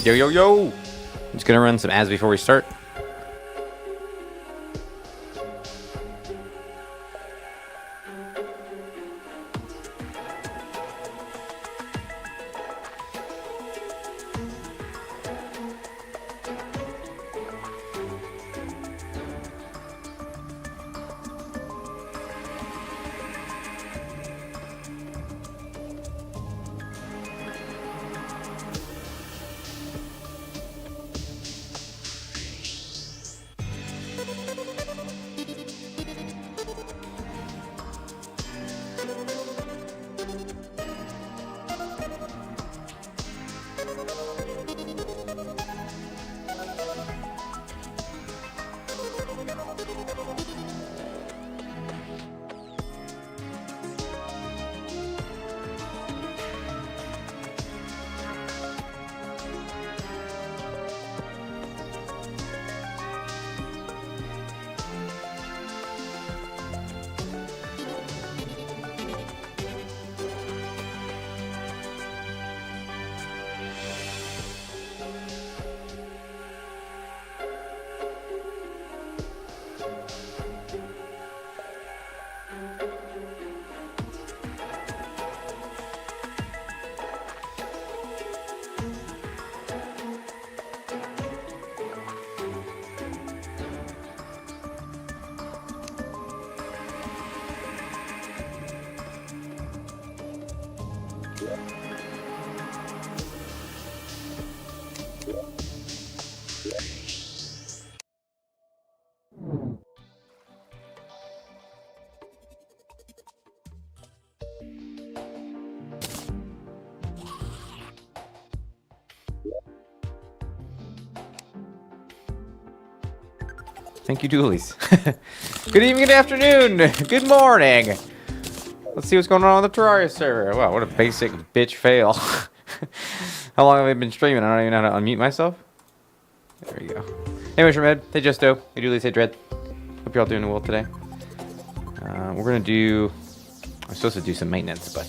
Yo, yo, yo! I'm just gonna run some ads before we start. Thank you, Doolies. Good evening, good afternoon, good morning. Let's see what's going on the Terraria server. Wow, what a basic bitch fail. How long have I been streaming? I don't even know how to unmute myself. There we go. Anyways, Red, hey Justo, hey Doolies, hey Dread. Hope you're all doing well today. We're gonna do... I'm supposed to do some maintenance, but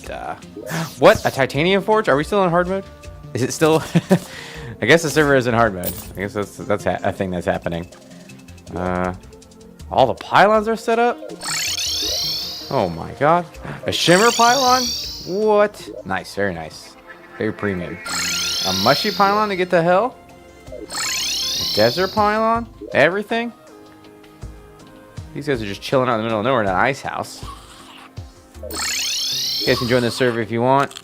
what? A titanium forge? Are we still in hard mode? Is it still? I guess the server is in hard mode. I guess that's a thing that's happening. All the pylons are set up. Oh my god, a shimmer pylon? What? Nice, very nice, very premium. A mushy pylon to get the hell. A desert pylon. Everything. These guys are just chilling out in the middle of nowhere in an ice house. You guys can join the server if you want.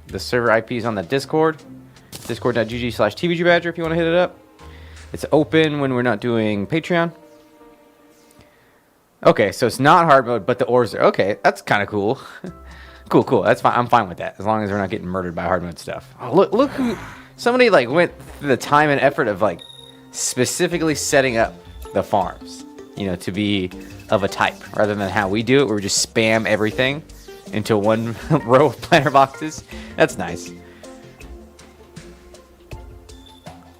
The server IP is on the Discord. Discord.gg/TVGBadger if you want to hit it up. It's open when we're not doing Patreon. Okay, so it's not hard mode, but the ores are... Okay, that's kind of cool. Cool. That's fine. I'm fine with that, as long as we're not getting murdered by hard mode stuff. Oh, look who... Somebody, like, went through the time and effort of, like, specifically setting up the farms. You know, to be of a type, rather than how we do it, where we just spam everything into one row of planter boxes. That's nice.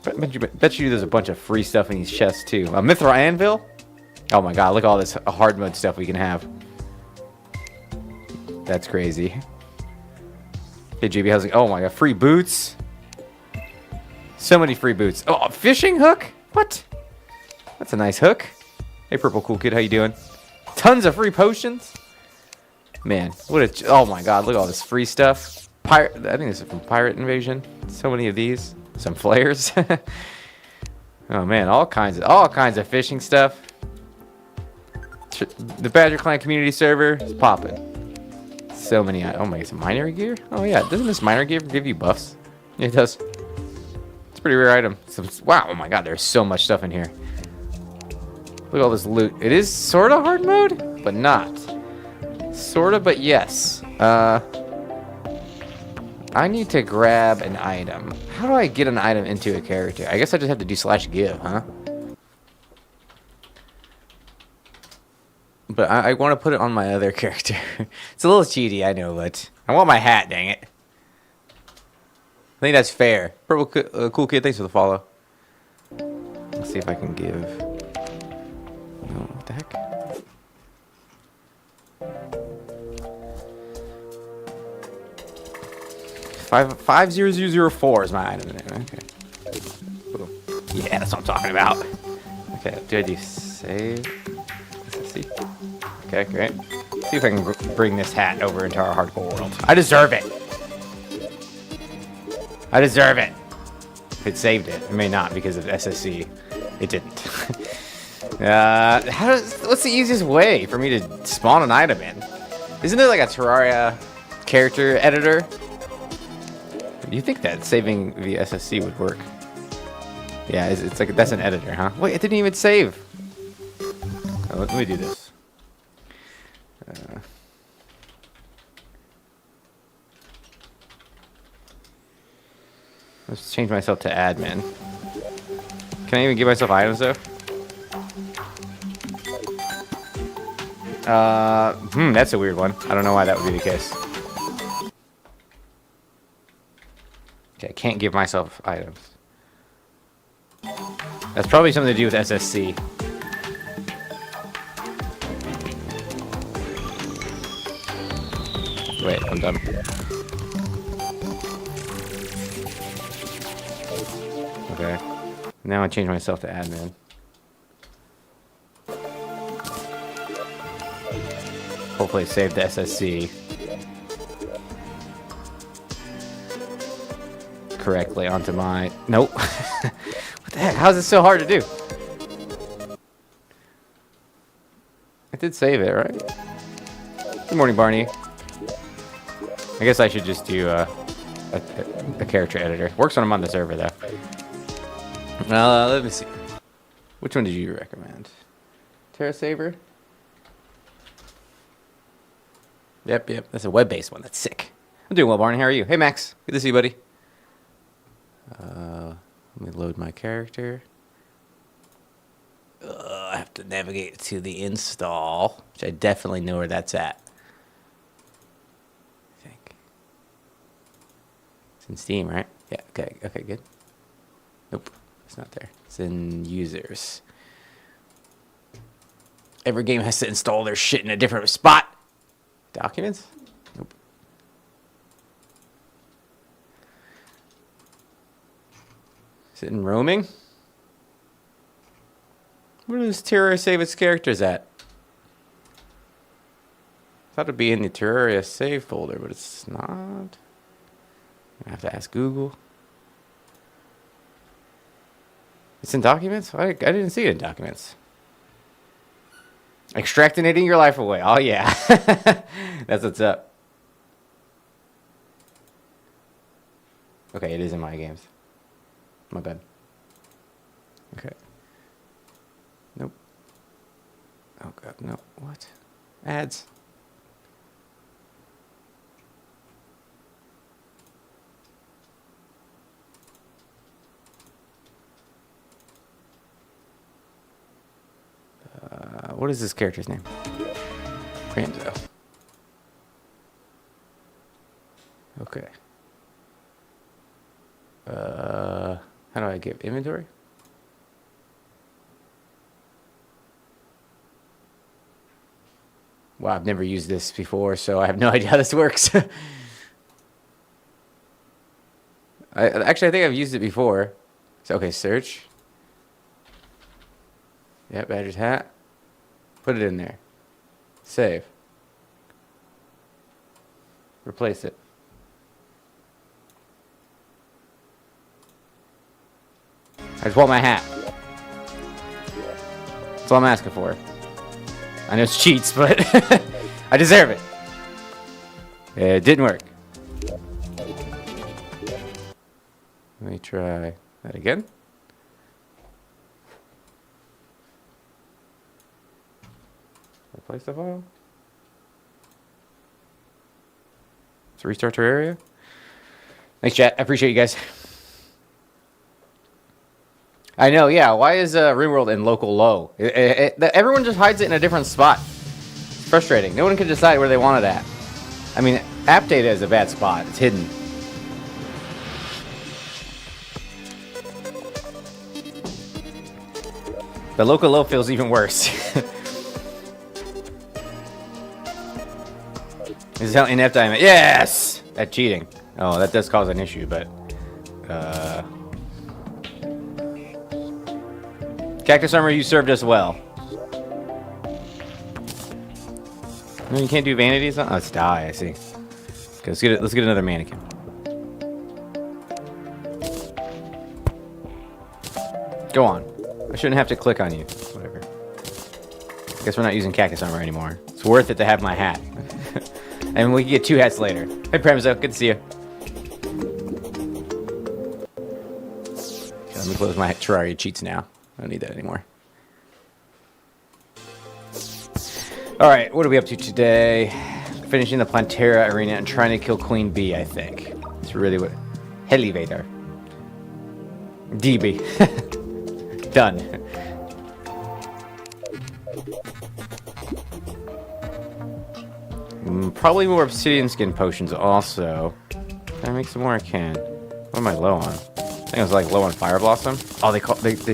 Bet you there's a bunch of free stuff in these chests too. A Mithril Anvil? Oh my god, look at all this hard mode stuff we can have. That's crazy. Hey JB, how's it? Oh my god, free boots. So many free boots. Oh, a fishing hook? What? That's a nice hook. Hey Purple Cool Kid, how you doing? Tons of free potions. Man, what a... Oh my god, look at all this free stuff. I think this is from Pirate Invasion. So many of these. Some flares. Oh man, all kinds of fishing stuff. The Badger Clan community server is popping. So many. Oh my, some miner gear. Oh yeah, doesn't this miner gear give you buffs? Yeah, it does. It's a pretty rare item. Wow. Oh my god, there's so much stuff in here. Look at all this loot. It is sort of hard mode, but not. Sort of, but yes. I need to grab an item. How do I get an item into a character? I guess I just have to do /give, huh? But I want to put it on my other character. It's a little cheaty, I know, but I want my hat, dang it. I think that's fair. Purple Cool Kid, thanks for the follow. Let's see if I can give... Oh, what the heck? 50004 is my item in there. Okay. Yeah, that's what I'm talking about. Okay, do I do save? Let's see. Okay, great. See if I can bring this hat over into our hardcore world. I deserve it. I deserve it. It saved it. It may not because of SSC. It didn't. What's the easiest way for me to spawn an item in? Isn't there like a Terraria character editor? Do you think that saving via SSC would work? Yeah, it's like that's an editor, huh? Wait, it didn't even save. Oh, let me do this. Let's change myself to admin. Can I even give myself items though? That's a weird one. I don't know why that would be the case. Okay, I can't give myself items. That's probably something to do with SSC. Wait, I'm done. Okay. Now I change myself to admin. Hopefully it saved the SSC correctly onto my... Nope. What the heck? How is it so hard to do? I did save it, right? Good morning, Barney. I guess I should just do a character editor. Works when I'm on the server, though. Let me see. Which one did you recommend? Terra Saver? Yep. That's a web-based one. That's sick. I'm doing well, Barney. How are you? Hey, Max. Good to see you, buddy. Let me load my character. I have to navigate to the install, which I definitely know where that's at. I think. It's in Steam, right? Yeah, okay, good. Nope, it's not there. It's in users. Every game has to install their shit in a different spot. Documents? Nope. Is it in roaming? Where does Terraria save its characters at? I thought it'd be in the Terraria save folder, but it's not. I have to ask Google. It's in documents? I didn't see it in documents. Extractinating your life away. Oh, yeah. That's what's up. Okay, it is in my games. My bad. Okay. Nope. Oh, God, no. What? Ads. What is this character's name? Ramzo. Okay. How do I give inventory? Wow, I've never used this before, so I have no idea how this works. I think I've used it before. So, okay, search. Yep, Badger's hat. Put it in there. Save. Replace it. I just want my hat. That's all I'm asking for. I know it's cheats, but I deserve it. It didn't work. Let me try that again. Replace the file. Let's restart Terraria. Thanks, chat. I appreciate you guys. I know, yeah. Why is RimWorld in local low? Everyone just hides it in a different spot. It's frustrating. No one can decide where they want it at. I mean, app data is a bad spot. It's hidden. The local low feels even worse. This is how inept I am. Yes! At cheating. Oh, that does cause an issue, but... Cactus Armor, you served us well. No, you can't do vanities? Oh, it's die, I see. Okay, let's get another mannequin. Go on. I shouldn't have to click on you. Whatever. Guess we're not using Cactus Armor anymore. It's worth it to have my hat. And we can get 2 hats later. Hey, Premizo, good to see you. Okay, let me close my Terraria cheats now. I don't need that anymore. Alright, what are we up to today? Finishing the Plantera arena and trying to kill Queen Bee, I think. It's really what... Elevator. DB. Done. Probably more obsidian skin potions also. Can I make some more? I can. What am I low on? I think I was like low on Fire Blossom. Oh, they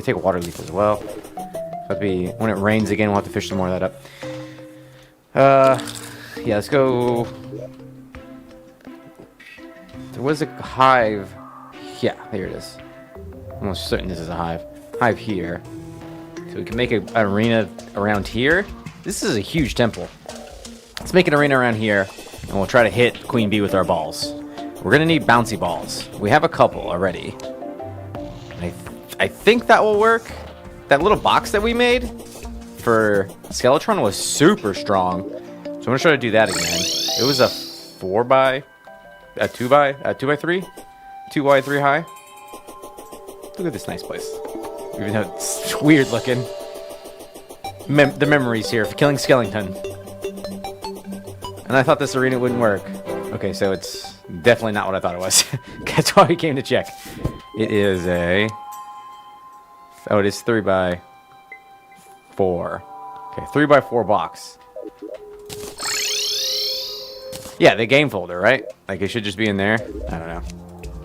take Water Leaf as well. That'd be when it rains again. We'll have to fish some more of that up. Yeah, let's go. There was a hive. Yeah, here it is. I'm almost certain this is a hive. Hive here. So we can make an arena around here. This is a huge temple. Let's make an arena around here, and we'll try to hit Queen Bee with our balls. We're gonna need bouncy balls. We have a couple already. I think that will work. That little box that we made for Skeletron was super strong. So I'm gonna try to do that again. It was a 2x3, 2x3 high. Look at this nice place. Even though it's weird looking. The memories here for killing Skellington. And I thought this arena wouldn't work. Okay, so it's definitely not what I thought it was. That's why we came to check. It is a... Oh, it is 3x4. Okay, 3x4 box. Yeah, the game folder, right? Like, it should just be in there. I don't know.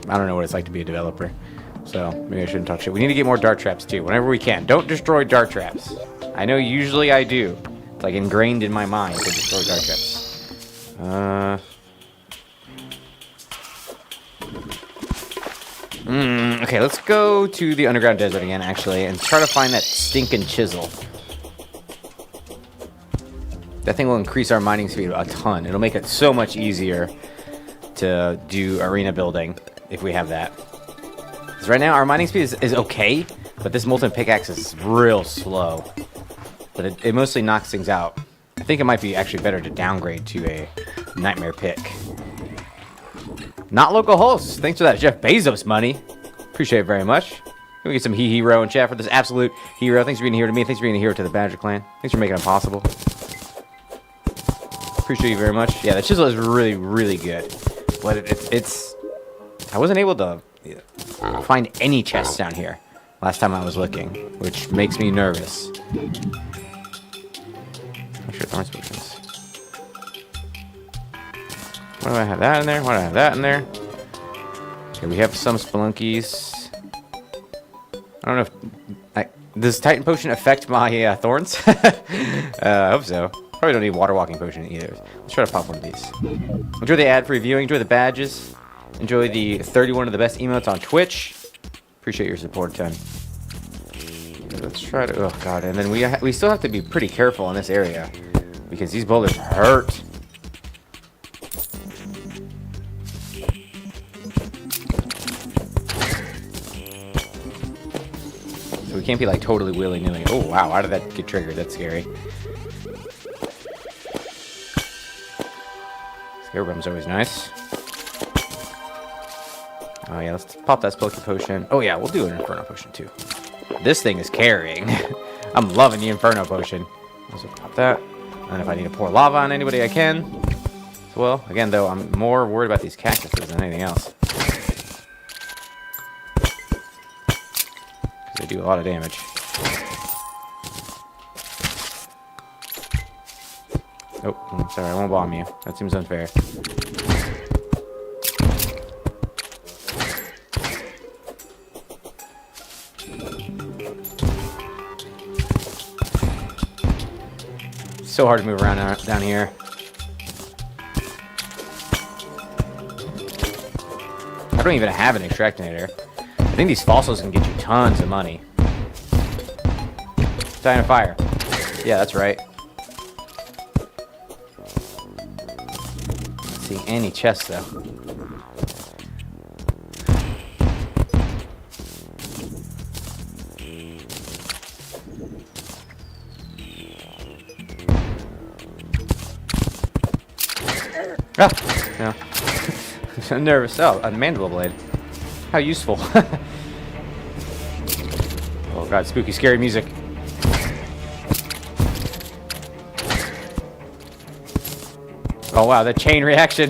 I don't know what it's like to be a developer. So, maybe I shouldn't talk shit. We need to get more dart traps, too, whenever we can. Don't destroy dart traps. I know usually I do. It's, like, ingrained in my mind to destroy dart traps. Okay, let's go to the underground desert again, actually, and try to find that stinking chisel. That thing will increase our mining speed a ton. It'll make it so much easier to do arena building if we have that. Because right now, our mining speed is okay, but this molten pickaxe is real slow. But it mostly knocks things out. I think it might be actually better to downgrade to a nightmare pick. Not local hosts. Thanks for that Jeff Bezos money. Appreciate it very much. Can we get some hero in chat for this absolute hero? Thanks for being a hero to me. Thanks for being a hero to the Badger clan. Thanks for making it possible. Appreciate you very much. Yeah, the chisel is really, really good. But it's... I wasn't able to find any chests down here last time I was looking, which makes me nervous. Make sure thorn potions. Why do I have that in there? Why do I have that in there? Okay, we have some spelunkies. I don't know if... does Titan Potion affect my thorns? I hope so. Probably don't need Water Walking Potion either. Let's try to pop one of these. Enjoy the ad-free viewing. Enjoy the badges. Enjoy the 31 of the best emotes on Twitch. Appreciate your support, Tim. Let's try to... Oh, God. And then we still have to be pretty careful in this area, because these boulders hurt. So we can't be, like, totally willy-nilly. Oh, wow. How did that get triggered? That's scary. Scare room's always nice. Oh, yeah. Let's pop that Spelunky Potion. Oh, yeah. We'll do an Inferno Potion, too. This thing is carrying. I'm loving the Inferno Potion. So pop that. And if I need to pour lava on anybody, I can. Well, again, though, I'm more worried about these cactuses than anything else. They do a lot of damage. Oh, sorry, I won't bomb you. That seems unfair. So hard to move around down here. I don't even have an extractinator. I think these fossils can get you tons of money. Die in a fire. Yeah, that's right. Not seeing any chests, though. Ah! No. I'm nervous. Oh, a mandible blade. How useful. Oh god, spooky, scary music. Oh wow, the chain reaction.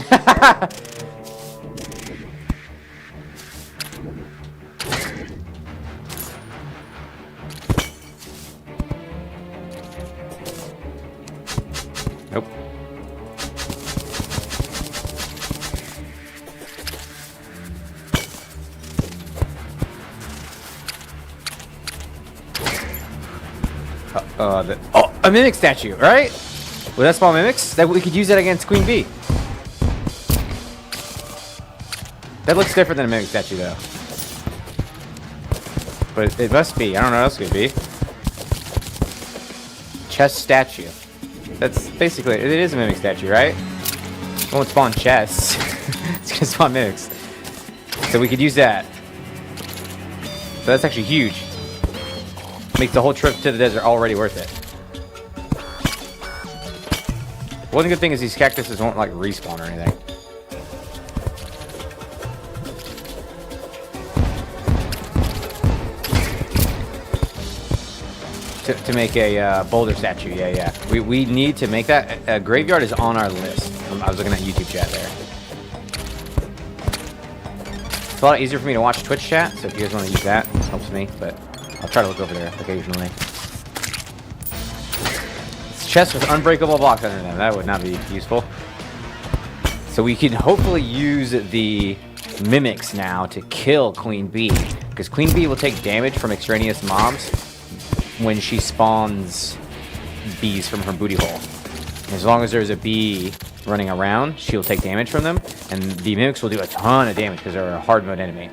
Nope. Oh, a mimic statue, right? With that small mimics, that we could use that against Queen Bee. That looks different than a mimic statue, though. But it must be. I don't know what else it could be. Chest statue. That's basically, it is a mimic statue, right? It won't spawn chests. It's gonna spawn mimics. So we could use that. So that's actually huge. Makes the whole trip to the desert already worth it. One good thing is these cactuses won't like respawn or anything. To make a boulder statue, yeah. We need to make that. A graveyard is on our list. I was looking at YouTube chat there. It's a lot easier for me to watch Twitch chat, so if you guys want to use that, it helps me, but I'll try to look over there occasionally. It's chests with unbreakable blocks under them. That would not be useful. So we can hopefully use the mimics now to kill Queen Bee, because Queen Bee will take damage from extraneous mobs when she spawns bees from her booty hole. As long as there's a bee running around, she'll take damage from them, and the mimics will do a ton of damage because they're a hard mode enemy.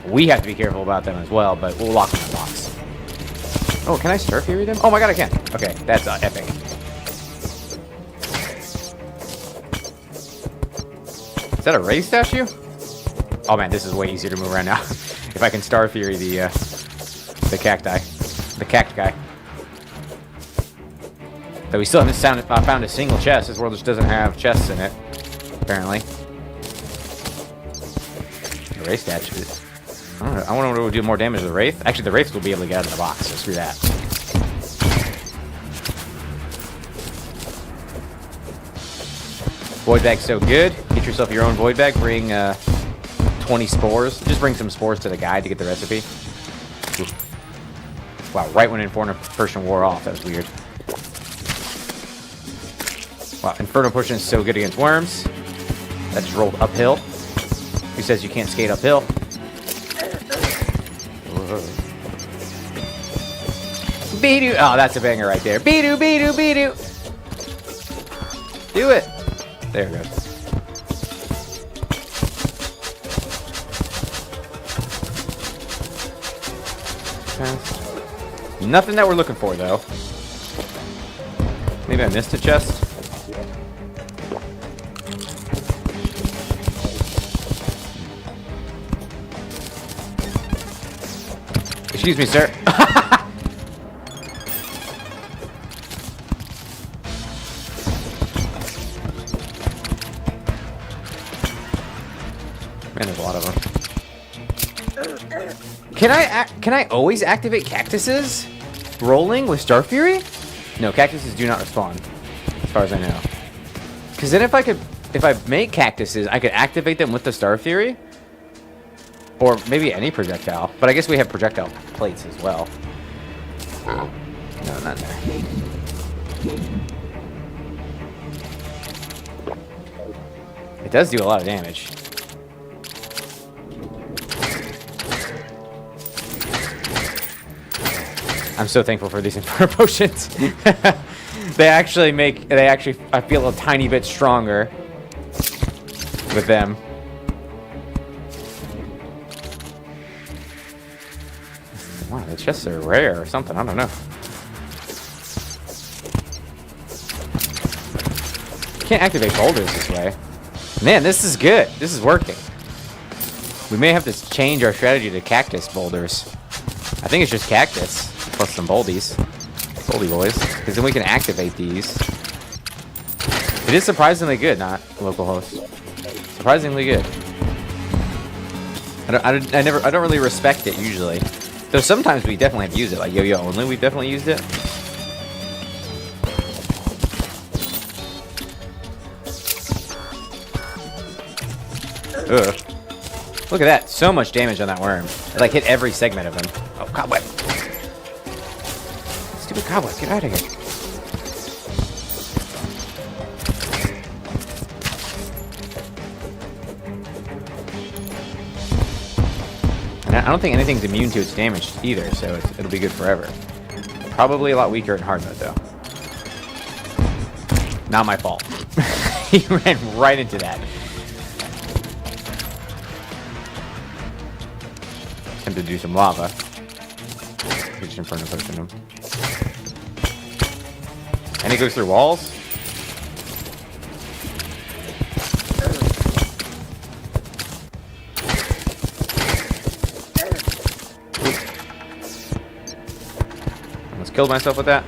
We have to be careful about them as well, but we'll lock them in the box. Oh, can I Star Fury them? Oh my god, I can. Okay, that's epic. Is that a Ray statue? Oh man, this is way easier to move around now. If I can Star Fury the cacti. The cact guy. Though we still haven't found a single chest. This world just doesn't have chests in it, apparently. The Wraith statue. I wonder what would do more damage to the Wraith. Actually, the Wraiths will be able to get out of the box, so screw that. Void bag's so good. Get yourself your own void bag. Bring 20 spores. Just bring some spores to the guide to get the recipe. Ooh. Wow, right when Inferno Potion wore off. That was weird. Wow, Inferno Potion is so good against worms. That just rolled uphill. Who says you can't skate uphill? Be-doo! Oh, that's a banger right there. Be-doo, be-doo, be-doo! Do it! There it goes. Nothing that we're looking for, though. Maybe I missed a chest. Excuse me, sir. Man, there's a lot of them. Can I always activate cactuses? Rolling with Star Fury? No, cactuses do not respawn, as far as I know. Because then if I make cactuses, I could activate them with the Star Fury. Or maybe any projectile. But I guess we have projectile plates as well. No, not there. It does do a lot of damage. I'm so thankful for these Inferno Potions. They actually, I feel a tiny bit stronger with them. Wow, the chests are rare or something. I don't know. Can't activate boulders this way. Man, this is good. This is working. We may have to change our strategy to cactus boulders. I think it's just cactus plus some boldies. Boldy boys. Because then we can activate these. It is surprisingly good, not localhost. Surprisingly good. I don't really respect it usually. Though sometimes we definitely have used it. Like yo-yo only, we've definitely used it. Ugh. Look at that. So much damage on that worm. It like hit every segment of him. Oh, cobweb. Stupid cobweb. Get out of here. And I don't think anything's immune to its damage either, so it'll be good forever. Probably a lot weaker in hard mode, though. Not my fault. He ran right into that. Tempted to do some lava. Just in front of him. And he goes through walls. Almost killed myself with that.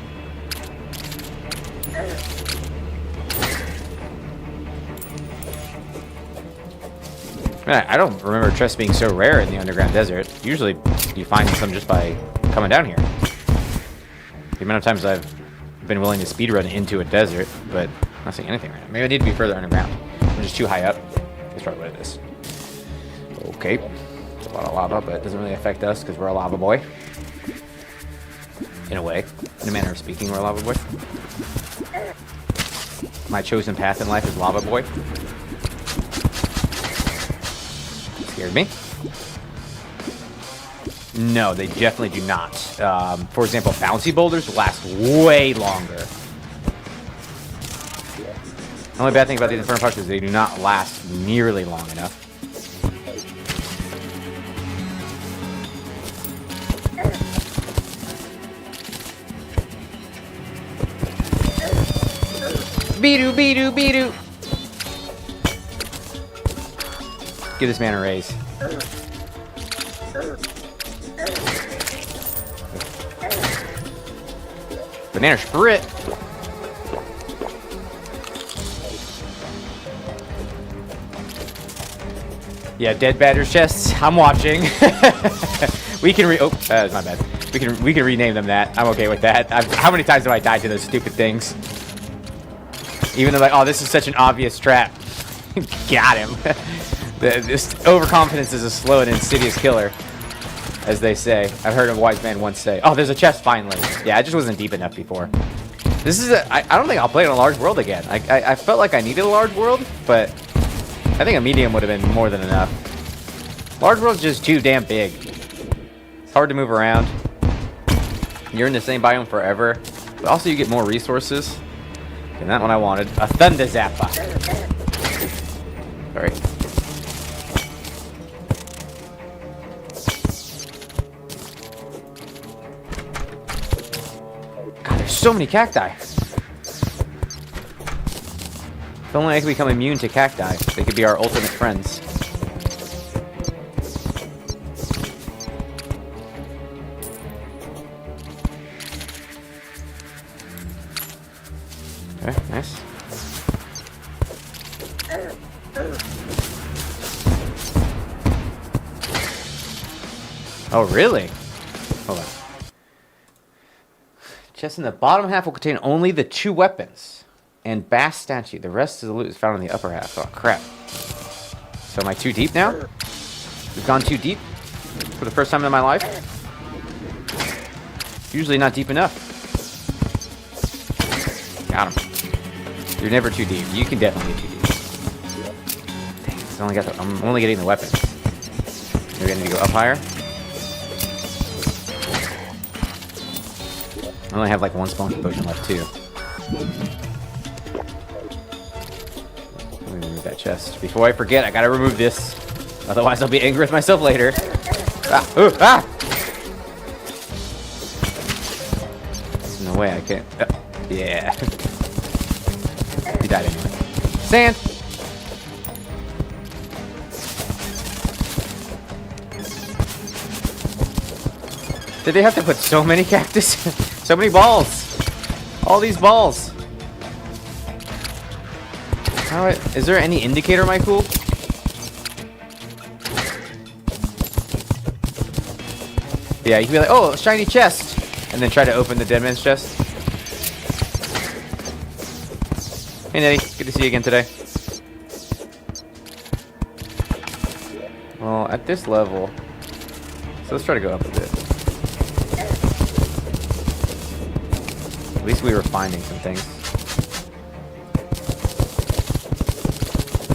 I don't remember chests being so rare in the underground desert. Usually you find some just by coming down here. The amount of times I've been willing to speedrun into a desert, but I'm not seeing anything right now. Maybe I need to be further underground. I'm just too high up. That's probably what it is. Okay. It's a lot of lava, but it doesn't really affect us because we're a lava boy. In a way. In a manner of speaking, we're a lava boy. My chosen path in life is lava boy. Scared me. No, they definitely do not. For example, bouncy boulders last way longer. The only bad thing about these Inferno Pucks is they do not last nearly long enough. Beedoo, beedoo, beedoo. Give this man a raise. Banana sprit. Yeah, dead badger's chests. I'm watching. We can oh, that's my bad. We can rename them that. I'm okay with that. How many times have I died to those stupid things? Even though like, oh, this is such an obvious trap. Got him. This overconfidence is a slow and insidious killer, as they say. I've heard a wise man once say, oh, there's a chest finally. Yeah, it just wasn't deep enough before. This is I don't think I'll play in a large world again. I felt like I needed a large world, but I think a medium would have been more than enough. Large world's just too damn big. It's hard to move around. You're in the same biome forever, but also you get more resources. And that one I wanted. A Thunder Zappa. Sorry. God, there's so many cacti. If only I could become immune to cacti. They could be our ultimate friends. Okay, nice. Oh, really? Hold on. Chest in the bottom half will contain only the 2 weapons and Bass statue. The rest of the loot is found in the upper half. Oh, crap. So am I too deep now? We've gone too deep for the first time in my life? Usually not deep enough. Got him. You're never too deep. You can definitely get too deep. Dang, I'm only getting the weapons. Maybe I need to go up higher. I only have like 1 spelunky potion left too. Let me remove that chest. Before I forget, I gotta remove this. Otherwise I'll be angry with myself later. Ah! Ooh! Ah! There's no way I can't. Yeah. He died anyway. Sand! Did they have to put so many cactus? So many balls! All these balls! Is there any indicator, my cool? Yeah, you can be like, oh, shiny chest! And then try to open the dead man's chest. Hey, Nettie. Good to see you again today. Well, at this level... So let's try to go up a bit. At least we were finding some things.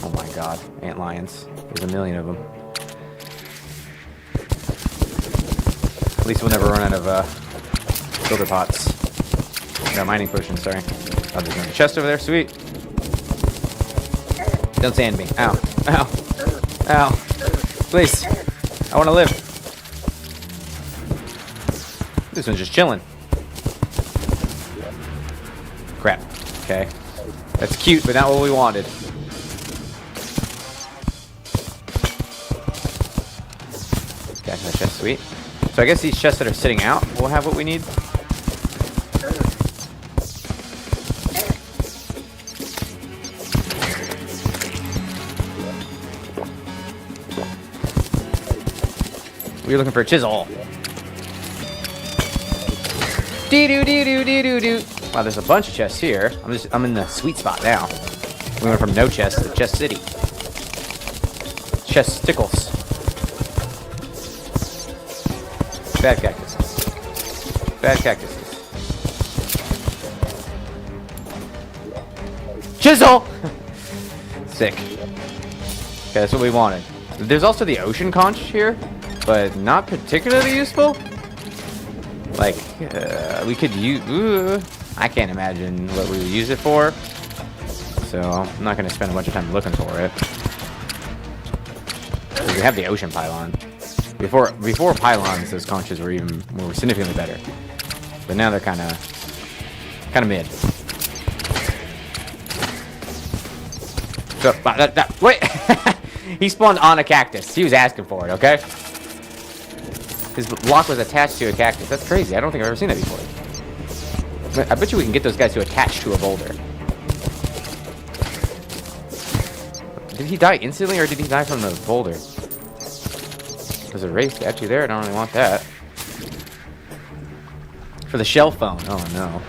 Oh my god. Ant lions. There's a million of them. At least we'll never run out of filter pots. No, mining potions, sorry. Oh, there's another chest over there. Sweet. Don't sand me. Ow. Ow. Ow. Please. I want to live. This one's just chilling. Crap. Okay. That's cute, but not what we wanted. Got that chest. Sweet. So I guess these chests that are sitting out will have what we need. We're looking for a chisel. Dee-doo-dee-doo-dee-doo-doo. Wow, there's a bunch of chests here. I'm in the sweet spot now. We went from no chest to chest city. Chest stickles. Bad cactuses. Bad cactuses. Chisel! Sick. Okay, that's what we wanted. There's also the ocean conch here, but not particularly useful. Like, we could use... I can't imagine what we would use it for. So, I'm not going to spend a bunch of time looking for it. We have the ocean pylon. Before pylons, those conches were significantly better. But now they're kind of mid. So, wait! He spawned on a cactus. He was asking for it, okay? His block was attached to a cactus. That's crazy. I don't think I've ever seen that before. I bet you we can get those guys to attach to a boulder. Did he die instantly, or did he die from the boulder? There's a race statue there. I don't really want that. For the shell phone. Oh, no.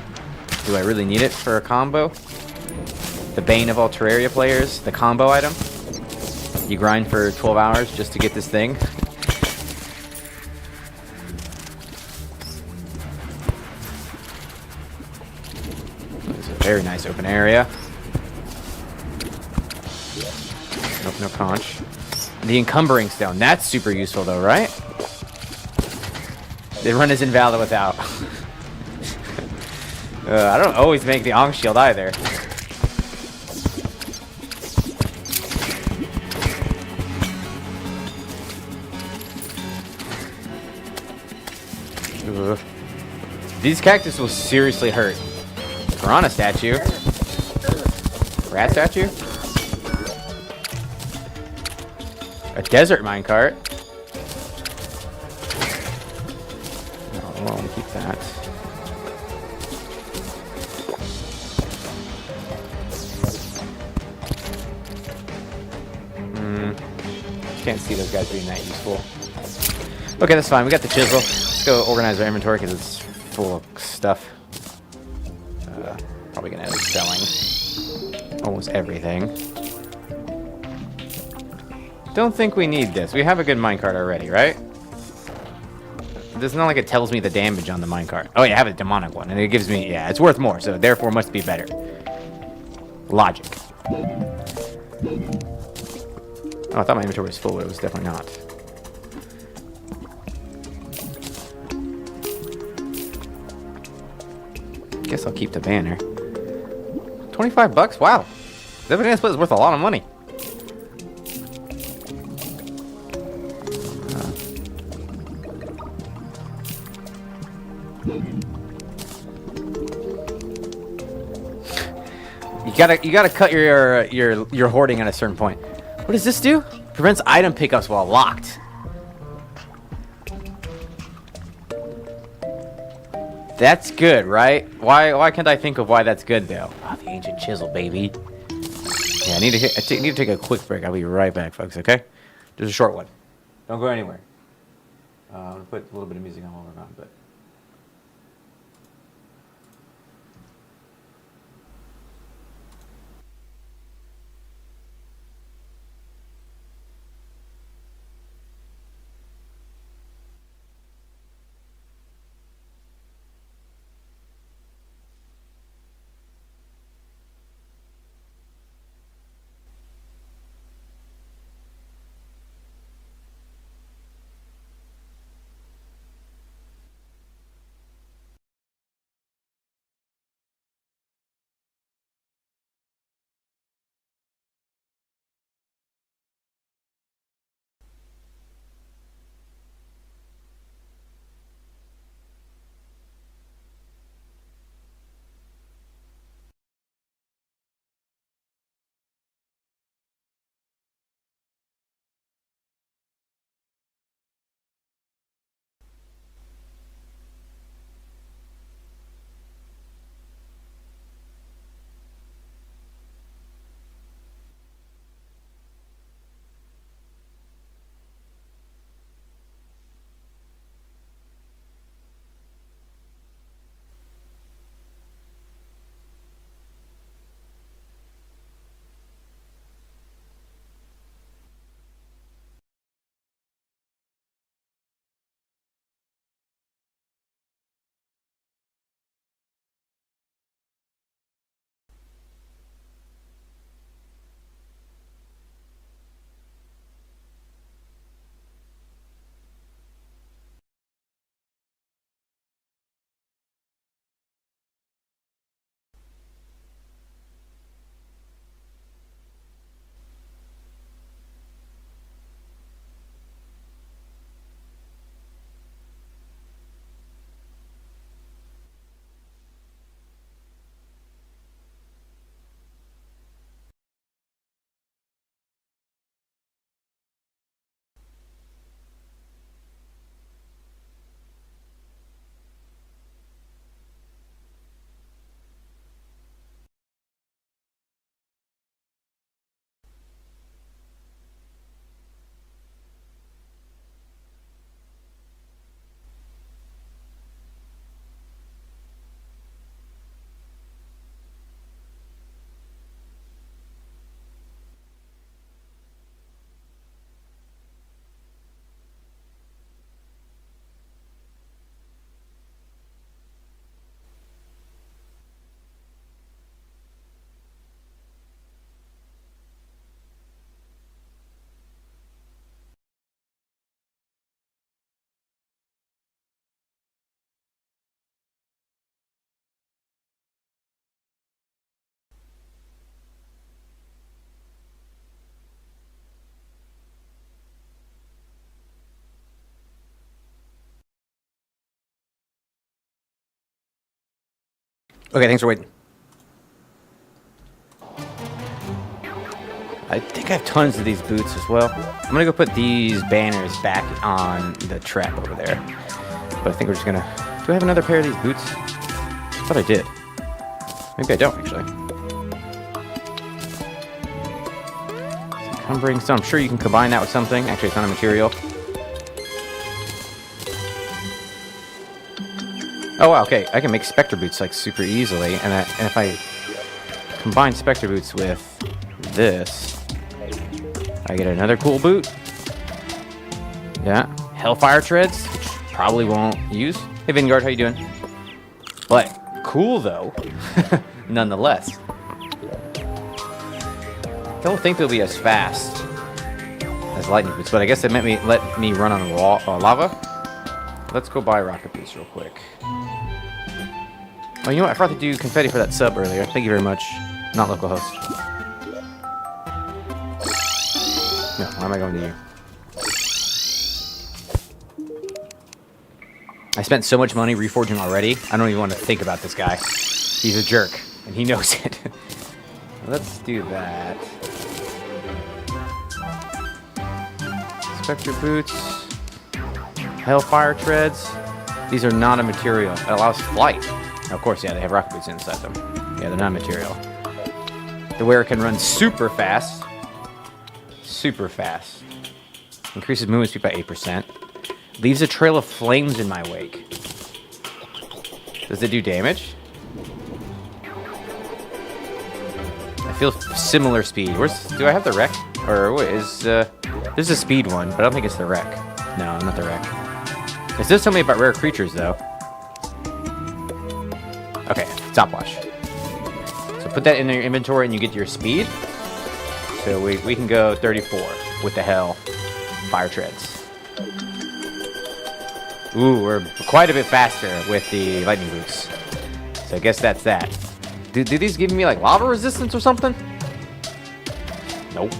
Do I really need it for a combo? The bane of all Terraria players. The combo item. You grind for 12 hours just to get this thing. It's a very nice open area. Nope, no conch. The encumbering stone. That's super useful though, right? They run as invalid without. I don't always make the Ankh shield either. Ugh. These cactus will seriously hurt. Piranha statue. Rat statue. A desert minecart. Oh, well, we'll keep that. Can't see those guys being that useful. Okay, that's fine. We got the chisel. Let's go organize our inventory because it's full of stuff. Probably gonna end up selling almost everything. Don't think we need this. We have a good minecart already, right? It's not like it tells me the damage on the minecart. Oh yeah, I have a demonic one, and it gives me, yeah, it's worth more, so therefore must be better. Logic. Oh, I thought my inventory was full, but it was definitely not. Guess I'll keep the banner. 25 bucks? Wow. That banana split is worth a lot of money. You gotta cut your hoarding at a certain point. What does this do? Prevents item pickups while locked. That's good, right? Why can't I think of why that's good though? Oh, the ancient chisel, baby. Yeah, I need to take a quick break. I'll be right back, folks. Okay, just a short one. Don't go anywhere. I'm gonna put a little bit of music on while we're gone, but. Okay, thanks for waiting. I think I have tons of these boots as well. I'm gonna go put these banners back on the trap over there. But I think we're just gonna... Do I have another pair of these boots? I thought I did. Maybe I don't, actually. Encumbering, so I'm sure you can combine that with something. Actually, it's not a material. Oh, wow, okay. I can make Spectre boots, like, super easily. And if I combine Spectre boots with this, I get another cool boot. Yeah. Hellfire treads, which probably won't use. Hey, Vanguard, how you doing? But cool, though. Nonetheless. Don't think they'll be as fast as lightning boots, but I guess they let me run on lava. Let's go buy rocket boots real quick. Oh, you know what? I forgot to do confetti for that sub earlier. Thank you very much. Not localhost. No, why am I going to you? I spent so much money reforging already. I don't even want to think about this guy. He's a jerk, and he knows it. Let's do that. Spectre boots. Hellfire treads. These are not a material. It allows flight. Now, of course, yeah, they have rocket boots inside them. Yeah, they're not material. The wearer can run super fast. Super fast. Increases movement speed by 8%. Leaves a trail of flames in my wake. Does it do damage? I feel similar speed. Do I have the wreck? Or what is there's a speed one, but I don't think it's the wreck. No, not the wreck. It does tell me about rare creatures though. Okay, stopwatch. So put that in your inventory and you get your speed. So we can go 34 with the hell fire treads. Ooh, we're quite a bit faster with the lightning boots. So I guess that's that. Do these give me like lava resistance or something? Nope.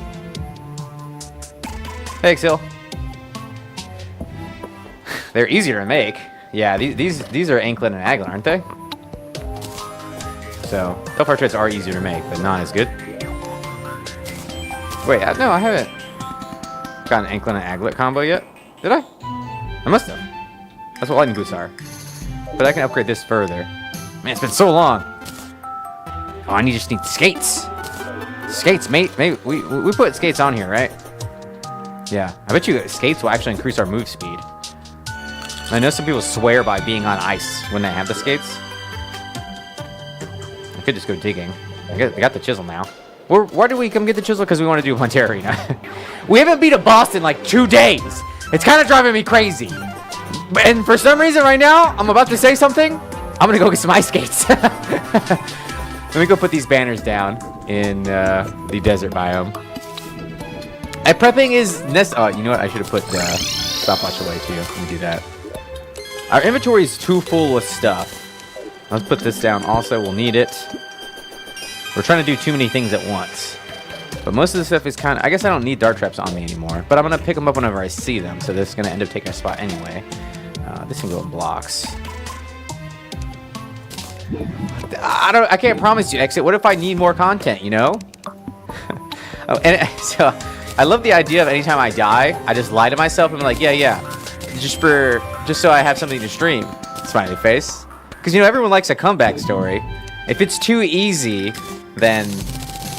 Thanks, Hill. They're easier to make. Yeah, these are anklet and aglet, aren't they? So, hellfire treads are easier to make, but not as good. Wait, no, I haven't got an anklet and aglet combo yet. Did I? I must have. That's what lightning boots are. But I can upgrade this further. Man, it's been so long. Oh, I just need skates. Skates, mate. Maybe we put skates on here, right? Yeah. I bet you skates will actually increase our move speed. I know some people swear by being on ice when they have the skates. I could just go digging. I got the chisel now. Why do we come get the chisel? Because we want to do one Terraria. We haven't beat a boss in like 2 days. It's kind of driving me crazy. And for some reason right now, I'm about to say something. I'm going to go get some ice skates. Let me go put these banners down in the desert biome. And prepping is necessary. Oh, you know what? I should have put stopwatch away too. Let me do that. Our inventory is too full with stuff. Let's put this down also. We'll need it. We're trying to do too many things at once. But most of the stuff is kind of... I guess I don't need dart traps on me anymore. But I'm going to pick them up whenever I see them. So this is going to end up taking a spot anyway. This can go in blocks. I can't promise you exit. What if I need more content, you know? Oh, and so I love the idea of anytime I die, I just lie to myself and I'm like, yeah. Just so I have something to stream. Smiley face. Because, you know, everyone likes a comeback story. If it's too easy, then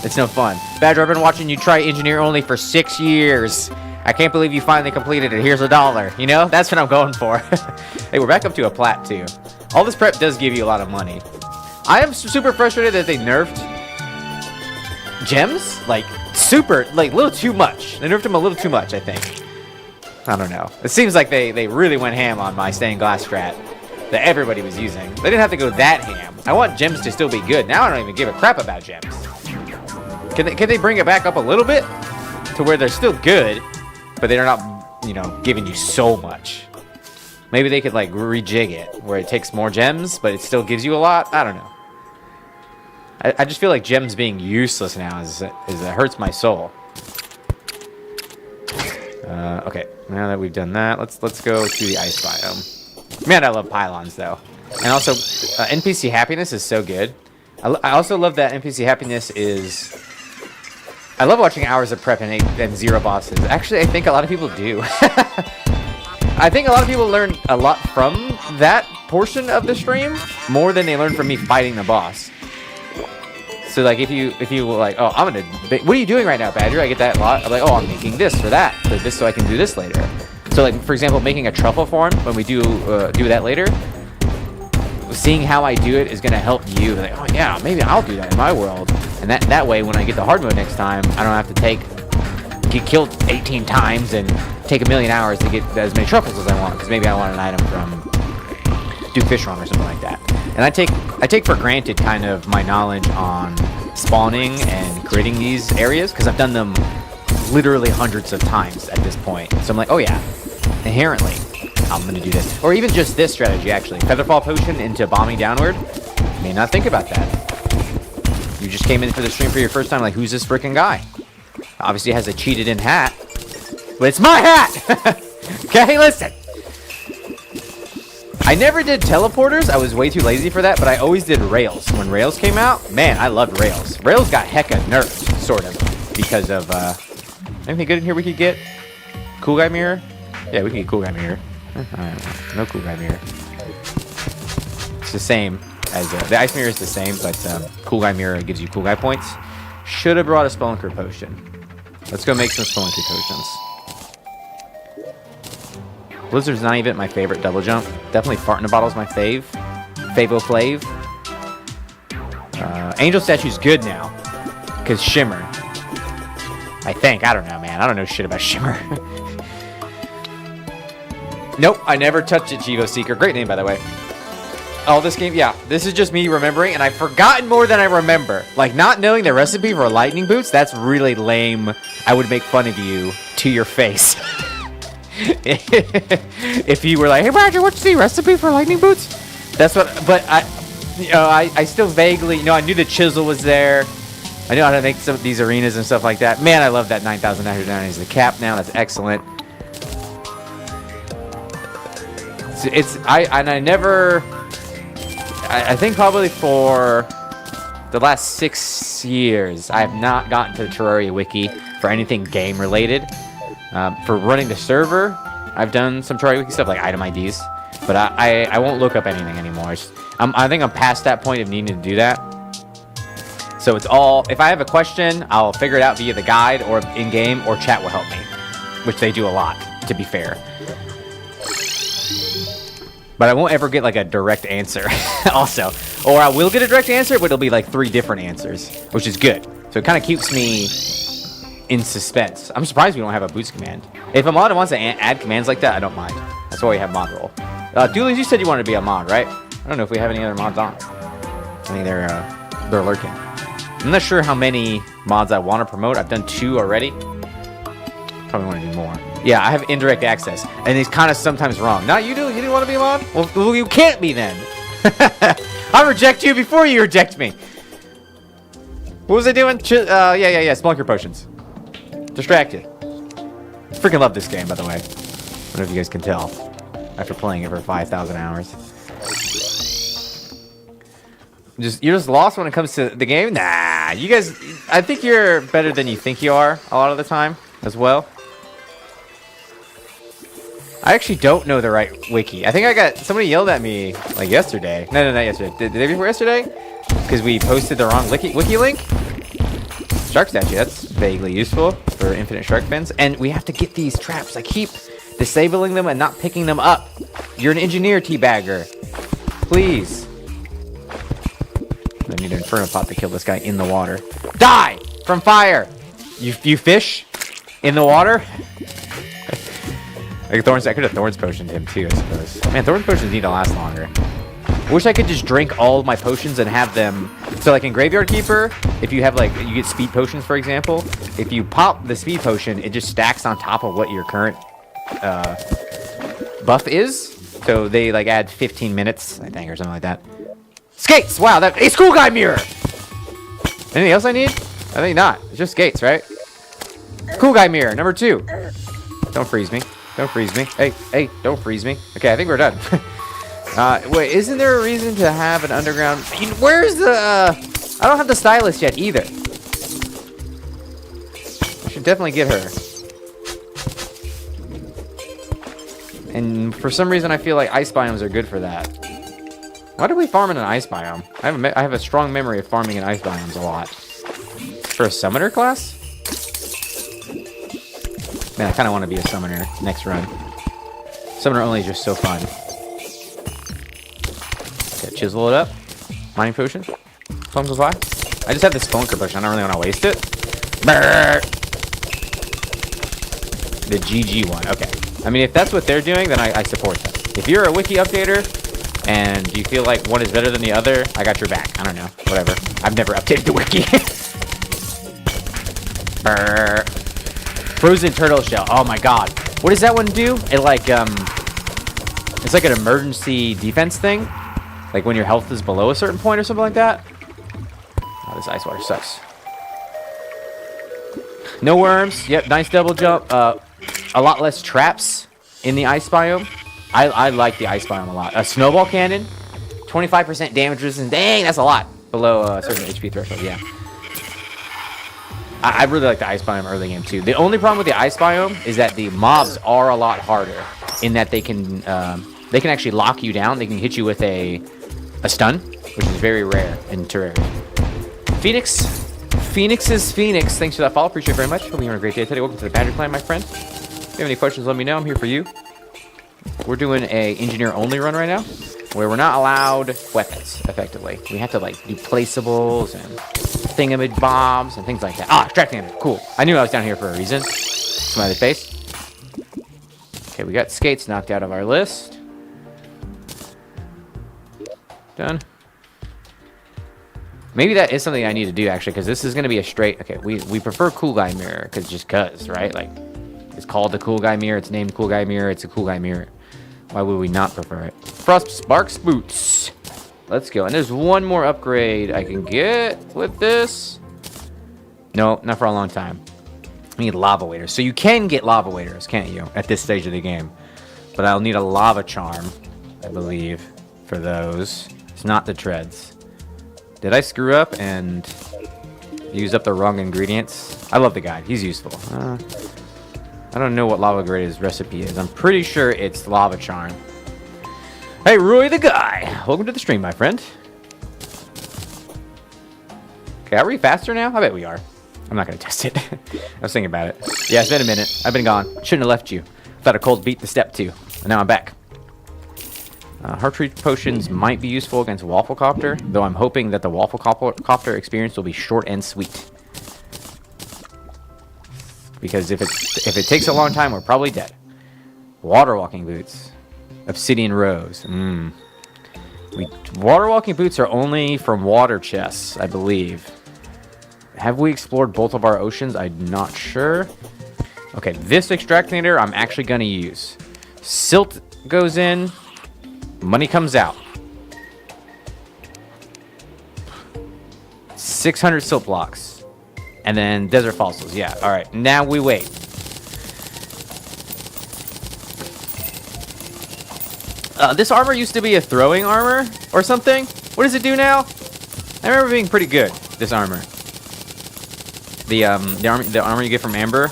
it's no fun. Badger, I've been watching you try engineer only for 6 years. I can't believe you finally completed it. Here's $1. You know, that's what I'm going for. Hey, we're back up to a plat too. All this prep does give you a lot of money. I am super frustrated that they nerfed gems. Like, a little too much. They nerfed them a little too much, I think. I don't know. It seems like they really went ham on my stained glass strat that everybody was using. They didn't have to go that ham. I want gems to still be good. Now I don't even give a crap about gems. Can they bring it back up a little bit to where they're still good, but they're not, you know, giving you so much? Maybe they could like rejig it where it takes more gems, but it still gives you a lot. I don't know. I just feel like gems being useless now is it hurts my soul. Okay, now that we've done that, let's go to the ice biome. Man, I love pylons though, and also NPC happiness is so good. I also love that NPC happiness is. I love watching hours of prep and 0 bosses. Actually, I think a lot of people do. I think a lot of people learn a lot from that portion of the stream more than they learn from me fighting the boss. So like if you like, oh, what are you doing right now, Badger? I get that a lot. I'm like, oh, I'm making this for that, for this, so I can do this later. So like, for example, making a truffle farm when we do that later, seeing how I do it is gonna help you. Like, oh yeah, maybe I'll do that in my world, and that way when I get the hard mode next time, I don't have to get killed 18 times and take a million hours to get as many truffles as I want, because maybe I want an item from do fish run or something like that. And I take for granted kind of my knowledge on spawning and creating these areas, because I've done them literally hundreds of times at this point. So I'm like, oh yeah, inherently I'm gonna do this. Or even just this strategy, actually. Featherfall Potion into bombing downward. You may not think about that. You just came in for the stream for your first time, like, who's this freaking guy? Obviously has a cheated in hat. But it's my hat! Okay, listen. I never did teleporters. I was way too lazy for that, but I always did rails. When rails came out, man, I loved rails. Rails got hecka nerfed, sort of, because of, anything good in here we could get? Cool guy mirror? Yeah, we can get cool guy mirror. No cool guy mirror. It's the same as, the ice mirror is the same, but cool guy mirror gives you cool guy points. Should have brought a spelunker potion. Let's go make some spelunker potions. Blizzard's not even my favorite double jump. Definitely fart in a bottle is my fave. Favo Flav. Angel Statue's good now. Because Shimmer. I think. I don't know, man. I don't know shit about Shimmer. Nope. I never touched it, Chivo Seeker. Great name, by the way. Oh, this game, yeah. This is just me remembering, and I've forgotten more than I remember. Like, not knowing the recipe for lightning boots, that's really lame. I would make fun of you to your face. If you were like, hey, Roger, what's the recipe for lightning boots? That's what, but I still vaguely, I knew the chisel was there. I knew how to make some of these arenas and stuff like that. Man, I love that 9,990 is the cap now. That's excellent. I think probably for the last 6 years, I have not gotten to the Terraria wiki for anything game related. For running the server, I've done some Terraria wiki stuff like item IDs, but I won't look up anything anymore. I think I'm past that point of needing to do that. So it's all, if I have a question, I'll figure it out via the guide or in-game, or chat will help me, which they do a lot, to be fair. But I won't ever get like a direct answer also. Or I will get a direct answer, but it'll be like 3 different answers, which is good. So it kind of keeps me in suspense. I'm surprised we don't have a boost command. If a mod wants to add commands like that, I don't mind. That's why we have mod roll. Doolies, you said you wanted to be a mod, right? I don't know if we have any other mods on. I think they're lurking. I'm not sure how many mods I want to promote. I've done 2 already. Probably want to do more. Yeah, I have indirect access, and it's kind of sometimes wrong. Not you, do? You didn't want to be a mod? Well, you can't be then. I'll reject you before you reject me. What was I doing? Yeah. Spelunker potions. Distracted. Freaking love this game, by the way. I don't know if you guys can tell after playing it for 5,000 hours. You're just lost when it comes to the game? Nah, you guys, I think you're better than you think you are a lot of the time as well. I actually don't know the right wiki. I think I got, somebody yelled at me like yesterday. No, not yesterday. The day before yesterday? Because we posted the wrong wiki link. Shark statue, that's vaguely useful for infinite shark fins. And we have to get these traps. I keep disabling them and not picking them up. You're an engineer, teabagger. Please. I need an inferno pot to kill this guy in the water. Die from fire. You fish in the water. Like Thorns, I could have Thorns potioned him too, I suppose. Man, Thorns potions need to last longer. I wish I could just drink all of my potions and have them. So like in Graveyard Keeper, if you have like, you get speed potions, for example. If you pop the speed potion, it just stacks on top of what your current buff is. So they like add 15 minutes, I think, or something like that. Skates! Wow, that a school guy mirror! Anything else I need? I think not. It's just skates, right? Cool guy mirror, number 2. Don't freeze me. Don't freeze me. Hey, don't freeze me. Okay, I think we're done. Wait, isn't there a reason to have an underground? Where's the, I don't have the stylist yet either. I should definitely get her. And for some reason, I feel like ice biomes are good for that. Why do we farm in an ice biome? I have a strong memory of farming in ice biomes a lot. For a summoner class? Man, I kind of want to be a summoner next run. Summoner only is just so fun. Okay, chisel it up. Mining potion. Plum supply. I just have this spelunker potion. I don't really want to waste it. Brrr. The GG one. Okay. I mean, if that's what they're doing, then I support them. If you're a wiki updater and you feel like one is better than the other, I got your back. I don't know. Whatever. I've never updated the wiki. Brrr. Frozen turtle shell. Oh my god. What does that one do? It like it's like an emergency defense thing. Like when your health is below a certain point or something like that. Oh, this ice water sucks. No worms. Yep, nice double jump. A lot less traps in the ice biome. I like the ice biome a lot. A snowball cannon, 25% damage resistance. Dang, that's a lot. Below a certain HP threshold, yeah. I really like the ice biome early game too. The only problem with the ice biome is that the mobs are a lot harder in that they can actually lock you down. They can hit you with a stun, which is very rare in Terraria. Phoenix is Phoenix. Thanks for that follow. Appreciate it very much. Hope you're having a great day today. Welcome to the Badger Clan, my friend. If you have any questions, let me know. I'm here for you. We're doing a engineer only run right now, where we're not allowed weapons, effectively. We have to like do placeables and thingamabobbs and things like that. Ah, extracting it. Cool. I knew I was down here for a reason. Smiley face. Okay, we got skates knocked out of our list. Done. Maybe that is something I need to do, actually, because this is going to be a straight... Okay, we prefer Cool Guy Mirror, just because, right? Like, it's called the Cool Guy Mirror. It's named Cool Guy Mirror. It's a Cool Guy Mirror. Why would we not prefer it? Frost Sparks Boots. Let's go. And there's one more upgrade I can get with this. No, not for a long time. I need lava waders. So you can get lava waders, can't you, at this stage of the game? But I'll need a lava charm, I believe, for those. It's not the treads. Did I screw up and use up the wrong ingredients? I love the guide. He's useful. I don't know what lava grade's recipe is. I'm pretty sure it's lava charm. Hey, Roy the guy. Welcome to the stream, my friend. Okay, are we faster now? I bet we are. I'm not going to test it. I was thinking about it. Yeah, it's been a minute. I've been gone. Shouldn't have left you. Thought a cold beat the step too. And now I'm back. Heart rate potions might be useful against Waffle Copter, though I'm hoping that the Waffle Copter experience will be short and sweet. Because if it takes a long time, we're probably dead. Water walking boots. Obsidian rose. Water walking boots are only from water chests, I believe. Have we explored both of our oceans? I'm not sure. Okay, this extractinator I'm actually going to use. Silt goes in. Money comes out. 600 silt blocks. And then desert fossils. Yeah, alright. Now we wait. This armor used to be a throwing armor or something. What does it do now? I remember being pretty good, this armor. The armor you get from Amber. I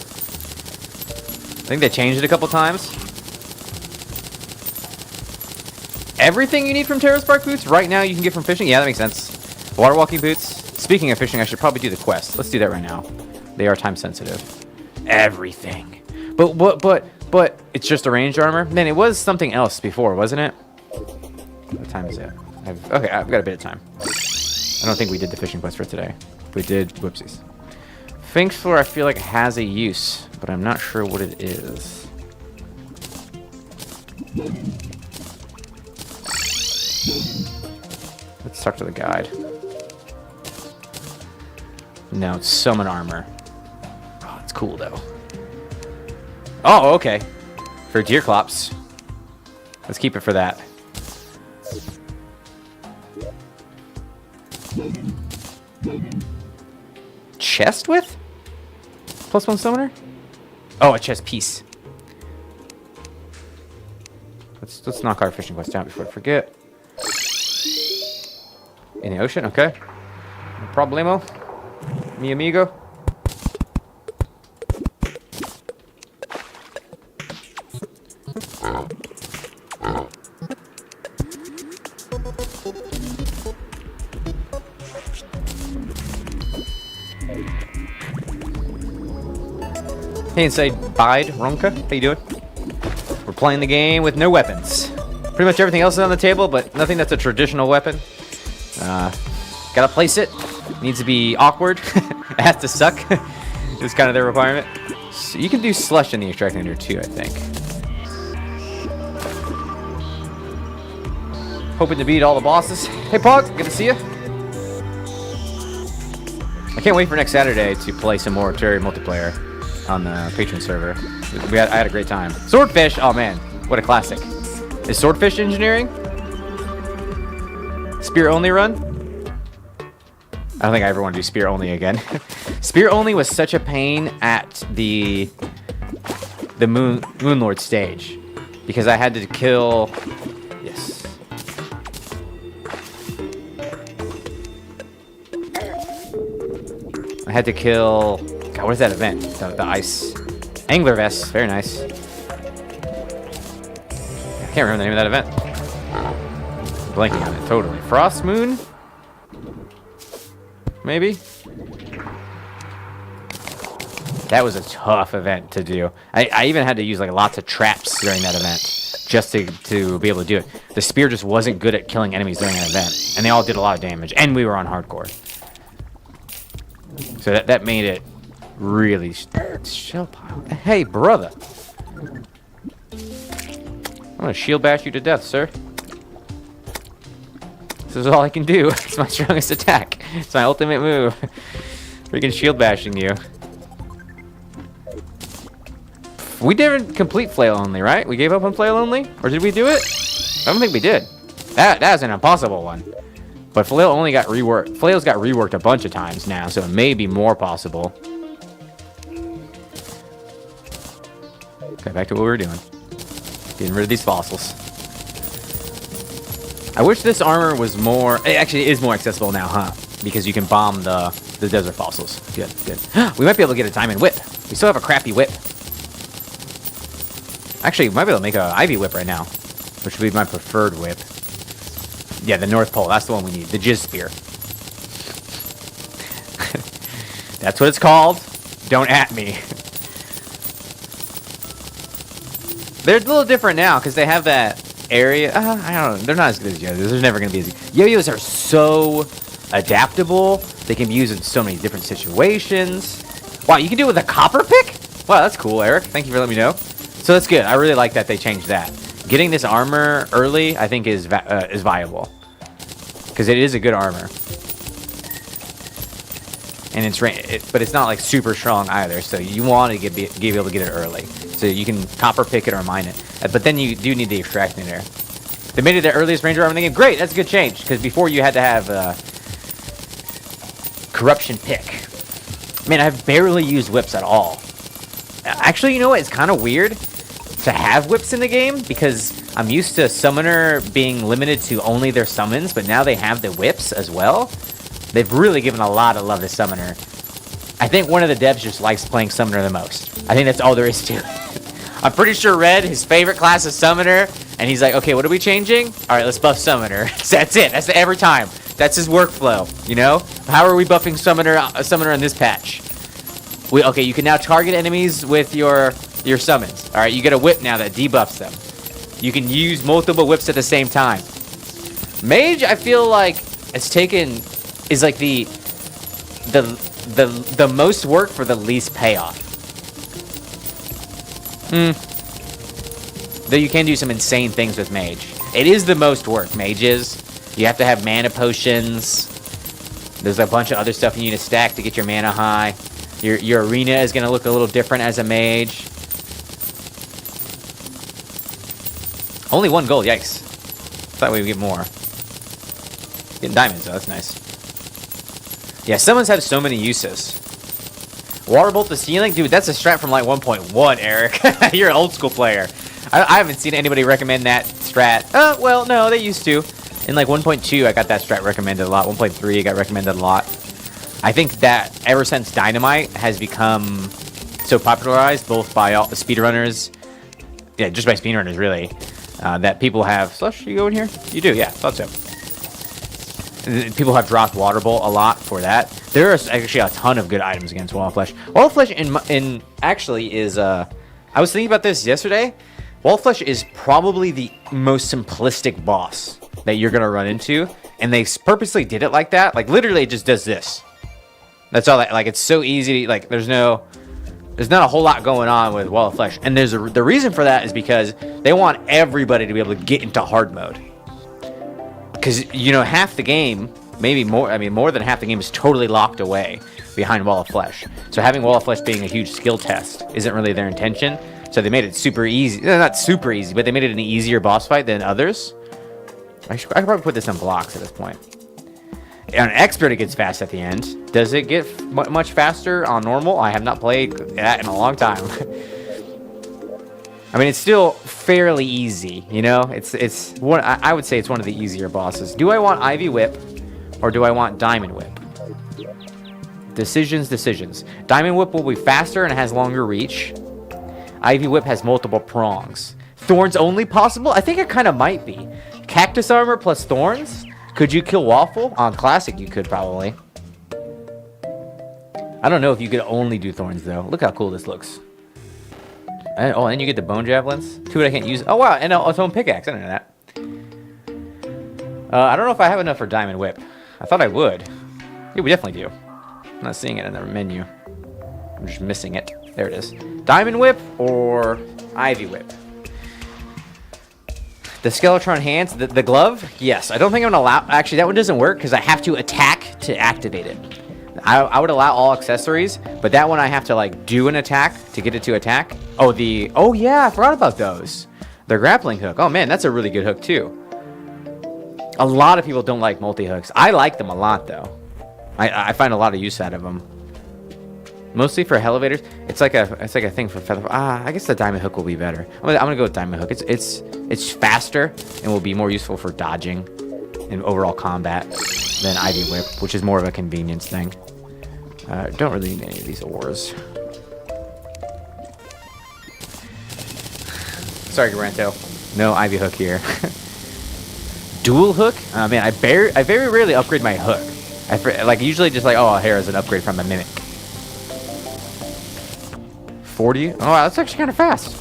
think they changed it a couple times. Everything you need from Terra Spark boots right now you can get from fishing. Yeah, that makes sense. Water walking boots. Speaking of fishing, I should probably do the quest. Let's do that right now. They are time sensitive. Everything. But it's just a ranged armor. Man, it was something else before, wasn't it? What time is it? Okay, I've got a bit of time. I don't think we did the fishing quest for today. We did. Whoopsies. Sphinx Floor, I feel like has a use, but I'm not sure what it is. Let's talk to the guide. No, it's summon armor. Oh, it's cool though. Oh, okay. For deer clops. Let's keep it for that. Chest width? +1 summoner? Oh, a chest piece. Let's knock our fishing quest down before I forget. In the ocean, okay. No problemo. Mi amigo. Hey, inside Bide, Ronka. How you doing? We're playing the game with no weapons. Pretty much everything else is on the table, but nothing that's a traditional weapon. Gotta place it. Needs to be awkward. It has to suck. It's kind of their requirement. So you can do slush in the extractinator too, I think. Hoping to beat all the bosses. Hey, Pog, good to see you. I can't wait for next Saturday to play some more Terraria multiplayer on the Patreon server. I had a great time. Swordfish! Oh man, what a classic. Is Swordfish engineering? Spear only run? I don't think I ever want to do spear only again. Spear only was such a pain at the Moon Lord stage. because I had to kill. Yes. I had to kill. God, what is that event? The ice angler vest. Very nice. I can't remember the name of that event. I'm blanking on it totally. Frost Moon? Maybe? That was a tough event to do. I even had to use like lots of traps during that event just to be able to do it. The spear just wasn't good at killing enemies during that event. And they all did a lot of damage. And we were on hardcore. So that made it really... Shell pile. Hey, brother. I'm gonna shield bash you to death, sir. This is all I can do. It's my strongest attack. It's my ultimate move. Freaking shield bashing you. We didn't complete flail only, right? We gave up on flail only? Or did we do it? I don't think we did. That's an impossible one. But flail only got reworked. Flail's got reworked a bunch of times now, so it may be more possible. Okay, back to what we were doing. Getting rid of these fossils. I wish this armor was more... It actually is more accessible now, huh? Because you can bomb the desert fossils. Good, good. We might be able to get a diamond whip. We still have a crappy whip. Actually, we might be able to make an ivy whip right now, which would be my preferred whip. Yeah, the North Pole. That's the one we need. The Jizz Spear. That's what it's called. Don't at me. They're a little different now because they have that area. I don't know. They're not as good as yo-yos. They're never going to be as good. Yo-yos are so adaptable. They can be used in so many different situations. Wow, you can do it with a copper pick? Wow, that's cool, Eric. Thank you for letting me know. So that's good. I really like that they changed that. Getting this armor early, I think, is viable. Because it is a good armor. And but it's not like super strong either. So you want to be able to get it early. So you can copper pick it or mine it. But then you do need the extraction there. They made it the earliest ranger armor in the game. Great, that's a good change. Because before you had to have corruption pick. Man, I've barely used whips at all. Actually, you know what? It's kind of weird to have whips in the game because I'm used to Summoner being limited to only their summons, but now they have the whips as well. They've really given a lot of love to Summoner. I think one of the devs just likes playing Summoner the most. I think that's all there is to it. I'm pretty sure Red, his favorite class is Summoner, and he's like, okay, what are we changing? All right, let's buff Summoner. That's it. That's every time. That's his workflow, you know? How are we buffing Summoner in this patch? Okay, you can now target enemies with your summons. All right, you get a whip now that debuffs them. You can use multiple whips at the same time. Mage, I feel like is like the most work for the least payoff. Though you can do some insane things with Mage. It is the most work, Mage is. You have to have mana potions. There's a bunch of other stuff you need to stack to get your mana high. Your arena is going to look a little different as a mage. Only 1 gold, yikes. Thought we would get more. Getting diamonds, though, that's nice. Yeah, summons have so many uses. Water bolt the ceiling? Dude, that's a strat from like 1.1, Eric. You're an old school player. I haven't seen anybody recommend that strat. Well, no, they used to. In like 1.2, I got that strat recommended a lot. 1.3, it got recommended a lot. I think that ever since Dynamite has become so popularized, both by all the speedrunners, yeah, just by speedrunners, really, that people have... Slush, you go in here? You do, yeah, thought so. People have dropped Water Bolt a lot for that. There are actually a ton of good items against Wall of Flesh. Wall of Flesh actually is... I was thinking about this yesterday. Wall of Flesh is probably the most simplistic boss that you're going to run into. And they purposely did it like that. Like, literally, it just does this. That's all that, like, it's so easy, like, there's not a whole lot going on with Wall of Flesh. And the reason for that is because they want everybody to be able to get into hard mode. Because, you know, half the game, maybe more, I mean, more than half the game is totally locked away behind Wall of Flesh. So having Wall of Flesh being a huge skill test isn't really their intention. So they made it super easy. Not super easy, but they made it an easier boss fight than others. I could probably put this on blocks at this point. On expert, it gets fast at the end. Does it get much faster on normal? I have not played that in a long time. I mean, it's still fairly easy, you know? It's one. I would say it's one of the easier bosses. Do I want Ivy Whip or do I want Diamond Whip? Decisions. Diamond Whip will be faster and has longer reach. Ivy Whip has multiple prongs. Thorns only possible? I think it kind of might be. Cactus armor plus thorns? Could you kill Waffle? On Classic, you could probably. I don't know if you could only do thorns, though. Look how cool this looks. And you get the bone javelins. Two I can't use. Oh, wow. And its own pickaxe. I didn't know that. I don't know if I have enough for Diamond Whip. I thought I would. Yeah, we definitely do. I'm not seeing it in the menu. I'm just missing it. There it is. Diamond Whip or Ivy Whip? The Skeletron hands, the glove? Yes. I don't think I'm going to allow... Actually, that one doesn't work because I have to attack to activate it. I would allow all accessories, but that one I have to, like, do an attack to get it to attack. Oh, oh, yeah, I forgot about those. The grappling hook. Oh, man, that's a really good hook, too. A lot of people don't like multi-hooks. I like them a lot, though. I find a lot of use out of them. Mostly for elevators. It's like a thing for feather. I guess the diamond hook will be better. I'm gonna go with diamond hook. It's faster and will be more useful for dodging and overall combat than Ivy Whip, which is more of a convenience thing. Don't really need any of these ores. Sorry, Garanto. No Ivy Hook here. Dual hook? Oh man, I very rarely upgrade my hook. Usually just like, oh, here is an upgrade from a mimic. 40? Oh, wow, that's actually kind of fast.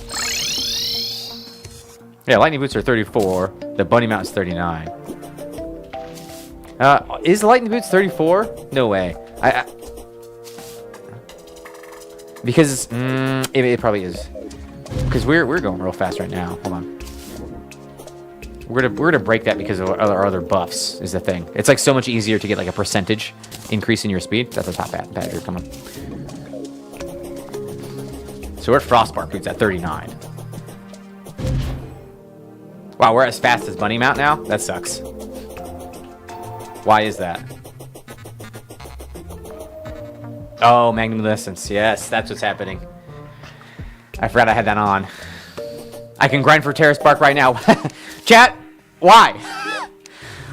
Yeah, lightning boots are 34. The bunny mount is 39. Is lightning boots 34? No way. Because it probably is. Because we're going real fast right now. Hold on. We're gonna break that because of our other buffs is the thing. It's like so much easier to get like a percentage increase in your speed. That's a top badger. Come on. So we're at Frostbark boots at 39. Wow, we're as fast as Bunny Mount now? That sucks. Why is that? Oh, Magnoluminescence. Yes, that's what's happening. I forgot I had that on. I can grind for Terra Spark right now. Chat, why?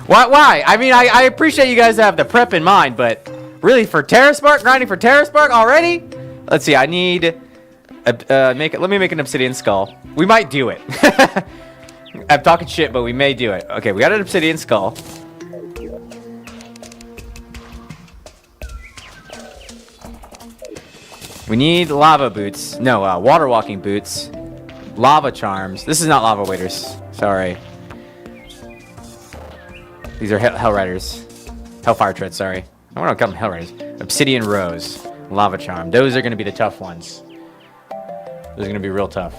Why? I mean, I appreciate you guys have the prep in mind, but really for Terra Spark? Grinding for Terra Spark already? Let's see, I need... let me make an obsidian skull. We might do it. I'm talking shit, but we may do it. Okay, we got an obsidian skull. We need lava boots. No, water walking boots. Lava charms. This is not lava waders. Sorry. These are hell riders. Hellfire treads, sorry. I want to call them hell riders. Obsidian rose. Lava charm. Those are going to be the tough ones. Those are going to be real tough.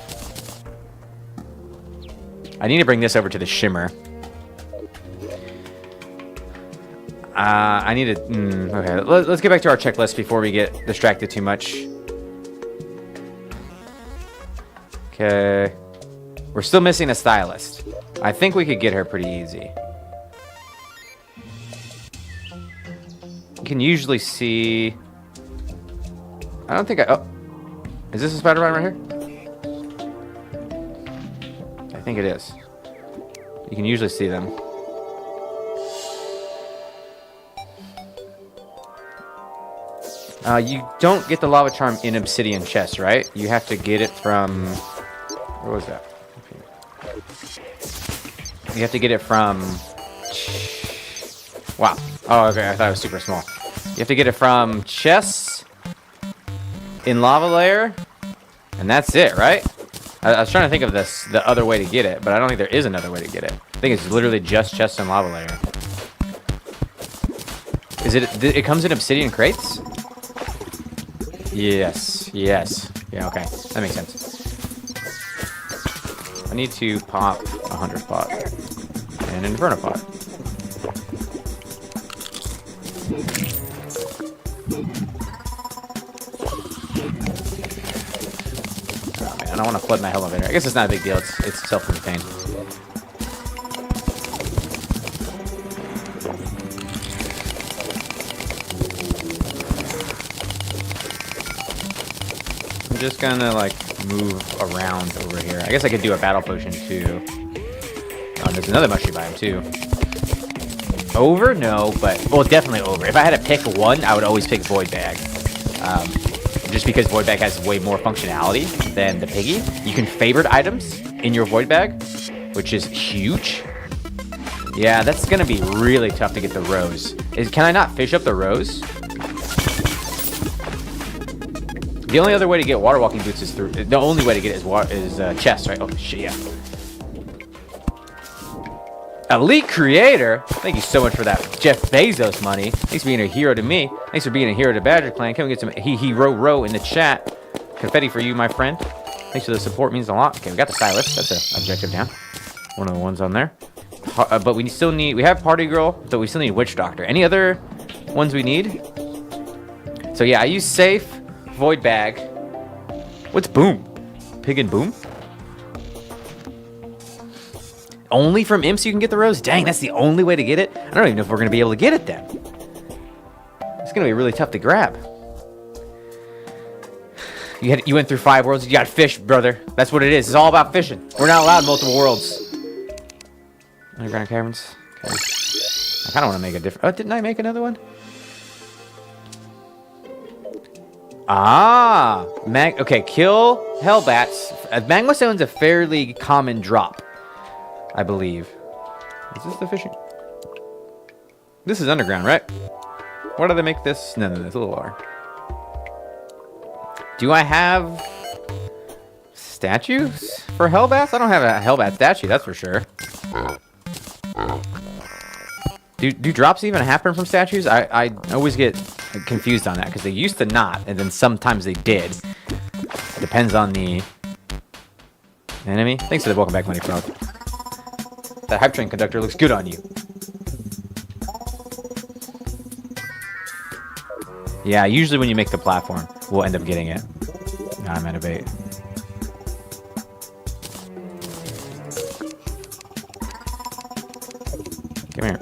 I need to bring this over to the shimmer. I need to... okay, let's get back to our checklist before we get distracted too much. Okay. We're still missing a stylist. I think we could get her pretty easy. You can usually see... I don't think I... oh. Is this a spider right here? I think it is. You can usually see them. You don't get the lava charm in obsidian chests, right? You have to get it from... where was that? You have to get it from... wow. Oh, okay. I thought it was super small. You have to get it from chests in lava layer, and that's it, right? I was trying to think of the other way to get it, but I don't think there is another way to get it. I think it's literally just chests and lava layer. Is it? It comes in obsidian crates? Yes. Yes. Yeah. Okay. That makes sense. I need to pop a 100 pot and an inferno pot. Oh man, I don't want to flood my elevator. I guess it's not a big deal. It's self-contained. I'm just gonna like move around over here. I guess I could do a battle potion too. There's another mushroom biome too. Over? No, but... Well, definitely over. If I had to pick one, I would always pick Void Bag. Just because Void Bag has way more functionality than the Piggy. You can favorite items in your Void Bag, which is huge. Yeah, that's going to be really tough to get the rose. Can I not fish up the rose? The only other way to get water walking boots is through... The only way to get it is chest, right? Oh, shit, yeah. Elite Creator? Thank you so much for that Jeff Bezos money. Thanks for being a hero to me. Thanks for being a hero to Badger Clan. Can we get some he-row in the chat? Confetti for you, my friend. Thanks for the support. Means a lot. Okay, we got the stylist. That's an objective down. One of the ones on there. But we still need... We have Party Girl, but we still need Witch Doctor. Any other ones we need? So yeah, I use Safe, Void Bag. What's Boom? Pig and Boom? Only from imps you can get the rose? Dang, that's the only way to get it? I don't even know if we're going to be able to get it then. It's going to be really tough to grab. You went through 5 worlds. You got fish, brother. That's what it is. It's all about fishing. We're not allowed multiple worlds. Underground caverns. Okay. I kind of want to make a different... Oh, didn't I make another one? Ah. Okay, kill hellbats. Magma stone's a fairly common drop, I believe. Is this the fishing? This is underground, right? Why do they make this? No, it's a little lower. Do I have statues for hellbats? I don't have a hellbat statue, that's for sure. Do drops even happen from statues? I always get confused on that because they used to not, and then sometimes they did. It depends on the enemy. Thanks for the welcome back, Money Frog. That hype train conductor looks good on you. Yeah, usually when you make the platform, we'll end up getting it. Nah, I'm out of bait. Come here.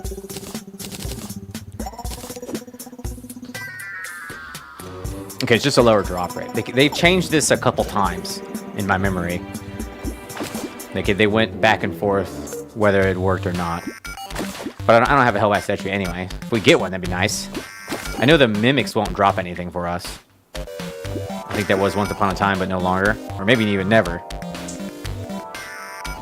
Okay, it's just a lower drop rate. They've changed this a couple times in my memory. They went back and forth whether it worked or not. But I don't have a Hellbat statue anyway. If we get one, that'd be nice. I know the mimics won't drop anything for us. I think that was once upon a time, but no longer. Or maybe even never.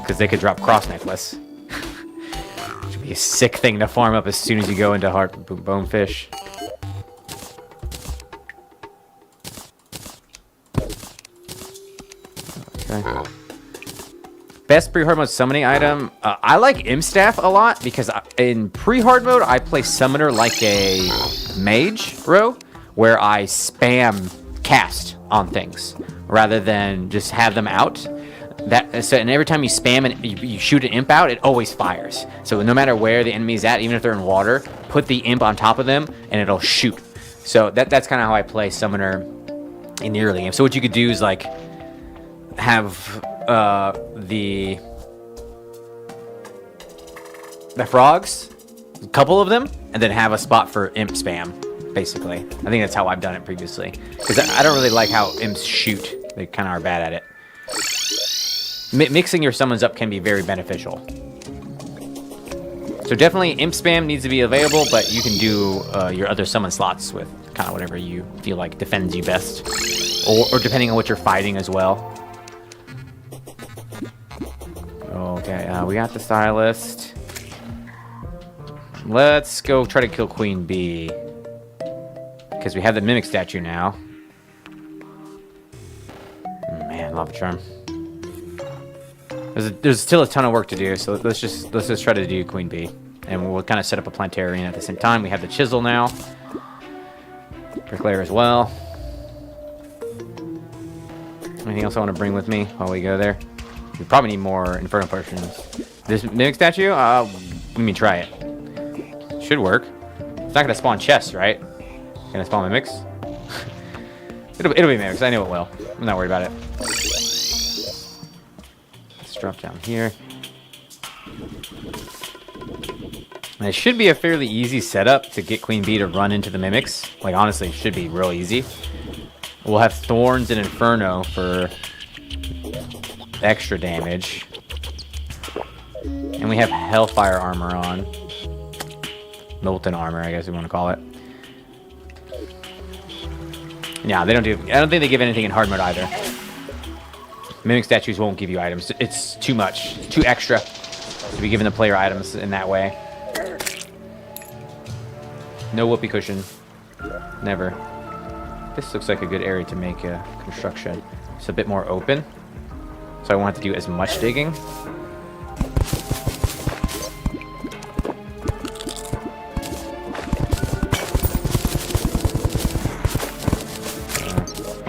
Because they could drop cross necklace. Which would be a sick thing to farm up as soon as you go into bonefish. Okay. Best pre-hard mode summoning item. I like Imp Staff a lot because in pre-hard mode, I play Summoner like a mage row where I spam cast on things rather than just have them out. And every time you spam and you shoot an imp out, it always fires. So no matter where the enemy is at, even if they're in water, put the imp on top of them and it'll shoot. So that's kind of how I play Summoner in the early game. So what you could do is like have the frogs, a couple of them, and then have a spot for imp spam, basically. I think that's how I've done it previously. Because I don't really like how imps shoot. They kind of are bad at it. Mixing your summons up can be very beneficial. So definitely imp spam needs to be available, but you can do your other summon slots with kind of whatever you feel like defends you best. Or depending on what you're fighting as well. Okay, we got the stylist. Let's go try to kill Queen Bee. Because we have the Mimic statue now. Man, Lava Charm. There's still a ton of work to do, so let's just try to do Queen Bee. And we'll kind of set up a planetary arena at the same time. We have the chisel now. Bricklayer as well. Anything else I want to bring with me while we go there? We probably need more Inferno Potions. This Mimic statue? Let me try it. Should work. It's not going to spawn chests, right? Going to spawn Mimics? it'll be Mimics. I know it will. I'm not worried about it. Let's drop down here. And it should be a fairly easy setup to get Queen Bee to run into the Mimics. Like, honestly, it should be real easy. We'll have Thorns and Inferno for extra damage. And we have Hellfire armor on. Molten armor, I guess you want to call it. Yeah, they don't do... I don't think they give anything in hard mode either. Mimic statues won't give you items. It's too much. Too extra to be giving the player items in that way. No whoopee cushion. Never. This looks like a good area to make construction. It's a bit more open. So I won't have to do as much digging.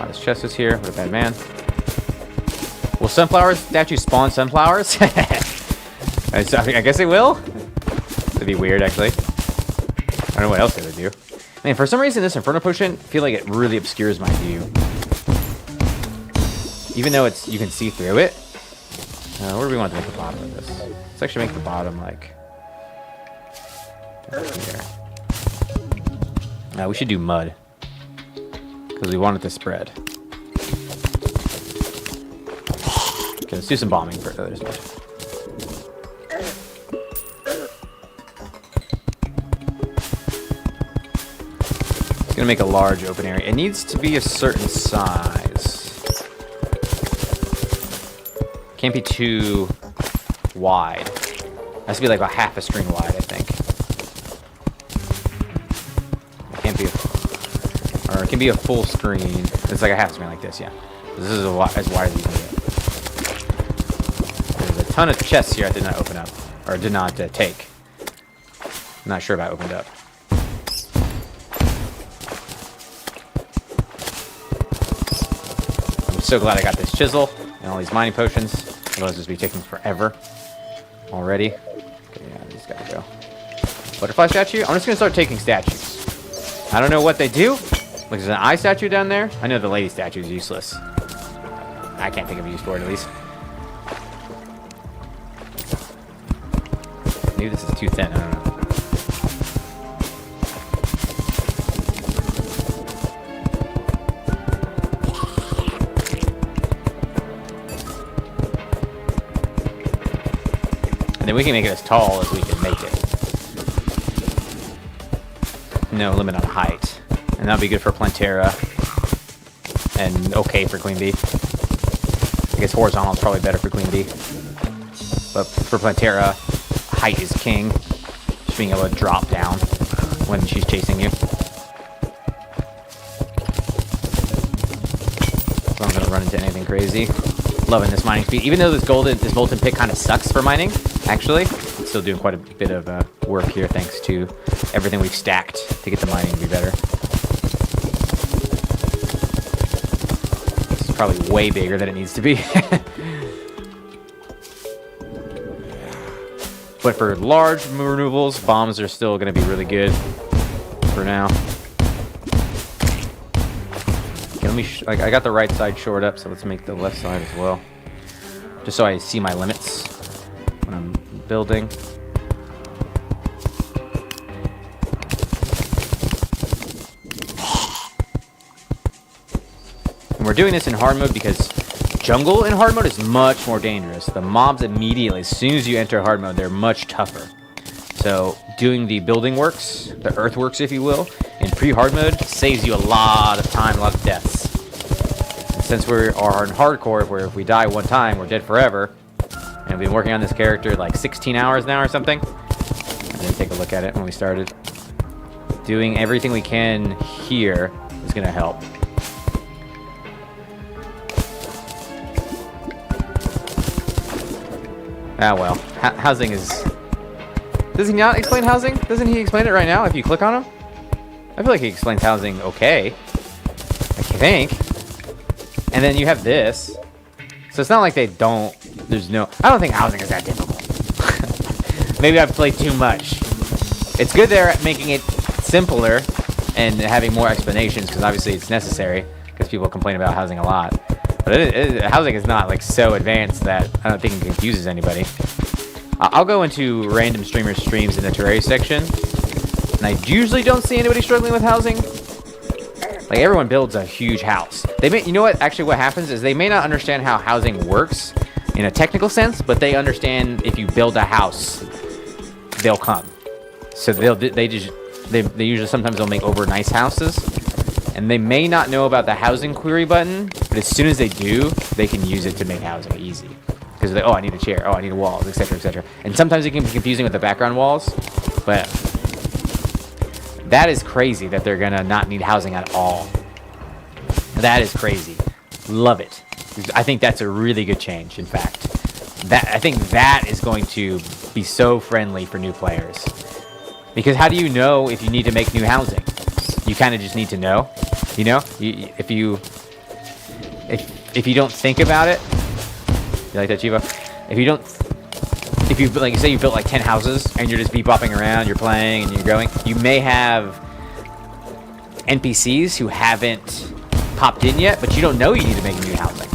This chest is here. What a bad man. Will sunflower statues spawn sunflowers? I guess they will. That'd be weird, actually. I don't know what else they would do. Man, for some reason, this Inferno Potion, I feel like it really obscures my view. Even though you can see through it. Where do we want to make the bottom of this? Let's actually make the bottom, like... here. We should do mud. Because we want it to spread. Okay, let's do some bombing for others. It's gonna make a large open area. It needs to be a certain size. Can't be too wide. It has to be like about half a screen wide, I think. It can't be, or it can be a full screen. It's like a half screen like this, yeah. This is as wide as you can get. There's a ton of chests here I did not open up, or did not take. I'm not sure if I opened up. I'm so glad I got this chisel and all these mining potions. Otherwise, this would be taking forever already. Okay, yeah, these gotta go. Butterfly statue? I'm just gonna start taking statues. I don't know what they do. Look, there's an eye statue down there. I know the lady statue is useless. I can't think of a use for it, at least. Maybe this is too thin. I don't know. And then we can make it as tall as we can make it. No limit on height. And that'll be good for Plantera. And okay for Queen Bee. I guess horizontal is probably better for Queen Bee. But for Plantera, height is king. Just being able to drop down when she's chasing you. So I'm gonna run into anything crazy. Loving this mining speed. Even though this molten pit kind of sucks for mining, actually, I'm still doing quite a bit of work here thanks to everything we've stacked to get the mining to be better. This is probably way bigger than it needs to be. But for large removals, bombs are still going to be really good for now. Okay, let me I got the right side shored up, so let's make the left side as well. Just so I see my limits when I'm building. And we're doing this in hard mode because jungle in hard mode is much more dangerous. The mobs immediately, as soon as you enter hard mode, they're much tougher. So doing the building works, the earthworks if you will, in pre-hard mode saves you a lot of time, a lot of deaths. And since we are in hardcore, where if we die one time, we're dead forever, and we've been working on this character like 16 hours now or something. I didn't take a look at it when we started. Doing everything we can here is going to help. Ah, well. Housing is... Does he not explain housing? Doesn't he explain it right now if you click on him? I feel like he explains housing okay. I think. And then you have this. So it's not like they don't... There's no... I don't think housing is that difficult. Maybe I've played too much. It's good they're making it simpler and having more explanations because obviously it's necessary because people complain about housing a lot. But housing is not like so advanced that I don't think it confuses anybody. I'll go into random streamers' streams in the Terraria section, and I usually don't see anybody struggling with housing. Like, everyone builds a huge house. They may, you know what? Actually, what happens is they may not understand how housing works in a technical sense, but they understand if you build a house, they'll come. So they usually sometimes they'll make over nice houses, and they may not know about the housing query button, but as soon as they do, they can use it to make housing easy. Because they, oh, I need a chair, oh, I need walls, etc., etc. And sometimes it can be confusing with the background walls, but that is crazy that they're gonna not need housing at all. That is crazy. Love it. I think that's a really good change. In fact, I think that is going to be so friendly for new players. Because how do you know if you need to make new housing? You kind of just need to know. You know, if you don't think about it. You like that, Chivo? If you like, say you built like 10 houses and you're just bebopping around, you're playing and you're going, you may have NPCs who haven't popped in yet, but you don't know you need to make new housing.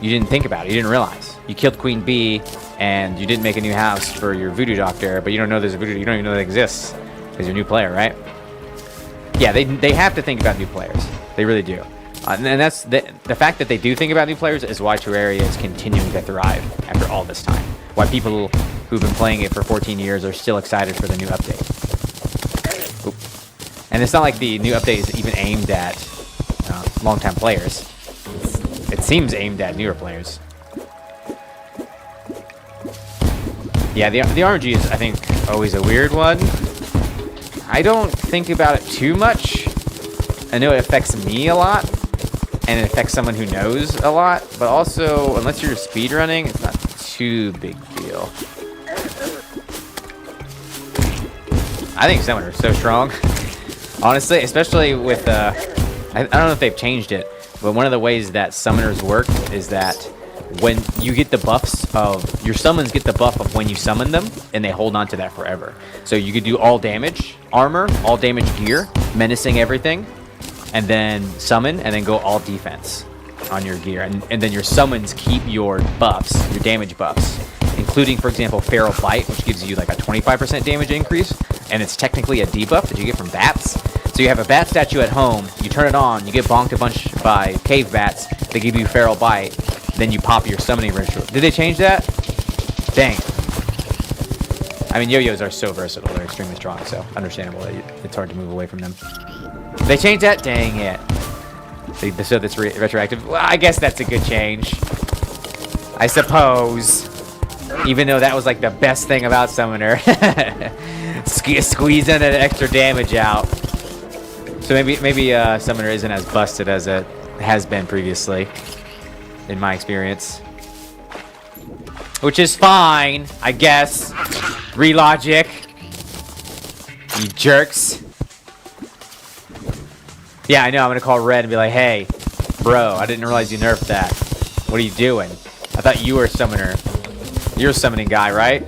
You didn't think about it. You didn't realize. You killed Queen Bee and you didn't make a new house for your voodoo doctor, but you don't know there's a voodoo. You don't even know that exists because you're a new player, right? Yeah, they have to think about new players. They really do. And that's the fact that they do think about new players is why Terraria is continuing to thrive after all this time. Why people who've been playing it for 14 years are still excited for the new update. Oop. And it's not like the new update is even aimed at long-time players. It seems aimed at newer players. Yeah, the RNG is, I think, always a weird one. I don't think about it too much. I know it affects me a lot. And it affects someone who knows a lot, but also, unless you're speedrunning, it's not too big deal. I think Summoner is so strong. Honestly, especially with, I don't know if they've changed it, but one of the ways that Summoners work is that when you get the buffs of, your summons get the buff of when you summon them, and they hold on to that forever. So you could do all damage, armor, all damage gear, menacing everything, and then summon, and then go all defense on your gear. And then your summons keep your buffs, your damage buffs, including, for example, Feral Bite, which gives you like a 25% damage increase, and it's technically a debuff that you get from bats. So you have a bat statue at home, you turn it on, you get bonked a bunch by cave bats, they give you Feral Bite, then you pop your summoning ritual. Did they change that? Dang. I mean, yo-yos are so versatile, they're extremely strong, so understandable that it's hard to move away from them. They changed that? Dang it. So that's retroactive. Well, I guess that's a good change. I suppose. Even though that was like the best thing about Summoner. Squeezing that extra damage out. So maybe Summoner isn't as busted as it has been previously. In my experience. Which is fine, I guess. Relogic. You jerks. Yeah, I know. I'm going to call Red and be like, hey, bro, I didn't realize you nerfed that. What are you doing? I thought you were a summoner. You're a summoning guy, right?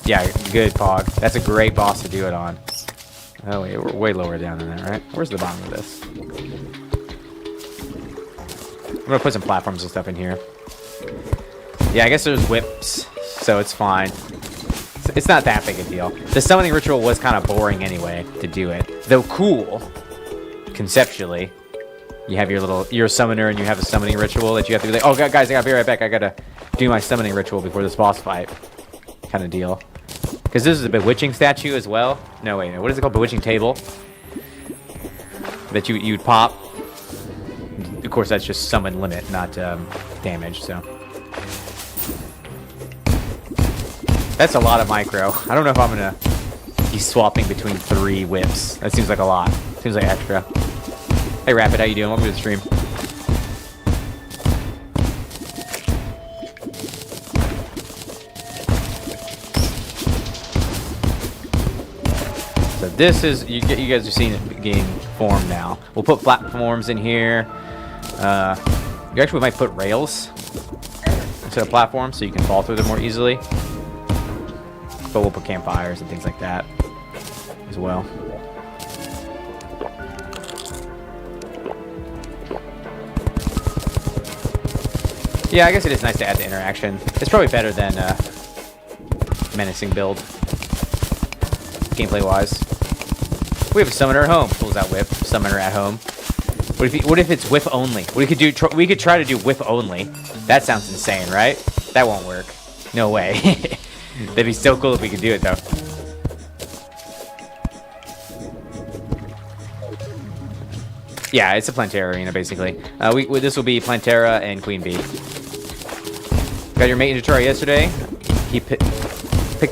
Yeah, good, Pog. That's a great boss to do it on. Oh, wait, we're way lower down than that, right? Where's the bottom of this? I'm going to put some platforms and stuff in here. Yeah, I guess there's whips, so it's fine. It's not that big a deal. The summoning ritual was kind of boring anyway to do it. Though cool, conceptually. You have you're a summoner and you have a summoning ritual that you have to be like, oh, guys, I gotta be right back. I gotta do my summoning ritual before this boss fight. Kind of deal. Because this is a bewitching statue as well. No, wait, what is it called? Bewitching table. That you'd pop. Of course, that's just summon limit, not damage, so. That's a lot of micro. I don't know if I'm gonna be swapping between 3 whips. That seems like a lot. Seems like extra. Hey Rapid, how you doing? Welcome to the stream. So this is, you guys are seeing it gain form now. We'll put platforms in here. You actually might put rails instead of platforms so you can fall through them more easily. But we'll put campfires and things like that as well. Yeah, I guess it is nice to add the interaction. It's probably better than menacing build, gameplay-wise. We have a summoner at home. Pulls out whip. Summoner at home. What if it's whip only? We could try to do whip only. That sounds insane, right? That won't work. No way. That'd be so cool if we could do it though. Yeah, it's a Plantera arena basically. This will be Plantera and Queen Bee. Got your mate in Terraria yesterday. He picked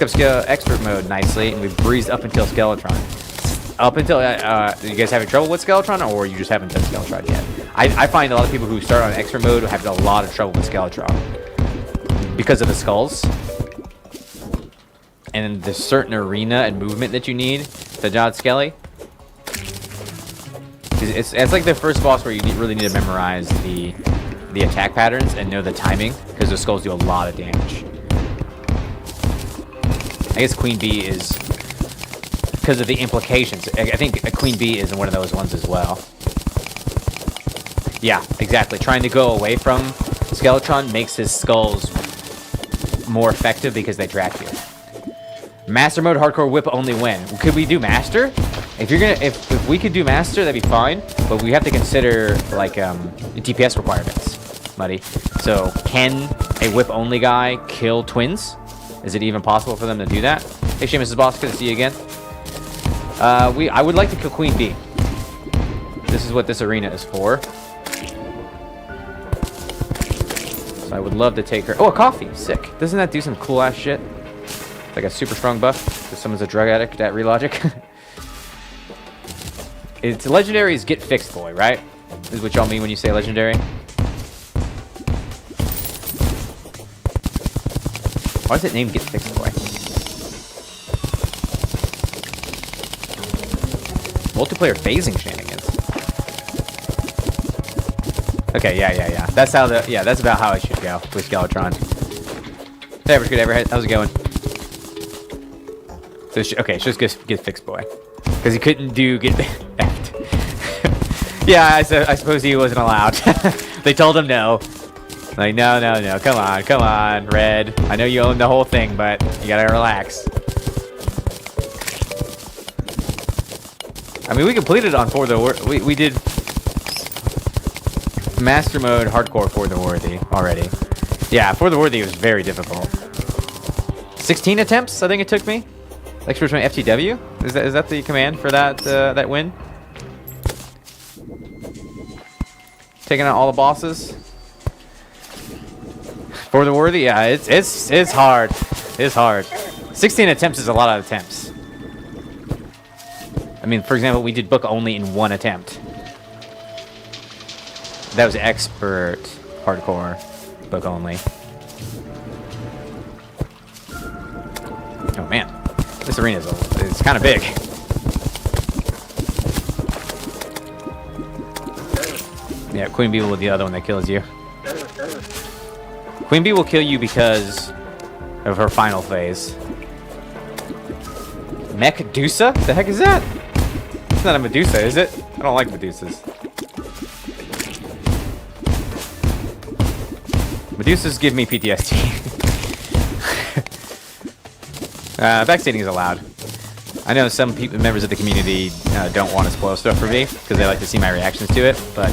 up expert mode nicely, and we breezed up until Skeletron. Up until you guys having trouble with Skeletron, or you just haven't done Skeletron yet? I find a lot of people who start on expert mode have a lot of trouble with Skeletron because of the skulls. And there's certain arena and movement that you need to dodge Skelly. It's like the first boss where you really need to memorize the attack patterns and know the timing, because the skulls do a lot of damage. I guess Queen Bee is because of the implications. I think a Queen Bee is one of those ones as well. Yeah, exactly. Trying to go away from Skeletron makes his skulls more effective because they track you. Master mode, hardcore whip only win. Could we do master? If we could do master, that'd be fine. But we have to consider like DPS requirements, Muddy. So can a whip only guy kill twins? Is it even possible for them to do that? Hey, Seamus' boss, good to see you again. I would like to kill Queen Bee. This is what this arena is for. So I would love to take her. Oh, a coffee, sick. Doesn't that do some cool ass shit? Like a super strong buff, because someone's a drug addict at Relogic. It's legendary's get fixed boy, right? This is what y'all mean when you say legendary. Why is it named get fixed boy? Multiplayer phasing shenanigans. Okay, yeah. That's about how it should go with Skeletron. Hey, what's good, Everhead? How's it going? So it's just get fixed boy, because he couldn't do get effed. Yeah, I suppose he wasn't allowed. They told him no. Like no, come on, Red. I know you own the whole thing, but you gotta relax. I mean, we completed on For the Worthy. We did Master Mode Hardcore For the Worthy already. Yeah, For the Worthy was very difficult. 16 attempts, I think it took me. Expert Mode FTW? Is that the command for that win? Taking out all the bosses. For the Worthy, yeah, it's hard. It's hard. 16 attempts is a lot of attempts. I mean, for example, we did book only in one attempt. That was expert hardcore book only. Oh man, this arena is kind of big. Yeah, Queen Bee will be the other one that kills you. Queen Bee will kill you because of her final phase. Medusa? The heck is that? It's not a Medusa, is it? I don't like Medusas. Medusas give me PTSD. Backstating is allowed. I know some members of the community don't want to spoil stuff for me because they like to see my reactions to it, but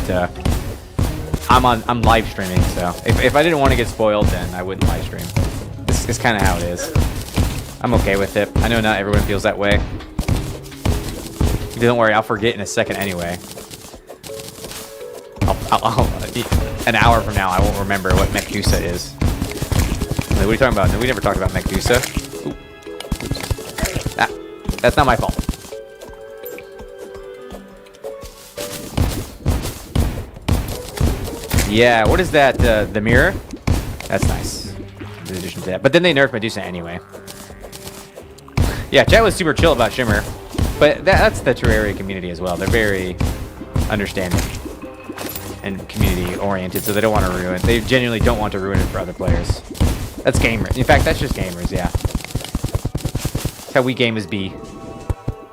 I'm live streaming, so if I didn't want to get spoiled, then I wouldn't live stream. This is kind of how it is. I'm okay with it. I know not everyone feels that way. Don't worry, I'll forget in a second anyway. An hour from now, I won't remember what Medusa is. What are you talking about? No, we never talked about Medusa. Ooh. That's not my fault. Yeah, what is that? The mirror? That's nice. In addition to that. But then they nerfed Medusa anyway. Yeah, chat was super chill about Shimmer. But that's the Terraria community as well. They're very understanding and community-oriented, so they don't want to ruin it. They genuinely don't want to ruin it for other players. That's gamers. In fact, that's just gamers, yeah. That's how we gamers be.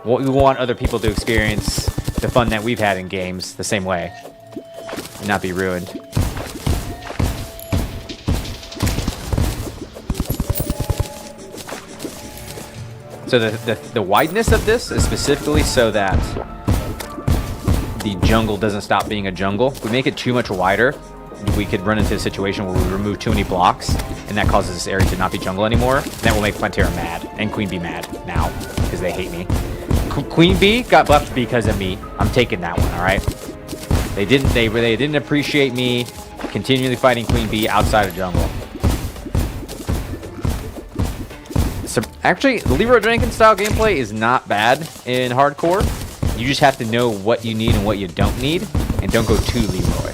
We want other people to experience the fun that we've had in games the same way and not be ruined. So the wideness of this is specifically so that the jungle doesn't stop being a jungle. If we make it too much wider, we could run into a situation where we remove too many blocks, and that causes this area to not be jungle anymore. That will make Plantera mad, and Queen Bee mad now, because they hate me. Queen Bee got buffed because of me. I'm taking that one, alright? They didn't appreciate me continually fighting Queen Bee outside of jungle. So, actually, the Leroy Jenkins style gameplay is not bad in hardcore. You just have to know what you need and what you don't need, and don't go too Leroy.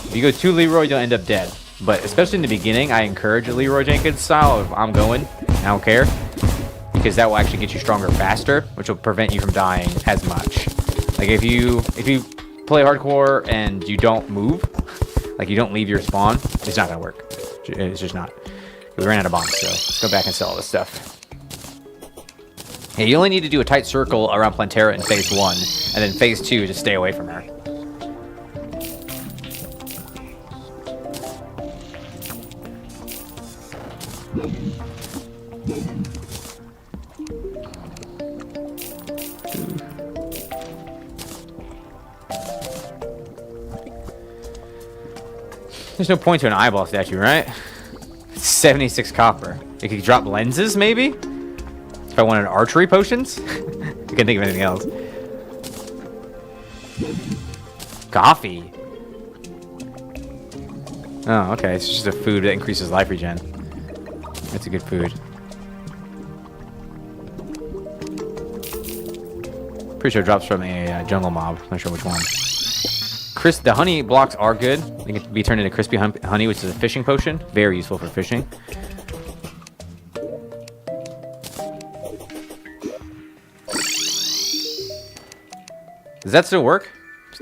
If you go too Leroy, you'll end up dead. But especially in the beginning, I encourage a Leroy Jenkins style if I'm going. I don't care. Because that will actually get you stronger faster, which will prevent you from dying as much. Like if you play hardcore and you don't move, like you don't leave your spawn, it's not gonna work. It's just not. We ran out of bombs, so let's go back and sell all this stuff. Yeah, you only need to do a tight circle around Plantera in phase 1, and then phase 2 just stay away from her. There's no point to an eyeball statue, right? 76 copper. It could drop lenses, maybe? If I wanted archery potions? I can't think of anything else. Coffee. Oh, okay. It's just a food that increases life regen. That's a good food. Pretty sure it drops from a jungle mob. Not sure which one. The honey blocks are good. They can be turned into crispy honey, which is a fishing potion. Very useful for fishing. Does that still work?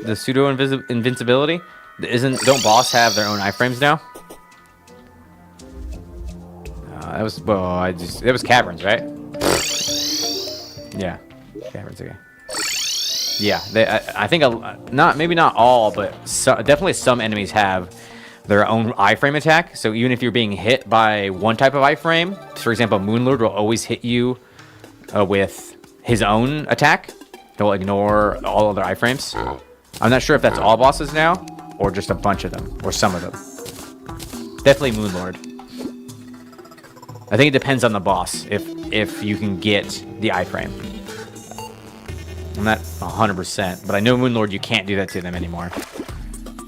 The pseudo invincibility? Don't boss have their own iframes now? That was caverns, right? Yeah, caverns. Okay. Yeah, I think maybe not all, but definitely some enemies have their own iframe attack. So even if you're being hit by one type of iframe, for example, Moonlord will always hit you with his own attack. He'll ignore all other iframes. I'm not sure if that's all bosses now, or just a bunch of them, or some of them. Definitely Moonlord. I think it depends on the boss if you can get the iframe. I'm not 100%, but I know Moonlord, you can't do that to them anymore.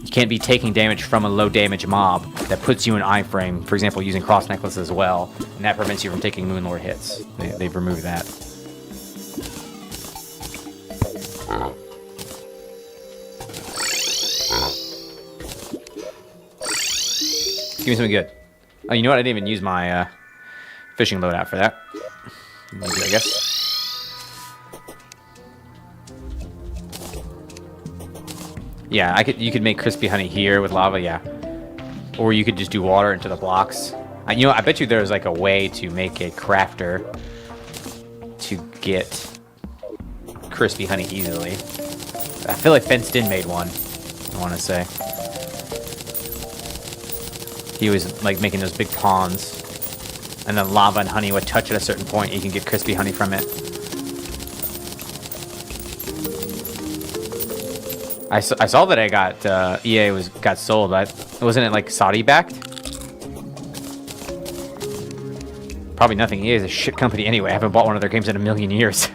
You can't be taking damage from a low damage mob that puts you in iframe, for example, using cross necklace as well, and that prevents you from taking Moonlord hits. They've removed that. Give me something good. Oh, you know what? I didn't even use my fishing loadout for that. Maybe, I guess. Yeah, you could make crispy honey here with lava, yeah. Or you could just do water into the blocks. I bet you there's like a way to make a crafter to get crispy honey easily. I feel like Fenced In made one, I want to say. He was like making those big ponds. And then lava and honey would touch at a certain point, you can get crispy honey from it. I saw that I got EA got sold. Wasn't it like Saudi backed? Probably nothing. EA is a shit company anyway. I haven't bought one of their games in a million years.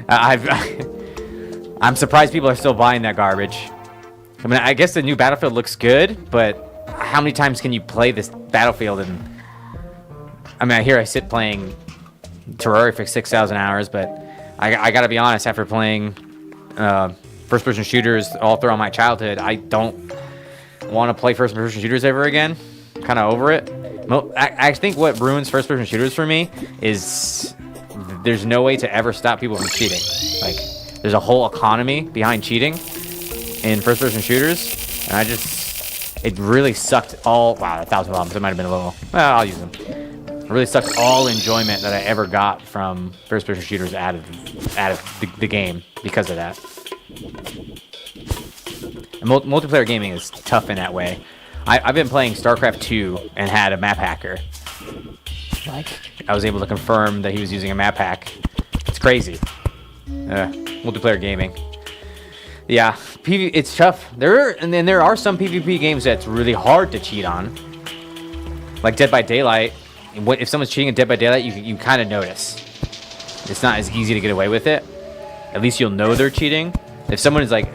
I'm surprised people are still buying that garbage. I mean, I guess the new Battlefield looks good, but how many times can you play this Battlefield? And I mean, I sit playing Terraria for 6,000 hours, but I gotta be honest. After playing first-person shooters all throughout my childhood, I don't want to play first-person shooters ever again. I'm kind of over it. I think what ruins first-person shooters for me is there's no way to ever stop people from cheating. Like, there's a whole economy behind cheating in first-person shooters, and it really sucked all... Wow, 1,000 bombs. It might have been a little... Well, I'll use them. It really sucked all enjoyment that I ever got from first-person shooters out of the game because of that. And multiplayer gaming is tough in that way. I've been playing StarCraft 2 and had a map hacker. Like, I was able to confirm that he was using a map hack. It's crazy. Multiplayer gaming. Yeah, it's tough. And then there are some PvP games that's really hard to cheat on. Like Dead by Daylight. If someone's cheating in Dead by Daylight, you kind of notice. It's not as easy to get away with it. At least you'll know they're cheating. If someone is like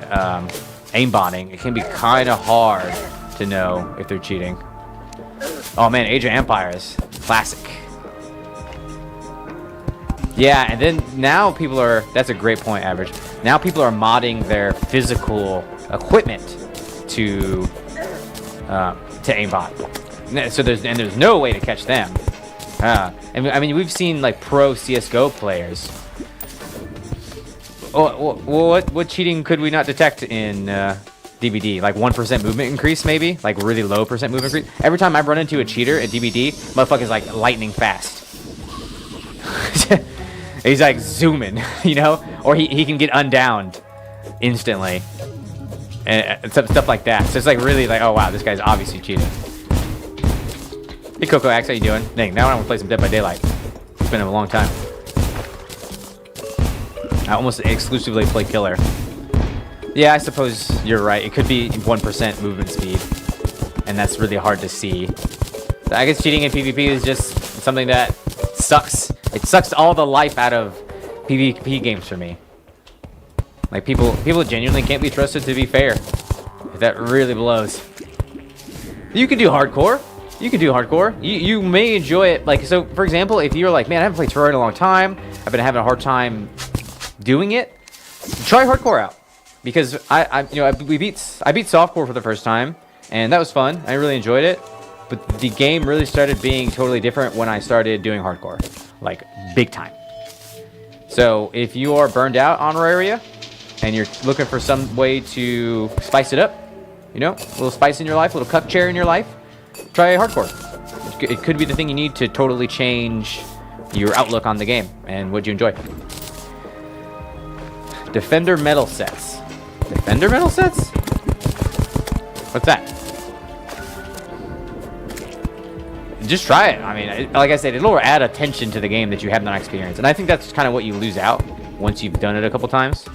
aimbotting, it can be kind of hard to know if they're cheating. Oh man, Age of Empires, classic. Yeah, and then now people are, that's a great point, Average. Now people are modding their physical equipment to aimbot. So there's no way to catch them. And I mean, we've seen like pro CS:GO players. Oh, what cheating could we not detect in DBD? Like 1% movement increase, maybe? Like really low percent movement increase? Every time I run into a cheater at DBD, motherfucker's like lightning fast. He's like zooming, you know? Or he can get undowned instantly. And stuff like that. So it's like really like, oh wow, this guy's obviously cheating. Hey Coco Axe, how you doing? Dang, now I want to play some Dead by Daylight. It's been a long time. I almost exclusively play killer. Yeah, I suppose you're right. It could be 1% movement speed. And that's really hard to see. So I guess cheating in PvP is just something that sucks. It sucks all the life out of PvP games for me. Like people genuinely can't be trusted to be fair. That really blows. You can do hardcore. You can do hardcore. You may enjoy it. Like, so for example, if you're like, man, I haven't played Terraria in a long time. I've been having a hard time doing it. Try hardcore out. Because I beat softcore for the first time, and that was fun. I really enjoyed it. But the game really started being totally different when I started doing hardcore. Like, big time. So, if you are burned out on Terraria, and you're looking for some way to spice it up, you know, a little spice in your life, a little cup chair in your life, try hardcore. It could be the thing you need to totally change your outlook on the game and what you enjoy. Defender medal sets. Defender medal sets? What's that? Just try it. I mean, like I said, it'll add attention to the game that you have not experienced. And I think that's kind of what you lose out once you've done it a couple times.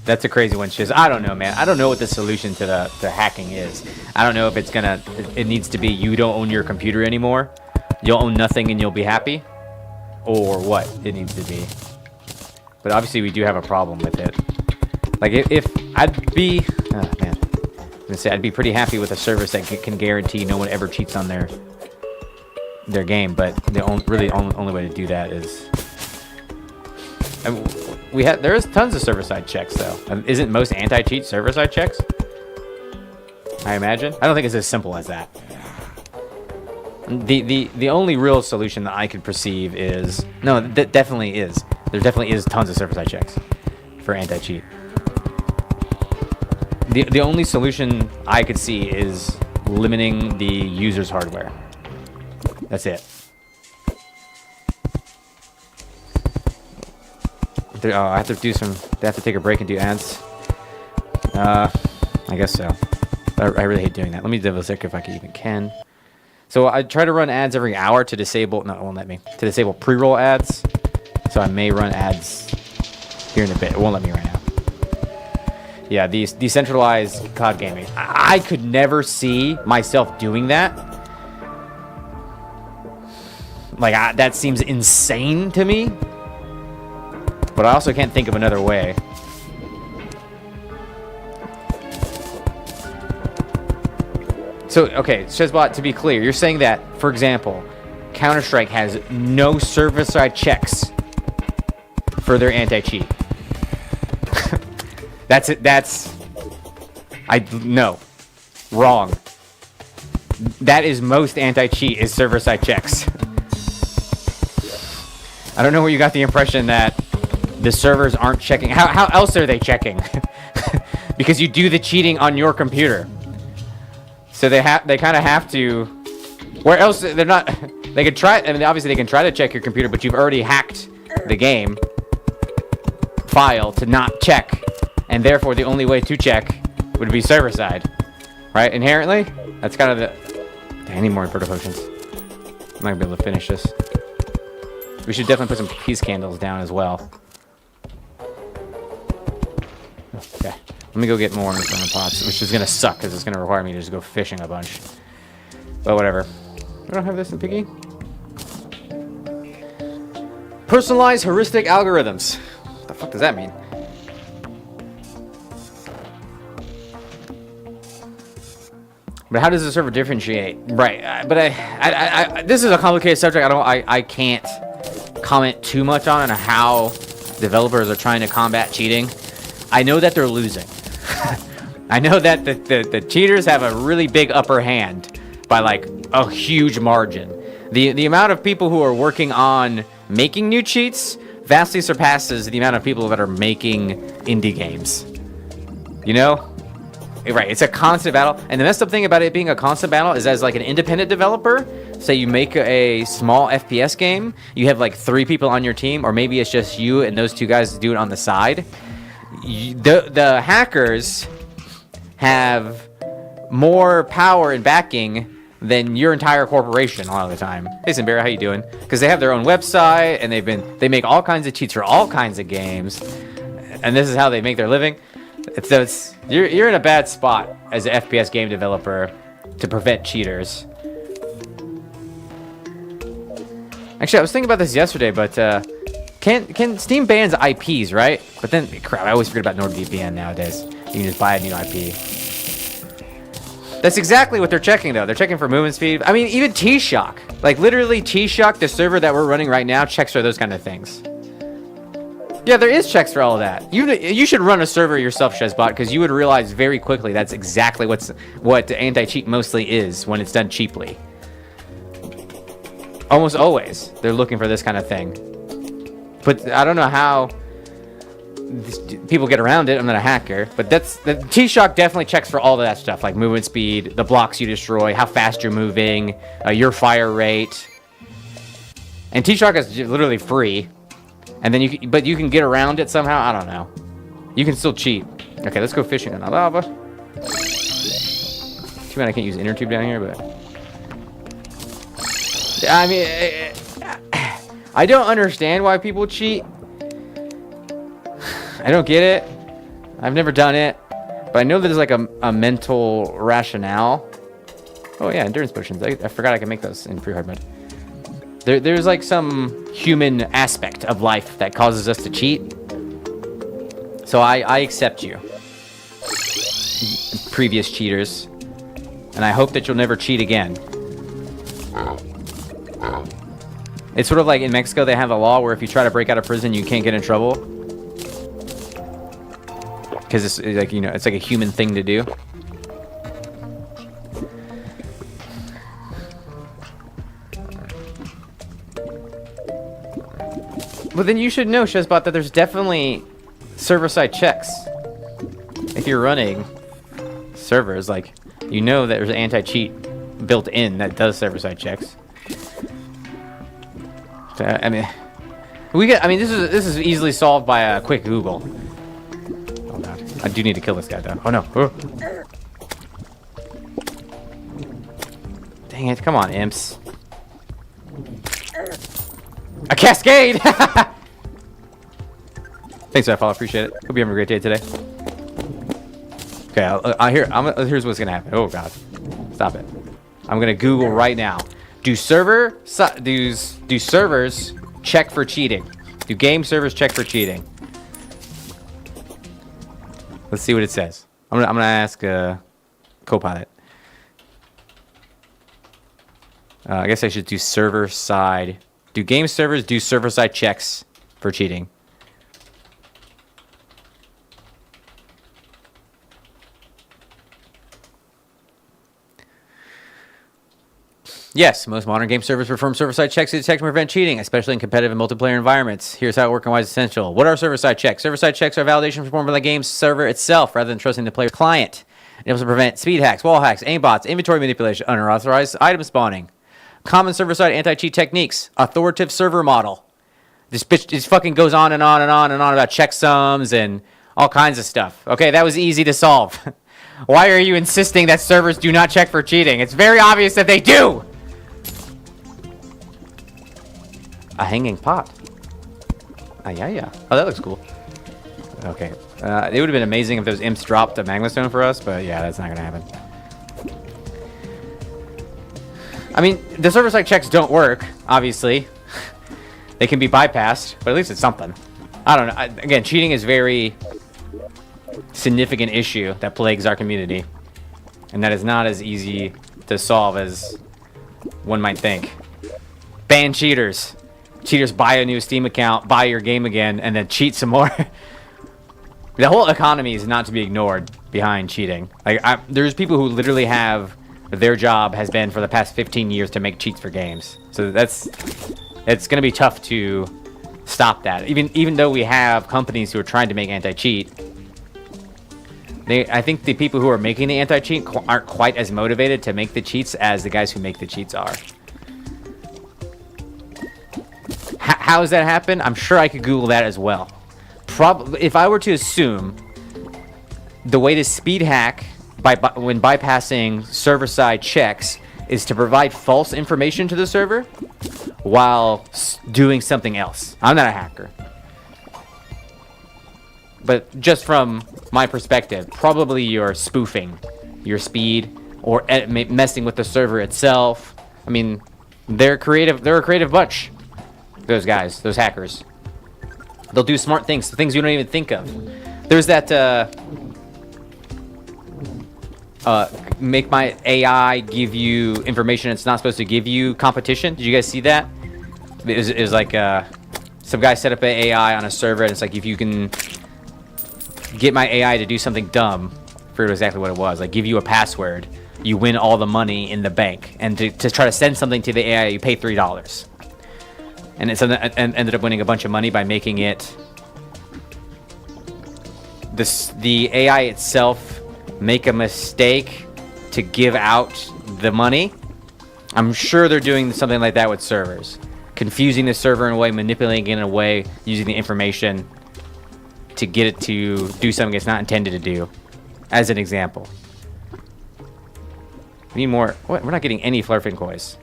That's a crazy one, Shiz. I don't know, man. I don't know what the solution to hacking is. I don't know if it's gonna... It needs to be you don't own your computer anymore. You'll own nothing and you'll be happy. Or what it needs to be. But obviously we do have a problem with it. Like, if I'd be... Oh, man. I'm gonna say I'd be pretty happy with a service that can guarantee no one ever cheats on their game. But the only way to do that is... I mean, there's tons of server-side checks, though. Isn't most anti-cheat server-side checks? I imagine. I don't think it's as simple as that. The only real solution that I could perceive is... No, that definitely is. There definitely is tons of server-side checks for anti-cheat. The only solution I could see is limiting the user's hardware. That's it. I have to do some... They have to take a break and do ads. I guess so. I really hate doing that. Let me double check if I can. So I try to run ads every hour to disable... No, it won't let me. To disable pre-roll ads. So I may run ads here in a bit. It won't let me right now. Yeah, these decentralized COD gaming. I could never see myself doing that. Like, that seems insane to me. But I also can't think of another way. So, okay, Shezbot, to be clear, you're saying that, for example, Counter-Strike has no server-side checks for their anti-cheat. That's it. No. Wrong. That is most anti-cheat is server-side checks. I don't know where you got the impression that the servers aren't checking. How else are they checking? Because you do the cheating on your computer. So they kind of have to. Where else they're not? They could try. I mean, obviously they can try to check your computer, but you've already hacked the game file to not check And therefore, the only way to check would be server side. Right? Inherently? That's kind of the... Dang, I need more inverter potions. I'm not going to be able to finish this. We should definitely put some peace candles down as well. Okay. Let me go get more inferno pots, which is going to suck because it's going to require me to just go fishing a bunch. But whatever. We don't have this in Piggy. Personalized heuristic algorithms. What the fuck does that mean? But how does the server differentiate? Right, but I this is a complicated subject. I can't comment too much on how developers are trying to combat cheating. I know that they're losing. I know that the cheaters have a really big upper hand by like a huge margin. The amount of people who are working on making new cheats vastly surpasses the amount of people that are making indie games. You know? Right, it's a constant battle. And the messed up thing about it being a constant battle is as like an independent developer, say you make a small FPS game, you have like 3 people on your team, or maybe it's just you and those 2 guys do it on the side. The hackers have more power and backing than your entire corporation a lot of the time. Hey, Barry, how you doing? Because they have their own website and they make all kinds of cheats for all kinds of games, and this is how they make their living. You're in a bad spot as an FPS game developer to prevent cheaters. Actually, I was thinking about this yesterday, but can Steam bans IPs, right? But then, crap, I always forget about NordVPN nowadays. You can just buy a new IP. That's exactly what they're checking, though. They're checking for movement speed. I mean, even T-Shock. Like, literally, T-Shock, the server that we're running right now, checks for those kind of things. Yeah, there is checks for all of that. You should run a server yourself, Shezbot, because you would realize very quickly that's exactly what anti-cheat mostly is when it's done cheaply. Almost always, they're looking for this kind of thing. But I don't know how people get around it. I'm not a hacker, but the T-Shock definitely checks for all of that stuff, like movement speed, the blocks you destroy, how fast you're moving, your fire rate. And T-Shock is literally free. And then you can get around it somehow. I don't know. You can still cheat. Okay, let's go fishing on the lava. Too bad I can't use inner tube down here, but I mean, I don't understand why people cheat. I don't get it. I've never done it, but I know there's like a mental rationale. Oh yeah, endurance potions. I forgot I could make those in pre-hard mode. There's like some human aspect of life that causes us to cheat. So I accept you, previous cheaters, and I hope that you'll never cheat again. It's sort of like in Mexico, they have a law where if you try to break out of prison, you can't get in trouble. Because it's like, you know, it's like a human thing to do. But then you should know, Shezbot, that there's definitely server-side checks. If you're running servers, like, you know that there's anti-cheat built in that does server-side checks. So, I mean, this is easily solved by a quick Google. Oh god, I do need to kill this guy though. Oh no! Oh. Dang it! Come on, imps. A cascade! Thanks, I appreciate it. Hope you have a great day today. Okay, here's what's gonna happen. Oh god, stop it! I'm gonna Google right now. Do servers check for cheating? Do game servers check for cheating? Let's see what it says. I'm gonna ask Copilot. I guess I should do server side. Do game servers do server side checks for cheating? Yes, most modern game servers perform server-side checks to detect and prevent cheating, especially in competitive and multiplayer environments. Here's how it works and why it's essential. What are server-side checks? Server-side checks are validation performed by the game server itself rather than trusting the player's client. It also prevent speed hacks, wall hacks, aimbots, inventory manipulation, unauthorized item spawning. Common server-side anti-cheat techniques. Authoritative server model. This bitch fucking goes on and on and on and on about checksums and all kinds of stuff. Okay, that was easy to solve. Why are you insisting that servers do not check for cheating? It's very obvious that they do! A hanging pot. Ah, yeah. Oh, that looks cool. Okay. It would have been amazing if those imps dropped a magma stone for us, but yeah, that's not gonna happen. I mean, the server-side checks don't work, obviously. They can be bypassed, but at least it's something. I don't know. Again, cheating is a very significant issue that plagues our community. And that is not as easy to solve as one might think. Ban cheaters. Cheaters buy a new Steam account, buy your game again, and then cheat some more. The whole economy is not to be ignored behind cheating. Like, there's people who literally have their job has been for the past 15 years to make cheats for games. So it's going to be tough to stop that. Even though we have companies who are trying to make anti-cheat, I think the people who are making the anti-cheat aren't quite as motivated to make the cheats as the guys who make the cheats are. How does that happen? I'm sure I could Google that as well. Probably, if I were to assume the way to speed hack when bypassing server-side checks is to provide false information to the server while doing something else. I'm not a hacker. But just from my perspective, probably you're spoofing your speed or messing with the server itself. I mean, they're creative. They're a creative bunch. Those guys, those hackers. They'll do smart things, things you don't even think of. There's that, make my AI give you information it's not supposed to give you competition. Did you guys see that? It was like, some guy set up an AI on a server, and it's like, if you can get my AI to do something dumb, I forget exactly what it was, like give you a password, you win all the money in the bank. And to try to send something to the AI, you pay $3. And it ended up winning a bunch of money by making it the AI itself make a mistake to give out the money. I'm sure they're doing something like that with servers, confusing the server in a way, manipulating it in a way, using the information to get it to do something it's not intended to do, as an example. We need more. What? We're not getting any flurfin coins.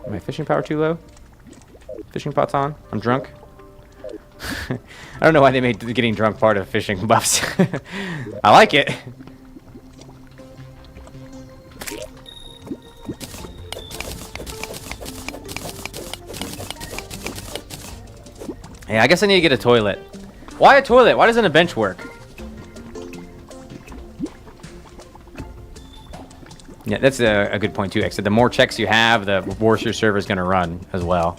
Am my fishing power too low? Fishing pot's on. I'm drunk. I don't know why they made getting drunk part of fishing buffs. I like it. Yeah, I guess I need to get a toilet. Why a toilet? Why doesn't a bench work? Yeah, that's a good point too. Except the more checks you have, the worse your server is going to run as well.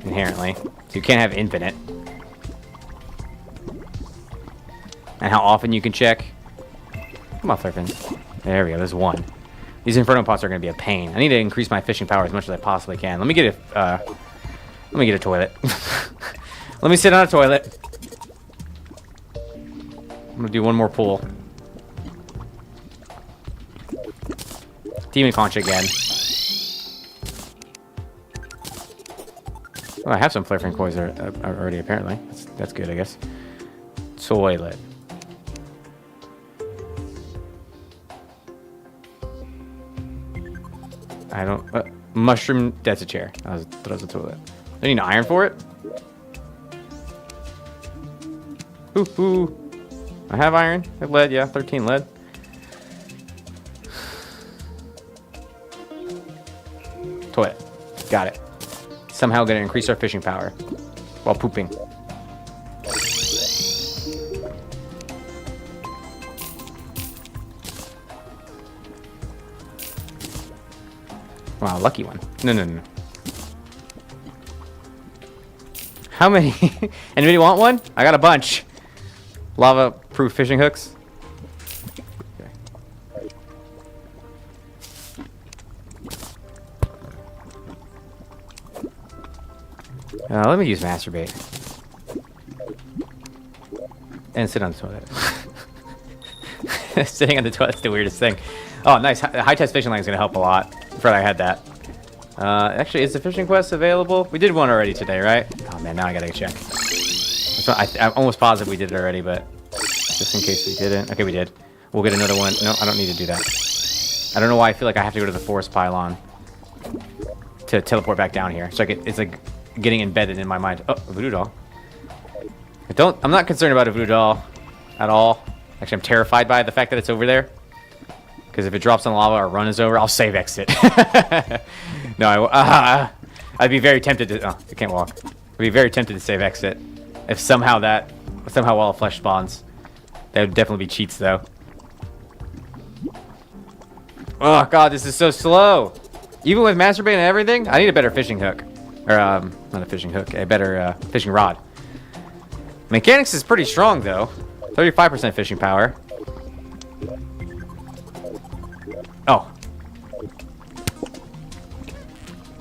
Inherently. So you can't have infinite. And how often you can check. Come on, Flurfins. There we go, there's one. These inferno pots are going to be a pain. I need to increase my fishing power as much as I possibly can. Let me get a toilet. Let me sit on a toilet. I'm going to do one more pull. Demon conch again. Oh, I have some flaring coins already, apparently. That's good, I guess. Toilet. I don't... mushroom... That's a chair. That was a toilet. I need an iron for it? Ooh. I have iron. I have lead, yeah. 13 lead. Toilet. Got it. Somehow gonna increase our fishing power while pooping. Wow, lucky one. No. How many? Anybody want one? I got a bunch. Lava-proof fishing hooks. Let me use masturbate. And sit on the toilet. Sitting on the toilet's the weirdest thing. Oh, nice. High-test fishing line is going to help a lot. I forgot I had that. Actually, is the fishing quest available? We did one already today, right? Oh, man, now I got to check. Let's I'm almost positive we did it already, but just in case we didn't. Okay, we did. We'll get another one. No, I don't need to do that. I don't know why I feel like I have to go to the forest pylon to teleport back down here. So it's like getting embedded in my mind. Oh, a voodoo doll. I'm not concerned about a voodoo doll at all. Actually, I'm terrified by the fact that it's over there. Because if it drops in lava, our run is over. I'll save exit. No, I'd be very tempted to. Oh, I can't walk. I'd be very tempted to save exit if somehow wall of flesh spawns. That would definitely be cheats, though. Oh god, this is so slow. Even with masturbate and everything, I need a better fishing hook, or not a fishing hook, a better fishing rod. Mechanics is pretty strong though. 35% fishing power. Oh.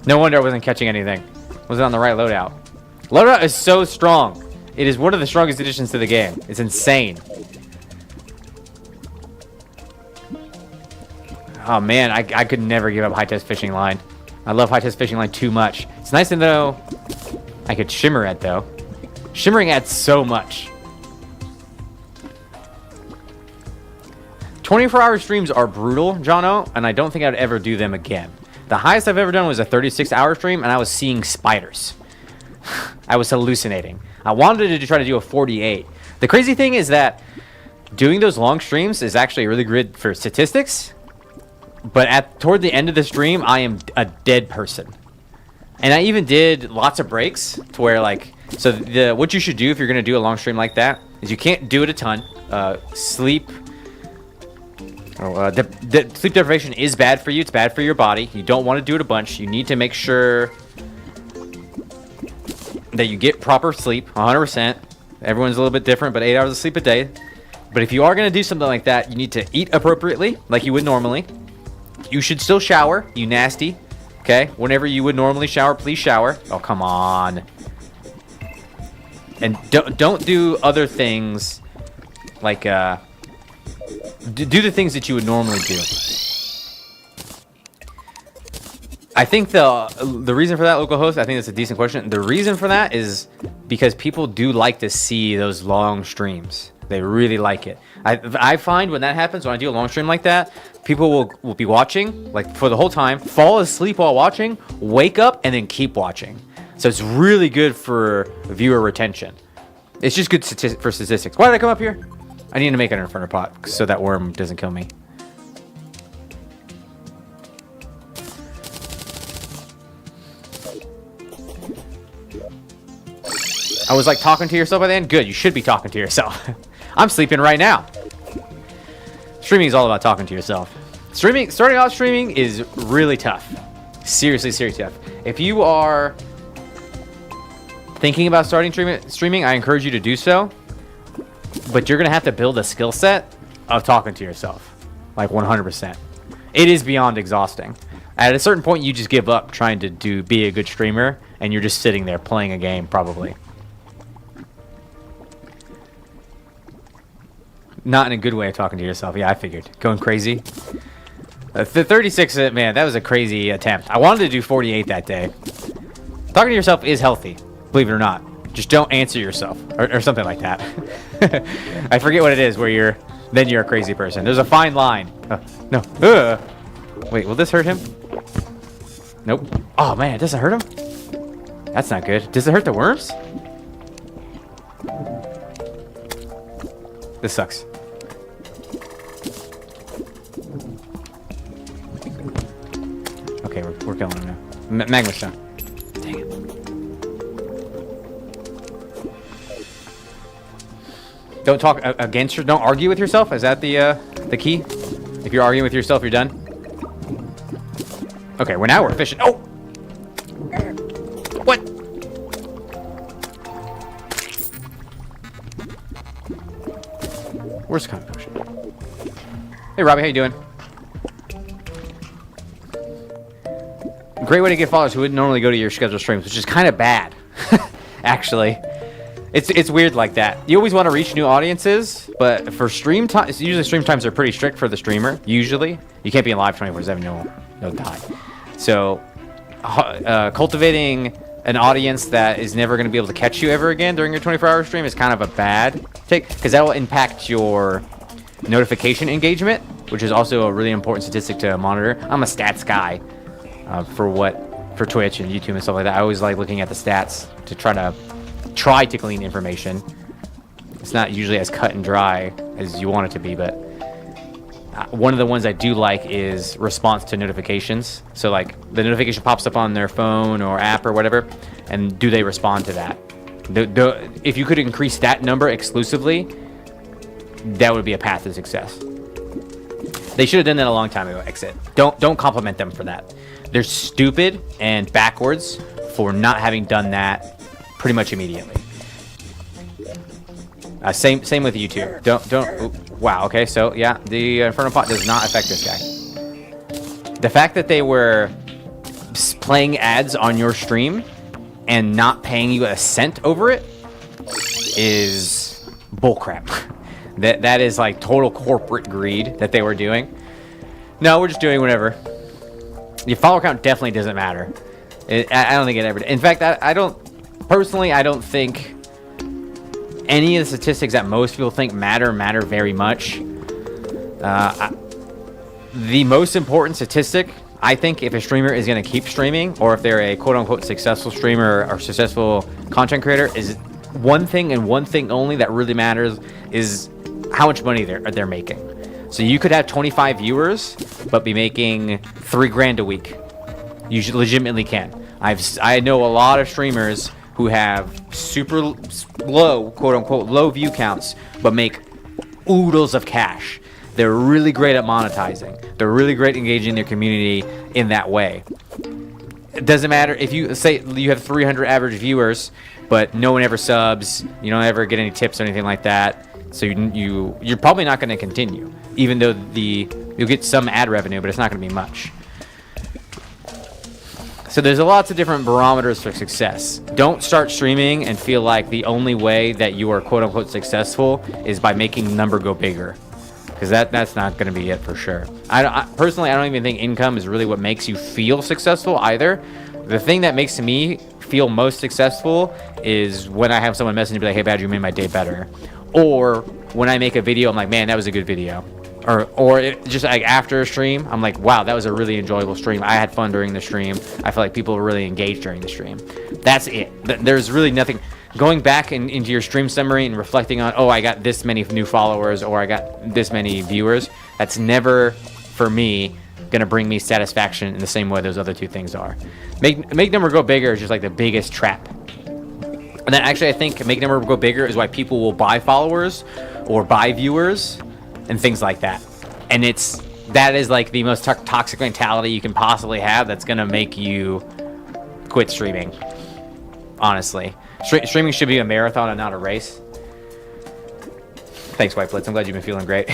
No wonder I wasn't catching anything. Wasn't on the right loadout. Loadout is so strong. It is one of the strongest additions to the game. It's insane. Oh man, I could never give up high test fishing line. I love high test fishing line too much. It's nice to know I could shimmer it though. Shimmering adds so much. 24-hour streams are brutal, Jono, and I don't think I'd ever do them again. The highest I've ever done was a 36-hour stream, and I was seeing spiders. I was hallucinating. I wanted to try to do a 48. The crazy thing is that doing those long streams is actually really good for statistics, but toward the end of the stream, I am a dead person. And I even did lots of breaks to where, like, so what you should do if you're going to do a long stream like that is you can't do it a ton. Sleep deprivation is bad for you. It's bad for your body. You don't want to do it a bunch. You need to make sure that you get proper sleep, 100%. Everyone's a little bit different, but 8 hours of sleep a day. But if you are going to do something like that, you need to eat appropriately, like you would normally. You should still shower, you nasty. Okay? Whenever you would normally shower, please shower. Oh, come on. And don't do other things like do the things that you would normally do. I think the reason for that, local host, I think that's a decent question. The reason for that is because people do like to see those long streams. They really like it. I find when that happens, when I do a long stream like that, people will be watching like for the whole time, fall asleep while watching, wake up, and then keep watching. So it's really good for viewer retention. It's just good for statistics. Why did I come up here? I need to make an inferno pot so that worm doesn't kill me. I was like talking to yourself by the end. Good, you should be talking to yourself. I'm sleeping right now. Streaming is all about talking to yourself. Starting off streaming is really tough. Seriously tough. If you are thinking about starting streaming, I encourage you to do so. But you're going to have to build a skill set of talking to yourself. Like 100%. It is beyond exhausting. At a certain point, you just give up trying to be a good streamer. And you're just sitting there playing a game, probably. Not in a good way of talking to yourself. Yeah, I figured. Going crazy. The 36, man, that was a crazy attempt. I wanted to do 48 that day. Talking to yourself is healthy, believe it or not. Just don't answer yourself, or something like that. I forget what it is where you're a crazy person. There's a fine line. No. Wait, will this hurt him? Nope. Oh, man, it doesn't hurt him? That's not good. Does it hurt the worms? This sucks. Okay, we're killing him now. Magma stone. Dang it. Don't talk against don't argue with yourself. Is that the key? If you're arguing with yourself, you're done. Okay, well now we're fishing. Oh! What? Where's the comic potion? Hey Robbie, how you doing? Great way to get followers who wouldn't normally go to your scheduled streams, which is kind of bad, actually. It's weird like that. You always want to reach new audiences, but for stream time, usually stream times are pretty strict for the streamer. Usually, you can't be in live 24/7. No die. So, cultivating an audience that is never going to be able to catch you ever again during your 24-hour stream is kind of a bad take, because that will impact your notification engagement, which is also a really important statistic to monitor. I'm a stats guy for Twitch and YouTube and stuff like that. I always like looking at the stats to try to glean information. It's not usually as cut and dry as you want it to be, but one of the ones I do like is response to notifications. So like the notification pops up on their phone or app or whatever, and do they respond to that? If you could increase that number exclusively, that would be a path to success. They should have done that a long time ago. Exit. Don't compliment them for that. They're stupid and backwards for not having done that pretty much immediately. Same with YouTube. Wow. Okay. So yeah, the Inferno Pot does not affect this guy. The fact that they were playing ads on your stream and not paying you a cent over it is bullcrap. That is like total corporate greed that they were doing. No, we're just doing whatever. Your follower count definitely doesn't matter. I don't think it ever. In fact, I don't think any of the statistics that most people think matter very much. The most important statistic, I think, if a streamer is going to keep streaming, or if they're a quote-unquote successful streamer or successful content creator, is one thing and one thing only that really matters is how much money they're making. So you could have 25 viewers, but be making $3,000 a week. You legitimately can. I know a lot of streamers who have super low, quote-unquote, low view counts, but make oodles of cash. They're really great at monetizing. They're really great engaging their community in that way. It doesn't matter if you say you have 300 average viewers, but no one ever subs, you don't ever get any tips or anything like that, so you're probably not going to continue, even though you'll get some ad revenue, but it's not going to be much. So there's lots of different barometers for success. Don't start streaming and feel like the only way that you are quote-unquote successful is by making the number go bigger, because that's not going to be it for sure. Personally, I don't even think income is really what makes you feel successful either. The thing that makes me feel most successful is when I have someone message me like, "Hey, Badger, you made my day better," or when I make a video, I'm like, "Man, that was a good video." Or just like after a stream, I'm like, wow, that was a really enjoyable stream. I had fun during the stream. I feel like people were really engaged during the stream. That's it. There's really nothing. Going back into your stream summary and reflecting on, oh, I got this many new followers or I got this many viewers, that's never, for me, going to bring me satisfaction in the same way those other two things are. Make number go bigger is just like the biggest trap. And then actually, I think make number go bigger is why people will buy followers or buy viewers and things like that. And that is like the most toxic mentality you can possibly have that's gonna make you quit streaming, honestly. Streaming should be a marathon and not a race. Thanks, White Blitz. I'm glad you've been feeling great.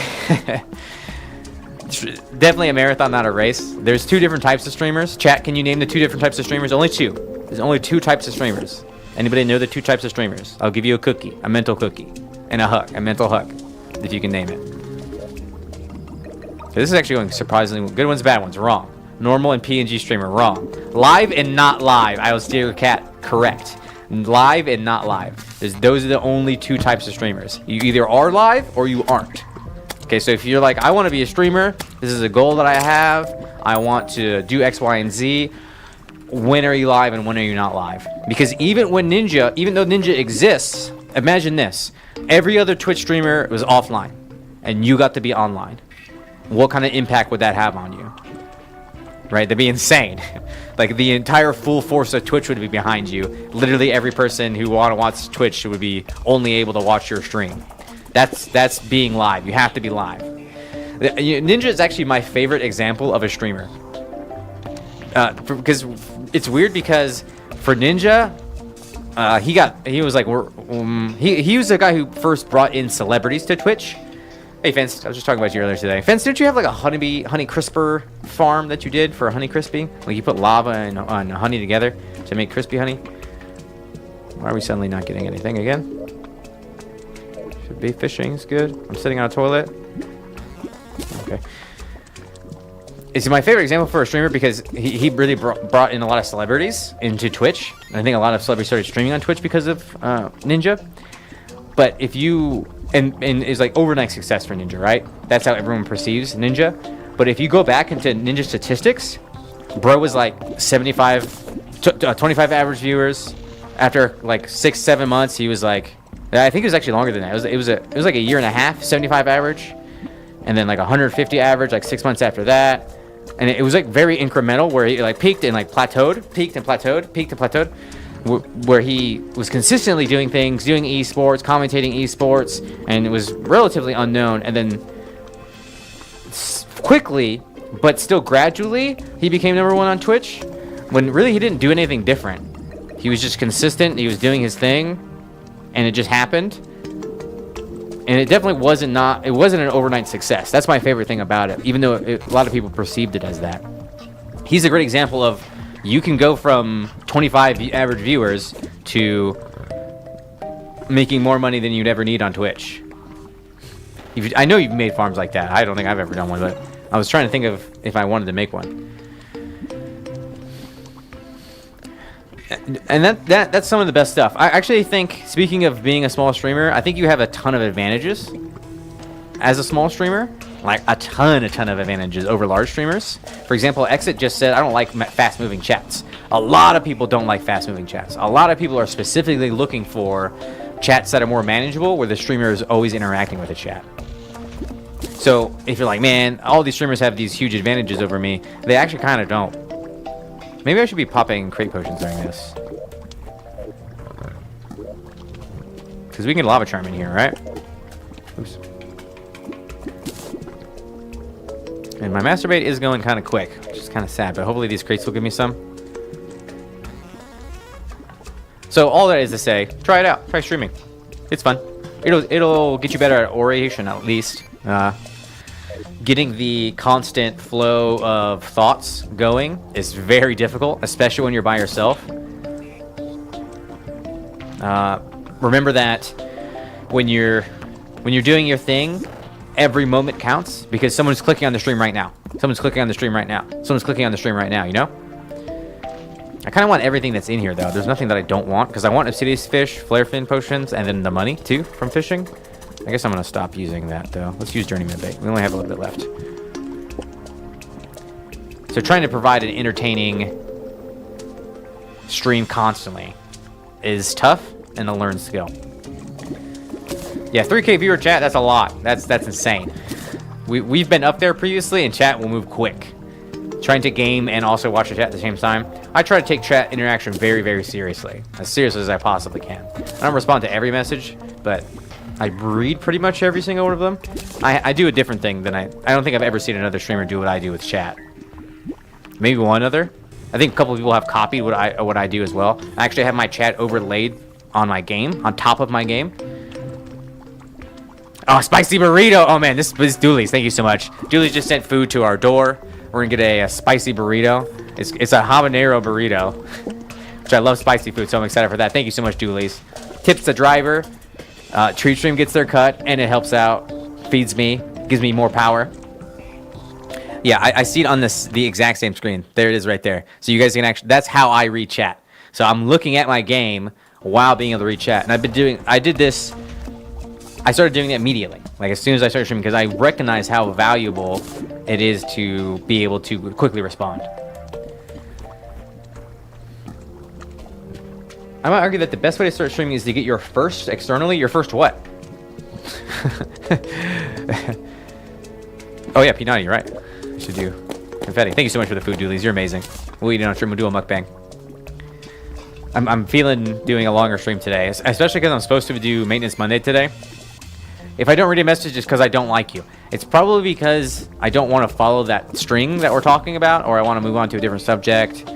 Definitely a marathon, not a race. There's two different types of streamers. Chat, can you name the two different types of streamers? Only two. There's only two types of streamers. Anybody know the two types of streamers? I'll give you a cookie, a mental cookie, and a mental hug, if you can name it. So this is actually going surprisingly good ones, bad ones, wrong. Normal and PNG streamer, wrong. Live and not live. I will steal your cat, correct. Live and not live. Those are the only two types of streamers. You either are live or you aren't. Okay, so if you're like, I want to be a streamer, this is a goal that I have, I want to do X, Y, and Z, when are you live and when are you not live? Because even though Ninja exists, imagine this. Every other Twitch streamer was offline, and you got to be online. What kind of impact would that have on you? Right? That'd be insane. Like the entire full force of Twitch would be behind you. Literally every person who want to watch Twitch would be only able to watch your stream. That's being live. You have to be live. Ninja is actually my favorite example of a streamer. Because it's weird because for Ninja, he was the guy who first brought in celebrities to Twitch. Hey, Fence, I was just talking about you earlier today. Fence, didn't you have like a honey crisper farm that you did for honey crispy? Like you put lava and honey together to make crispy honey? Why are we suddenly not getting anything again? Should be fishing, is good. I'm sitting on a toilet. Okay. It's my favorite example for a streamer because he really brought in a lot of celebrities into Twitch. And I think a lot of celebrities started streaming on Twitch because of Ninja. But if you... And it's like overnight success for Ninja, right? That's how everyone perceives Ninja. But if you go back into Ninja statistics, bro was like 25 average viewers. After like 6-7 months, he was like... I think it was actually longer than that. It was like a year and a half, 75 average. And then like 150 average, like 6 months after that. And it was like very incremental where he like peaked and like plateaued, peaked and plateaued, peaked and plateaued. Where he was consistently doing things, doing esports, commentating esports, and it was relatively unknown. And then quickly, but still gradually, he became #1 on Twitch. When really he didn't do anything different. He was just consistent. He was doing his thing, and it just happened. And it definitely wasn't an overnight success. That's my favorite thing about it, even though a lot of people perceived it as that. He's a great example of you can go from 25 average viewers to making more money than you'd ever need on Twitch. I know you've made farms like that. I don't think I've ever done one, but I was trying to think of if I wanted to make one. And that's some of the best stuff. I actually think, speaking of being a small streamer, I think you have a ton of advantages as a small streamer. Like a ton of advantages over large streamers. For example, Exit just said, I don't like fast-moving chats. A lot of people don't like fast-moving chats. A lot of people are specifically looking for chats that are more manageable, where the streamer is always interacting with the chat. So if you're like, man, all these streamers have these huge advantages over me, they actually kind of don't. Maybe I should be popping crate potions during this. Because we can get lava charm in here, right? Oops. And my masturbate is going kind of quick, which is kind of sad, but hopefully these crates will give me some. So all that is to say, try it out. Try streaming. It's fun. It'll get you better at oration, at least. Getting the constant flow of thoughts going is very difficult, especially when you're by yourself. Remember that when you're doing your thing, every moment counts, because someone's clicking on the stream right now. Someone's clicking on the stream right now. Someone's clicking on the stream right now, you know? I kind of want everything that's in here, though. There's nothing that I don't want, because I want obsidian fish, flare fin potions, and then the money, too, from fishing. I guess I'm going to stop using that, though. Let's use journeyman bait. We only have a little bit left. So trying to provide an entertaining stream constantly is tough and a learned skill. Yeah, 3K viewer chat, that's a lot. That's insane. We've been up there previously, and chat will move quick. Trying to game and also watch the chat at the same time. I try to take chat interaction very, very seriously. As seriously as I possibly can. I don't respond to every message, but I read pretty much every single one of them. I do a different thing than I don't think I've ever seen another streamer do what I do with chat. Maybe one other. I think a couple of people have copied what I do as well. I actually have my chat overlaid on my game, on top of my game. Oh, spicy burrito. Oh, man, this is Dooley's. Thank you so much. Dooley's just sent food to our door. We're going to get a spicy burrito. It's a habanero burrito, which I love spicy food, so I'm excited for that. Thank you so much, Dooley's. Tips the driver. Tree Stream gets their cut, and it helps out. Feeds me. Gives me more power. Yeah, I see it on the exact same screen. There it is right there. So you guys can actually... That's how I read chat. So I'm looking at my game while being able to read chat. And I did this... I started doing it immediately, like as soon as I started streaming, because I recognize how valuable it is to be able to quickly respond. I might argue that the best way to start streaming is to get your first externally. Your first what? Oh yeah, P90, you're right. I should do confetti. Thank you so much for the food, Doolies. You're amazing. We'll eat it on stream. We'll do a mukbang. I'm feeling doing a longer stream today, especially because I'm supposed to do Maintenance Monday today. If I don't read a message, it's because I don't like you. It's probably because I don't want to follow that string that we're talking about, or I want to move on to a different subject.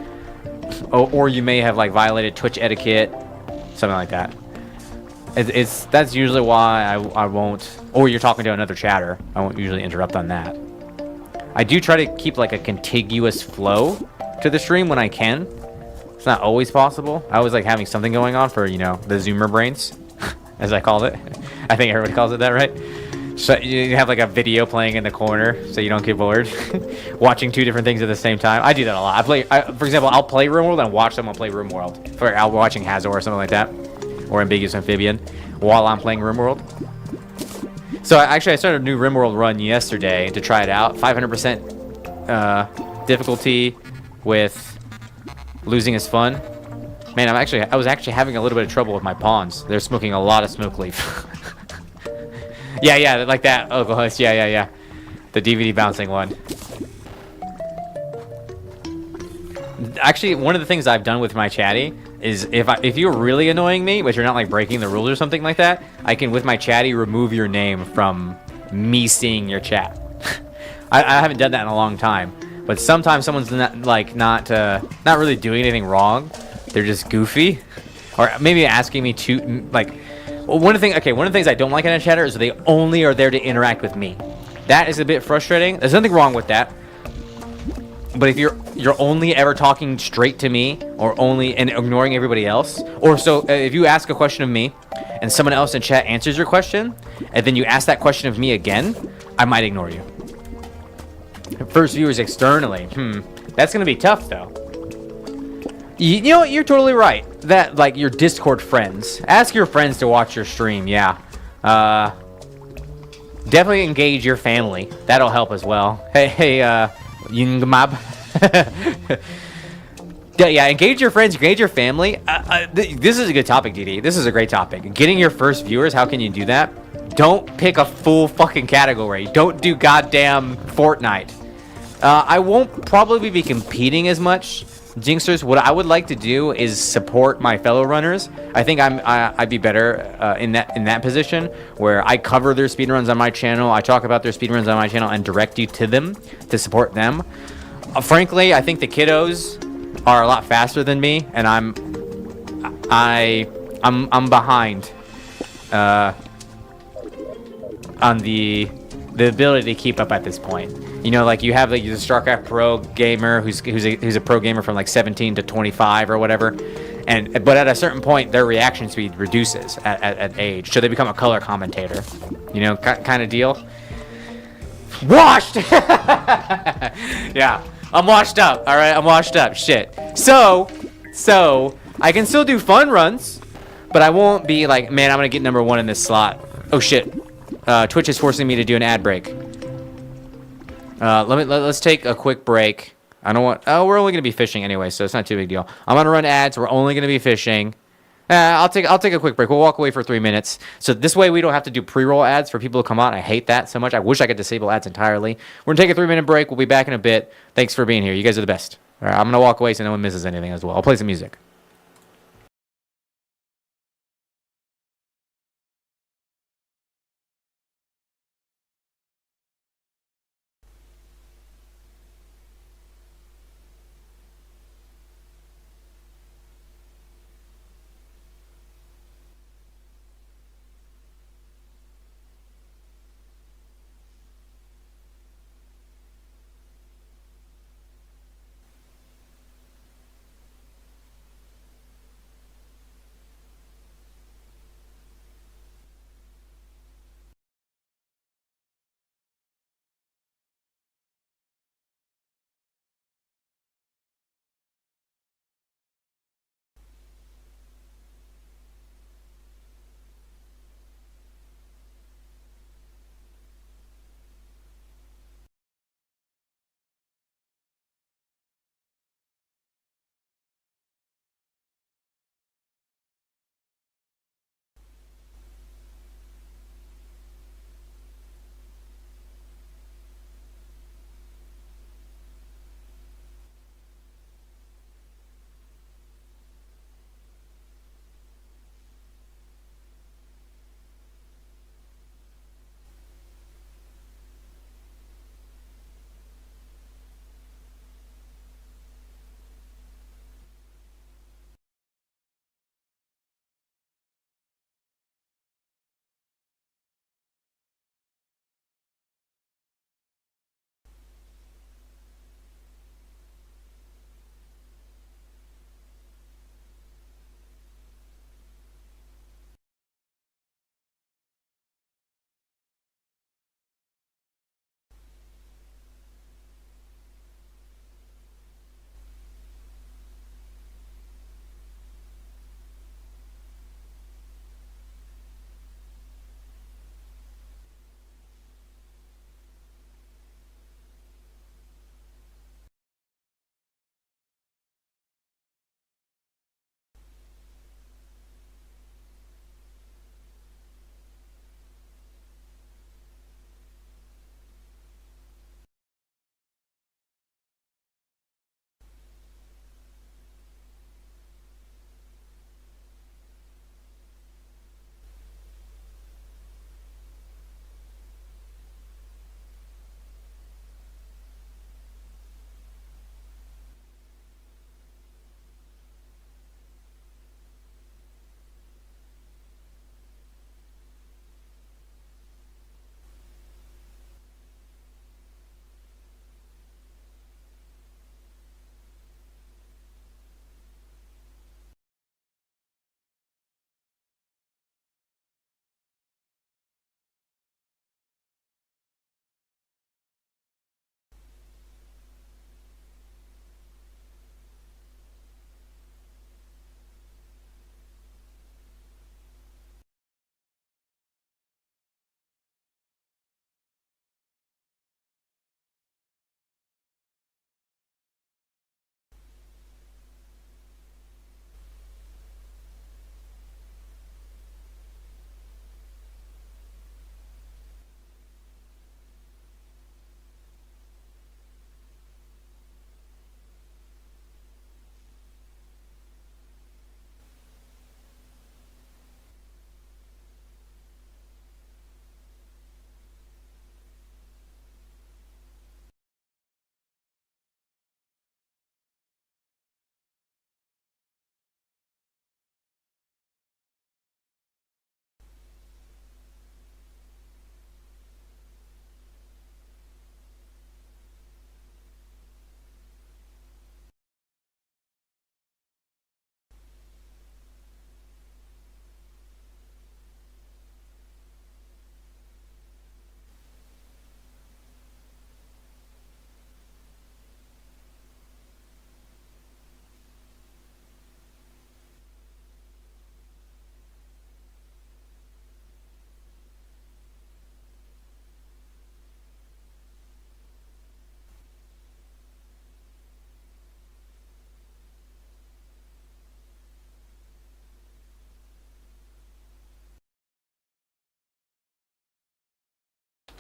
Or you may have like violated Twitch etiquette, something like that. That's usually why I won't. Or you're talking to another chatter. I won't usually interrupt on that. I do try to keep like a contiguous flow to the stream when I can. It's not always possible. I always like having something going on for, you know, the Zoomer brains, as I call it. I think everybody calls it that, right? So you have like a video playing in the corner so you don't get bored. Watching two different things at the same time. I do that a lot. For example, I'll play RimWorld and watch someone play RimWorld. For I'll watching Hazor or something like that, or Ambiguous Amphibian, while I'm playing RimWorld. So I started a new RimWorld run yesterday to try it out. 500% difficulty with losing is fun. Man, I was actually having a little bit of trouble with my pawns. They're smoking a lot of smoke leaf. Yeah, like that. Oh, gosh, yeah. The DVD bouncing one. Actually, one of the things I've done with my chatty is if you're really annoying me, but you're not like breaking the rules or something like that, I can with my chatty remove your name from me seeing your chat. I haven't done that in a long time, but sometimes someone's not really doing anything wrong. They're just goofy, or maybe asking me to like. Well, one of the things I don't like in a chatter is they only are there to interact with me. That is a bit frustrating. There's nothing wrong with that. But if you're only ever talking straight to me, or only and ignoring everybody else, or so if you ask a question of me, and someone else in chat answers your question, and then you ask that question of me again, I might ignore you. First viewers externally, that's gonna be tough though. You know what? You're totally right. That, like, your Discord friends. Ask your friends to watch your stream, yeah. Definitely engage your family. That'll help as well. Hey, Yingmab. Yeah, engage your friends, engage your family. This is a good topic, DD. This is a great topic. Getting your first viewers, how can you do that? Don't pick a full fucking category. Don't do goddamn Fortnite. I won't probably be competing as much. Jinxers, what I would like to do is support my fellow runners. I think I'd be better in that position where I cover their speedruns on my channel. I talk about their speedruns on my channel and direct you to them to support them. Frankly, I think the kiddos are a lot faster than me, and I'm behind on the ability to keep up at this point. You know, like you have like the StarCraft Pro gamer who's a pro gamer from like 17 to 25 or whatever, but at a certain point their reaction speed reduces at age, so they become a color commentator. You know, kind of deal. Washed. Yeah, I'm washed up. All right, I'm washed up. Shit. So I can still do fun runs, but I won't be like, man, I'm gonna get #1 in this slot. Oh shit. Twitch is forcing me to do an ad break. Let's take a quick break. I don't want. Oh, we're only gonna be fishing anyway, so it's not too big deal. I'm gonna run ads. We're only gonna be fishing. I'll take a quick break. We'll walk away for 3 minutes. So this way we don't have to do pre-roll ads for people to come on. I hate that so much. I wish I could disable ads entirely. We're gonna take a 3-minute break. We'll be back in a bit. Thanks for being here. You guys are the best. All right, I'm gonna walk away so no one misses anything as well. I'll play some music.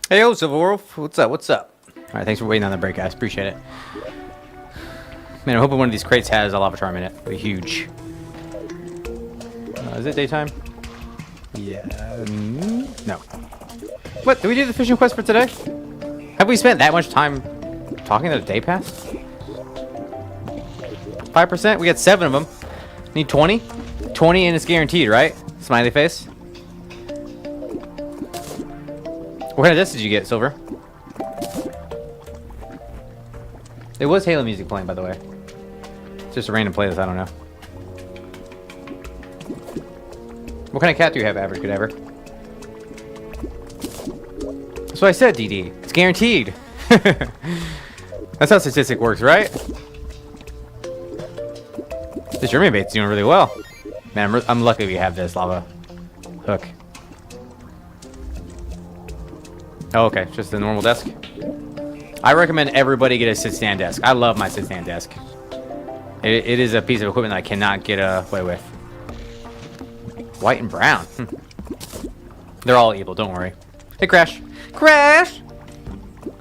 Hey, yo, Silver Wolf. What's up? What's up? All right, thanks for waiting on the break, guys. Appreciate it. Man, I'm hoping one of these crates has a lava charm in it. It'll be huge. Is it daytime? Yeah. No. What? Did we do the fishing quest for today? Have we spent that much time talking that a day passed? 5%? We got 7 of them. Need 20? 20 and it's guaranteed, right? Smiley face. What kind of disc did you get, Silver? It was Halo music playing, by the way. It's just a random playlist, I don't know. What kind of cat do you have, Average Good Ever? That's what I said, DD. It's guaranteed. That's how statistic works, right? This German bait's doing really well. Man, I'm lucky we have this lava hook. Oh, okay. Just the normal desk. I recommend everybody get a sit-stand desk. I love my sit-stand desk. It is a piece of equipment that I cannot get away with. White and brown. They're all evil, don't worry. Hey, Crash. Crash!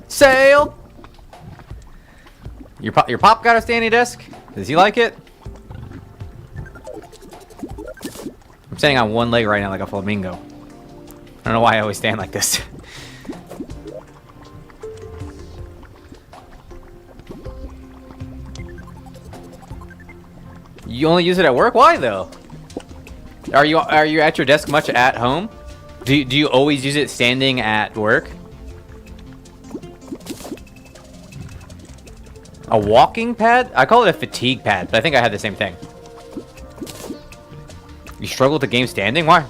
Sail! Your pop got a standing desk? Does he like it? I'm standing on one leg right now like a flamingo. I don't know why I always stand like this. You only use it at work? Why though? Are you at your desk much at home? Do you always use it standing at work? A walking pad? I call it a fatigue pad, but I think I had the same thing. You struggle with the game standing? Why?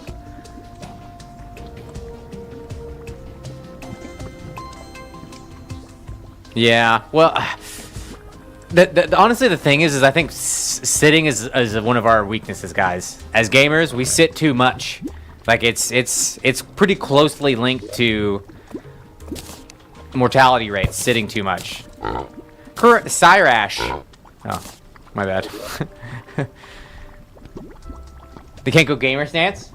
Yeah, well, honestly, the thing is I think sitting is one of our weaknesses, guys. As gamers, we sit too much. Like it's pretty closely linked to mortality rates. Sitting too much. Cyrash. Oh, my bad. The Kenko gamer stance.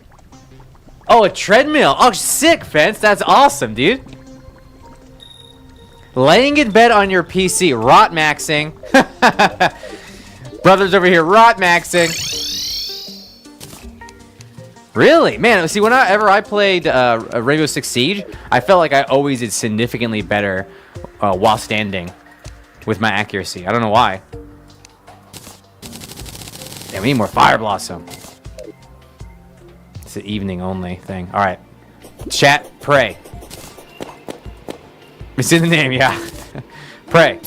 Oh, a treadmill. Oh, sick, Fence. That's awesome, dude. Laying in bed on your PC, rot maxing. Brothers over here, rot maxing. Really? Man, see, whenever I played Rainbow Six Siege, I felt like I always did significantly better while standing with my accuracy. I don't know why. Damn, we need more Fire Blossom. It's an evening only thing. All right. Chat, pray. It's in the name, yeah. Pray.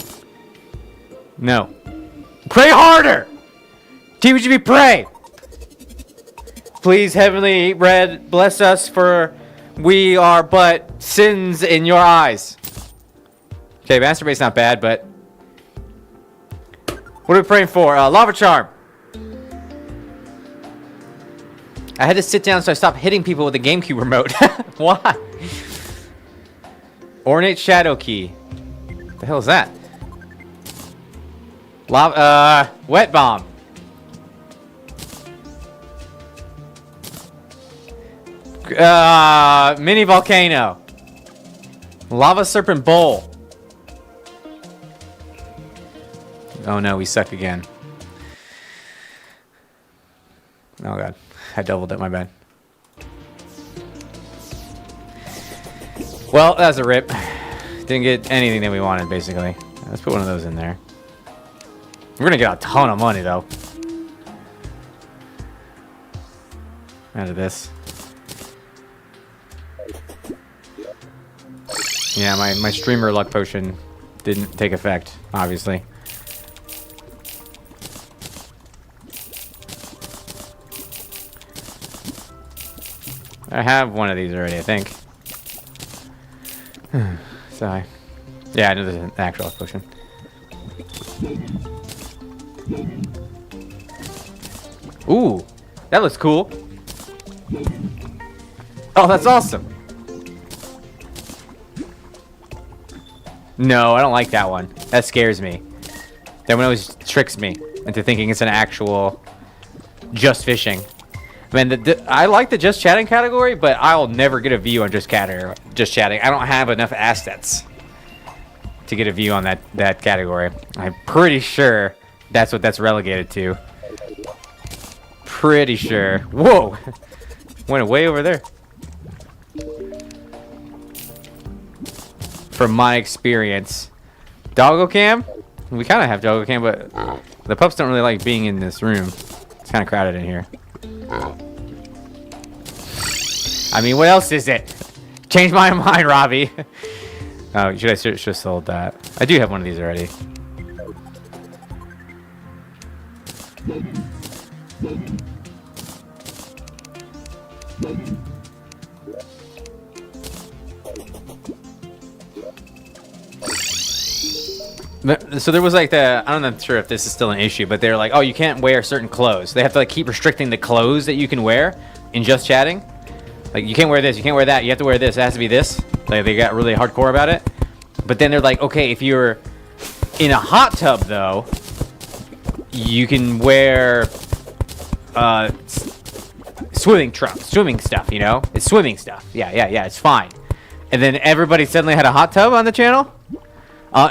No. Pray harder! TVGB, pray! Please, Heavenly Red, bless us, for we are but sins in your eyes. Okay, masturbate's not bad, but... What are we praying for? Lava Charm. I had to sit down so I stopped hitting people with the GameCube remote. Why? Ornate Shadow Key. What the hell is that? Lava, Wet Bomb. Mini Volcano. Lava Serpent Bowl. Oh no, we suck again. Oh god, I doubled it, my bad. Well, that was a rip. Didn't get anything that we wanted, basically. Let's put one of those in there. We're gonna get a ton of money, though. Out of this. Yeah, my streamer luck potion didn't take effect, obviously. I have one of these already, I think. Sorry. Yeah, I know there's an actual luck potion. Ooh, that looks cool. Oh, that's awesome. No, I don't like that one. That scares me. That one always tricks me into thinking it's an actual just fishing. Man, I like the just chatting category, but I'll never get a view on just chatting. I don't have enough assets to get a view on that category. I'm pretty sure that's what that's relegated to. Pretty sure. Whoa! Went way over there. From my experience. Doggo cam? We kind of have doggo cam, but the pups don't really like being in this room. It's kind of crowded in here. I mean, what else is it? Change my mind, Robbie. Oh, should have sold that. I do have one of these already. So there was like I'm not sure if this is still an issue, but they're like, oh, you can't wear certain clothes. They have to like keep restricting the clothes that you can wear in just chatting. Like, you can't wear this, you can't wear that, you have to wear this, it has to be this. Like, they got really hardcore about it. But then they're like, okay, if you're in a hot tub, though, you can wear swimming trunks, swimming stuff, you know? It's swimming stuff. Yeah, it's fine. And then everybody suddenly had a hot tub on the channel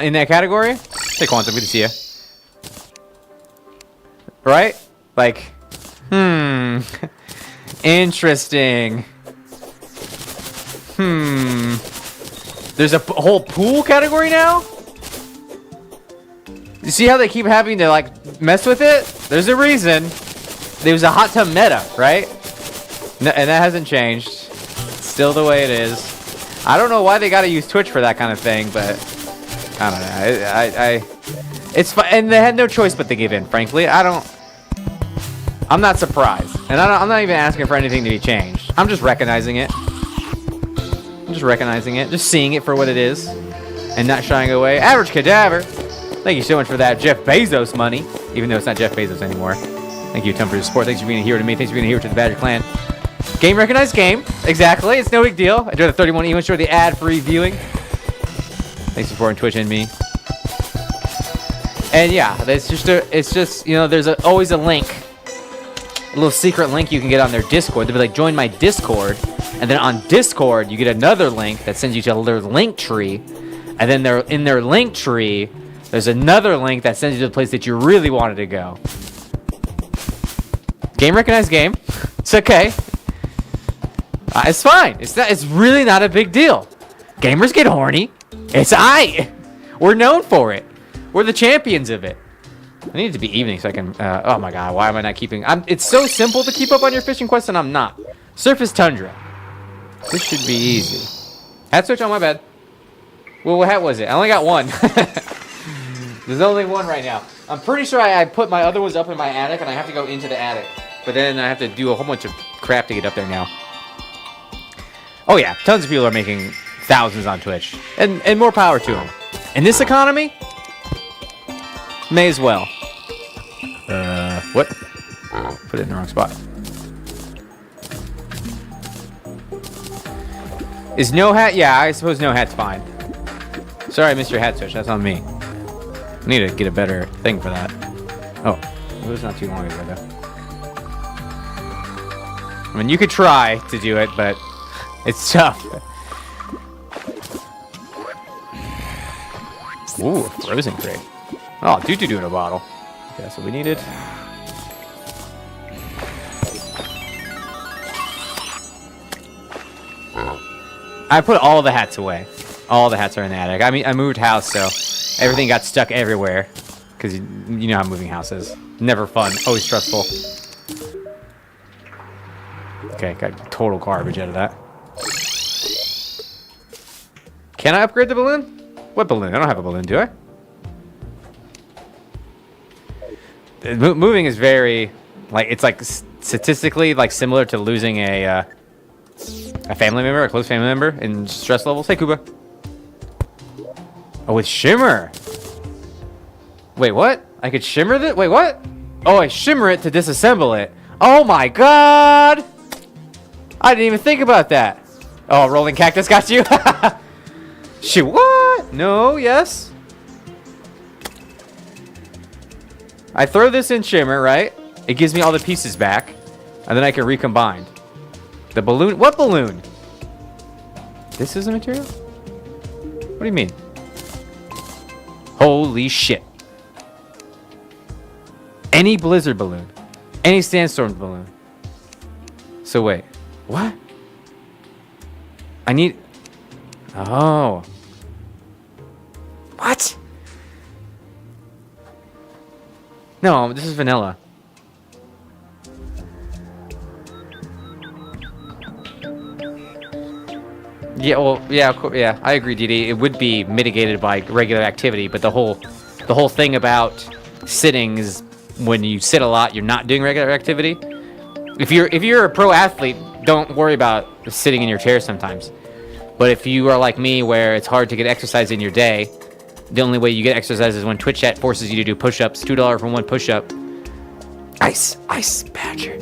in that category. Hey, Quantum, good to see you. Right? Like, interesting. There's a whole pool category now? You see how they keep having to, like, mess with it? There's a reason. There's a hot tub meta, right? No, and that hasn't changed. It's still the way it is. I don't know why they gotta use Twitch for that kind of thing, but I don't know. It's fine, and they had no choice but to give in, frankly. I'm not surprised. And I'm not even asking for anything to be changed. I'm just recognizing it. Just seeing it for what it is, and not shying away. Average Cadaver, thank you so much for that Jeff Bezos money, even though it's not Jeff Bezos anymore. Thank you, Tom, for your support. Thanks for being a hero to me. Thanks for being a hero to the Badger Clan. Game recognized game. Exactly. It's no big deal. Enjoy the 31 emo. Enjoy the ad-free viewing. Thanks for supporting Twitch and me. And yeah, it's just you know, there's always a link, a little secret link you can get on their Discord. They'll be like, join my Discord. And then on Discord, you get another link that sends you to their link tree. And then in their link tree, there's another link that sends you to the place that you really wanted to go. Game recognized game. It's okay. It's fine. It's really not a big deal. Gamers get horny. We're known for it. We're the champions of it. I need it to be evening so I can... oh my god, why am I not keeping... It's so simple to keep up on your fishing quest, and I'm not. Surface Tundra. This should be easy. Hat switch on my bed. Well, what hat was it? I only got one. There's only one right now. I'm pretty sure I put my other ones up in my attic, and I have to go into the attic. But then I have to do a whole bunch of crap to get up there now. Oh yeah, tons of people are making thousands on Twitch. And more power to them. In this economy, may as well. What? Put it in the wrong spot. Is no hat? Yeah, I suppose no hat's fine. Sorry, Mr. Hat Switch. That's on me. I need to get a better thing for that. Oh, it was not too long ago, though. I mean, you could try to do it, but it's tough. Ooh, a frozen crate. Oh, do in a bottle. Okay, that's what we needed. I put all the hats away. All the hats are in the attic. I mean, I moved house, so everything got stuck everywhere. Because you know how moving house is. Never fun. Always stressful. Okay, got total garbage out of that. Can I upgrade the balloon? What balloon? I don't have a balloon, do I? Moving is very, like, it's like statistically like similar to losing a family member, a close family member in stress levels. Hey, Kuba. Oh, with shimmer. Wait, what? I could shimmer that? Wait, what? Oh, I shimmer it to disassemble it. Oh my god! I didn't even think about that. Oh, rolling cactus got you? Shoot, what? No, yes. I throw this in shimmer, right? It gives me all the pieces back. And then I can recombine. The balloon? What balloon? This is a material? What do you mean? Holy shit. Any blizzard balloon. Any sandstorm balloon. So wait. What? I need... Oh. What? No, this is vanilla. Yeah, well, yeah, yeah, I agree, DD. It would be mitigated by regular activity, but the whole thing about sitting is when you sit a lot, you're not doing regular activity. If you're a pro athlete, don't worry about sitting in your chair sometimes. But if you are like me, where it's hard to get exercise in your day, the only way you get exercise is when Twitch chat forces you to do push-ups. $2 for one push-up. Ice badger.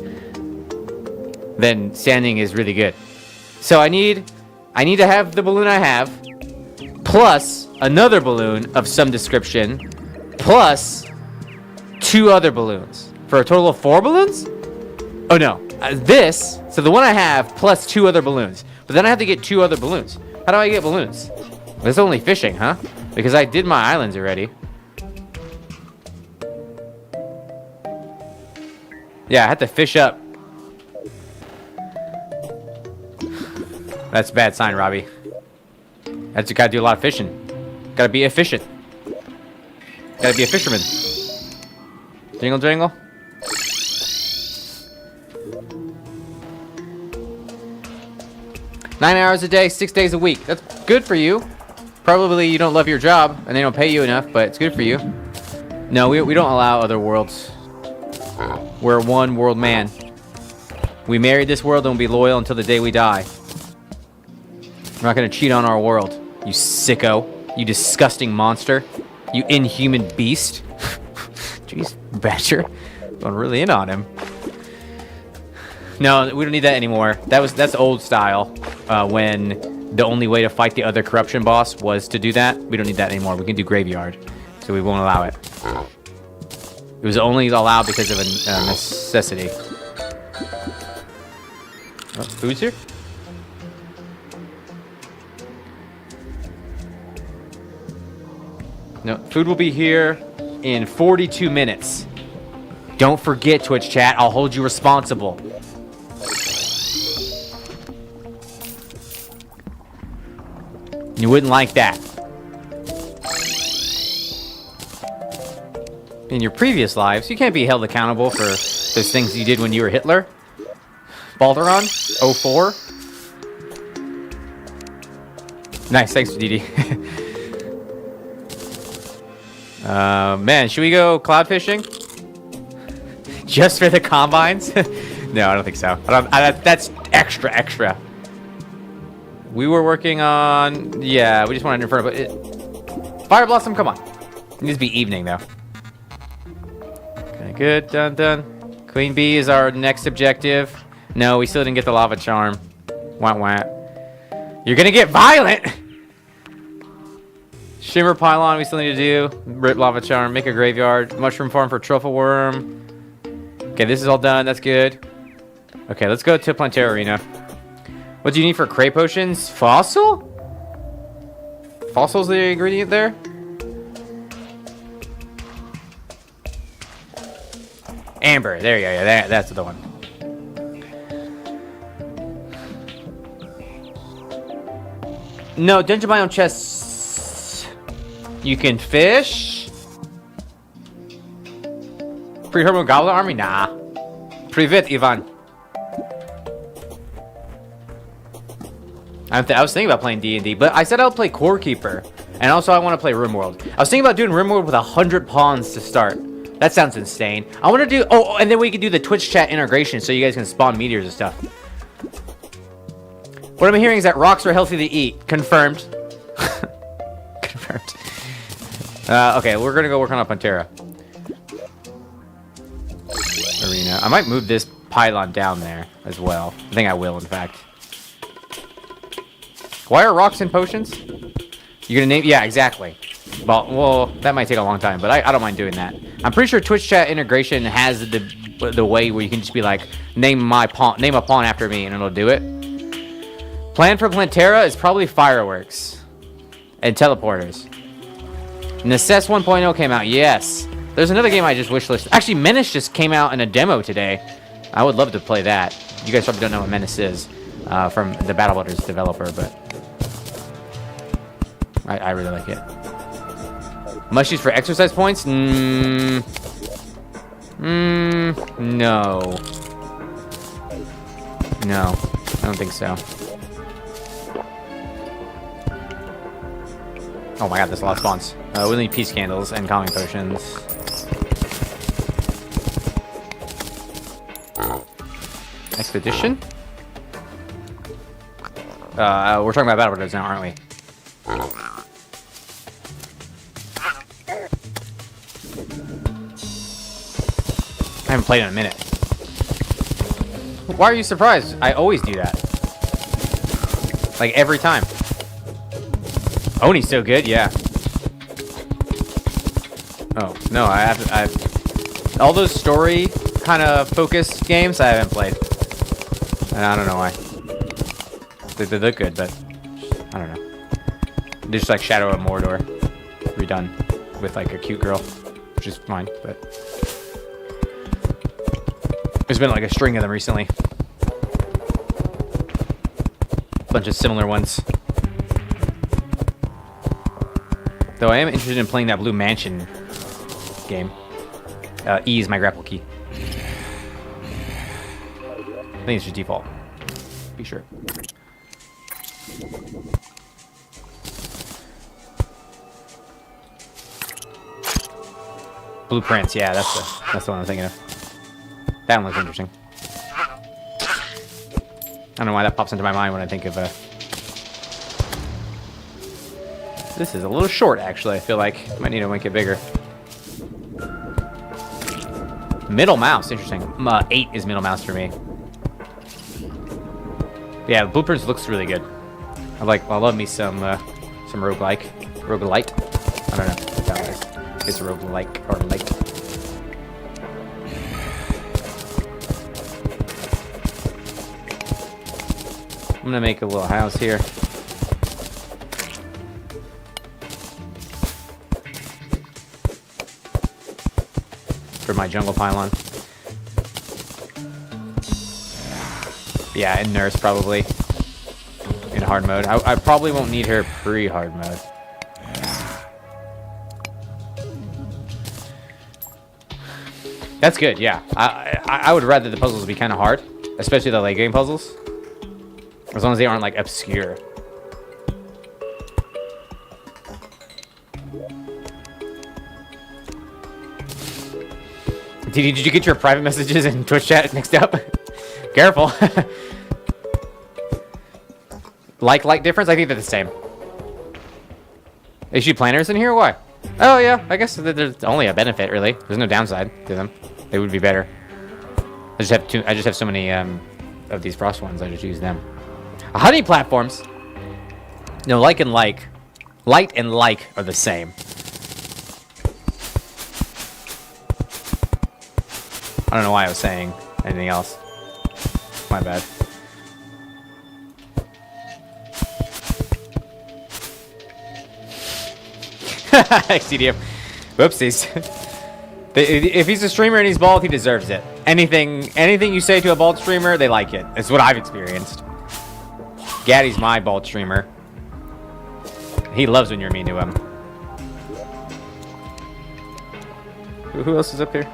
Then standing is really good. So I need to have the balloon I have, plus another balloon of some description, plus 2 other balloons. For a total of 4 balloons? Oh no, so the one I have, plus 2 other balloons. But then I have to get 2 other balloons. How do I get balloons? It's only fishing, huh? Because I did my islands already. Yeah, I had to fish up. That's a bad sign, Robbie. That's, you gotta do a lot of fishing. Gotta be efficient. Gotta be a fisherman. Jingle, jingle. Nine hours a day, 6 days a week. That's good for you. Probably you don't love your job and they don't pay you enough, but it's good for you. No, we don't allow other worlds. We're one world man. We married this world and we'll be loyal until the day we die. We're not gonna cheat on our world. You sicko. You disgusting monster. You inhuman beast. Jeez, Badger. Going really in on him. No, we don't need that anymore. That's old style. When the only way to fight the other corruption boss was to do that. We don't need that anymore. We can do graveyard. So we won't allow it. It was only allowed because of a necessity. Oh, food's here? No, food will be here in 42 minutes. Don't forget, Twitch chat. I'll hold you responsible. You wouldn't like that. In your previous lives, you can't be held accountable for those things you did when you were Hitler. Balderon, 04. Nice, thanks, Didi. Man, should we go cloud fishing? Just for the combines? No, I don't think so. That's extra. We were working on... Yeah, we just wanted Inferno, but Fire Blossom, come on. It needs to be evening, though. Okay, good. Done. Queen Bee is our next objective. No, we still didn't get the Lava Charm. Wah. You're gonna get violent! Shimmer Pylon we still need to do. Rip Lava Charm, make a graveyard. Mushroom Farm for Truffle Worm. Okay, this is all done. That's good. Okay, let's go to Plantera Arena. What do you need for Cray Potions? Fossil? Fossil's the ingredient there? Amber. There you go. Yeah, that's the one. No, dungeon biome chests. You can fish. Pre-Herbo Goblin Army? Nah. Privet, Ivan. I was thinking about playing D&D, but I said I'll play Core Keeper. And also I want to play RimWorld. I was thinking about doing RimWorld with 100 pawns to start. That sounds insane. I want to do... Oh, and then we could do the Twitch chat integration so you guys can spawn meteors and stuff. What I'm hearing is that rocks are healthy to eat. Confirmed. Confirmed. Okay, we're going to go work on Plantera Arena. I might move this pylon down there as well. I think I will, in fact. Why are rocks in potions? You're gonna name... Yeah, exactly. Well, that might take a long time, but I don't mind doing that. I'm pretty sure Twitch chat integration has the the way where you can just be like, name a pawn after me, and it'll do it. Plan for Plantera is probably fireworks and teleporters. Necess 1.0 came out. Yes. There's another game I just wishlisted. Actually, Menace just came out in a demo today. I would love to play that. You guys probably don't know what Menace is from the Battle Builders developer, but I really like it. Mushies for exercise points? No. No, I don't think so. Oh my god, there's a lot of spawns. We need peace candles and calming potions. Expedition? We're talking about battle builders now, aren't we? I haven't played in a minute. Why are you surprised? I always do that. Like every time. Oni's so good, yeah. Oh, no, I've all those story kind of focused games I haven't played. And I don't know why. They look good, but I don't know. They're just like Shadow of Mordor redone with like a cute girl, which is fine, but there's been like a string of them recently. Bunch of similar ones. Though I am interested in playing that Blue Mansion game. E is my grapple key. I think it's just default. Be sure. Blueprints, yeah, that's the one I'm thinking of. That one looks interesting. I don't know why that pops into my mind when I think of This is a little short, actually. I feel like might need to make it bigger. Middle mouse, interesting. 8 is middle mouse for me. Yeah, the blueprints looks really good. I love me some roguelite. I don't know what that is. It's roguelike or like. I'm gonna make a little house here. For my jungle pylon. Yeah, and nurse probably. In hard mode. I probably won't need her pre-hard mode. That's good, yeah. I would rather the puzzles be kind of hard. Especially the late game puzzles. As long as they aren't like obscure. Did you get your private messages in Twitch chat mixed up? Careful. like difference? I think they're the same. Is she planners in here? Why? Oh yeah, I guess there's only a benefit really. There's no downside to them. They would be better. I just have so many of these frost ones. I just use them. Honey platforms. No, light and like are the same. I don't know why I was saying anything else. My bad. XTDM. Whoopsies. If he's a streamer and he's bald, he deserves it. Anything you say to a bald streamer, they like it. It's what I've experienced. Gaddy's my bald streamer. He loves when you're mean to him. Who else is up here?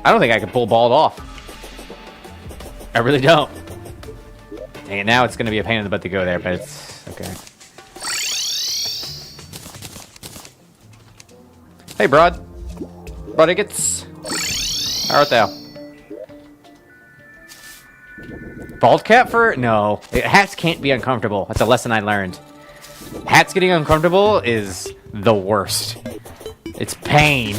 I don't think I can pull bald off. I really don't. Dang it, now it's going to be a pain in the butt to go there, but it's okay. Hey, Broad. Broadiggets. How art thou? Bald cap fur? No. Hats can't be uncomfortable. That's a lesson I learned. Hats getting uncomfortable is the worst. It's pain.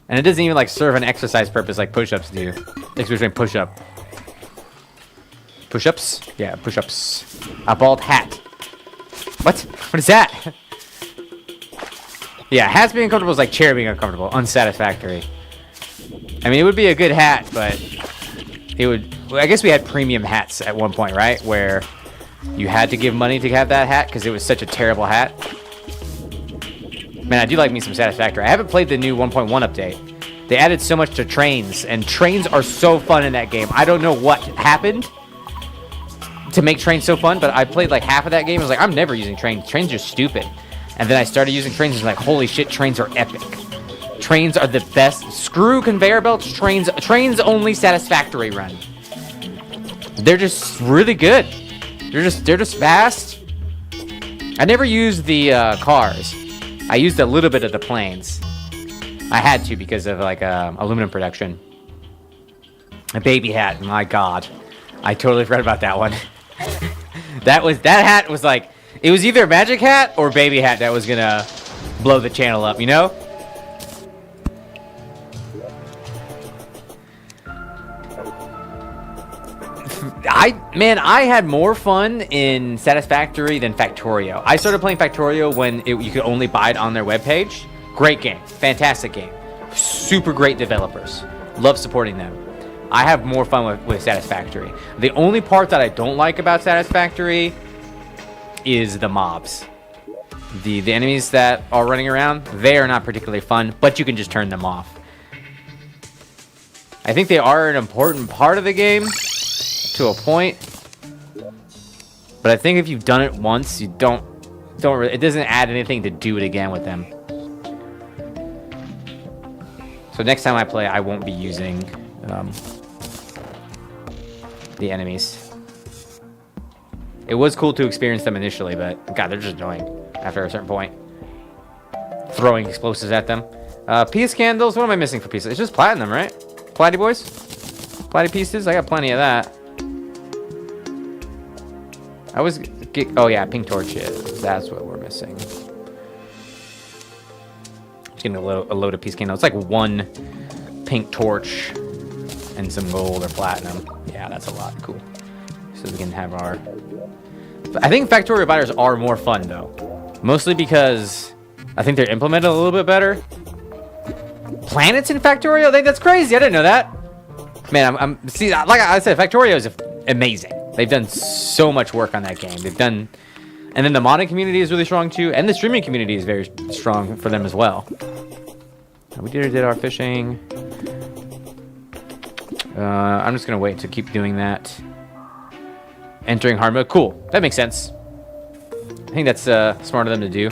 And it doesn't even like serve an exercise purpose like push-ups do. Especially push-up. Push-ups? Yeah, push-ups. A bald hat. What? What is that? Yeah, hats being uncomfortable is like chair being uncomfortable. Unsatisfactory. I mean, it would be a good hat, but it would... Well, I guess we had premium hats at one point, right? Where you had to give money to have that hat because it was such a terrible hat. Man, I do like me some Satisfactory. I haven't played the new 1.1 update. They added so much to trains, and trains are so fun in that game. I don't know what happened to make trains so fun, but I played like half of that game. I was like, I'm never using trains. Trains are stupid. And then I started using trains and was like, holy shit, trains are epic. Trains are the best. Screw conveyor belts. Trains only Satisfactory run. They're just really good. They're just fast. I never used the cars. I used a little bit of the planes. I had to because of like aluminum production. A baby hat. My God, I totally forgot about that one. that hat was like, it was either a magic hat or baby hat that was gonna blow the channel up, you know? I had more fun in Satisfactory than Factorio. I started playing Factorio when you could only buy it on their webpage. Great game. Fantastic game. Super great developers. Love supporting them. I have more fun with Satisfactory. The only part that I don't like about Satisfactory is the mobs. The enemies that are running around, they are not particularly fun, but you can just turn them off. I think they are an important part of the game to a point, but I think if you've done it once, you don't really, it doesn't add anything to do it again with them. So next time I play, I won't be using the enemies. It was cool to experience them initially, but God, they're just annoying after a certain point. Throwing explosives at them. Peace candles. What am I missing for pieces? It's just platinum, right? Platy boys? Platy pieces? I got plenty of that. Oh yeah, pink torches. That's what we're missing. Just getting a load of peace candles. It's like one pink torch and some gold or platinum. Yeah, that's a lot. Cool. So we can have our... I think Factorio batters are more fun though. Mostly because I think they're implemented a little bit better. Planets in Factorio? I think that's crazy. I didn't know that. Man, see, like I said, Factorio is amazing. They've done so much work on that game. And then the modding community is really strong too, and the streaming community is very strong for them as well. We did our fishing. I'm just gonna wait to keep doing that. Entering hard mode, cool. That makes sense. I think that's smart of them to do.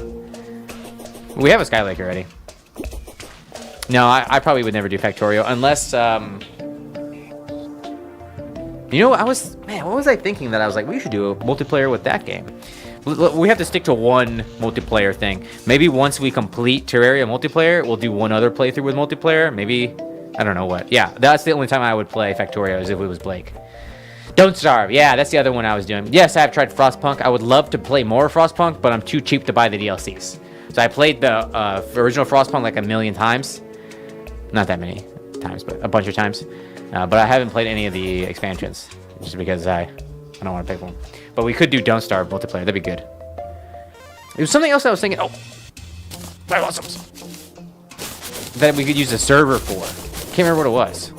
We have a Skylake already. No, I probably would never do Factorio unless, you know, what was I thinking that I was like, we should do a multiplayer with that game. We have to stick to one multiplayer thing. Maybe once we complete Terraria multiplayer, we'll do one other playthrough with multiplayer. Maybe, I don't know what. Yeah, that's the only time I would play Factorio is if it was Blake. Don't Starve. Yeah, that's the other one I was doing. Yes, I have tried Frostpunk. I would love to play more Frostpunk, but I'm too cheap to buy the DLCs. So I played the original Frostpunk like a million times. Not that many times, but a bunch of times. But I haven't played any of the expansions, just because I don't want to pay for them. But we could do Don't Starve multiplayer. That'd be good. There was something else I was thinking. Oh, that we could use a server for. Can't remember what it was.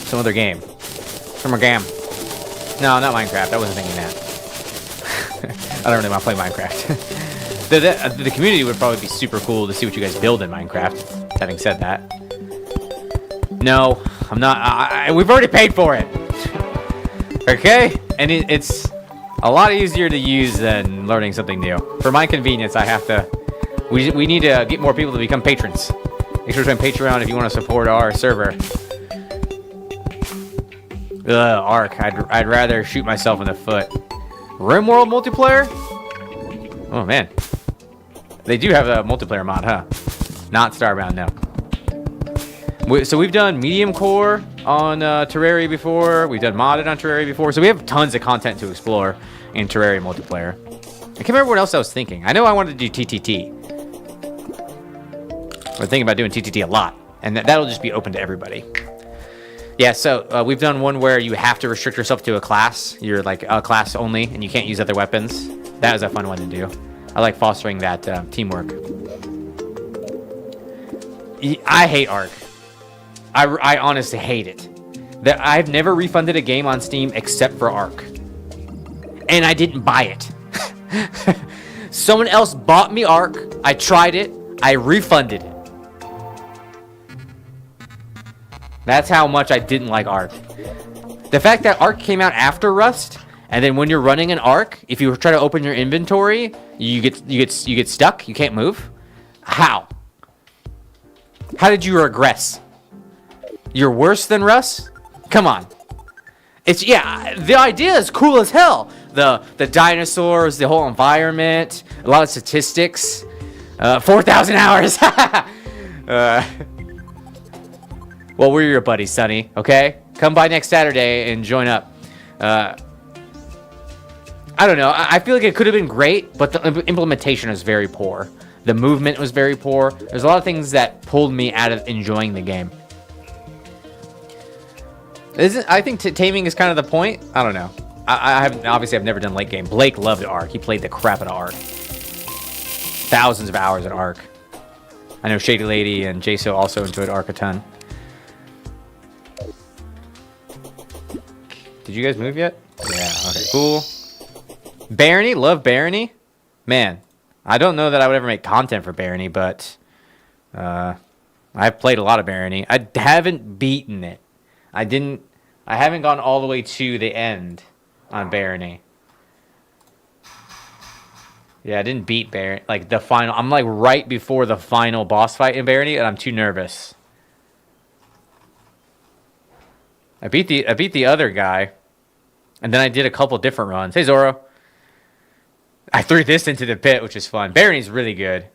Some other game. Some other game. No, not Minecraft. I wasn't thinking that. I don't really want to play Minecraft. The community would probably be super cool to see what you guys build in Minecraft. Having said that. No, I'm not. We've already paid for it. Okay? And it's a lot easier to use than learning something new. For my convenience, I have to... We need to get more people to become patrons. Make sure to join Patreon if you want to support our server. Ark. I'd rather shoot myself in the foot. RimWorld multiplayer? Oh, man. They do have a multiplayer mod, huh? Not Starbound, no. So we've done medium core on Terraria before. We've done modded on Terraria before. So we have tons of content to explore in Terraria multiplayer. I can't remember what else I was thinking. I know I wanted to do TTT. We're thinking about doing TTT a lot. And that'll just be open to everybody. Yeah, so we've done one where you have to restrict yourself to a class. You're like a class only, and you can't use other weapons. That was a fun one to do. I like fostering that teamwork. I hate Ark. I honestly hate it. I've never refunded a game on Steam except for Ark. And I didn't buy it. Someone else bought me Ark. I tried it. I refunded it. That's how much I didn't like Ark. The fact that Ark came out after Rust, and then when you're running an Ark, if you try to open your inventory, you get stuck. You can't move. How? How did you regress? You're worse than Rust? Come on. Yeah, the idea is cool as hell. The dinosaurs, the whole environment, a lot of statistics. 4,000 hours. Well, we're your buddies, Sonny, okay? Come by next Saturday and join up. I don't know. I feel like it could have been great, but the implementation is very poor. The movement was very poor. There's a lot of things that pulled me out of enjoying the game. I think taming is kind of the point. I don't know. I've never done late game. Blake loved Ark. He played the crap out of Ark. Thousands of hours in Ark. I know Shady Lady and Jaso also enjoyed Ark a ton. Did you guys move yet? Yeah, okay, cool. Barony, love Barony. Man, I don't know that I would ever make content for Barony, but I've played a lot of Barony. I haven't beaten it. I haven't gone all the way to the end on Barony. Yeah, I didn't beat Barony. Like the final, I'm like right before the final boss fight in Barony, and I'm too nervous. I beat the other guy, and then I did a couple different runs. Hey Zoro. I threw this into the pit, which is fun. Barony's really good.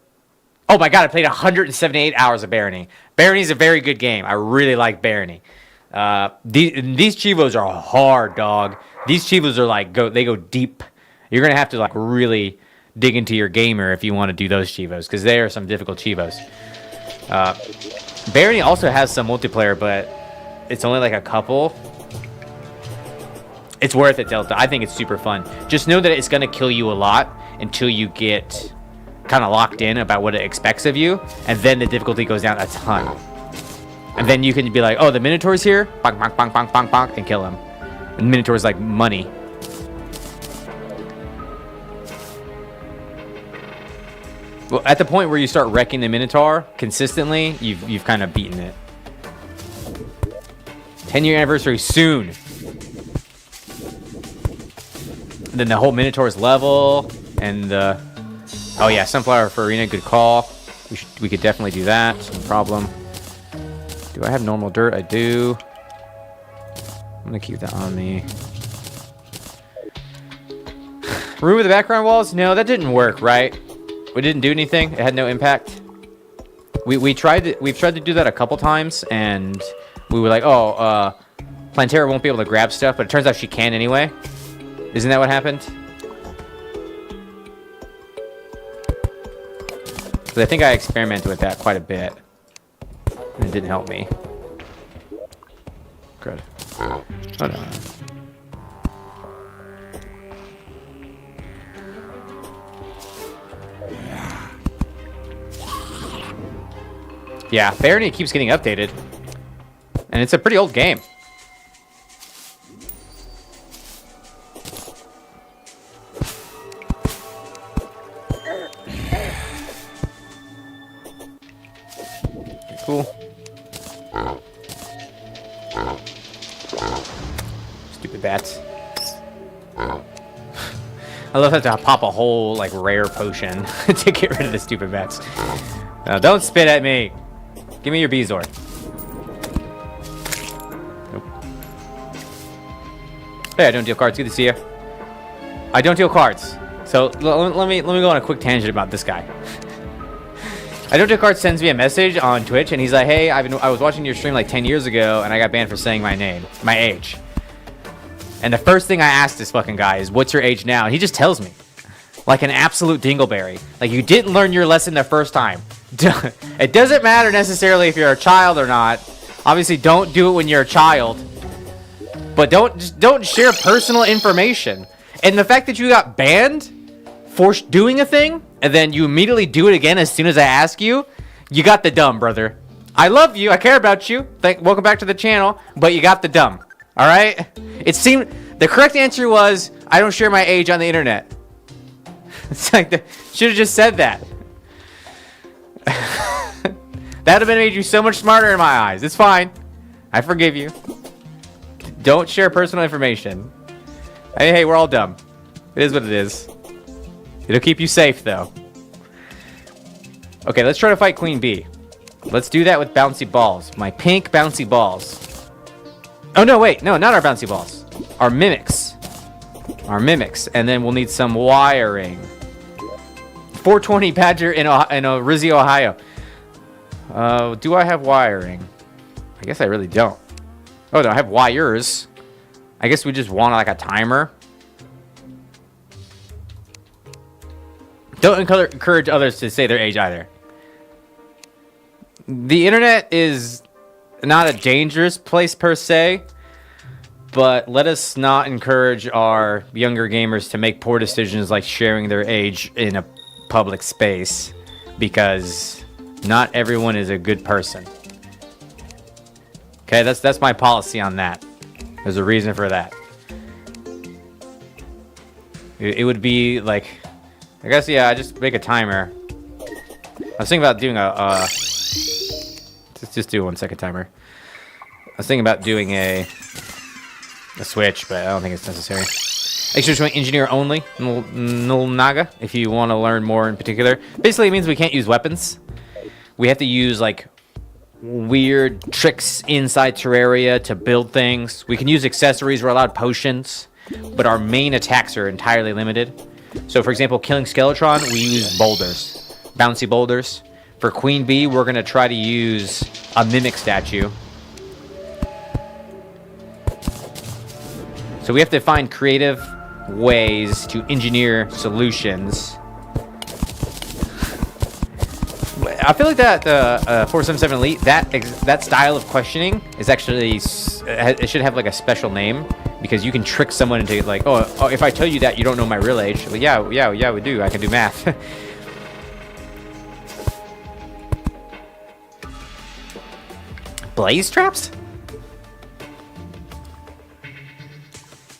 Oh my god, I played 178 hours of Barony. Barony's a very good game. I really like Barony. These Chivos are hard, dog. These Chivos are like they go deep. You're gonna have to like really dig into your gamer if you want to do those Chivos, because they are some difficult Chivos. Barony also has some multiplayer, but it's only like a couple. It's worth it, Delta. I think it's super fun. Just know that it's gonna kill you a lot until you get kind of locked in about what it expects of you, and then the difficulty goes down a ton. And then you can be like, oh, the Minotaur's here, bonk, bonk, bonk, bonk, bonk, bonk, and kill him. And the Minotaur's like money. Well, at the point where you start wrecking the Minotaur consistently, you've kind of beaten it. 10-year anniversary soon. And then the whole Minotaur's level, and oh yeah, Sunflower for Arena, good call. We could definitely do that, no problem. Do I have normal dirt? I do. I'm gonna keep that on me. Remove the background walls? No, that didn't work, right? We didn't do anything. It had no impact. We've tried to do that a couple times, and we were like, oh, Plantera won't be able to grab stuff, but it turns out she can anyway. Isn't that what happened? Because I think I experimented with that quite a bit. And it didn't help me. Good. Oh no. Yeah, Barony keeps getting updated. And it's a pretty old game. Cool. Stupid bats. I love how to pop a whole like rare potion to get rid of the stupid bats. No, don't spit at me. Give me your Beezor. Nope. Hey, I don't deal cards. Good to see you. I don't deal cards. So let me go on a quick tangent about this guy. I don't deal cards sends me a message on Twitch, and he's like, "Hey, I was watching your stream like 10 years ago, and I got banned for saying my age." And the first thing I asked this fucking guy is, "What's your age now?" And he just tells me, like an absolute dingleberry. Like, you didn't learn your lesson the first time. It doesn't matter necessarily if you're a child or not. Obviously, don't do it when you're a child. But don't share personal information. And the fact that you got banned for doing a thing, and then you immediately do it again as soon as I ask you, you got the dumb, brother. I love you. I care about you. Welcome back to the channel. But you got the dumb. All right? It seemed the correct answer was I don't share my age on the internet. It's like should have just said that. That would have made you so much smarter in my eyes. It's fine. I forgive you. Don't share personal information. Hey, we're all dumb. It is what it is. It'll keep you safe, though. Okay, let's try to fight Queen Bee. Let's do that with bouncy balls. My pink bouncy balls. Oh, no, wait. No, not our bouncy balls. Our mimics. Our mimics. And then we'll need some wiring. 420 Badger in Rizzi, Ohio. Do I have wiring? I guess I really don't. Oh, no, I have wires. I guess we just want like a timer. Don't encourage others to say their age either. The internet is not a dangerous place per se, but let us not encourage our younger gamers to make poor decisions like sharing their age in a public space, because not everyone is a good person. Okay, that's my policy on that. There's a reason for that. It would be like, I guess, yeah, I just make a timer. I was thinking about doing just do a 1 second timer. I was thinking about doing a switch, but I don't think it's necessary. Extra engineer only, Null Naga, if you want to learn more in particular. Basically, it means we can't use weapons. We have to use like weird tricks inside Terraria to build things. We can use accessories. We're allowed potions, but our main attacks are entirely limited. So, for example, killing Skeletron, we use boulders, bouncy boulders. For Queen Bee, we're gonna try to use a mimic statue. So we have to find creative ways to engineer solutions. I feel like that 477 Elite, that style of questioning is actually, it should have like a special name, because you can trick someone into like, oh, if I tell you that you don't know my real age, well, yeah, we do. I can do math. Blaze traps?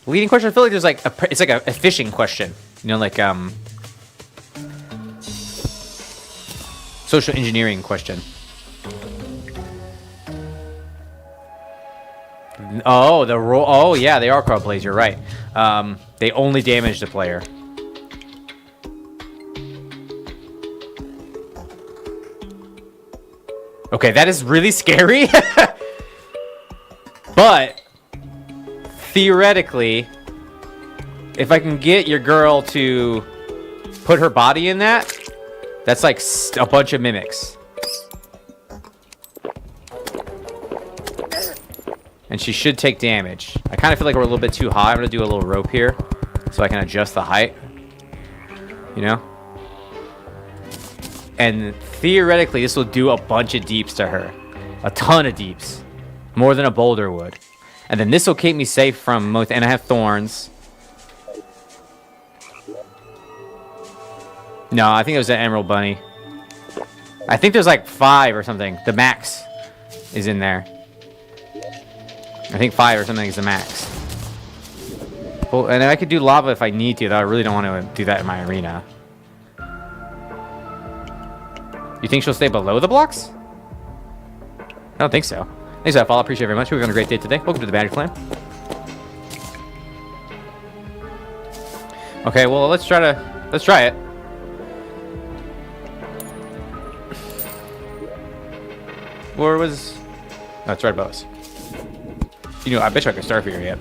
Leading question. I feel like there's like it's like a fishing question, you know, like social engineering question. Oh, the roll. Oh, yeah, they are crowd plays. You're right. They only damage the player. Okay, that is really scary. But theoretically, if I can get your girl to put her body in that, that's like a bunch of mimics. And she should take damage. I kind of feel like we're a little bit too high. I'm going to do a little rope here so I can adjust the height. You know? And theoretically, this will do a bunch of deeps to her. A ton of deeps. More than a boulder would. And then this will keep me safe from most... And I have thorns. No, I think it was an Emerald Bunny. I think there's like 5 or something. The max is in there. I think 5 or something is the max. Well, and I could do lava if I need to, though I really don't want to do that in my arena. You think she'll stay below the blocks? I don't think so. Thanks for that follow. Appreciate it very much. We're having a great day today. Welcome to the Magic Clan. Okay, well, let's try it. Where was... Oh, it's right above us. You know, I bet you I can start here yet.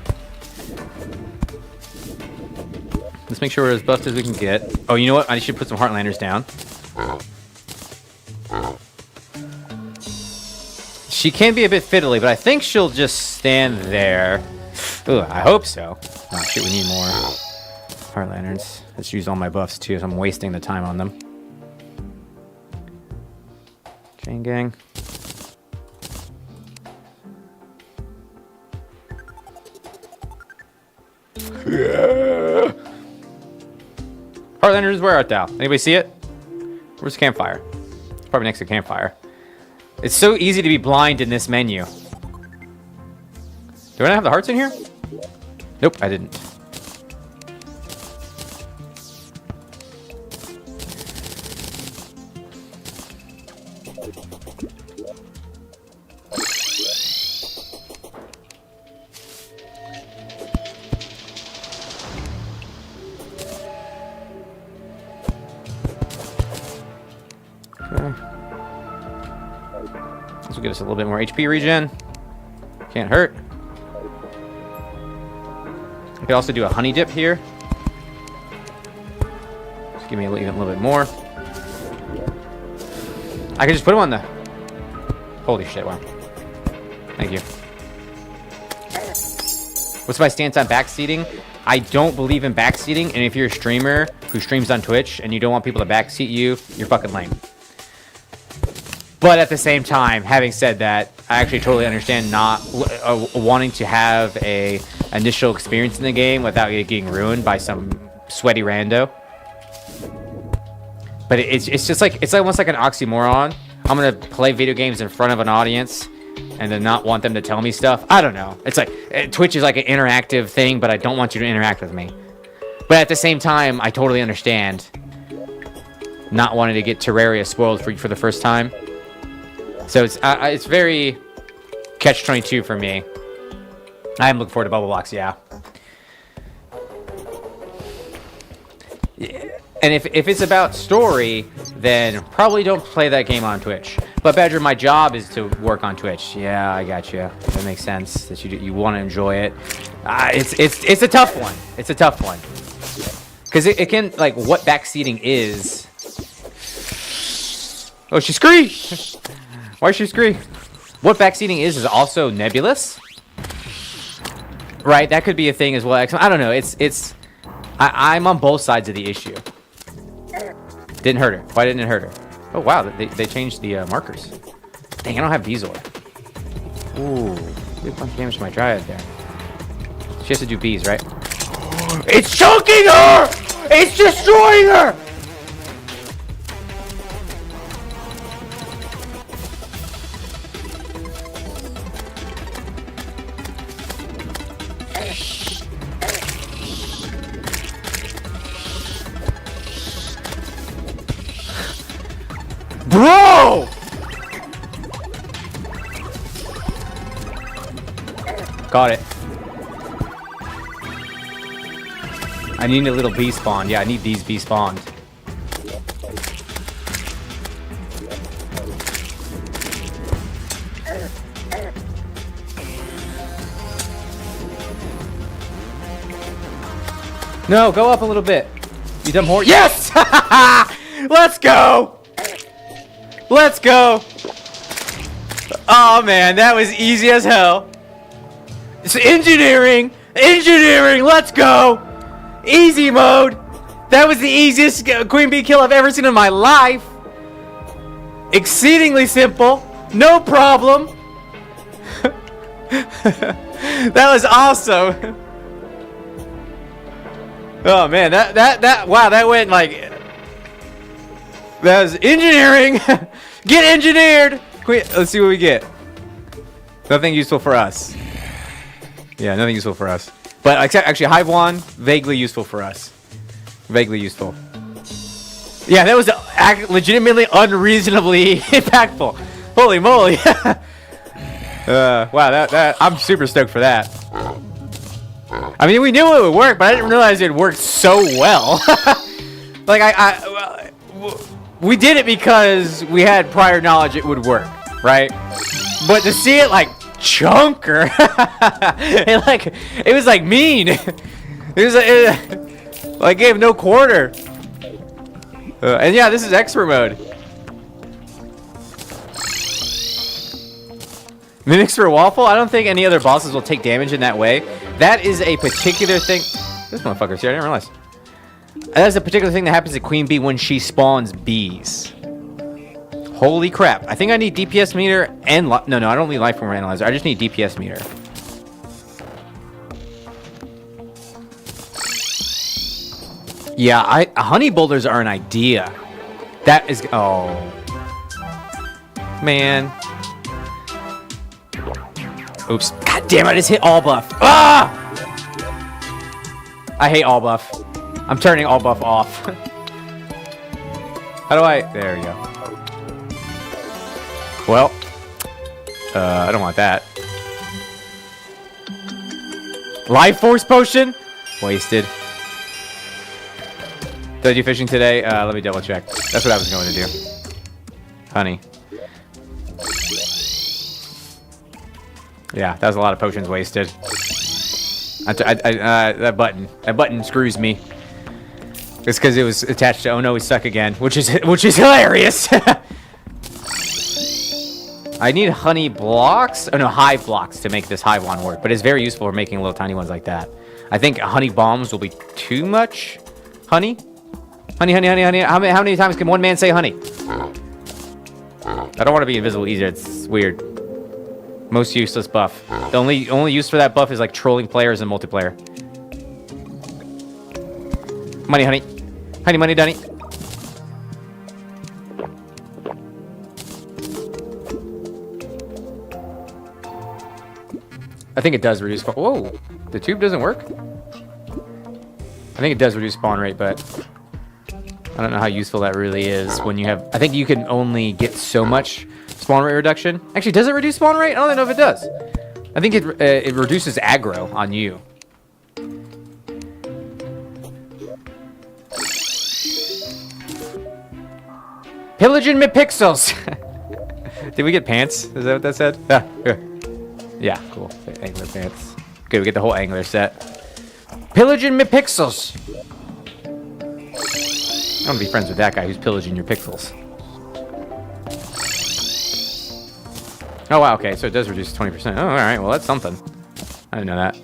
Let's make sure we're as buffed as we can get. Oh, you know what? I should put some Heartlanders down. She can be a bit fiddly, but I think she'll just stand there. Ooh, I hope so. Oh, shit, we need more Heartlanders. Let's use all my buffs, too, so I'm wasting the time on them. Chain gang. Heartlanders, where art thou? Anybody see it? Where's the campfire? It's probably next to the campfire. It's so easy to be blind in this menu. Do I not have the hearts in here? Nope, I didn't. This will get us a little bit more HP regen. Can't hurt. I could also do a honey dip here. Just give me even a little bit more. I could just put them on the... Holy shit, wow. Thank you. What's my stance on backseating? I don't believe in backseating, and if you're a streamer who streams on Twitch and you don't want people to backseat you, you're fucking lame. But at the same time, having said that, I actually totally understand not wanting to have a initial experience in the game without it getting ruined by some sweaty rando. But it's just like, it's almost like an oxymoron. I'm gonna play video games in front of an audience and then not want them to tell me stuff. I don't know. It's like, Twitch is like an interactive thing, but I don't want you to interact with me. But at the same time, I totally understand not wanting to get Terraria spoiled for the first time. So it's very catch-22 for me. I am looking forward to Bubble Blocks, yeah. And if it's about story, then probably don't play that game on Twitch. But Badger, my job is to work on Twitch. Yeah, I got you. That makes sense that you want to enjoy it. It's a tough one. It's a tough one. Because it can, like, what backseating is... Oh, she screamed! Why she scream? What backseating is also nebulous, right? That could be a thing as well. I don't know. I'm on both sides of the issue. Didn't hurt her. Why didn't it hurt her? Oh wow, they changed the markers. Dang, I don't have Beezor. Ooh, did a bunch of damage to my Dryad there. She has to do bees, right? It's choking her! It's destroying her! Bro! Got it. I need a little bee spawn. Yeah, I need these bee spawned. No, go up a little bit. You dumb whore. Yes! Let's go! Let's go! Oh man, that was easy as hell. It's engineering! Engineering! Let's go! Easy mode! That was the easiest queen bee kill I've ever seen in my life. Exceedingly simple. No problem. That was awesome. Oh man, wow, that went like... That was engineering. Get engineered. Let's see what we get. Nothing useful for us. Yeah, nothing useful for us. But actually, Hive Wand, vaguely useful for us. Vaguely useful. Yeah, that was legitimately unreasonably impactful. Holy moly. Wow, that I'm super stoked for that. I mean, we knew it would work, but I didn't realize it worked so well. Like, we did it because we had prior knowledge it would work, right? But to see it like chunker, it was like mean. It like gave no quarter. And yeah, this is expert mode. Mimics for Waffle? I don't think any other bosses will take damage in that way. That is a particular thing. This motherfucker's here, I didn't realize. That is a particular thing that happens to Queen Bee when she spawns bees. Holy crap. I think I need DPS meter and... No, I don't need life form analyzer. I just need DPS meter. Yeah, honey boulders are an idea. That is... Oh. Man. Oops. God damn it, I just hit all buff. Ah! I hate all buff. I'm turning all buff off. How do I... There we go. Well. I don't want that. Life Force Potion? Wasted. Did I do fishing today? Let me double check. That's what I was going to do. Honey. Yeah, that was a lot of potions wasted. That button screws me. It's because it was attached to Oh No We Suck Again, which is hilarious. I need honey blocks. Oh no, hive blocks to make this hive wand work, but it's very useful for making little tiny ones like that. I think honey bombs will be too much. Honey? Honey. How many times can one man say honey? I don't want to be invisible either. It's weird. Most useless buff. The only use for that buff is like trolling players in multiplayer. Money, honey. Honey, money, dunny. I think it does reduce... Whoa! The tube doesn't work? I think it does reduce spawn rate, but... I don't know how useful that really is when you have... I think you can only get so much spawn rate reduction. Actually, does it reduce spawn rate? I don't know if it does. I think it reduces aggro on you. Pillaging me pixels! Did we get pants? Is that what that said? Ah, here. Yeah, cool. Angler pants. Good, we get the whole angler set. Pillaging me pixels! I want to be friends with that guy who's pillaging your pixels. Oh, wow, okay, so it does reduce 20%. Oh, alright, well, that's something. I didn't know that.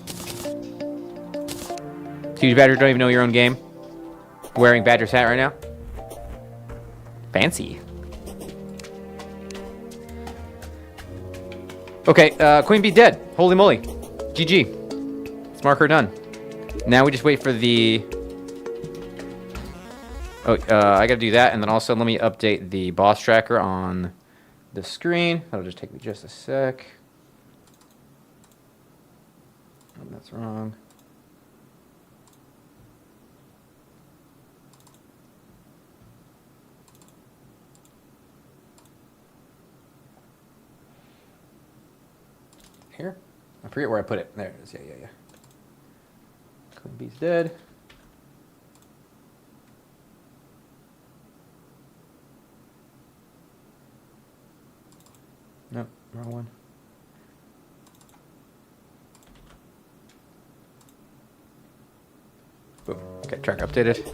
Huge Badger, don't even know your own game? Wearing Badger's hat right now? Fancy. Okay, Queen Bee dead. Holy moly. GG. Let's mark her done. Now we just wait for the... Oh, I gotta do that, and then also let me update the boss tracker on the screen. That'll just take me just a sec. Oh, that's wrong. Here? I forget where I put it. There it is. Yeah. Queen Bee's dead. Nope, wrong one. Boom. Okay, track updated.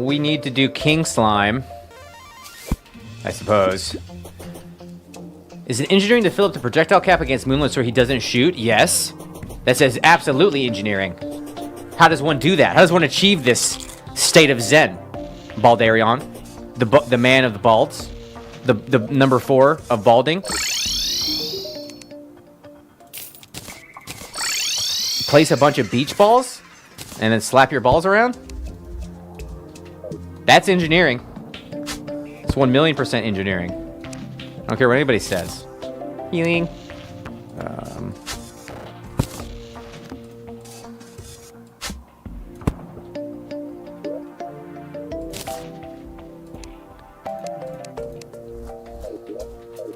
We need to do King Slime, I suppose. Is it engineering to fill up the projectile cap against Moonlit so he doesn't shoot? Yes. That says absolutely engineering. How does one do that? How does one achieve this state of Zen? Baldarion, the man of the balds, the number 4 of balding. Place a bunch of beach balls and then slap your balls around. That's engineering. It's 1,000,000% engineering. I don't care what anybody says. Healing.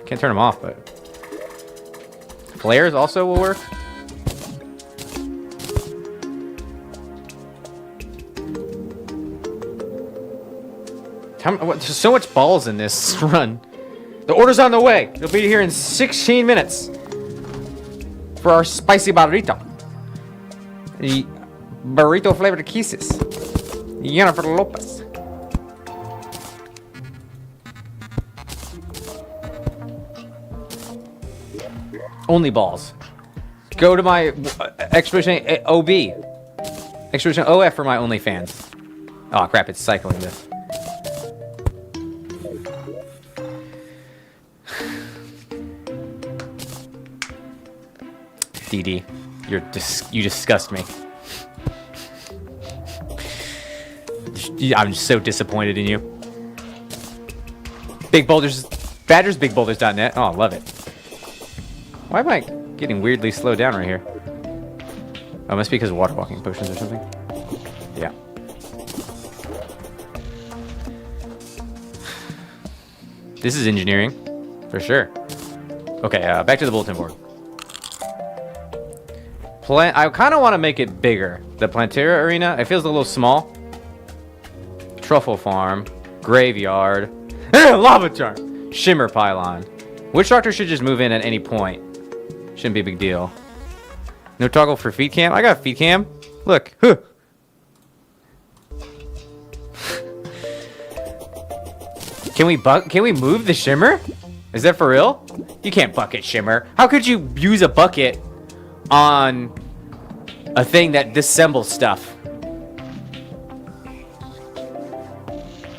Can't turn them off, but flares also will work. There's so much balls in this run. The order's on the way. It'll be here in 16 minutes for our spicy burrito. The burrito flavored kisses. Jennifer Lopez. Only balls. Go to my Expedition OB. Expedition OF for my OnlyFans. Oh crap, it's cycling this. DD, you disgust me. I'm so disappointed in you. Big Boulders, BadgersBigBoulders.net. Oh, I love it. Why am I getting weirdly slowed down right here? Oh, it must be because of water walking potions or something. Yeah. This is engineering, for sure. Okay, back to the bulletin board. I kind of want to make it bigger. The Plantera Arena, it feels a little small. Truffle Farm, Graveyard, Lava Charm, Shimmer Pylon. Witch Doctor should just move in at any point. Shouldn't be a big deal. No toggle for feed cam. I got feed cam. Look. Huh. Can we move the Shimmer? Is that for real? You can't bucket Shimmer. How could you use a bucket on a thing that disassembles stuff?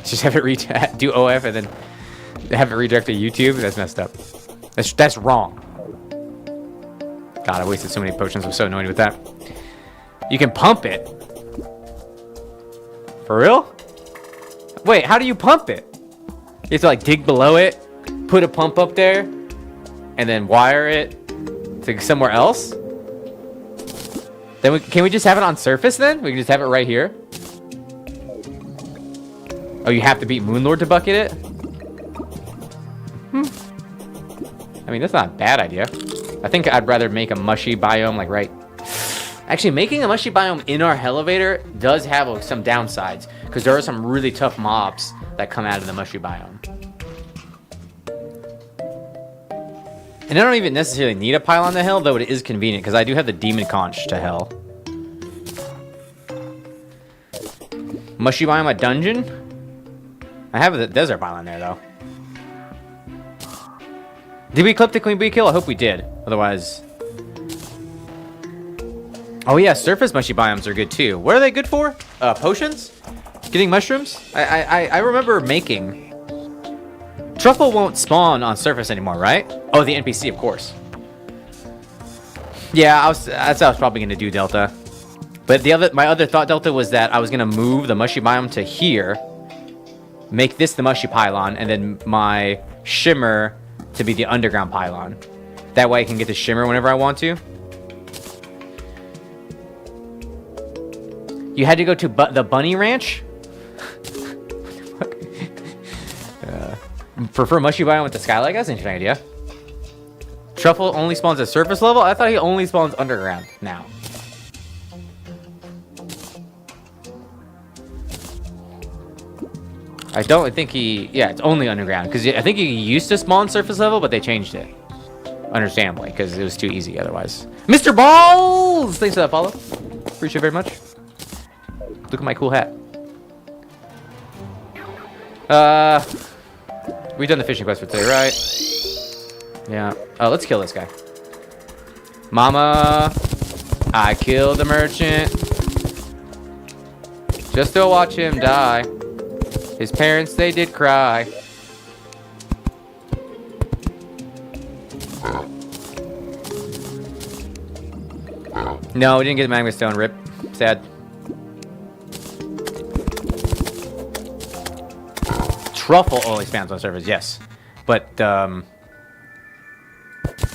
Just have it do OF and then have it redirect to YouTube? That's messed up. That's wrong. God, I wasted so many potions. I'm so annoyed with that. You can pump it. For real? Wait, how do you pump it? You have to like dig below it, put a pump up there, and then wire it to somewhere else? Then can we just have it on surface then? We can just have it right here? Oh, you have to beat Moonlord to bucket it? I mean, that's not a bad idea. I think I'd rather make a mushy biome like right... Actually, making a mushy biome in our elevator does have some downsides, because there are some really tough mobs that come out of the mushy biome. And I don't even necessarily need a pylon to hell, though it is convenient, because I do have the demon conch to hell. Mushy biome a dungeon? I have the desert pylon there, though. Did we clip the queen bee kill? I hope we did. Otherwise... Oh yeah, surface mushy biomes are good too. What are they good for? Potions? Getting mushrooms? I remember making... Truffle won't spawn on surface anymore, right? Oh, the NPC, of course. Yeah, that's what I was probably going to do, Delta. But my other thought, Delta, was that I was going to move the mushy biome to here, make this the mushy pylon, and then my shimmer to be the underground pylon. That way I can get the shimmer whenever I want to. You had to go to the bunny ranch? Prefer mushy biome with the skylight? That's an interesting idea. Truffle only spawns at surface level? I thought he only spawns underground now. I don't think he... Yeah, it's only underground. Because I think he used to spawn surface level, but they changed it. Understandably, because it was too easy otherwise. Mr. Balls! Thanks for that follow. Appreciate it very much. Look at my cool hat. We've done the fishing quest for today, right? Yeah. Oh, let's kill this guy. Mama, I killed the merchant. Just to watch him die. His parents, they did cry. No, we didn't get the magma stone. Rip. Sad. Truffle only spawns on surface, yes. But, sorry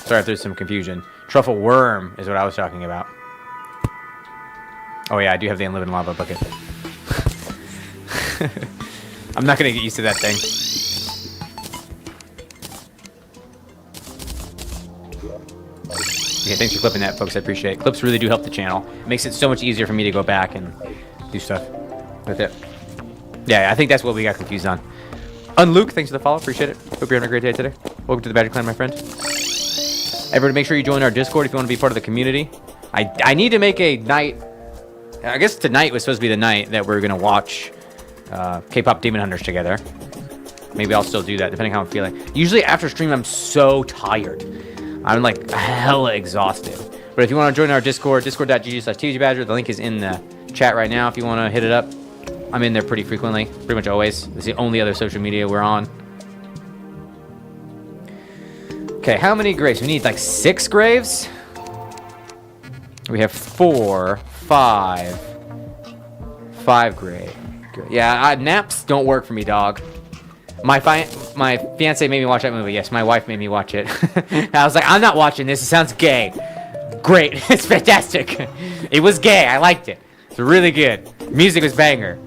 if there's some confusion. Truffle worm is what I was talking about. Oh yeah, I do have the unlimited lava bucket. I'm not gonna get used to that thing. Okay, thanks for clipping that, folks. I appreciate it. Clips really do help the channel. It makes it so much easier for me to go back and do stuff with it. Yeah, I think that's what we got confused on. Unluke, thanks for the follow. Appreciate it. Hope you're having a great day today. Welcome to the Badger Clan, my friend. Everybody, make sure you join our Discord if you want to be part of the community. I need to make a night. I guess tonight was supposed to be the night that we're going to watch K-pop Demon Hunters together. Maybe I'll still do that, depending on how I'm feeling. Usually after stream, I'm so tired. I'm like hella exhausted. But if you want to join our Discord, discord.gg/tgbadger, the link is in the chat right now if you want to hit it up. I'm in there pretty frequently, pretty much always. It's the only other social media we're on. Okay, how many graves? We need like 6 graves. We have 4, 5 graves. good. Yeah, naps don't work for me, dog. My fiance made me watch that movie. Yes, my wife made me watch it. I was like, I'm not watching this. It sounds gay. Great. It's fantastic. It was gay. I liked it. It's really good. Music was banger.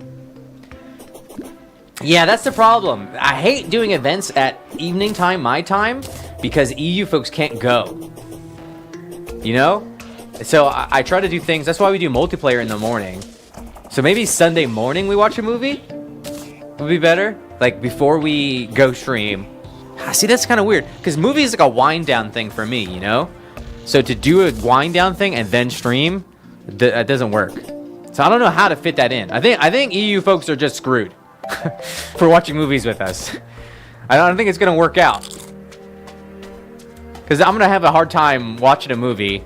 Yeah, that's the problem. I hate doing events at evening time, my time, because EU folks can't go. You know? So I try to do things. That's why we do multiplayer in the morning. So maybe Sunday morning we watch a movie? Would be better? Like before we go stream. See, that's kind of weird. Because movie is like a wind down thing for me, you know? So to do a wind down thing and then stream, that doesn't work. So I don't know how to fit that in. I think EU folks are just screwed for watching movies with us. I don't think it's going to work out. Because I'm going to have a hard time watching a movie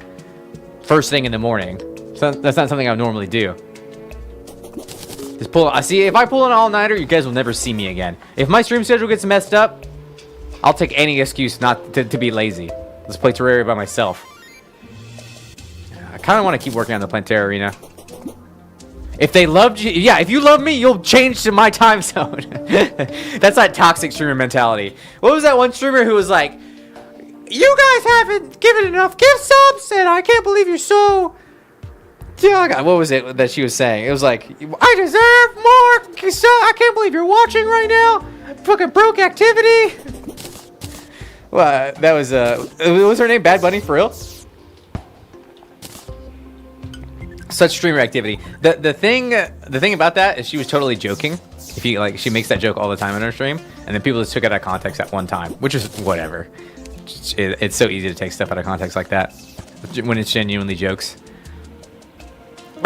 first thing in the morning. So that's not something I would normally do. Just pull. I see. If I pull an all-nighter, you guys will never see me again. If my stream schedule gets messed up, I'll take any excuse not to be lazy. Let's play Terraria by myself. I kind of want to keep working on the Plantera Arena. If they loved you, yeah. If you love me, you'll change to my time zone. That's that toxic streamer mentality. What was that one streamer who was like, "You guys haven't given enough gift subs, and I can't believe you're so." Yeah, God, what was it that she was saying? It was like, I deserve more. So I can't believe you're watching right now. Fucking broke activity. Well, that was what was her name? Bad Bunny, for real? Such streamer activity. The thing about that is she was totally joking. If you like, she makes that joke all the time in her stream, and then people just took it out of context at one time, which is whatever. It's so easy to take stuff out of context like that when it's genuinely jokes.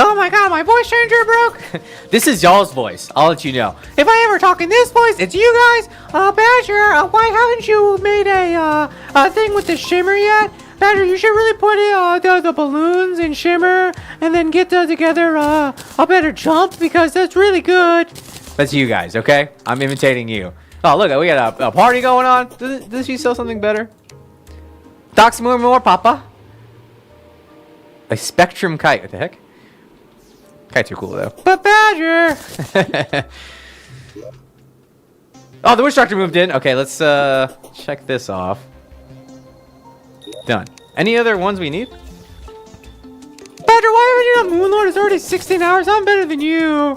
Oh my god, my voice changer broke! This is y'all's voice, I'll let you know. If I ever talk in this voice, it's you guys! Badger, why haven't you made a thing with the shimmer yet? Badger, you should really put the balloons in shimmer and then get together a better jump because that's really good. That's you guys, okay? I'm imitating you. Oh, look, we got a party going on. Does she sell something better? Docs more, Papa. A Spectrum kite, what the heck? Kites are cool though. But Badger! Oh, the witch doctor moved in. Okay, let's check this off. Done. Any other ones we need? Badger, why haven't you done Moonlord? It's already 16 hours. I'm better than you.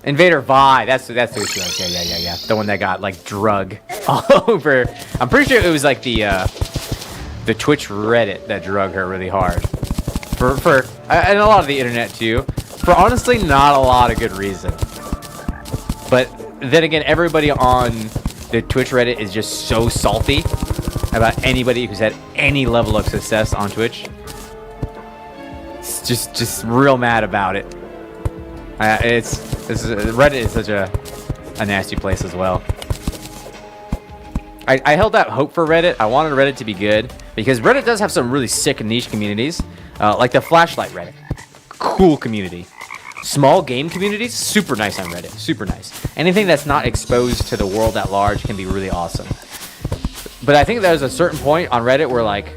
Invader Vi. That's the issue. Okay, yeah. The one that got like drug all over. I'm pretty sure it was like the Twitch Reddit that drug her really hard. And a lot of the internet too, for honestly not a lot of good reason. But then again, everybody on the Twitch Reddit is just so salty about anybody who's had any level of success on Twitch. It's just real mad about it. Reddit is such a nasty place as well. I held out hope for Reddit. I wanted Reddit to be good because Reddit does have some really sick niche communities. Like the flashlight Reddit, cool community. Small game communities, super nice on Reddit, super nice. Anything that's not exposed to the world at large can be really awesome. But I think there's a certain point on Reddit where like,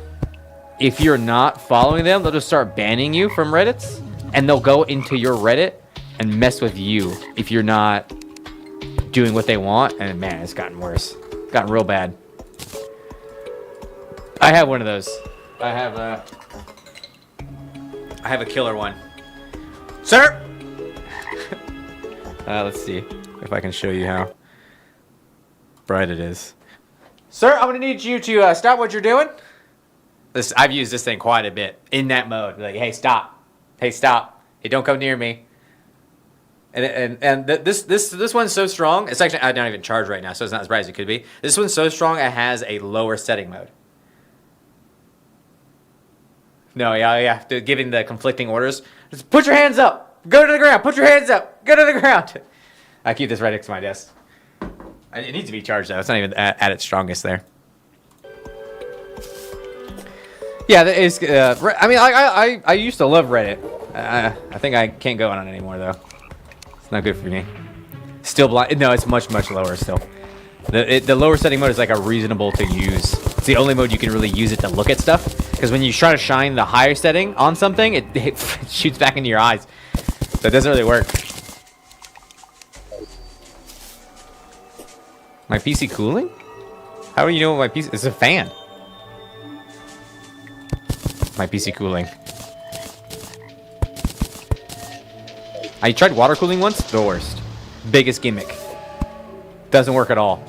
if you're not following them, they'll just start banning you from Reddits, and they'll go into your Reddit and mess with you if you're not doing what they want. And man, it's gotten worse, gotten real bad. I have one of those. I have a killer one. Sir! Let's see if I can show you how bright it is. Sir, I'm gonna need you to stop what you're doing. I've used this thing quite a bit in that mode. Like, hey, stop. Hey, stop. Hey, don't come near me. And this one's so strong. It's actually not even charged right now, so it's not as bright as it could be. This one's so strong it has a lower setting mode. No, yeah. Giving the conflicting orders. Just put your hands up. Go to the ground. Put your hands up. Go to the ground. I keep this right next to my desk. It needs to be charged though. It's not even at its strongest there. Yeah, that is. I mean, I used to love Reddit. I think I can't go on it anymore though. It's not good for me. Still blind. No, it's much lower still. The lower setting mode is like a reasonable to use. It's the only mode you can really use it to look at stuff. Because when you try to shine the higher setting on something, it shoots back into your eyes. So it doesn't really work. My PC cooling? How do you know what my PC... It's a fan. My PC cooling. I tried water cooling once. The worst. Biggest gimmick. Doesn't work at all.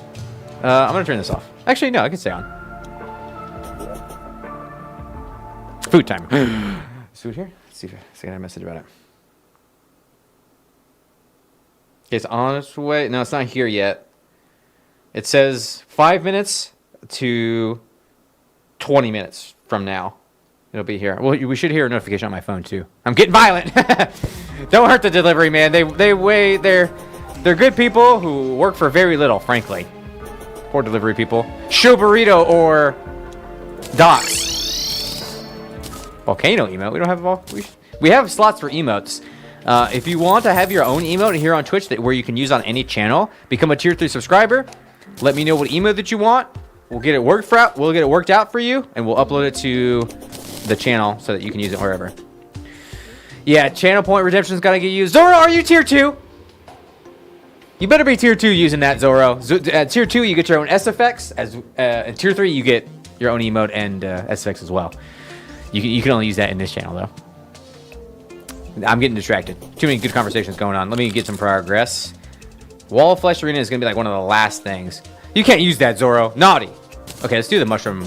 I'm gonna turn this off. Actually, no, I can stay on. Food time. Is food here? Let's see if I got a message about it. It's on its way. No, it's not here yet. It says 5 minutes to 20 minutes from now. It'll be here. Well, we should hear a notification on my phone too. I'm getting violent. Don't hurt the delivery man. They're good people who work for very little, frankly. Poor delivery people. Show Burrito or Docs. Volcano emote. We don't have we have slots for emotes. If you want to have your own emote here on Twitch where you can use on any channel, become a tier 3 subscriber. Let me know what emote that you want. We'll get it worked out for you, and we'll upload it to the channel so that you can use it wherever. Yeah, channel point redemption's gotta get used. Zoro, are you tier 2? You better be tier 2 using that, Zoro. Tier 2, you get your own SFX. And tier 3, you get your own emote and SFX as well. You can only use that in this channel, though. I'm getting distracted. Too many good conversations going on. Let me get some progress. Wall of Flesh Arena is going to be like one of the last things. You can't use that, Zoro. Naughty. Okay, let's do the mushroom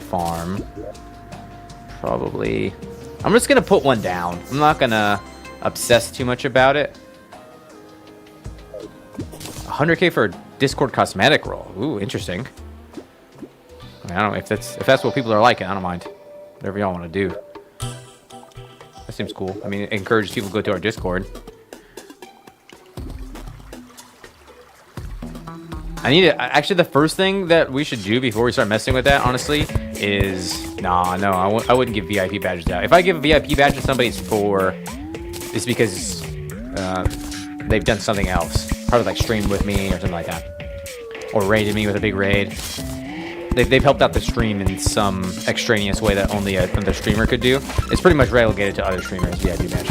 farm. Probably. I'm just going to put one down. I'm not going to obsess too much about it. 100k for a Discord cosmetic roll. Ooh, interesting. I mean, I don't know if that's what people are liking. I don't mind. Whatever y'all want to do. That seems cool. I mean, it encourages people to go to our Discord. Actually, the first thing that we should do before we start messing with that, honestly, is... No, I wouldn't give VIP badges out. If I give a VIP badge to somebody, it's because they've done something else. Probably like streamed with me or something like that. Or raided me with a big raid. They've helped out the stream in some extraneous way that only the streamer could do. It's pretty much relegated to other streamers, VIP badge.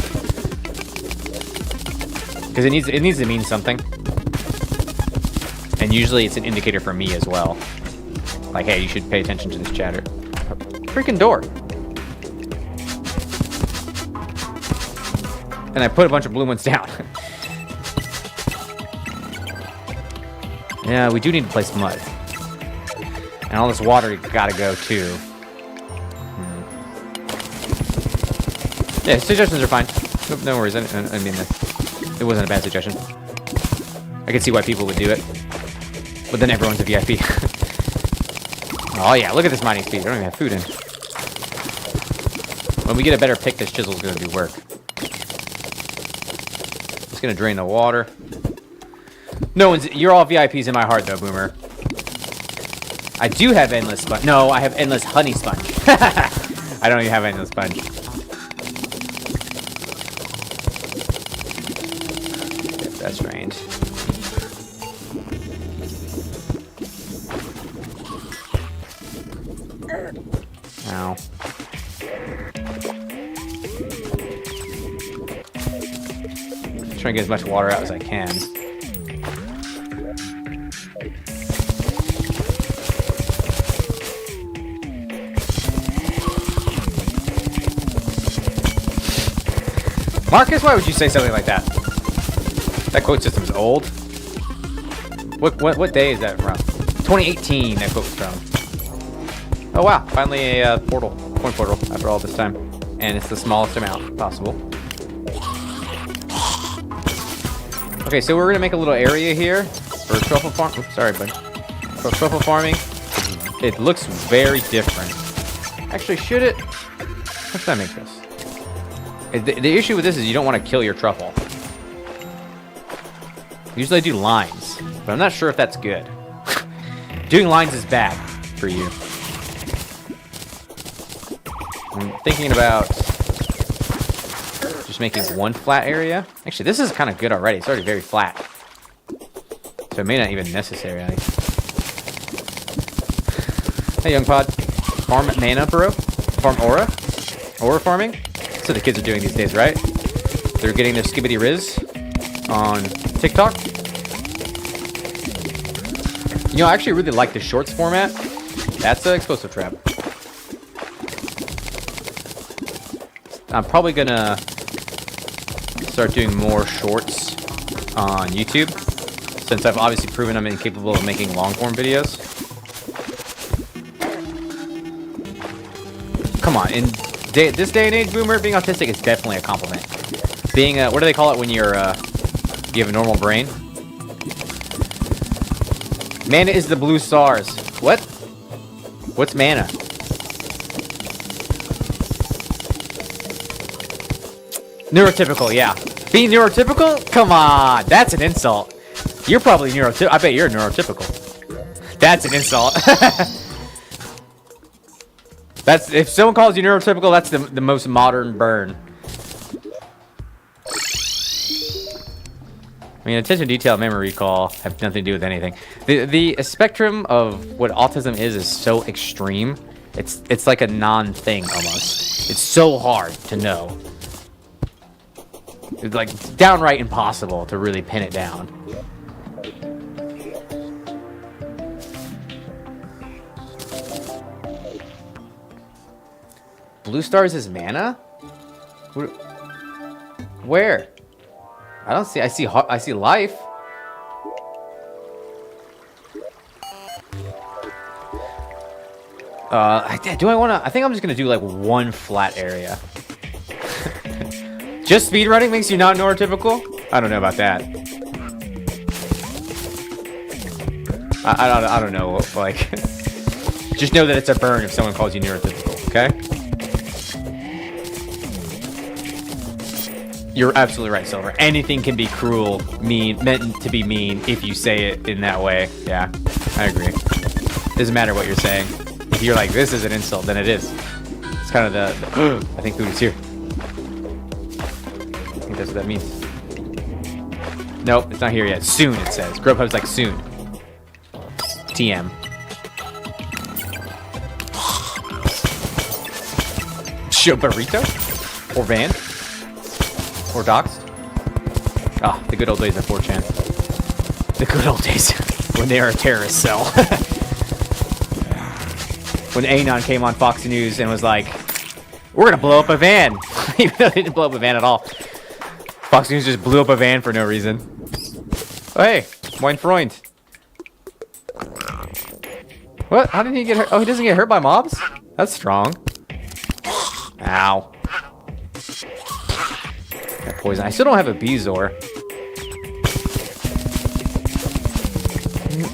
Because it needs to mean something. And usually it's an indicator for me as well. Like, hey, you should pay attention to this chatter. Freaking door. And I put a bunch of blue ones down. Yeah, we do need to place mud. And all this water gotta go too. Yeah, suggestions are fine. No worries. I mean, it wasn't a bad suggestion. I can see why people would do it. But then everyone's a VIP. Oh yeah, look at this mining speed. I don't even have food in. When we get a better pick, this chisel's gonna do work. It's gonna drain the water. You're all VIPs in my heart though, Boomer. I do have endless sponge. No, I have endless honey sponge. I don't even have endless sponge. That's drained. Ow. Trying to get as much water out as I can. Marcus, why would you say something like that? That quote system's old. What day is that from? 2018, that quote was from. Oh wow, finally a portal. Coin portal after all this time. And it's the smallest amount possible. Okay, so we're gonna make a little area here for truffle farm. Oops, sorry, bud. For truffle farming. It looks very different. Actually, should it? How should I make this? The issue with this is you don't want to kill your truffle. Usually I do lines, but I'm not sure if that's good. Doing lines is bad for you. I'm thinking about just making one flat area. Actually, this is kind of good already. It's already very flat. So it may not even necessary. Hey, young pod. Farm mana, bro. Farm aura. Aura farming. That's what the kids are doing these days, right? They're getting their skibbity riz on TikTok. You know, I actually really like the shorts format. That's an explosive trap. I'm probably gonna start doing more shorts on YouTube, since I've obviously proven I'm incapable of making long-form videos. Come on, in this day and age, Boomer, being autistic is definitely a compliment. Being what do they call it when you're you have a normal brain? Mana is the blue stars. What? What's mana? Neurotypical, yeah. Being neurotypical? Come on, that's an insult. You're probably neurotypical. I bet you're neurotypical. That's an insult. That's if someone calls you neurotypical, that's the most modern burn. I mean, attention to detail, memory recall have nothing to do with anything. The spectrum of what autism is so extreme. It's like a non-thing almost. It's so hard to know. It's like downright impossible to really pin it down. Blue stars is mana? Where? I don't see. I see life. Do I want to? I think I'm just gonna do like one flat area. Just speedrunning makes you not neurotypical? I don't know about that. I don't know. Like, just know that it's a burn if someone calls you neurotypical. Okay. You're absolutely right, Silver. Anything can be cruel, mean, meant to be mean if you say it in that way. Yeah, I agree. Doesn't matter what you're saying. If you're like, this is an insult, then it is. It's kind of the I think food is here. I think that's what that means. Nope, it's not here yet. Soon, it says. Grubhub's like, soon. TM. Show burrito? Or van? Or doxed? Ah, the good old days of 4chan. The good old days when they were a terrorist cell. When Anon came on Fox News and was like, we're gonna blow up a van. Even though they didn't blow up a van at all. Fox News just blew up a van for no reason. Oh, hey, mein Freund. What? How did he get hurt? Oh, he doesn't get hurt by mobs? That's strong. Ow. That poison. I still don't have a Bezoar.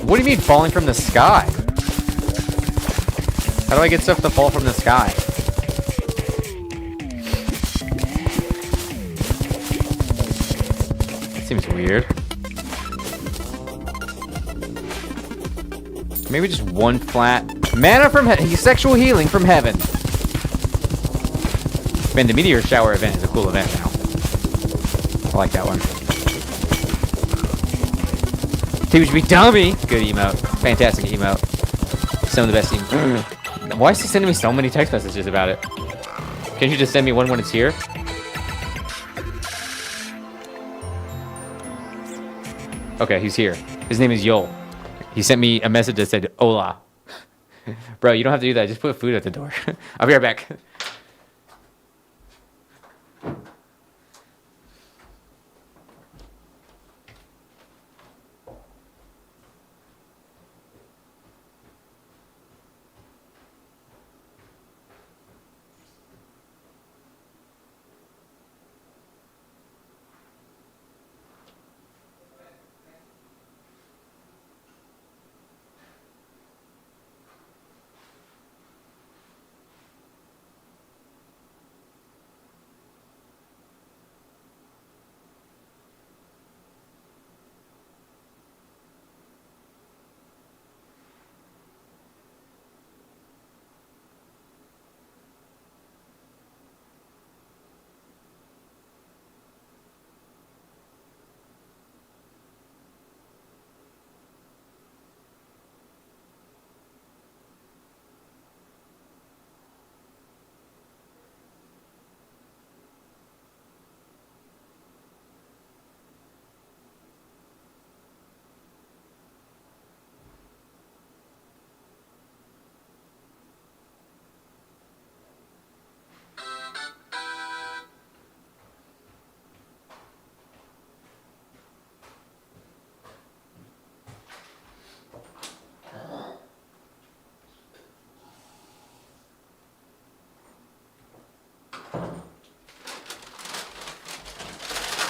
What do you mean falling from the sky? How do I get stuff to fall from the sky? That seems weird. Maybe just one flat. Mana from sexual healing from heaven. Man, the meteor shower event is a cool event now. I like that one. Teach me dummy. Good emote. Fantastic emote. Some of the best emotes. Why is he sending me so many text messages about it? Can't you just send me one when it's here? Okay, he's here. His name is Yol. He sent me a message that said, hola. Bro, you don't have to do that. Just put food at the door. I'll be right back.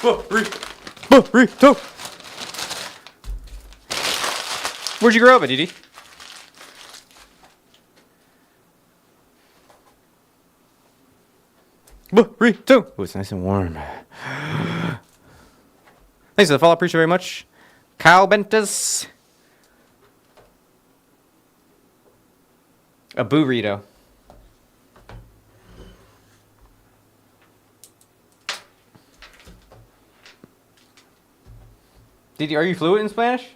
Burrito. Where'd you grow up, Didi? Burrito. Oh, it's nice and warm. Thanks for the follow. Appreciate it very much. Kyle Bentus. A burrito. Are you fluent in Spanish?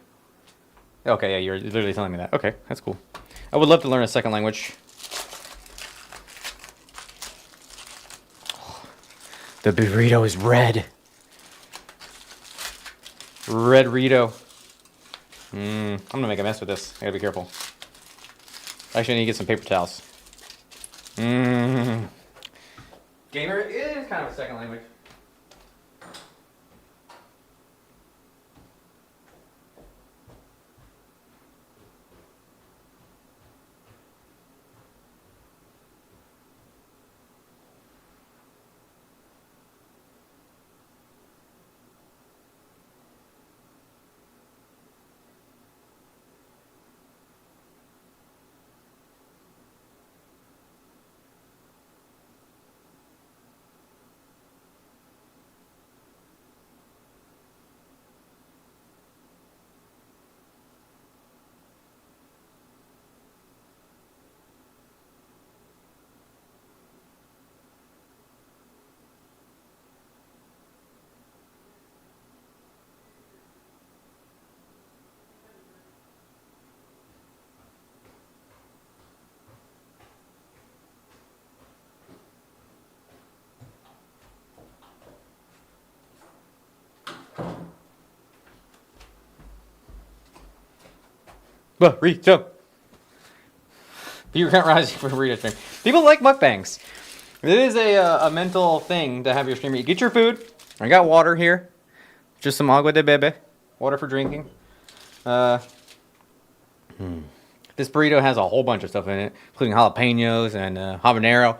Okay, yeah, you're literally telling me that. Okay, that's cool. I would love to learn a second language. The burrito is red. Red Rito. I'm gonna make a mess with this. I gotta be careful. Actually, I need to get some paper towels. Gamer is kind of a second language. Burrito. Viewer count rising for burrito stream. People like mukbangs. It is a mental thing to have your streamer. You get your food. I got water here. Just some agua de bebe. Water for drinking. This burrito has a whole bunch of stuff in it, including jalapenos and habanero.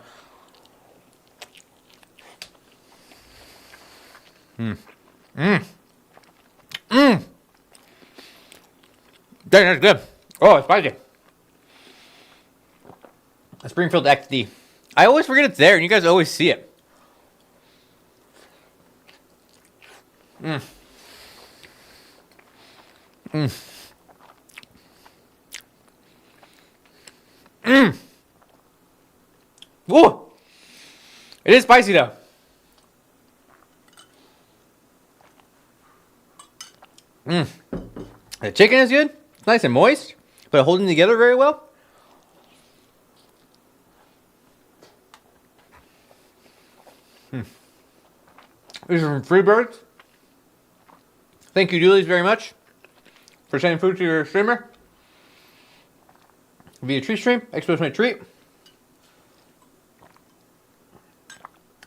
That's good. Oh, it's spicy. Springfield XD. I always forget it's there, and you guys always see it. Ooh! It is spicy, though. The chicken is good. It's nice and moist, but holding together very well. These are from Freebirds. Thank you, Doolies, very much for sending food to your streamer via treat stream. Expose my treat.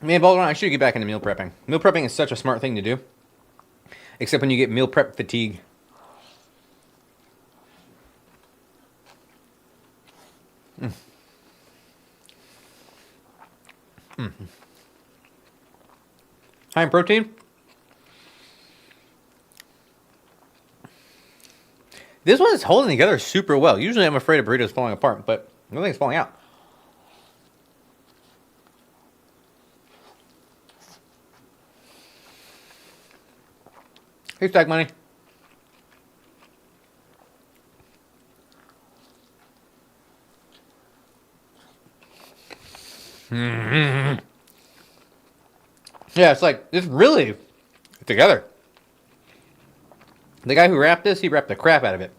Man, Balderon, I should get back into meal prepping. Meal prepping is such a smart thing to do, except when you get meal prep fatigue. High in protein. This one is holding together super well. Usually I'm afraid of burritos falling apart, but nothing's falling out. Hey, Stack Money. Yeah, it's like, it's really together. The guy who wrapped this, he wrapped the crap out of it.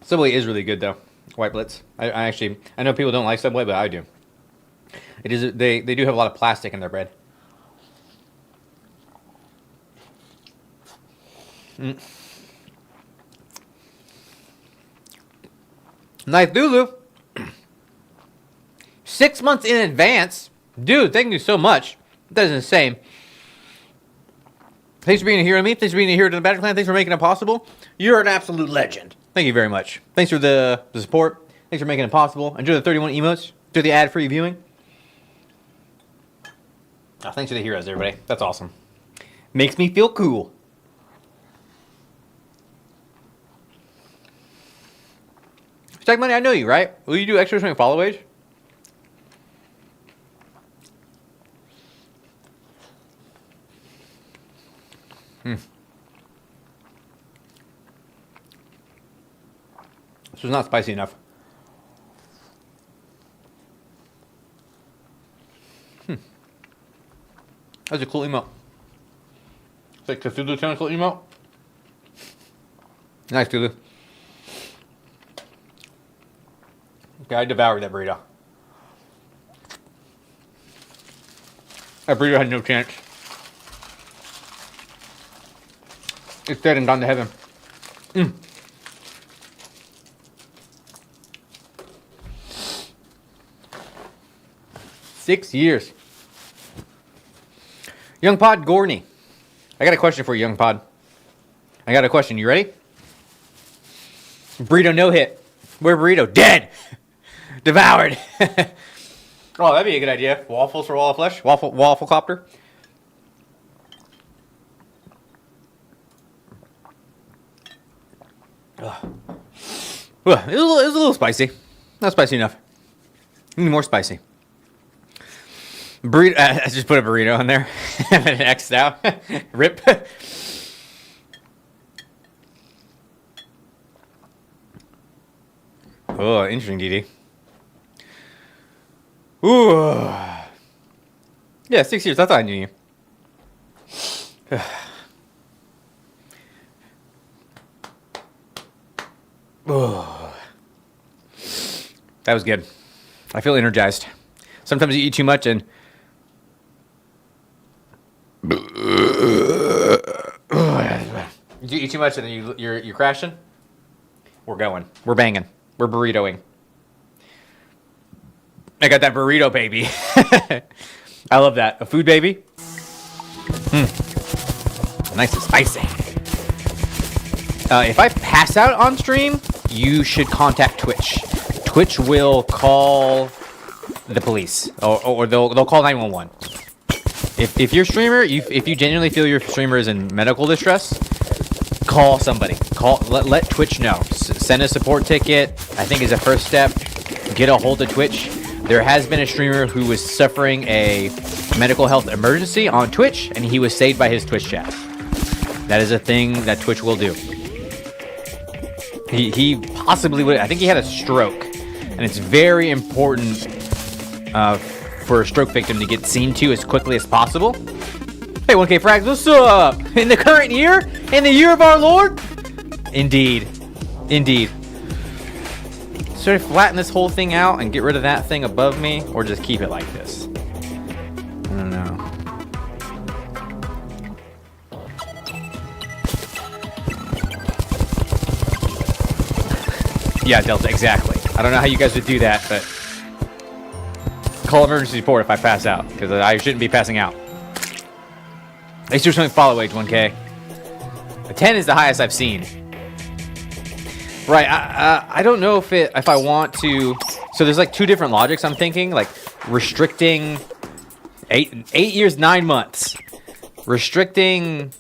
Subway is really good, though. White Blitz. I know people don't like Subway, but I do. It is. They do have a lot of plastic in their bread. Nice Lulu. 6 months in advance. Dude, thank you so much. That is insane. Thanks for being a hero to me. Thanks for being a hero to the Badger Clan. Thanks for making it possible. You're an absolute legend. Thank you very much. Thanks for the support. Thanks for making it possible. Enjoy the 31 emotes. to the ad-free viewing. Oh, thanks for the heroes, everybody. That's awesome. Makes me feel cool. Stack Money, I know you, right? Will you do extra swing follow age? This was not spicy enough. That's a cool emote. It's like Cthulhu tentacle emote. Nice, Cthulhu. Okay, I devoured that burrito. That burrito had no chance. It's dead and gone to heaven. 6 years. Young Pod Gorney. I got a question for you, Young Pod. I got a question. You ready? Burrito no hit. Where burrito? Dead. Devoured. Oh, that'd be a good idea. Waffles for Wall of Flesh. Waffle copter. Well, it was a little spicy. Not spicy enough. Need more spicy. Burrito. I just put a burrito in there. And an X'd out. Rip. Oh, interesting, DD. Ooh. Yeah, 6 years. I thought I knew you. Oh. That was good. I feel energized. Sometimes you eat too much and... You eat too much and then you're crashing? We're going. We're banging. We're burritoing. I got that burrito baby. I love that. A food baby. Nice and spicy. If I pass out on stream, you should contact Twitch. Twitch will call the police, or they'll call 911. If your streamer, if you genuinely feel your streamer is in medical distress, call somebody. Let Twitch know. Send a support ticket. I think is a first step. Get a hold of Twitch. There has been a streamer who was suffering a medical health emergency on Twitch, and he was saved by his Twitch chat. That is a thing that Twitch will do. He possibly would. I think he had a stroke, and it's very important for a stroke victim to get seen to as quickly as possible. Hey, 1K Frags, what's up? In the current year? In the year of our Lord? Indeed. Indeed. Should I flatten this whole thing out and get rid of that thing above me, or just keep it like this? I don't know. Yeah, Delta, exactly. I don't know how you guys would do that, but call emergency support if I pass out, because I shouldn't be passing out. They do something follow age 1K. A 10 is the highest I've seen. Right, I don't know if I want to. So there's like two different logics I'm thinking, like restricting 8 years 9 months, restricting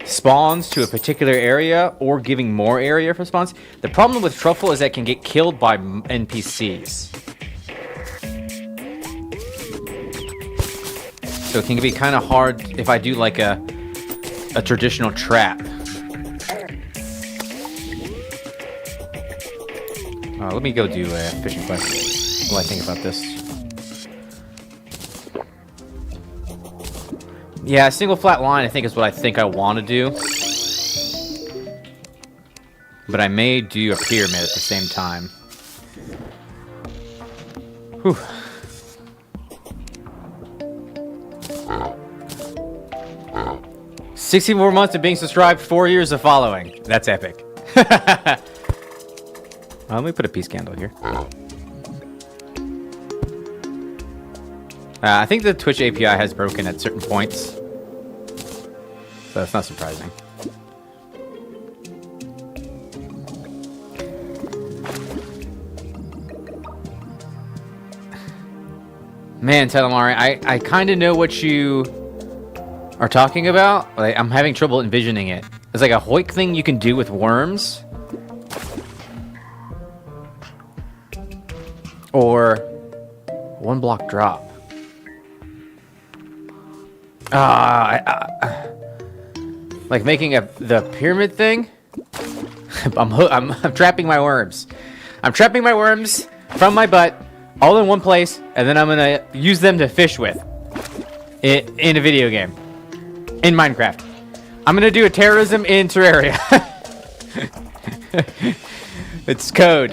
spawns to a particular area, or giving more area for spawns. The problem with Truffle is that it can get killed by NPCs. So it can be kind of hard if I do like a traditional trap. Let me go do a fishing quest while I think about this. Yeah, a single flat line I think is what I think I want to do. But I may do a pyramid at the same time. Whew. "64 months of being subscribed, 4 years of following." That's epic. Let me put a peace candle here. I think the Twitch API has broken at certain points. So that's not surprising. Man, Telemari, I kind of know what you are talking about. Like, I'm having trouble envisioning it. It's like a hoik thing you can do with worms. Or one block drop. Like making the pyramid thing. I'm trapping my worms. I'm trapping my worms from my butt all in one place, and then I'm gonna use them to fish with in a video game in Minecraft. I'm gonna do a terrorism in Terraria. It's code.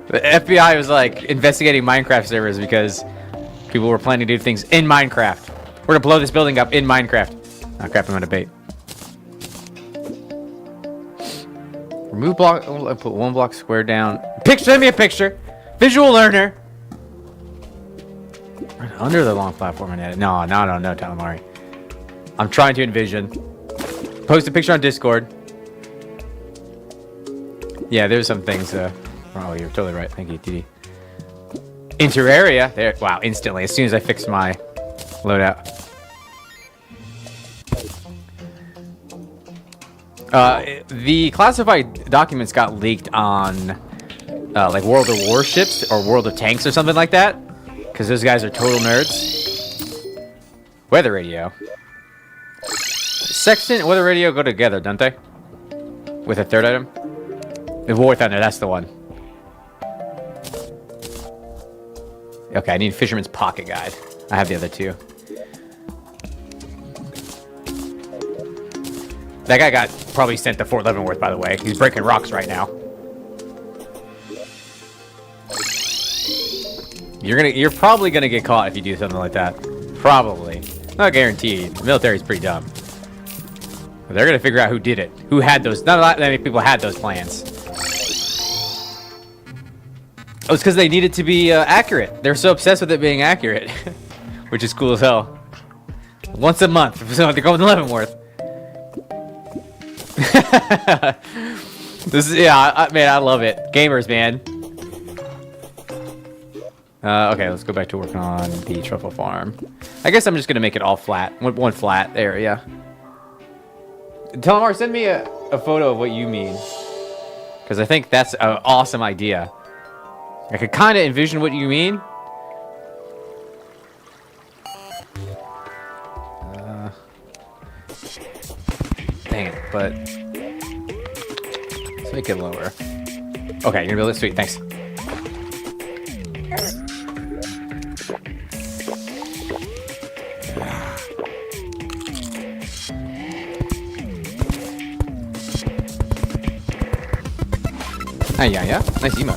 The FBI was like investigating Minecraft servers because people were planning to do things in Minecraft. We're gonna blow this building up in Minecraft. Oh crap, I'm out of bait. Remove block. I put one block square down. Send me a picture. Visual learner. Right under the long platform and edit. No, Talamari. I'm trying to envision. Post a picture on Discord. Yeah, there's some things. Oh, you're totally right. Thank you, TD. In Terraria, there. Wow, instantly as soon as I fix my loadout. The classified documents got leaked on like World of Warships or World of Tanks or something like that, because those guys are total nerds. Weather radio. Sextant and weather radio go together, don't they? With a third item. The War Thunder, that's the one. Okay, I need Fisherman's Pocket Guide. I have the other two. That guy got probably sent to Fort Leavenworth, by the way. He's breaking rocks right now. You're probably gonna get caught if you do something like that. Probably. Not guaranteed. The military's pretty dumb. But they're gonna figure out who did it. Who had those. Not a lot many people had those plans. Oh, it's because they needed to be accurate. They're so obsessed with it being accurate. Which is cool as hell. Once a month. So they're going to Leavenworth. This is, yeah, man, I love it. Gamers, man. Okay, let's go back to work on the truffle farm. I guess I'm just gonna make it all flat, one flat area. Telemar, send me a photo of what you mean, because I think that's an awesome idea. I could kind of envision what you mean. Dang it, but let's make it lower. Okay, you're gonna build it? Sweet, thanks. Ah, yeah. Nice emote.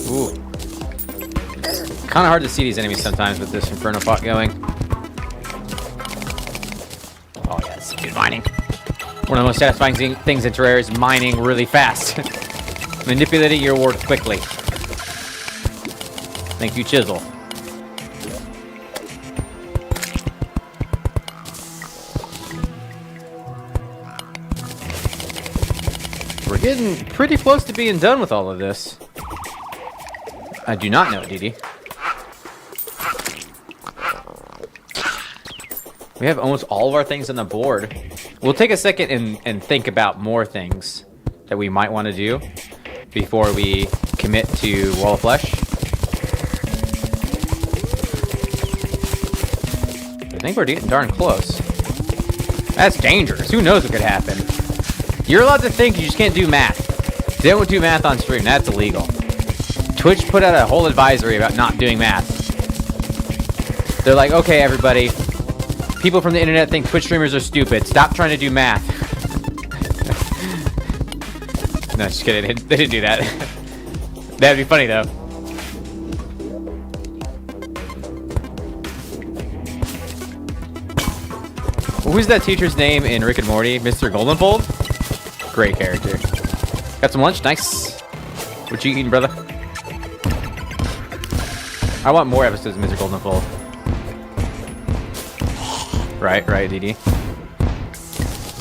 Ooh. Kind of hard to see these enemies sometimes with this Inferno pot going. Oh yeah, this is good mining. One of the most satisfying things in Terraria is mining really fast. Manipulating your work quickly. Thank you, Chisel. We're getting pretty close to being done with all of this. I do not know, Didi. We have almost all of our things on the board. We'll take a second and think about more things that we might want to do before we commit to Wall of Flesh. I think we're getting darn close. That's dangerous. Who knows what could happen? You're allowed to think, you just can't do math. Don't do math on stream. That's illegal. Twitch put out a whole advisory about not doing math. They're like, okay, everybody. People from the internet think Twitch streamers are stupid. Stop trying to do math. No, just kidding. They didn't do that. That'd be funny, though. Who's that teacher's name in Rick and Morty? Mr. Goldenfold? Great character. Got some lunch? Nice. What you eating, brother? I want more episodes of Mr. Goldenfold. Right, DD.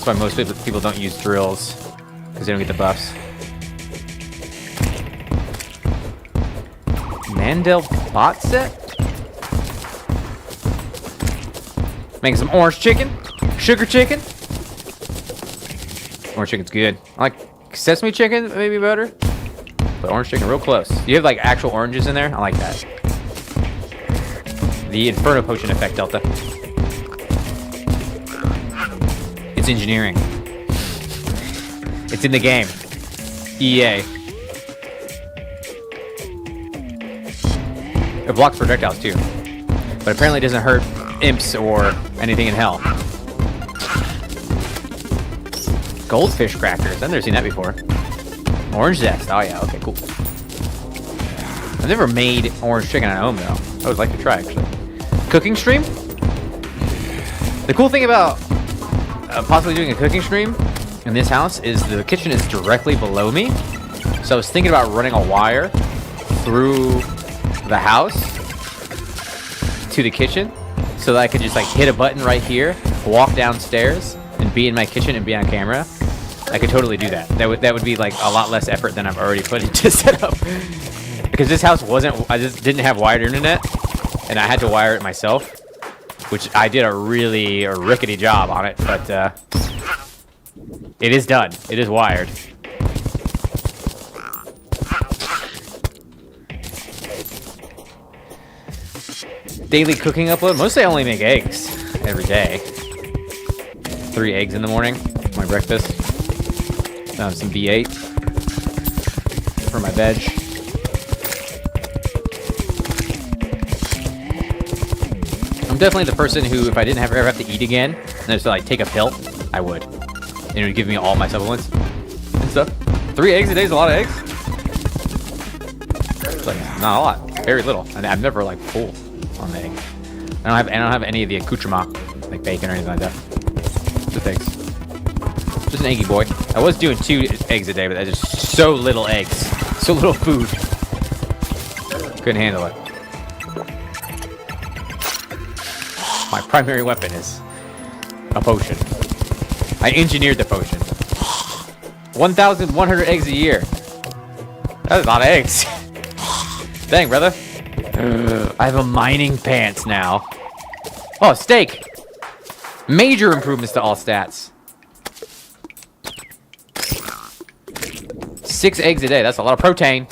That's why most people don't use drills, because they don't get the buffs. Mandel bot set? Making some orange chicken, sugar chicken. Orange chicken's good. I like sesame chicken, maybe better. But orange chicken, real close. You have like actual oranges in there? I like that. The Inferno Potion effect, Delta. It's engineering. It's in the game. EA. It blocks projectiles too. But apparently it doesn't hurt imps or anything in hell. Goldfish crackers. I've never seen that before. Orange zest. Oh yeah, okay, cool. I've never made orange chicken at home though. I would like to try actually. Cooking stream? The cool thing about possibly doing a cooking stream in this house is the kitchen is directly below me. So I was thinking about running a wire through the house to the kitchen so that I could just like hit a button right here, walk downstairs, and be in my kitchen and be on camera. I could totally do that. That would be like a lot less effort than I've already put into setup. Because this house I just didn't have wired internet, and I had to wire it myself, which I did a really rickety job on it, but it is done. It is wired. Daily cooking upload. Mostly I only make eggs every day. 3 eggs in the morning, my breakfast. Some V8 for my veg. I'm definitely the person who, if I didn't ever have to eat again, and just like take a pill, I would. And it would give me all my supplements and stuff. 3 eggs a day is a lot of eggs. It's like not a lot, very little. And I'm never like full on the egg. I don't have any of the accoutrement, like bacon or anything like that. Just eggs. Just an eggy boy. I was doing 2 eggs a day, but that's just so little eggs. So little food. Couldn't handle it. My primary weapon is a potion. I engineered the potion. 1,100 eggs a year. That's a lot of eggs. Dang, brother. I have a mining pants now. Oh, steak. Major improvements to all stats. 6 eggs a day. That's a lot of protein.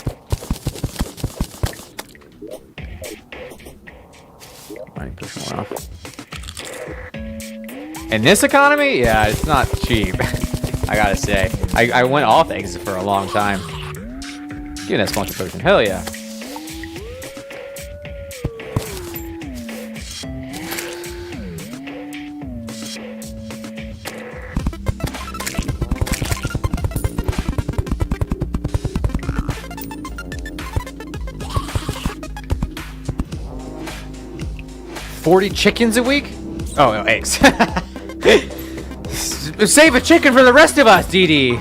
Mining push more off. In this economy, yeah, it's not cheap. I gotta say. I went off eggs for a long time. Give me that sponsor potion. Hell yeah. $40 chickens a week? Oh, no, eggs. Save a chicken for the rest of us, DD.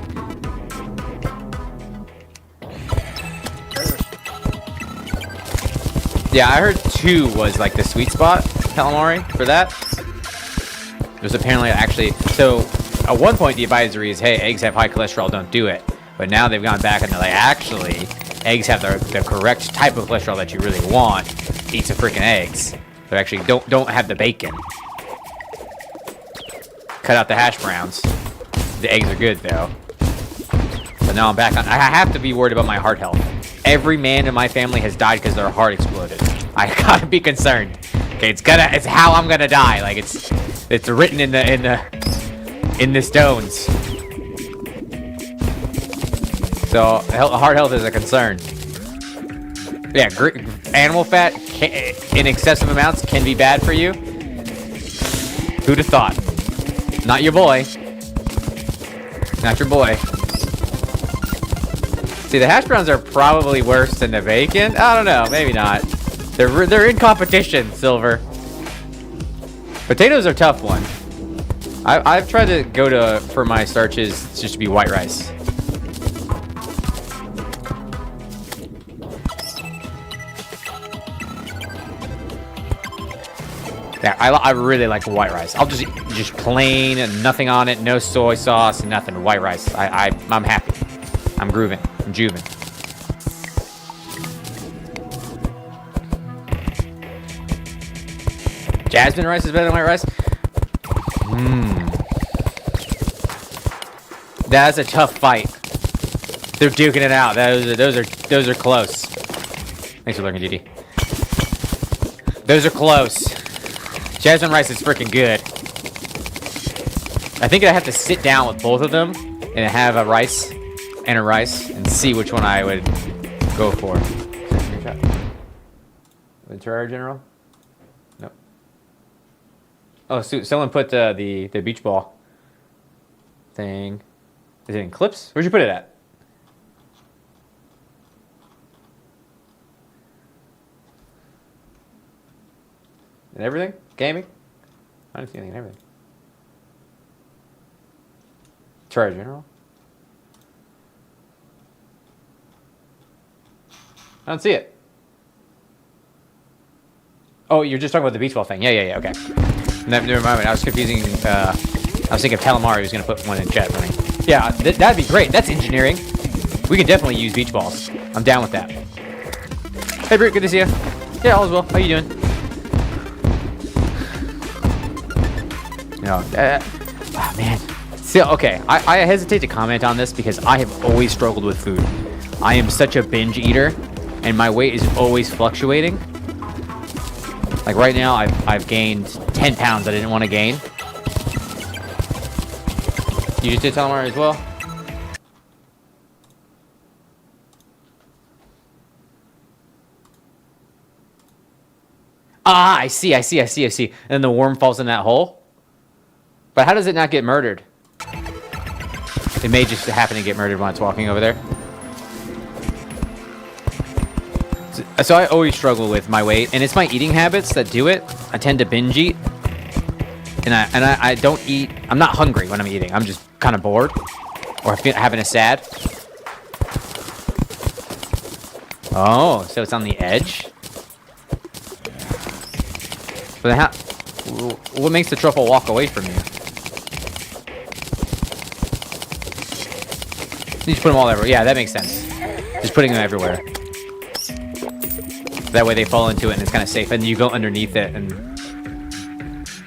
Yeah, I heard 2 was like the sweet spot, calamari, for that. There's apparently actually... So, at one point the advisory is, hey, eggs have high cholesterol, don't do it. But now they've gone back and they're like, actually, eggs have the correct type of cholesterol that you really want. Eat some freaking eggs. They actually don't have the bacon. Cut out the hash browns. The eggs are good though. So now I'm back on. I have to be worried about my heart health. Every man in my family has died because their heart exploded. I gotta be concerned. Okay, it's how I'm gonna die. Like it's written in the stones. So heart health is a concern. Yeah, animal fat in excessive amounts can be bad for you. Who'd have thought? Not your boy. Not your boy. See, the hash browns are probably worse than the bacon. I don't know, maybe not. They're in competition, Silver. Potatoes are a tough one. I've tried to go for my starches just to be white rice. Yeah, I really like white rice. I'll just plain, nothing on it, no soy sauce, nothing. White rice. I'm happy. I'm grooving. I'm juving. Jasmine rice is better than white rice. That's a tough fight. They're duking it out. Those are close. Thanks for lurking, GD. Those are close. Jasmine rice is freaking good. I think I have to sit down with both of them and have a rice and see which one I would go for. The Terraria General? No. Oh, so someone put the beach ball thing. Is it in clips? Where'd you put it at? And everything? Gaming? I don't see anything in everything. Terraria General? I don't see it. Oh, you're just talking about the beach ball thing. Yeah, okay. Never mind. I was confusing. I was thinking Calamari was going to put one in chat for me. Yeah, that'd be great. That's engineering. We can definitely use beach balls. I'm down with that. Hey, Brute, good to see you. Yeah, all is well. How you doing? No, oh, man. So, okay, I hesitate to comment on this because I have always struggled with food. I am such a binge eater, and my weight is always fluctuating. Like right now, I've gained 10 pounds I didn't want to gain. You just did calamari as well? Ah, I see. And then the worm falls in that hole? But how does it not get murdered? It may just happen to get murdered when it's walking over there. So I always struggle with my weight, and it's my eating habits that do it. I tend to binge eat. And I don't eat. I'm not hungry when I'm eating. I'm just kind of bored. Or having a sad. Oh, so it's on the edge? But then what makes the truffle walk away from you? You just put them all everywhere. Yeah, that makes sense. Just putting them everywhere. That way they fall into it and it's kind of safe. And you go underneath it and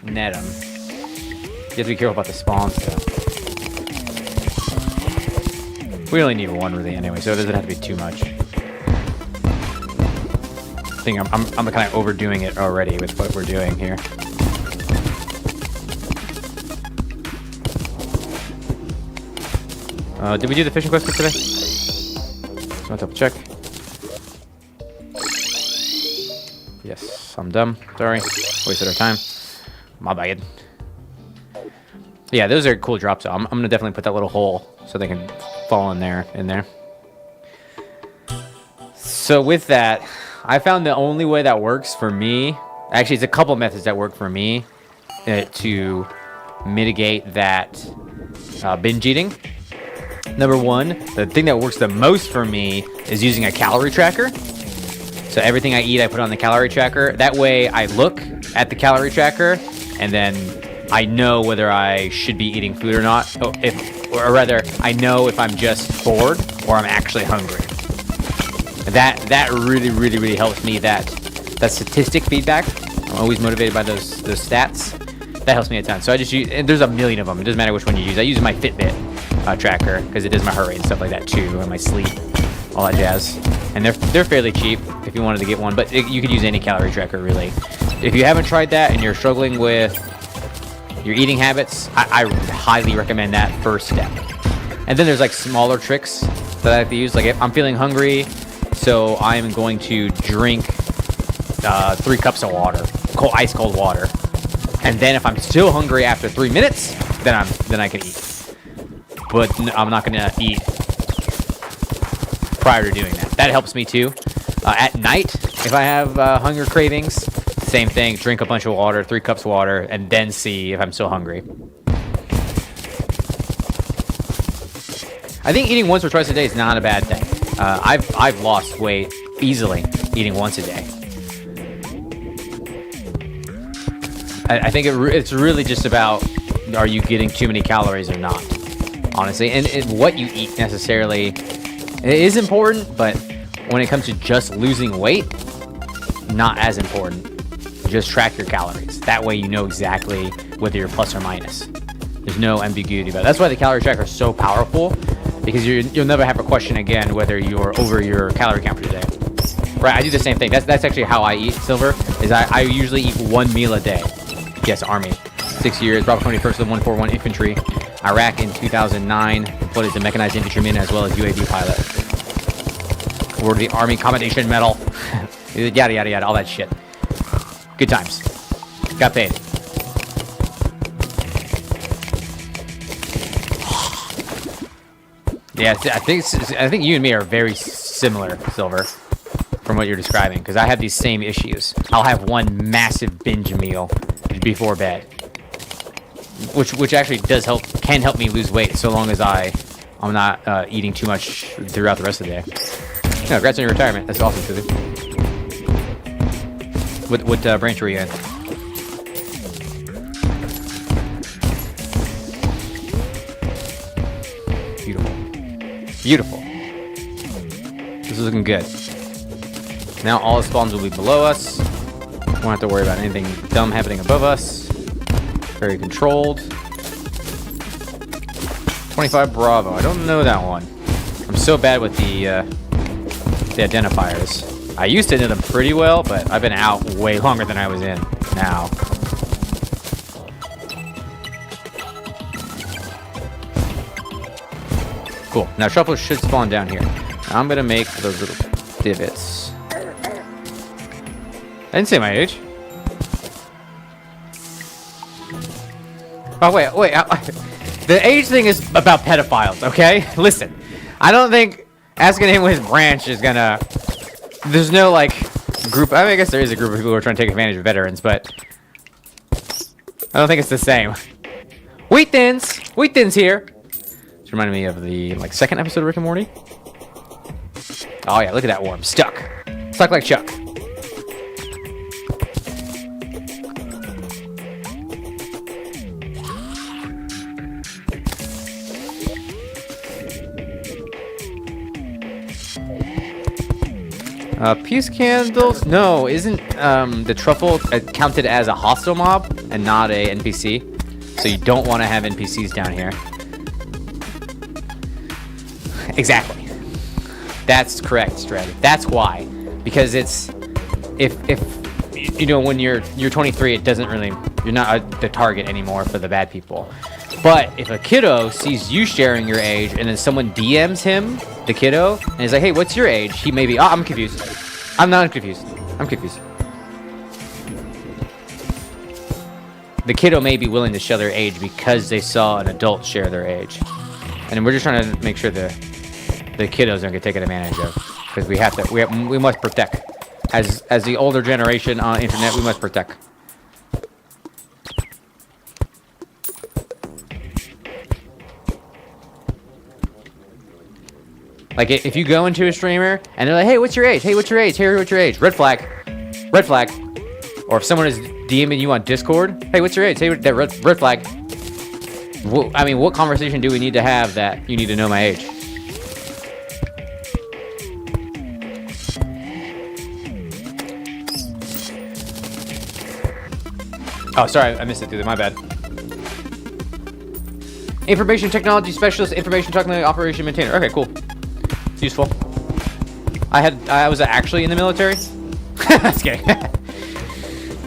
net them. You have to be careful about the spawns, though. We only need one really anyway, so it doesn't have to be too much. I think I'm kind of overdoing it already with what we're doing here. Did we do the fishing quest for today? Just want to double check. Yes, I'm dumb. Sorry. Wasted our time. My bad. Yeah, those are cool drops, so I'm going to definitely put that little hole so they can fall in there. So with that, I found the only way that works for me, actually it's a couple methods that work for me to mitigate that binge eating. Number one, the thing that works the most for me is using a calorie tracker. So everything I eat, I put on the calorie tracker. That way I look at the calorie tracker and then I know whether I should be eating food or not. Or rather, I know if I'm just bored or I'm actually hungry. That really helps me. That statistic feedback. I'm always motivated by those stats. That helps me a ton. So I just use, and there's a million of them. It doesn't matter which one you use. I use my Fitbit tracker because it does my heart rate and stuff like that too, and my sleep, all that jazz. And they're fairly cheap if you wanted to get one, but you could use any calorie tracker really. If you haven't tried that and you're struggling with your eating habits, I highly recommend that first step. And then there's like smaller tricks that I have to use. Like if I'm feeling hungry, so I'm going to drink 3 cups of water, ice cold water. And then if I'm still hungry after 3 minutes, then I can eat. But I'm not gonna eat prior to doing that. That helps me too. At night, if I have hunger cravings, same thing. Drink a bunch of water, 3 cups of water, and then see if I'm still hungry. I think eating once or twice a day is not a bad thing. I've lost weight easily eating once a day. I think it's really just about, are you getting too many calories or not, honestly. And what you eat necessarily, it is important, but when it comes to just losing weight, not as important. Just track your calories. That way you know exactly whether you're plus or minus. There's no ambiguity about it. That's why the calorie tracker is so powerful, because you'll never have a question again whether you're over your calorie count for the day. Right, I do the same thing. That's actually how I eat, Silver, is I usually eat 1 meal a day. Yes, Army. 6 years, Bravo 21st of the 141 Infantry. Iraq in 2009. Employed as a mechanized infantryman as well as UAV pilot. Awarded the Army Commendation Medal. Yada, yada, yada, all that shit. Good times. Got paid. Yeah, I think you and me are very similar, Silver, from what you're describing, because I have these same issues. I'll have one massive binge meal before bed, which actually can help me lose weight, so long as I'm not eating too much throughout the rest of the day. No, congrats on your retirement. That's awesome, Susie. What branch were you in? Beautiful. This is looking good. Now all the spawns will be below us. Won't have to worry about anything dumb happening above us. Very controlled. 25 Bravo. I don't know that one. I'm so bad with the identifiers. I used to know them pretty well, but I've been out way longer than I was in now. Cool. Now Truffle should spawn down here. Now I'm gonna make those little divots. I didn't say my age. Oh wait. The age thing is about pedophiles, okay? Listen, I don't think asking him with his branch is gonna. There's no like group. I mean, I guess there is a group of people who are trying to take advantage of veterans, but I don't think it's the same. Wheat thins here. This reminded me of the second episode of Rick and Morty. Oh yeah, look at that worm. Stuck like Chuck. Peace candles? No, isn't the Truffle counted as a hostile mob and not a NPC? So you don't want to have NPCs down here. Exactly. That's correct, Stred. That's why. Because it's if you know, when you're 23, it doesn't really, you're not the target anymore for the bad people. But if a kiddo sees you sharing your age and then someone DMs him, the kiddo, and he's like, hey, what's your age? He may be, oh, I'm confused. I'm not confused. I'm confused. The kiddo may be willing to share their age because they saw an adult share their age. And we're just trying to make sure the kiddos don't get taken advantage of. Because we must protect. As the older generation on internet, we must protect. Like, if you go into a streamer, and they're like, hey, what's your age? Hey, what's your age? Hey, what's your age? Red flag. Red flag. Or if someone is DMing you on Discord, hey, what's your age? Hey, that red flag. I mean, what conversation do we need to have that you need to know my age? Oh, sorry, I missed it through there. My bad. Information technology specialist, information technology operation maintainer. Okay, cool. It's useful. I was actually in the military. Just kidding.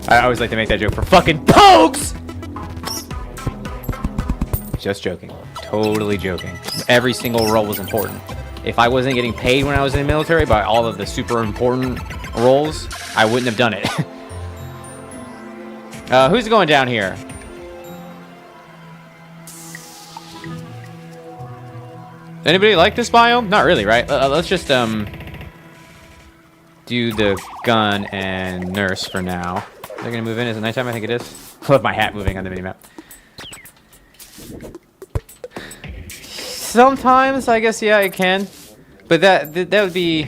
I always like to make that joke for fucking pokes. Just joking. Totally joking. Every single role was important. If I wasn't getting paid when I was in the military by all of the super important roles, I wouldn't have done it. Who's going down here? Anybody like this biome? Not really, right? Let's just do the gun and nurse for now. They're gonna move in. Is it nighttime? I think it is. I love my hat moving on the minimap. Sometimes, I guess, yeah, it can. But that would be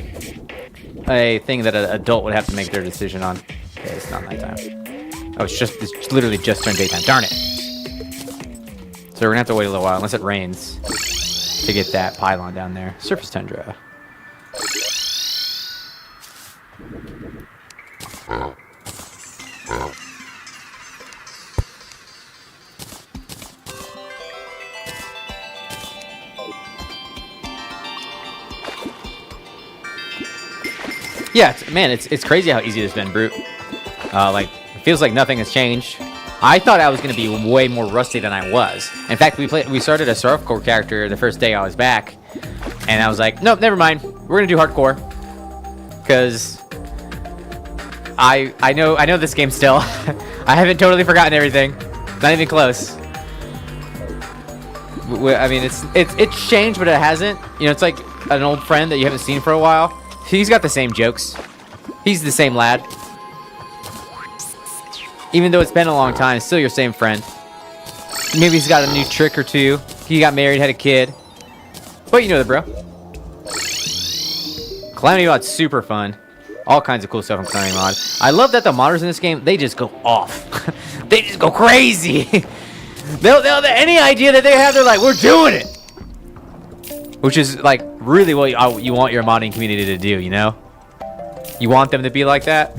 a thing that an adult would have to make their decision on. Okay, it's not nighttime. Oh, it's literally just turned daytime. Darn it. So we're gonna have to wait a little while, unless it rains, to get that pylon down there. Surface tundra. Yeah, man, it's crazy how easy it's been, Brute. Like, it feels like nothing has changed. I thought I was going to be way more rusty than I was. In fact, we started a softcore character the first day I was back, and I was like, nope, never mind. We're going to do hardcore. Because I know this game still. I haven't totally forgotten everything. Not even close. I mean, it's changed, but it hasn't. You know, it's like an old friend that you haven't seen for a while. He's got the same jokes. He's the same lad. Even though it's been a long time, it's still your same friend. Maybe he's got a new trick or two. He got married, had a kid. But you know the bro. Calamity Mod's super fun. All kinds of cool stuff on Calamity Mod. I love that the modders in this game, they just go off. They just go crazy. they'll any idea that they have, they're like, we're doing it. Which is like really what you want your modding community to do, you know? You want them to be like that.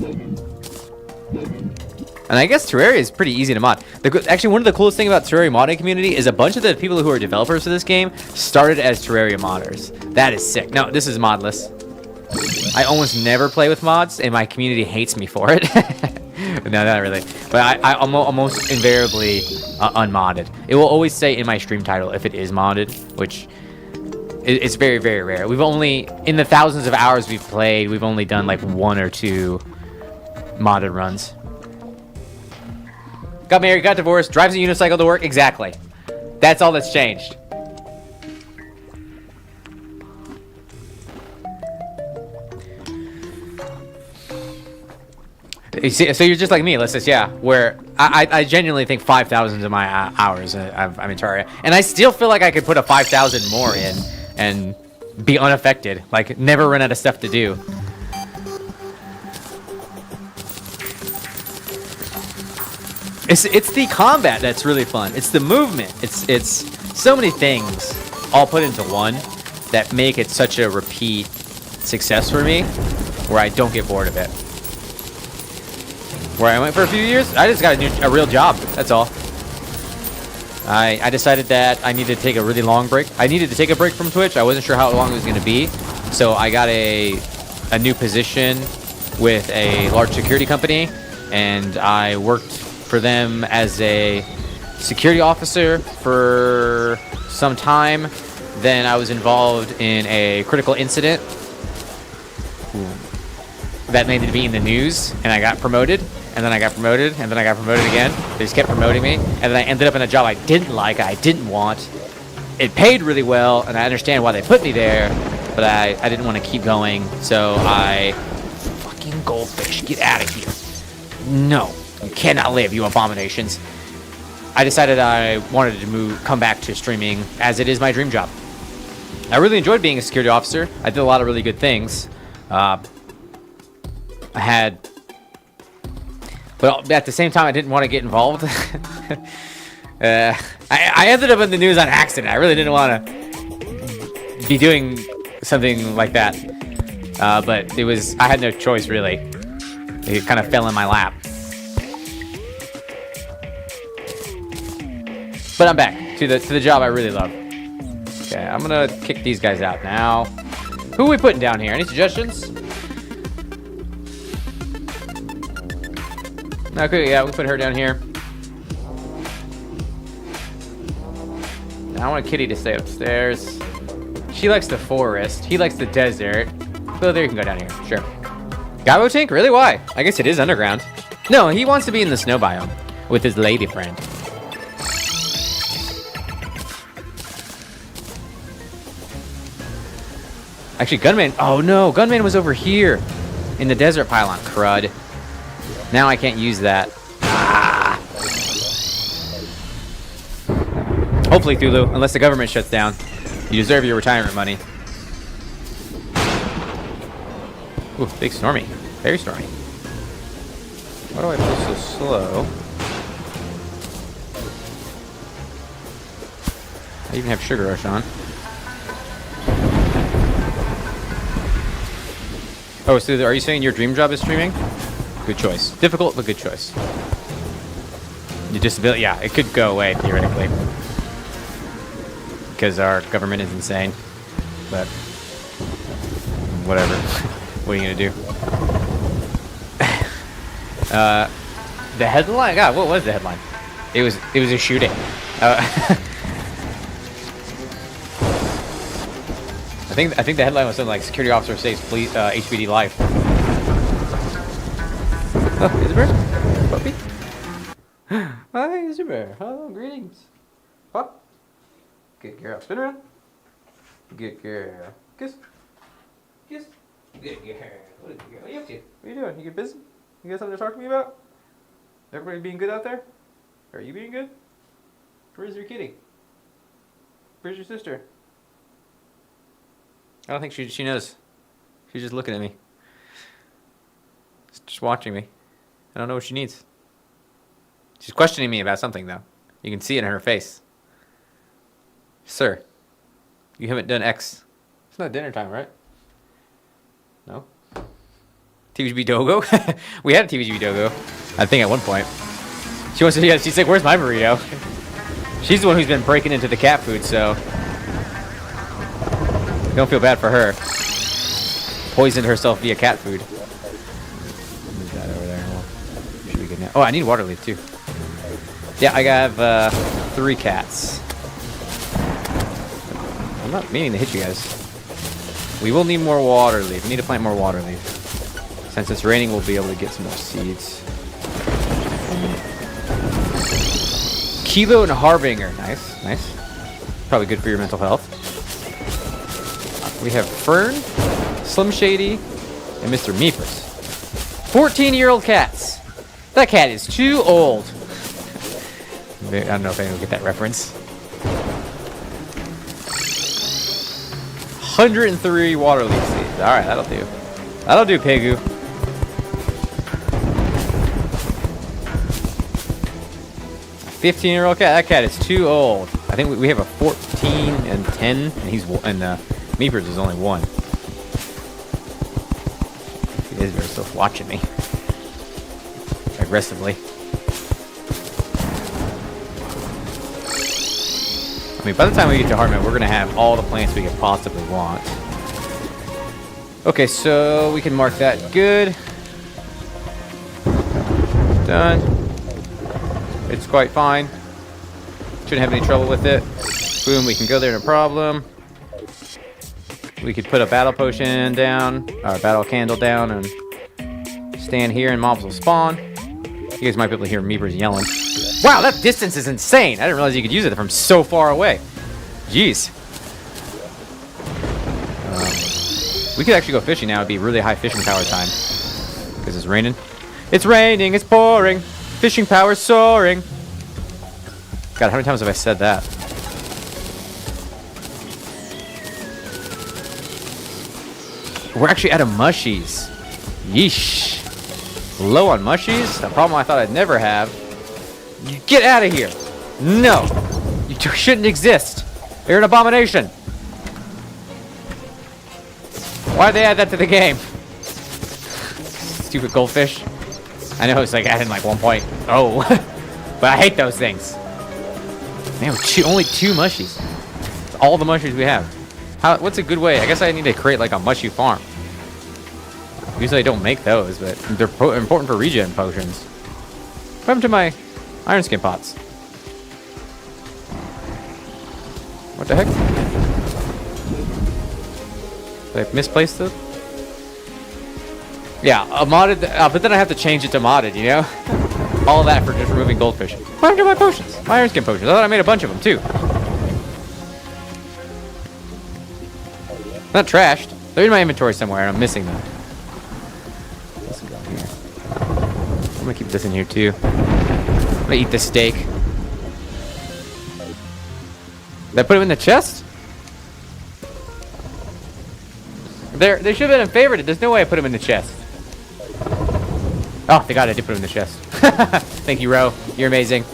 And I guess Terraria is pretty easy to mod. Actually, one of the coolest things about Terraria modding community is a bunch of the people who are developers for this game started as Terraria modders. That is sick. No, this is modless. I almost never play with mods, and my community hates me for it. No, not really. But I'm almost invariably unmodded. It will always say in my stream title if it is modded, which it's very, very rare. We've only, in the thousands of hours we've played, we've only done like 1 or 2 modded runs. Got married, got divorced, drives a unicycle to work. Exactly. That's all that's changed. You see, so you're just like me, let's just, yeah, where I genuinely think 5,000 of my hours I'm in Terraria. And I still feel like I could put a 5,000 more in and be unaffected. Like, never run out of stuff to do. It's the combat that's really fun. It's the movement. It's so many things all put into one that make it such a repeat success for me, where I don't get bored of it. Where I went for a few years, I just got a real job. That's all. I decided that I needed to take a really long break. I needed to take a break from Twitch. I wasn't sure how long it was going to be, so I got a new position with a large security company, and I worked for them as a security officer for some time. Then I was involved in a critical incident that needed to be in the news, and I got promoted, and then I got promoted, and then I got promoted again. They just kept promoting me, and then I ended up in a job I didn't like, I didn't want. It paid really well, and I understand why they put me there, but I didn't want to keep going, so fucking goldfish, get out of here. No. You cannot live, you abominations. I decided I wanted to come back to streaming, as it is my dream job. I really enjoyed being a security officer. I did a lot of really good things. But at the same time, I didn't want to get involved. I ended up in the news on accident. I really didn't want to be doing something like that. But I had no choice, really. It kind of fell in my lap. But I'm back to the job I really love. Okay, I'm gonna kick these guys out now. Who are we putting down here? Any suggestions? Okay, yeah, we put her down here. I want Kitty to stay upstairs. She likes the forest. He likes the desert. So there you can go down here. Sure. Gabo Tank? Really? Why? I guess it is underground. No, he wants to be in the snow biome with his lady friend. Actually, Gunman... Oh, no. Gunman was over here in the desert pylon. Crud. Now I can't use that. Ah. Hopefully, Thulu, unless the government shuts down. You deserve your retirement money. Ooh, big Stormy. Very stormy. Why do I feel so slow? I even have Sugar Rush on. Oh, so are you saying your dream job is streaming? Good choice. Difficult, but good choice. Your disability, yeah, it could go away, theoretically. Because our government is insane. But, whatever. What are you going to do? The headline? God, what was the headline? It was a shooting. I think the headline was something like "Security Officer Saves HBD Life." Oh, Isabel, puppy. Hi, Isabel. Hello, greetings. Huh? Good girl. Spin around. Good girl. Kiss. Kiss. Good girl. What are you up to? What are you doing? You get busy? You got something to talk to me about? Everybody being good out there? Are you being good? Where's your kitty? Where's your sister? I don't think she knows. She's just looking at me. Just watching me. I don't know what she needs. She's questioning me about something, though. You can see it in her face. Sir, you haven't done X. It's not dinner time, right? No? TVGB Dogo? We had a TVGB Dogo, I think, at one point. She wants to, yeah, she's like, where's my burrito? She's the one who's been breaking into the cat food, so don't feel bad for her. Poisoned herself via cat food. Move that over there. Well, should be good now. Oh, I need water leaf too. Yeah, I have 3 cats. I'm not meaning to hit you guys. We will need more water leaf. We need to plant more water leaf. Since it's raining, we'll be able to get some more seeds. Kilo and Harbinger. Nice, nice. Probably good for your mental health. We have Fern, Slim Shady, and Mr. Meepers. 14-year-old cats. That cat is too old. I don't know if anyone will get that reference. 103 water leaf seeds. Alright, that'll do. That'll do, Pegu. A 15-year-old cat. That cat is too old. I think we have a 14 and 10, and Meepers is only 1. He is very still watching me. Aggressively. I mean, by the time we get to Hardman, we're going to have all the plants we could possibly want. Okay, so we can mark that good. Done. It's quite fine. Shouldn't have any trouble with it. Boom, we can go there, no problem. We could put a battle potion down, or a battle candle down, and stand here and mobs will spawn. You guys might be able to hear Meepers yelling. Wow, that distance is insane! I didn't realize you could use it from so far away. Jeez. We could actually go fishing now. It'd be really high fishing power time. Because it's raining. It's raining, it's pouring. Fishing power soaring. God, how many times have I said that? We're actually out of mushies. Yeesh. Low on mushies? A problem I thought I'd never have. You get out of here. No. You shouldn't exist. You're an abomination. Why'd they add that to the game? Stupid goldfish. I know it's like added like 1.0. But I hate those things. Man, only 2 mushies. That's all the mushies we have. What's a good way? I guess I need to create like a mushy farm. Usually I don't make those, but they're important for regen potions. What happened to my iron skin pots? What the heck? Did I misplace those? Yeah, a modded, but then I have to change it to modded, you know? All that for just removing goldfish. What happened to my potions? My iron skin potions. I thought I made a bunch of them too. Not trashed. They're in my inventory somewhere and I'm missing them. Let's go here. I'm gonna keep this in here too. I'm gonna eat this steak. Did I put them in the chest? They should have been favorited. There's no way I put them in the chest. Oh, thank God I did put him in the chest. Thank you, Ro. You're amazing.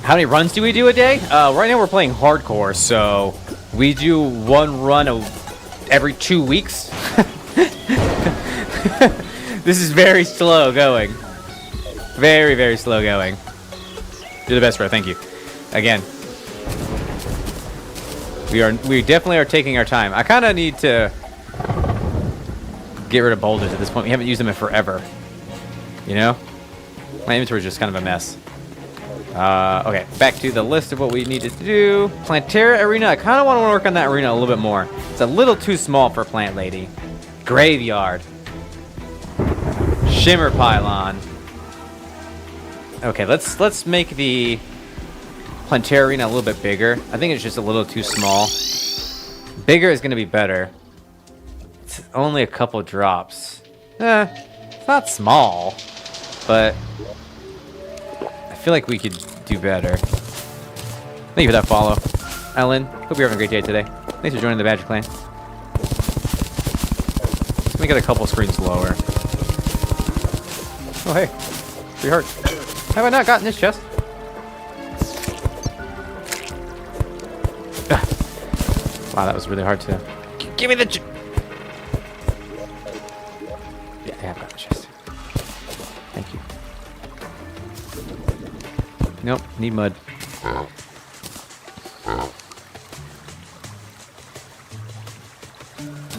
How many runs do we do a day? Right now we're playing hardcore, so we do 1 run every 2 weeks. This is very slow going. Very, very slow going. You're the best, bro. Thank you. Again. We definitely are taking our time. I kind of need to get rid of boulders at this point. We haven't used them in forever. You know? My inventory is just kind of a mess. Okay, back to the list of what we needed to do. Plantera arena. I kind of want to work on that arena a little bit more. It's a little too small for Plant Lady. Graveyard. Shimmer pylon. Okay, let's make the Plantera arena a little bit bigger. I think it's just a little too small. Bigger is going to be better. It's only a couple drops. It's not small, but I feel like we could do better. Thank you for that follow, Ellen. Hope you're having a great day today. Thanks for joining the Badger Clan. Let me get a couple screens lower. Oh, hey. Pretty hard. Have I not gotten this chest? Wow, that was really hard to... Give me the... Yeah, I have got the chest. Thank you. Nope, need mud.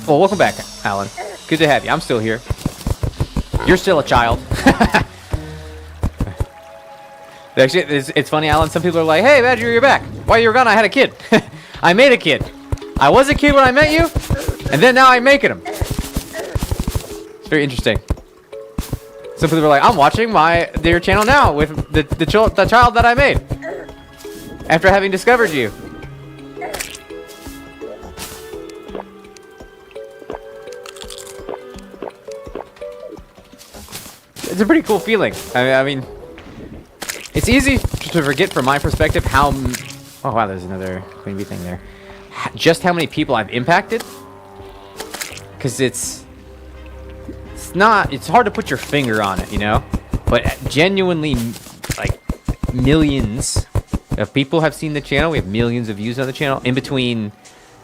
Well, welcome back, Alan. Good to have you. I'm still here. You're still a child. Actually, it's funny, Alan. Some people are like, "Hey, Badger, you're back. While you were gone, I had a kid. I made a kid. I was a kid when I met you, and then now I'm making him." It's very interesting. Some people are like, "I'm watching your channel now with the child that I made after having discovered you." It's a pretty cool feeling. I mean, it's easy to forget from my perspective how... Oh, wow, there's another queen bee thing there. Just how many people I've impacted. Because it's hard to put your finger on it, you know? But genuinely, like, millions of people have seen the channel. We have millions of views on the channel. In between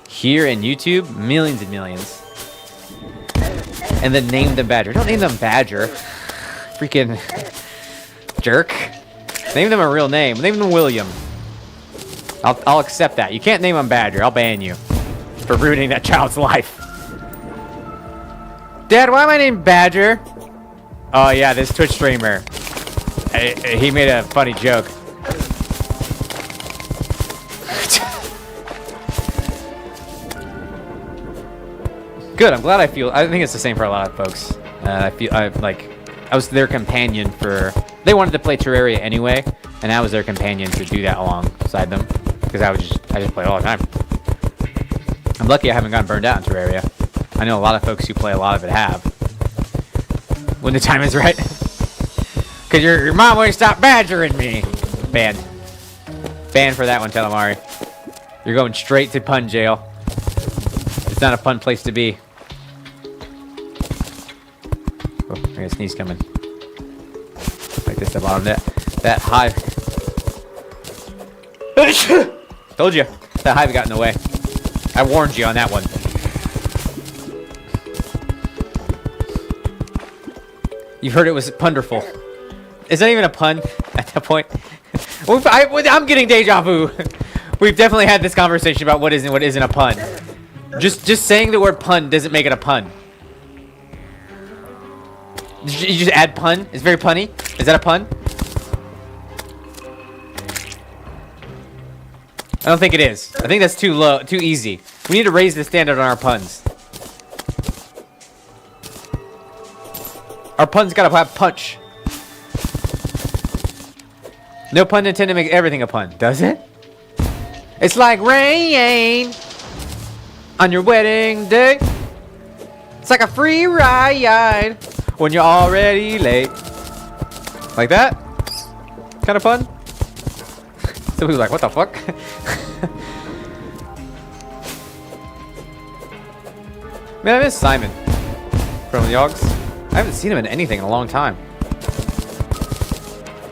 here and YouTube, millions and millions. And then name them Badger. Don't name them Badger. Freaking jerk. Name them a real name. Name them William. I'll accept that. You can't name them Badger. I'll ban you for ruining that child's life. Dad, why am I named Badger? Oh yeah, this Twitch streamer. He made a funny joke. Good. I'm glad I think it's the same for a lot of folks. I was their companion for... They wanted to play Terraria anyway, and I was their companion to do that alongside them. Because I just play all the time. I'm lucky I haven't gotten burned out in Terraria. I know a lot of folks who play a lot of it have. When the time is right. Because your mom won't stop badgering me. Banned. Banned for that one, Telemari. You're going straight to pun jail. It's not a fun place to be. Oh, I got a sneeze coming. Like this, the bottom that hive. Told you. That hive got in the way. I warned you on that one. You heard it was punderful. Is that even a pun at that point? I'm getting deja vu. We've definitely had this conversation about what is and what isn't a pun. Just saying the word pun doesn't make it a pun. You just add pun? It's very punny. Is that a pun? I don't think it is. I think that's too low, too easy. We need to raise the standard on our puns. Our puns gotta have punch. No pun intended makes everything a pun, does it? It's like rain on your wedding day. It's like a free ride when you're already late. Like that? Kind of fun? Some people are like, what the fuck? Man, I miss Simon. From the Yogs. I haven't seen him in anything in a long time.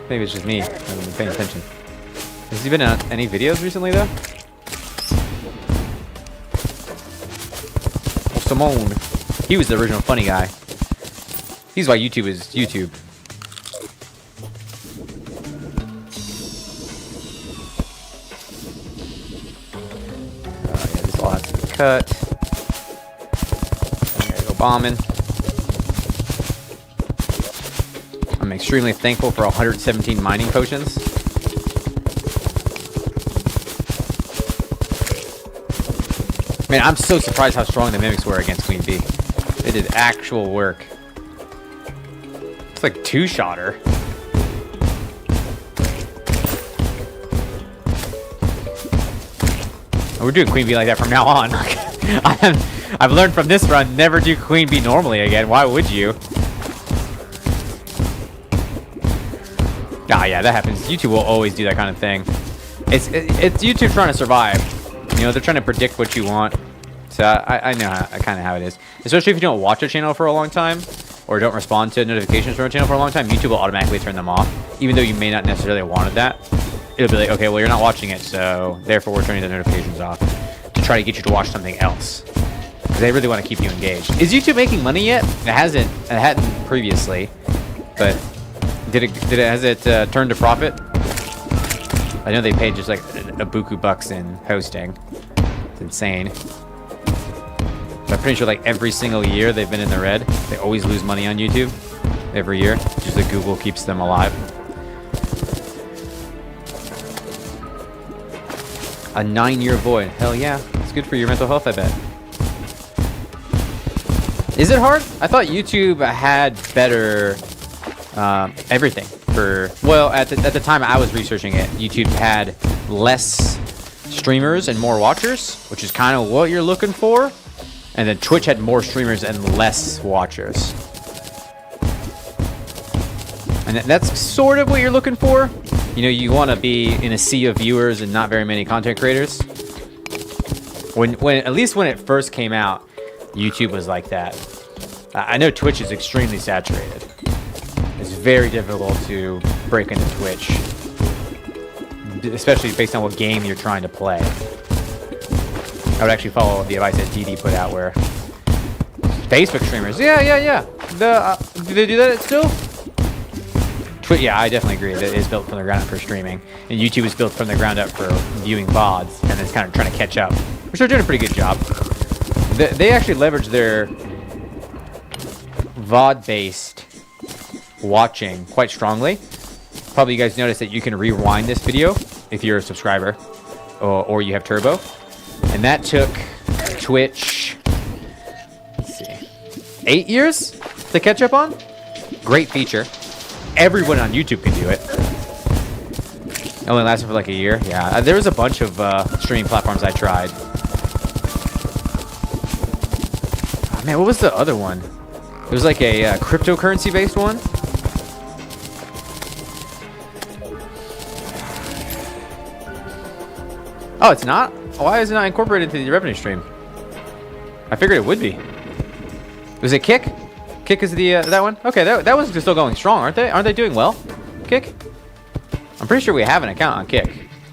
Maybe it's just me. I haven't been paying attention. Has he been in any videos recently, though? Oh, Simone. He was the original funny guy. He's why YouTube is YouTube. Yeah, this all has to be cut. I gotta go bombing. I'm extremely thankful for 117 mining potions. Man, I'm so surprised how strong the mimics were against Queen Bee. They did actual work. It's like two-shotter. We're doing Queen Bee like that from now on. I've learned from this run, never do Queen Bee normally again. Why would you? Ah, yeah, that happens. YouTube will always do that kind of thing. It's YouTube trying to survive. You know, they're trying to predict what you want. So I know kind of how it is. Especially if you don't watch a channel for a long time, or don't respond to notifications from a channel for a long time, YouTube will automatically turn them off. Even though you may not necessarily wanted that. It'll be like, okay, well, you're not watching it, so therefore we're turning the notifications off to try to get you to watch something else. Because they really want to keep you engaged. Is YouTube making money yet? It hasn't. It hadn't previously. But has it turned to profit? I know they paid just like a buku bucks in hosting. It's insane. But I'm pretty sure like every single year they've been in the red. They always lose money on YouTube every year. Just that Google keeps them alive. A 9-year void. Hell yeah. It's good for your mental health, I bet. Is it hard? I thought YouTube had better everything. Well, at the time I was researching it, YouTube had less streamers and more watchers, which is kind of what you're looking for. And then Twitch had more streamers and less watchers. And that's sort of what you're looking for. You know, you want to be in a sea of viewers and not very many content creators. When at least when it first came out, YouTube was like that. I know Twitch is extremely saturated. It's very difficult to break into Twitch, especially based on what game you're trying to play. I would actually follow the advice that DD put out, where Facebook streamers, yeah. Do they do that still? Yeah, I definitely agree. That is built from the ground up for streaming, and YouTube is built from the ground up for viewing VODs, and it's kind of trying to catch up, which they're doing a pretty good job. They actually leverage their VOD-based watching quite strongly. Probably you guys noticed that you can rewind this video if you're a subscriber or you have Turbo, and that took Twitch, let's see, 8 years to catch up on. Great feature. Everyone on YouTube can do it. It only lasted for like a year. Yeah, there was a bunch of streaming platforms I tried. Oh, man, what was the other one? It was like a cryptocurrency-based one. Oh, it's not? Why is it not incorporated into the revenue stream? I figured it would be. Was it Kick? Kick is the that one? Okay, that one's still going strong, aren't they? Aren't they doing well? Kick? I'm pretty sure we have an account on Kick.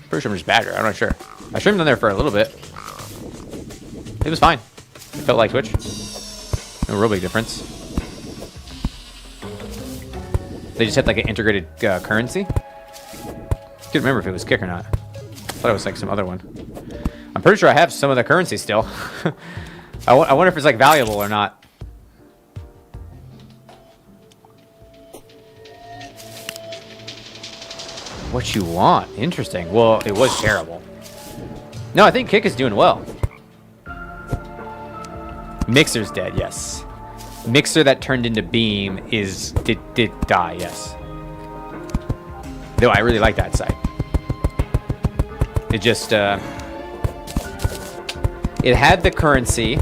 Pretty sure I'm just badger. I'm not sure. I streamed on there for a little bit. It was fine. It felt like Twitch. No real big difference. They just had like an integrated currency. Couldn't remember if it was Kick or not. I thought it was like some other one. I'm pretty sure I have some of the currency still. I wonder if it's like valuable or not. What you want? Interesting. Well, it was terrible. No, I think Kick is doing well. Mixer's dead, yes. Mixer that turned into Beam did die, yes. Though I really like that site. It just it had the currency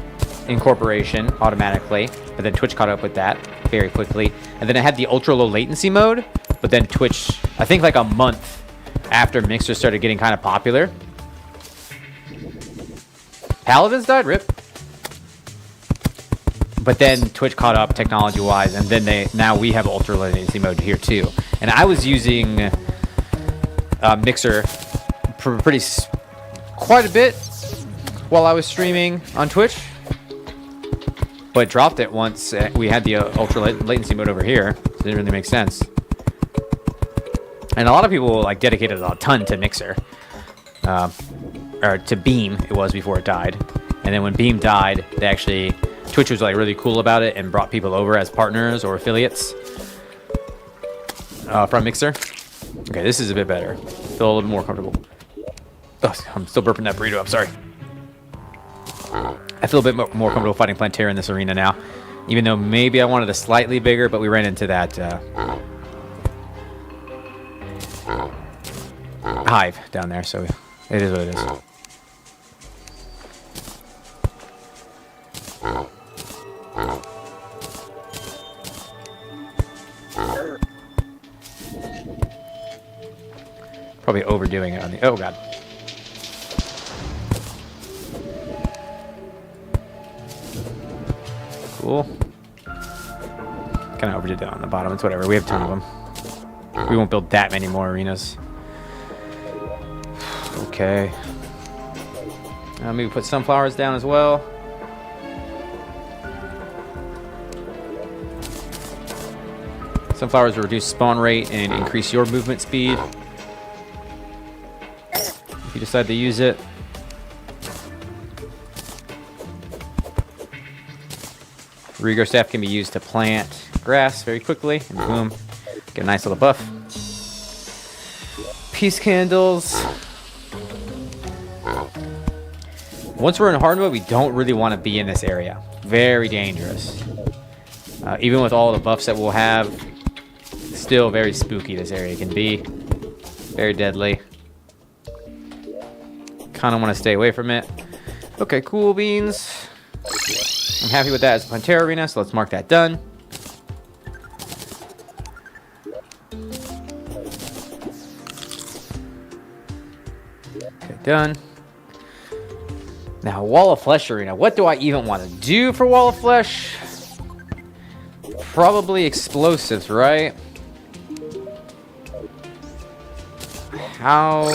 incorporation automatically, but then Twitch caught up with that very quickly. And then it had the ultra low latency mode, but then Twitch, I think like a month after Mixer started getting kind of popular. Paladins died? Rip. But then Twitch caught up technology-wise, and then now we have ultra low latency mode here too. And I was using Mixer quite a bit while I was streaming on Twitch, but dropped it once we had the ultra latency mode over here. So it didn't really make sense. And a lot of people like dedicated a ton to Mixer, or to Beam. It was before it died, and then when Beam died, Twitch was like really cool about it and brought people over as partners or affiliates from Mixer. Okay, this is a bit better. Feel a little more comfortable. Oh, I'm still burping that burrito. I'm sorry. I feel a bit more comfortable fighting Plantera in this arena now, even though maybe I wanted a slightly bigger, but we ran into that hive down there, so it is what it is. Probably overdoing it on the... Oh, God. Cool. Kind of overdid that on the bottom. It's whatever. We have a ton of them. We won't build that many more arenas. Okay. Maybe put sunflowers down as well. Sunflowers will reduce spawn rate and increase your movement speed if you decide to use it. Regrow staff can be used to plant grass very quickly, and boom, get a nice little buff. Peace candles. Once we're in hard mode, we don't really want to be in this area. Very dangerous. Even with all the buffs that we'll have, still very spooky this area can be. Very deadly. Kind of want to stay away from it. Okay, cool beans. I'm happy with that as a Plantera arena, so let's mark that done. Okay, done. Now, Wall of Flesh arena. What do I even want to do for Wall of Flesh? Probably explosives, right? How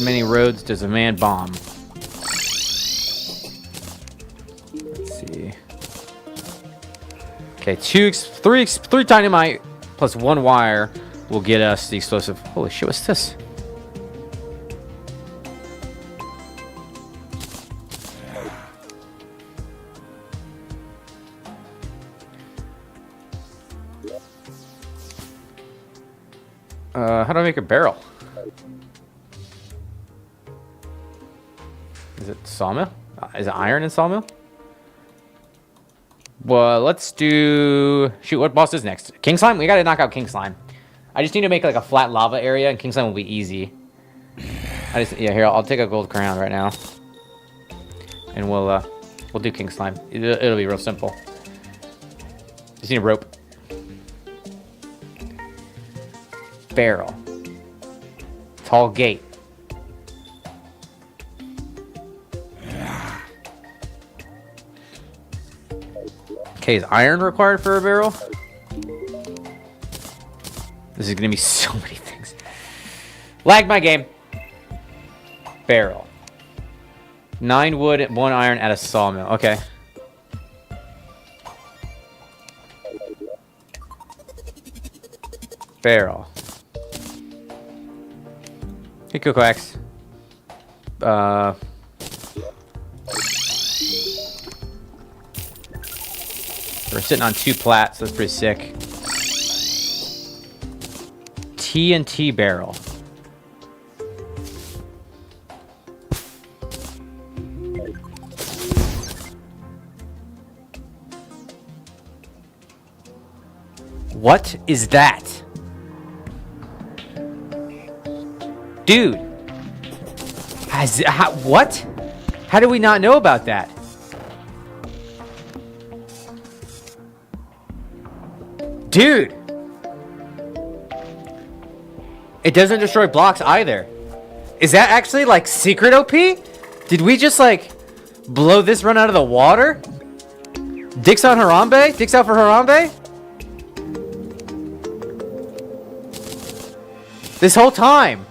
many roads does a man bomb? Let's see. Okay, three dynamite plus 1 wire will get us the explosive. Holy shit, what's this? How do I make a barrel? Is it sawmill? Is it iron in sawmill? Well, let's do... Shoot, what boss is next? King Slime? We gotta knock out King Slime. I just need to make like a flat lava area, and King Slime will be easy. Yeah, here, I'll take a gold crown right now. And we'll do King Slime. It'll be real simple. Just need a rope. Barrel. Tall gate. Okay, is iron required for a barrel? This is gonna be so many things. Lag my game. Barrel. 9 wood, 1 iron at a sawmill. Okay. Barrel. Hey, Cocoa Axe. We're sitting on 2 plats, so that's pretty sick. TNT barrel. What is that? Dude. What? How do we not know about that? Dude. It doesn't destroy blocks either. Is that actually like secret OP? Did we just like blow this run out of the water? Dick's on Harambe? Dick's out for Harambe? This whole time.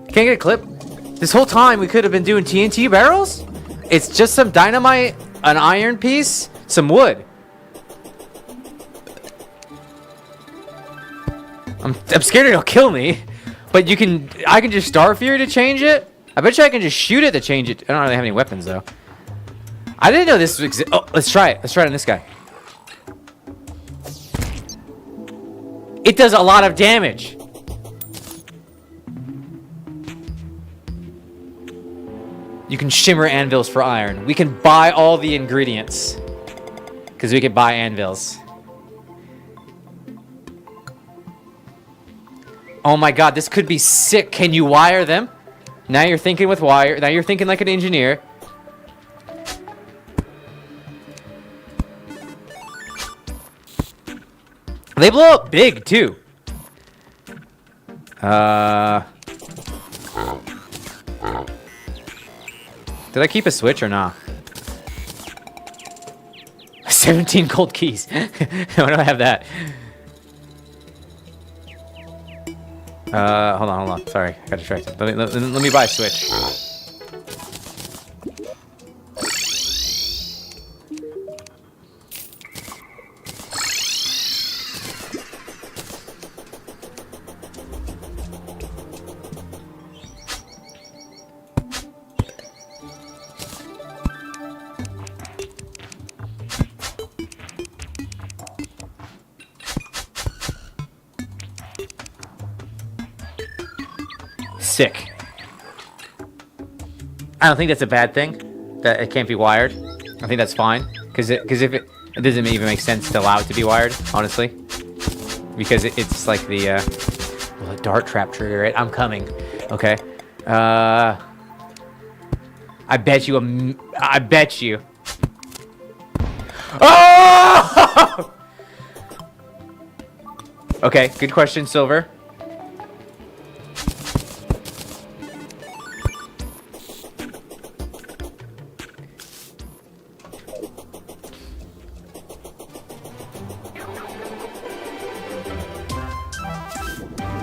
Can't get a clip? This whole time we could have been doing TNT barrels? It's just some dynamite, an iron piece, some wood. I'm scared it'll kill me. But I can just Star Fury to change it? I bet you I can just shoot it to change it. I don't really have any weapons though. I didn't know this existed. Oh, let's try it. Let's try it on this guy. It does a lot of damage. You can shimmer anvils for iron. We can buy all the ingredients. Because we can buy anvils. Oh my god, this could be sick. Can you wire them? Now you're thinking with wire. Now you're thinking like an engineer. They blow up big, too. Did I keep a switch or not? 17 gold keys. Why do I have that? Hold on. Sorry, I got distracted. Let me buy a switch. Sick. I don't think that's a bad thing that it can't be wired. I think that's fine because if it doesn't even make sense to allow it to be wired, honestly, because it's like the dart trap trigger. I'm coming. Okay. I bet you. I bet you. Oh! Okay. Good question, Silver.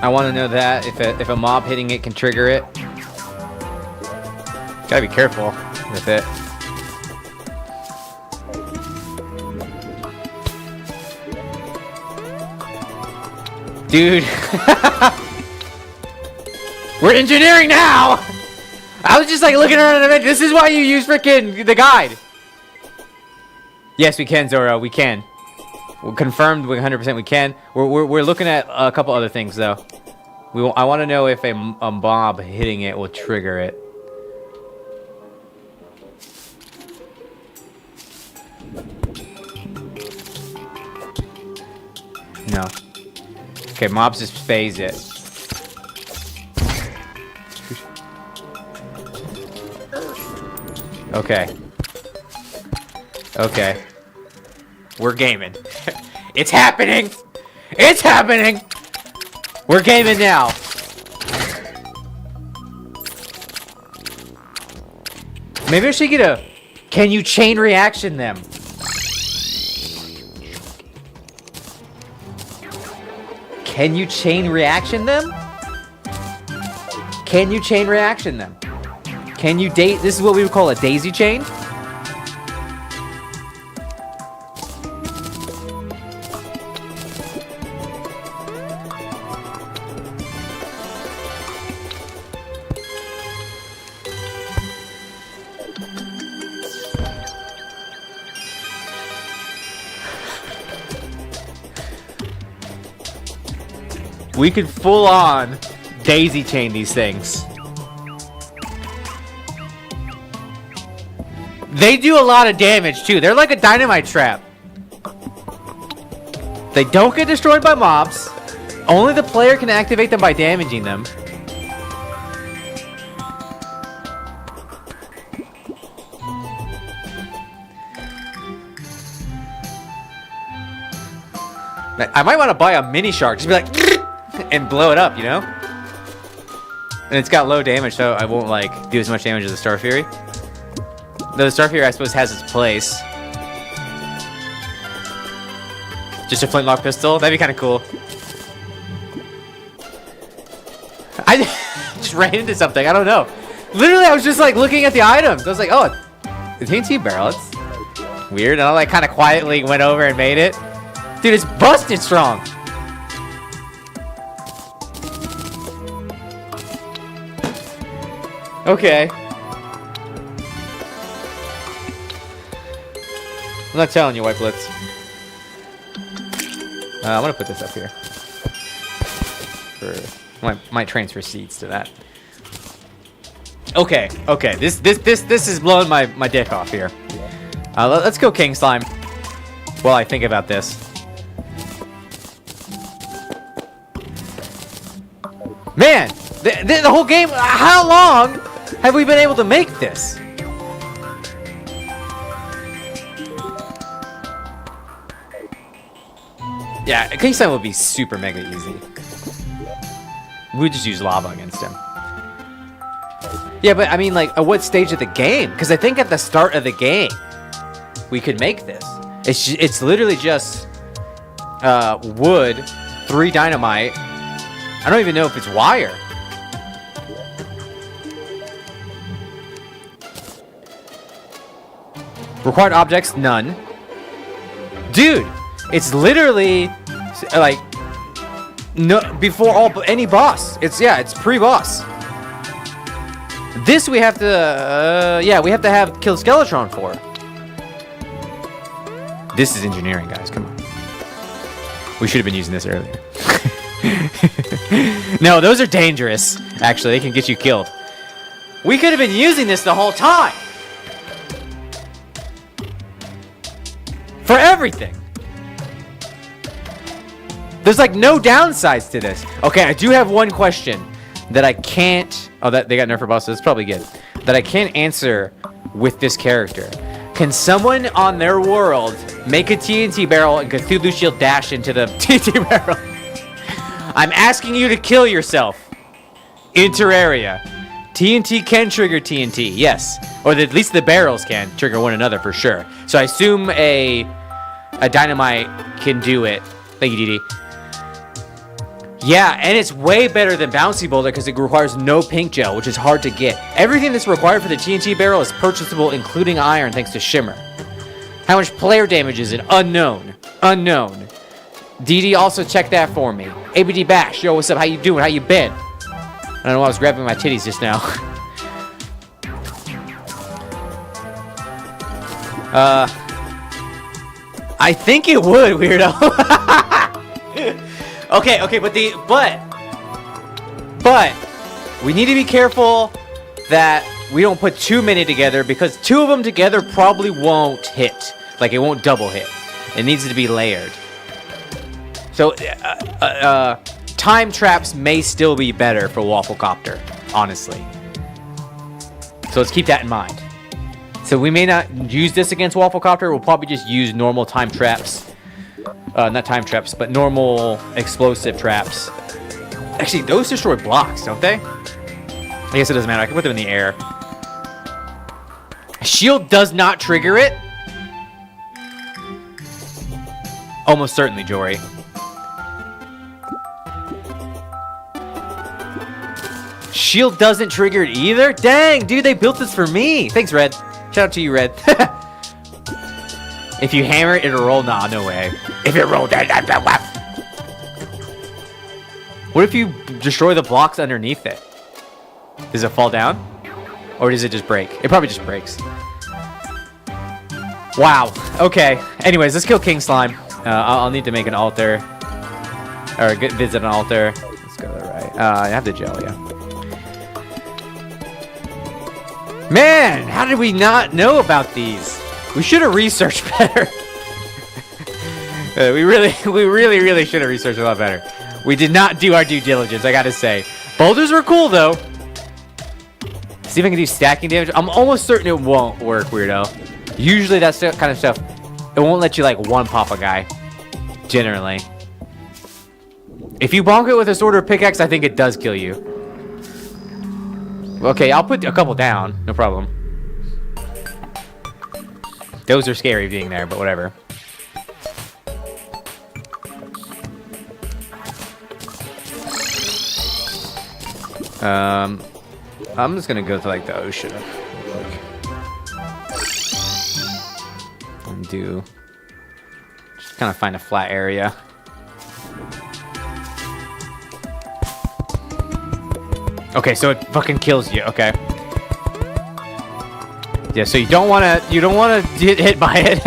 I want to know that if a mob hitting it can trigger it. Gotta be careful with it. Dude. We're engineering now! I was just like looking around the menu. This is why you use freaking the guide. Yes, we can, Zoro. We can. We're confirmed 100% we can. We're looking at a couple other things though. I want to know if a mob hitting it will trigger it. No. Okay, mobs just phase it. Okay. Okay. We're gaming. It's happening! It's happening! We're gaming now. Maybe I should get a... Can you chain reaction them? Can you chain reaction them? Can you chain reaction them? Can you date... This is what we would call a daisy chain. We could full on daisy chain these things. They do a lot of damage too. They're like a dynamite trap. They don't get destroyed by mobs. Only the player can activate them by damaging them. I might want to buy a mini shark. Just be like, and blow it up, you know? And it's got low damage, so I won't like do as much damage as a Star Fury. The Starfire here, I suppose, has its place. Just a flintlock pistol? That'd be kind of cool. I just ran into something. I don't know. Literally, I was just like looking at the items. I was like, oh, the TNT barrel. It's weird. And I like kind of quietly went over and made it. Dude, it's busted strong. Okay. I'm not telling you, White Blitz. I'm gonna put this up here. Might transfer seeds to that. Okay. This is blowing my dick off here. Let's go King Slime. While I think about this. Man, the whole game. How long have we been able to make this? Yeah, King Slime would be super mega easy. We would just use lava against him. Yeah, but I mean, like, at what stage of the game? Because I think at the start of the game, we could make this. It's literally just wood, 3 dynamite. I don't even know if it's wire. Required objects, none. Dude, it's literally like no before any boss. It's pre-boss. This we have to we have to have kill Skeletron for. This is engineering, guys. Come on. We should have been using this earlier. No, those are dangerous. Actually, they can get you killed. We could have been using this the whole time. For everything. There's like no downsides to this. Okay, I do have one question that I can't... Oh, that they got nerf for bosses. That's probably good. That I can't answer with this character. Can someone on their world make a TNT barrel and Cthulhu Shield dash into the TNT barrel? I'm asking you to kill yourself in Terraria. TNT can trigger TNT, yes. Or at least the barrels can trigger one another for sure. So I assume a dynamite can do it. Thank you, Dee Dee. Yeah, and it's way better than Bouncy Boulder because it requires no pink gel, which is hard to get. Everything that's required for the TNT barrel is purchasable, including iron, thanks to Shimmer. How much player damage is it? Unknown. Unknown. DD also check that for me. ABD Bash, yo, what's up? How you doing? How you been? I don't know, I was grabbing my titties just now. I think it would, weirdo. Okay, but we need to be careful that we don't put too many together because 2 of them together probably won't hit. Like, it won't double hit. It needs to be layered. So, time traps may still be better for Waffle Copter, honestly. So let's keep that in mind. So we may not use this against Waffle Copter. We'll probably just use normal time traps. Not time traps, but normal explosive traps. Actually, those destroy blocks, don't they? I guess it doesn't matter. I can put them in the air. Shield does not trigger it. Almost certainly, Jory. Shield doesn't trigger it either? Dang, dude, they built this for me. Thanks, Red. Shout out to you, Red. If you hammer it, it'll roll. Nah, no way. If it rolled, what if you destroy the blocks underneath it? Does it fall down? Or does it just break? It probably just breaks. Wow. Okay. Anyways, let's kill King Slime. I'll need to make an altar. Or visit an altar. Let's go to the right. I have the gel, yeah. Man, how did we not know about these? We should have researched better. We really should have researched a lot better. We did not do our due diligence, I gotta say. Boulders were cool, though. See if I can do stacking damage. I'm almost certain it won't work, weirdo. Usually that kind of stuff, it won't let you, like, one-pop a guy. Generally. If you bonk it with a sword or pickaxe, I think it does kill you. Okay, I'll put a couple down. No problem. Those are scary being there, but whatever. I'm just gonna go to like the ocean. And do just kind of find a flat area. Okay, so it fucking kills you. Okay. Yeah, so you don't wanna get hit by it.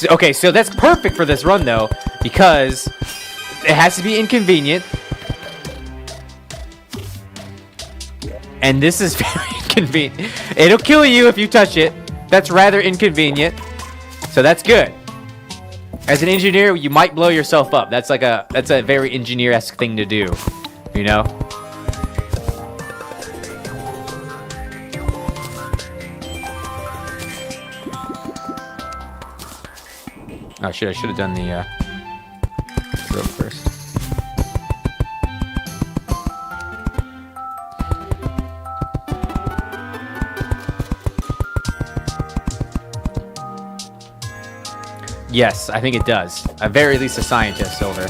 Okay, so that's perfect for this run though, because it has to be inconvenient. And this is very inconvenient. It'll kill you if you touch it. That's rather inconvenient. So that's good. As an engineer, you might blow yourself up. That's a very engineer-esque thing to do. You know? Oh shit, I should have done the rope first. Yes, I think it does. At very least a scientist over.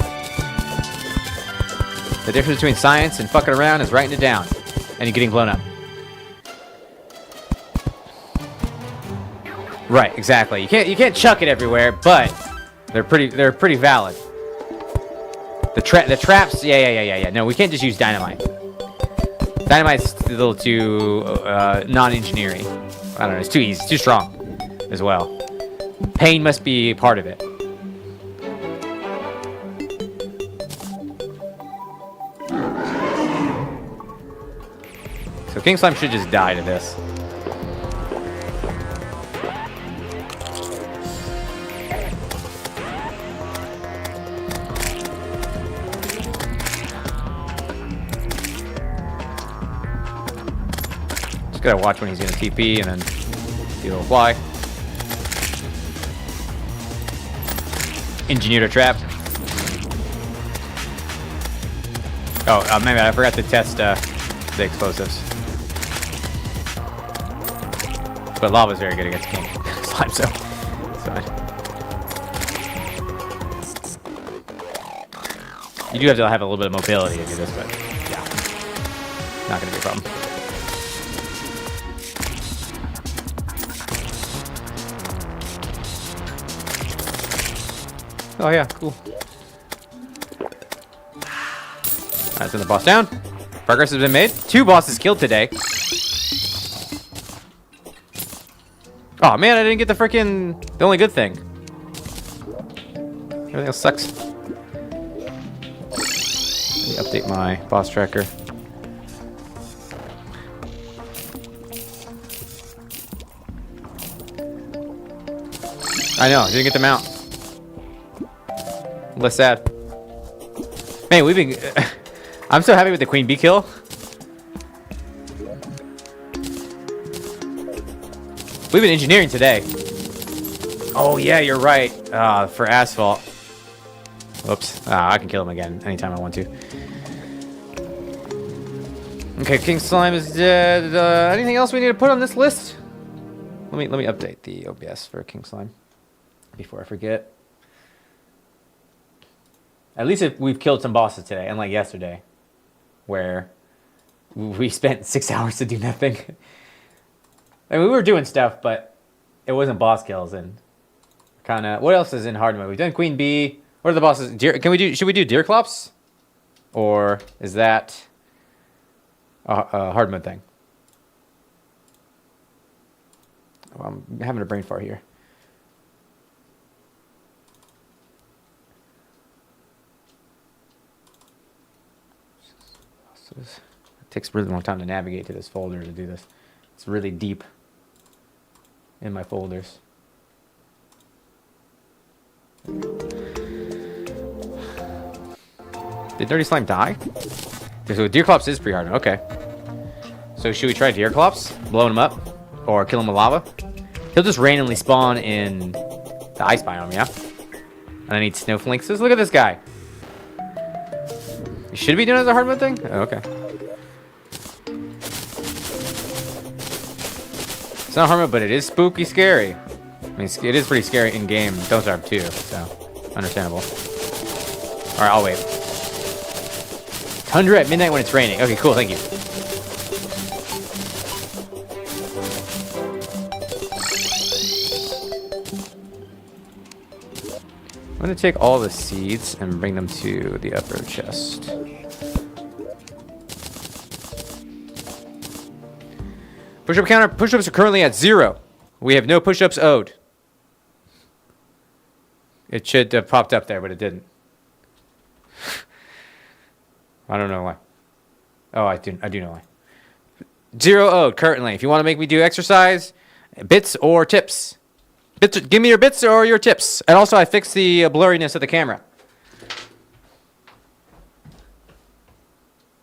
The difference between science and fucking around is writing it down. And you're getting blown up. Right, exactly. You can't chuck it everywhere, but they're pretty valid. The traps, yeah. No, we can't just use dynamite. Dynamite's a little too non-engineering. I don't know, it's too easy, it's too strong as well. Pain must be part of it. So King Slime should just die to this. Just gotta watch when he's gonna TP and then do a little fly. Engineered a trap. Oh, maybe I forgot to test the explosives. But lava's very good against King Slime, so it's fine. You do have to have a little bit of mobility to do this, but yeah, not gonna be a problem. Oh yeah, cool. Alright, send the boss down. Progress has been made. 2 bosses killed today. Oh man, I didn't get the only good thing. Everything else sucks. Let me update my boss tracker. I know, didn't get the mount. Less sad. Man, we've been... I'm so happy with the Queen Bee kill. We've been engineering today. Oh, yeah, you're right. For asphalt. Whoops. I can kill him again anytime I want to. Okay, King Slime is dead. Anything else we need to put on this list? Let me update the OBS for King Slime before I forget. At least if we've killed some bosses today, unlike yesterday, where we spent 6 hours to do nothing. I mean, we were doing stuff, but it wasn't boss kills. And kind of, what else is in hard mode? We've done Queen Bee. What are the bosses? Should we do Deerclops? Or is that a hard mode thing? Oh, I'm having a brain fart here. It takes a really long time to navigate to this folder to do this. It's really deep in my folders. Did Dirty Slime die? So Deerclops is pretty hard. Okay. So should we try Deerclops? Blowing him up? Or kill him with lava? He'll just randomly spawn in the ice biome, yeah? And I need snowflakes. Look at this guy. You should be doing it as a hard mode thing? Oh, okay. It's not horror, but it is spooky scary. I mean, it is pretty scary in game. Don't Starve too, so understandable. All right, I'll wait. Tundra at midnight when it's raining. Okay, cool. Thank you. I'm gonna take all the seeds and bring them to the upper chest. Push-up counter. Push-ups are currently at 0. We have no push-ups owed. It should have popped up there, but it didn't. I don't know why. Oh, I do know why. 0 owed currently. If you want to make me do exercise, bits or tips. Give me your bits or your tips. And also, I fixed the blurriness of the camera.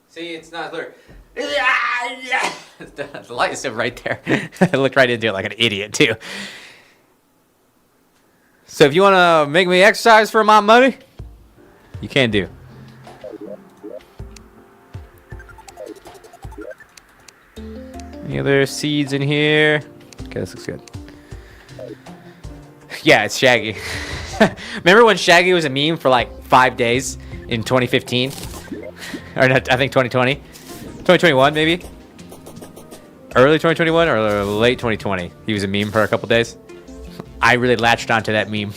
See, it's not blurry. The light is still right there. I looked right into it like an idiot, too. So if you want to make me exercise for my money, you can do. Any other seeds in here? Okay, this looks good. Yeah, it's Shaggy. Remember when Shaggy was a meme for like 5 days in 2015? Or not, I think 2020? 2021 maybe? Early 2021 or late 2020? He was a meme for a couple days. I really latched onto that meme.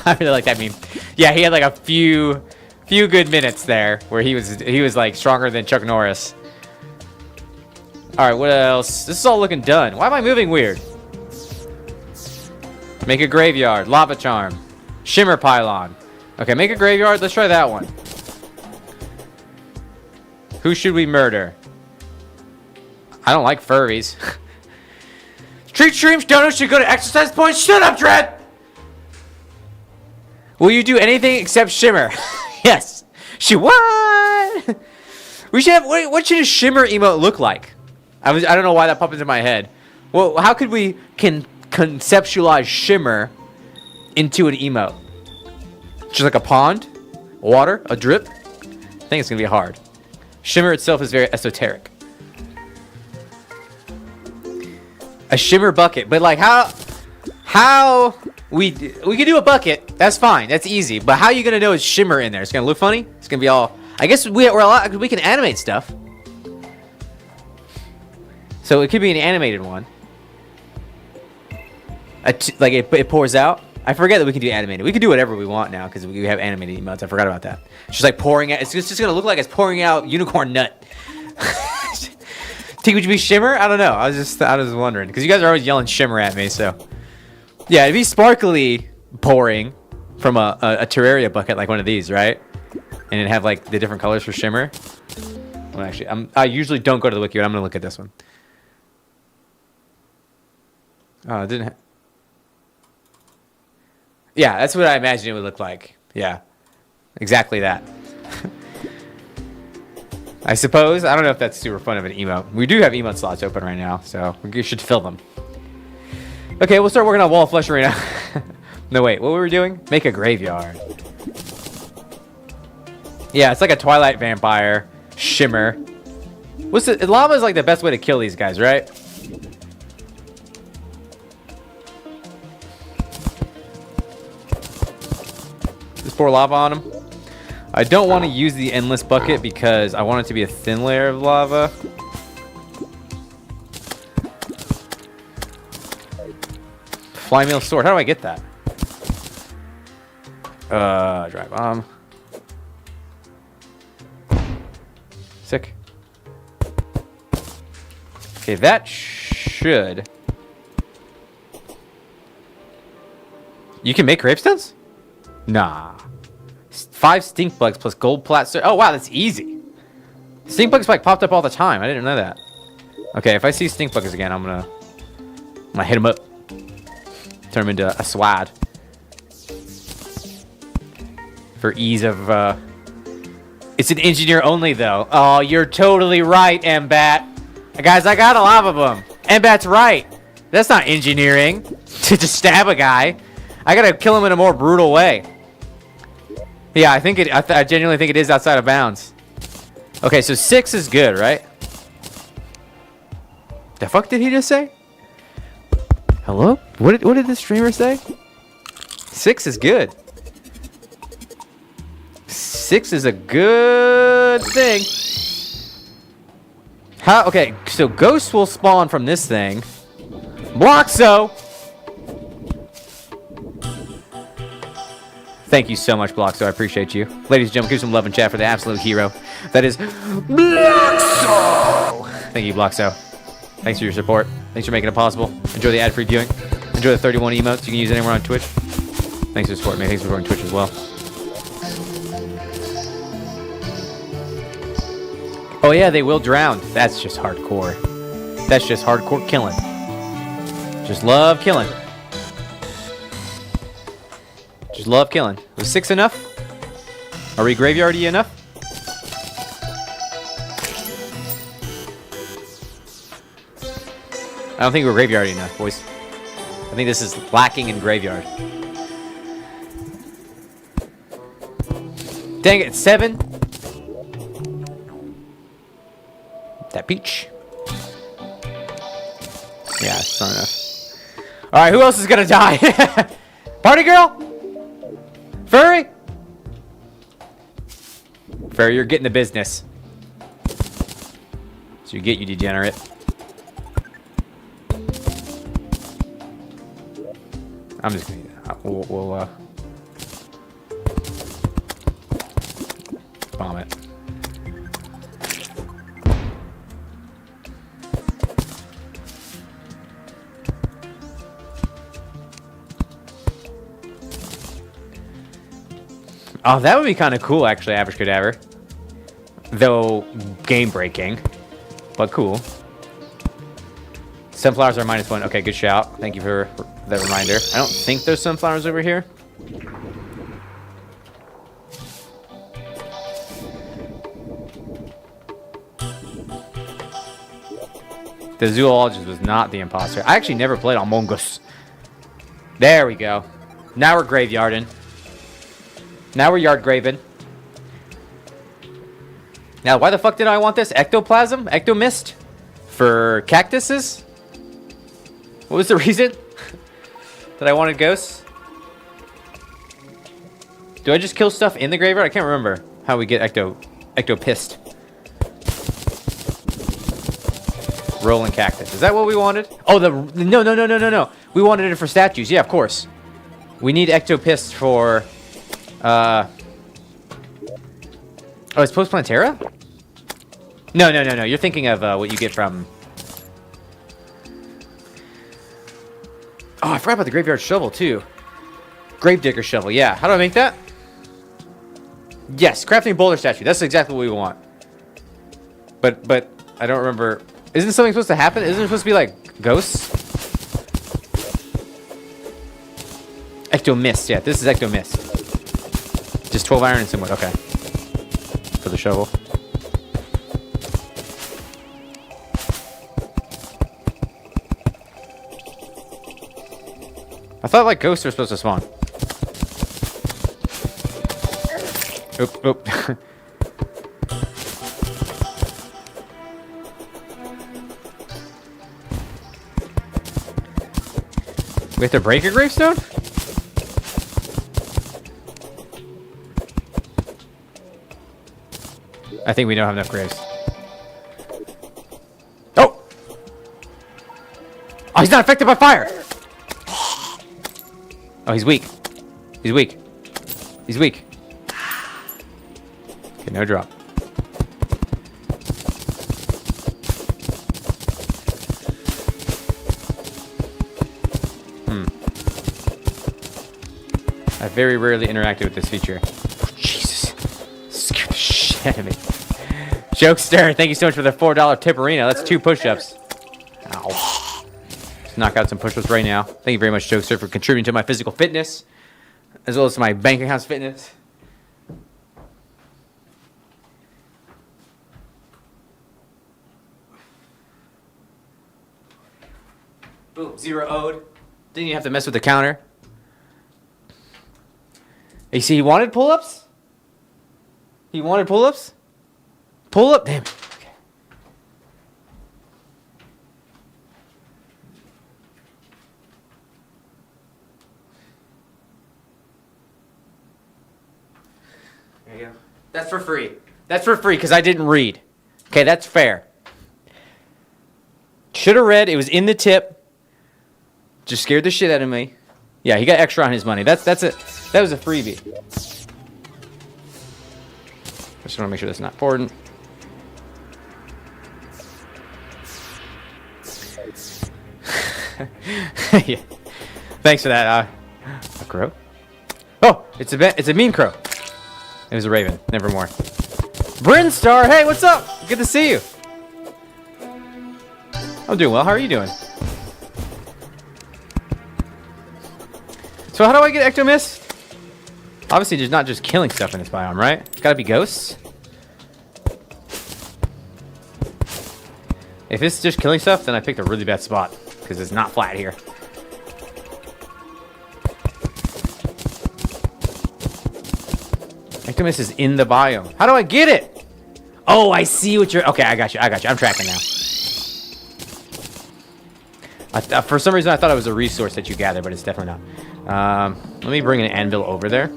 I really like that meme. Yeah, he had like a few good minutes there where he was like stronger than Chuck Norris. All right, what else? This is all looking done. Why am I moving weird? Make a graveyard. Lava charm. Shimmer pylon. Okay, make a graveyard. Let's try that one. Who should we murder? I don't like furries. Treat streams donuts should go to exercise points. Shut up, Dread! Will you do anything except shimmer? Yes. What? We should have. What should a shimmer emote look like? I don't know why that popped into my head. Well, how could we conceptualize shimmer into an emote? Just like a pond, water, a drip. I think it's gonna be hard. Shimmer itself is very esoteric. A shimmer bucket, but like how we can do a bucket. That's fine. That's easy. But how are you gonna know it's shimmer in there? It's gonna look funny. It's gonna be all. I guess we can animate stuff. So it could be an animated one. Like it pours out. I forget that we can do animated. We can do whatever we want now because we have animated emotes. I forgot about that. It's just like pouring out. It's just gonna look like it's pouring out unicorn nut. Think would you be shimmer? I don't know. I was wondering because you guys are always yelling shimmer at me. So yeah, it'd be sparkly pouring from a Terraria bucket like one of these, right? And it'd have like the different colors for shimmer. Well, actually, I usually don't go to the wiki, but I'm gonna look at this one. Oh, it didn't. Yeah, that's what I imagined it would look like. Yeah, exactly that. I suppose. I don't know if that's super fun of an emote. We do have emote slots open right now, so we should fill them. Okay, we'll start working on wall of flesh right now. No, wait. What were we doing? Make a graveyard. Yeah, it's like a Twilight vampire. Shimmer. Lava is like the best way to kill these guys, right? Just pour lava on them. I don't want to use the endless bucket because I want it to be a thin layer of lava. Fly meal sword. How do I get that? Dry bomb. Sick. Okay, that should. You can make gravestones? Nah. 5 stink bugs plus gold plat. Oh wow, that's easy. Stink bugs like popped up all the time. I didn't know that. Okay, if I see stink bugs again, I'm gonna hit them up. Turn them into a swad. For ease of. It's an engineer only though. Oh, you're totally right, Mbat. Guys, I got a lot of them. Mbat's right. That's not engineering to just stab a guy. I gotta kill him in a more brutal way. Yeah, I genuinely think it is outside of bounds. Okay, so 6 is good, right? The fuck did he just say? Hello? What did the streamer say? 6 is good. 6 is a good thing. How? Okay, so ghosts will spawn from this thing. Bloxo! Thank you so much, Bloxo. I appreciate you. Ladies and gentlemen, give some love and chat for the absolute hero. That is Bloxo! Thank you, Bloxo. Thanks for your support. Thanks for making it possible. Enjoy the ad-free viewing. Enjoy the 31 emotes you can use anywhere on Twitch. Thanks for the support, man. Thanks for supporting Twitch as well. Oh yeah, they will drown. That's just hardcore. That's just hardcore killing. Just love killing. Just love killing. Was 6 enough? Are we graveyardy enough? I don't think we're graveyardy enough, boys. I think this is lacking in graveyard. Dang it, 7. That peach. Yeah, it's not enough. Alright, who else is gonna die? Party girl? Furry? Furry, you're getting the business. So you get, you degenerate. I'm just gonna... We'll bomb it. Oh, that would be kind of cool, actually, Average Cadaver. Though, game-breaking. But cool. Sunflowers are -1. Okay, good shout. Thank you for that reminder. I don't think there's sunflowers over here. The zoologist was not the imposter. I actually never played Among Us. There we go. Now we're graveyarding. Now we're yard graving. Now, why the fuck did I want this? Ectoplasm? Ectomist? For cactuses? What was the reason that I wanted ghosts? Do I just kill stuff in the graveyard? I can't remember how we get ectopissed. Rolling cactus. Is that what we wanted? Oh, no. We wanted it for statues. Yeah, of course. We need ectopissed for... Oh, it's post Plantera? No. You're thinking of what you get from... Oh, I forgot about the graveyard shovel, too. Gravedigger shovel, yeah. How do I make that? Yes, crafting boulder statue. That's exactly what we want. But I don't remember... Isn't something supposed to happen? Isn't it supposed to be, like, ghosts? Ectomist, yeah. This is Ectomist. Just 12 iron and some wood. Okay. For the shovel. I thought, like, ghosts are supposed to spawn. Oop. We have to break a gravestone? I think we don't have enough graves. Oh! Oh, he's not affected by fire! Oh, he's weak. He's weak. He's weak. Okay, no drop. I very rarely interacted with this feature. Oh, Jesus. Scared the shit out of me. Jokester, thank you so much for the $4 tipperino. That's 2 push-ups. Ow. Let's knock out some push-ups right now. Thank you very much, Jokester, for contributing to my physical fitness, as well as to my bank account's fitness. Boom, 0 owed. Didn't you have to mess with the counter? You see, he wanted pull-ups? He wanted pull-ups? Pull-up? Damn it. Okay. There you go. That's for free. That's for free because I didn't read. Okay, that's fair. Should have read. It was in the tip. Just scared the shit out of me. Yeah, he got extra on his money. That's it. That was a freebie. I just want to make sure that's not important. Yeah. Thanks for that. A crow? Oh, it's a mean crow. It was a raven. Nevermore. Brinstar, hey, what's up? Good to see you. I'm doing well. How are you doing? So how do I get Ectomist? Obviously, there's not just killing stuff in this biome, right? It's gotta be ghosts. If it's just killing stuff, then I picked a really bad spot because it's not flat here. Ectomist is in the biome. How do I get it? Oh, I see what you're... Okay, I got you. I'm tracking now. For some reason, I thought it was a resource that you gather, but it's definitely not. Let me bring an anvil over there.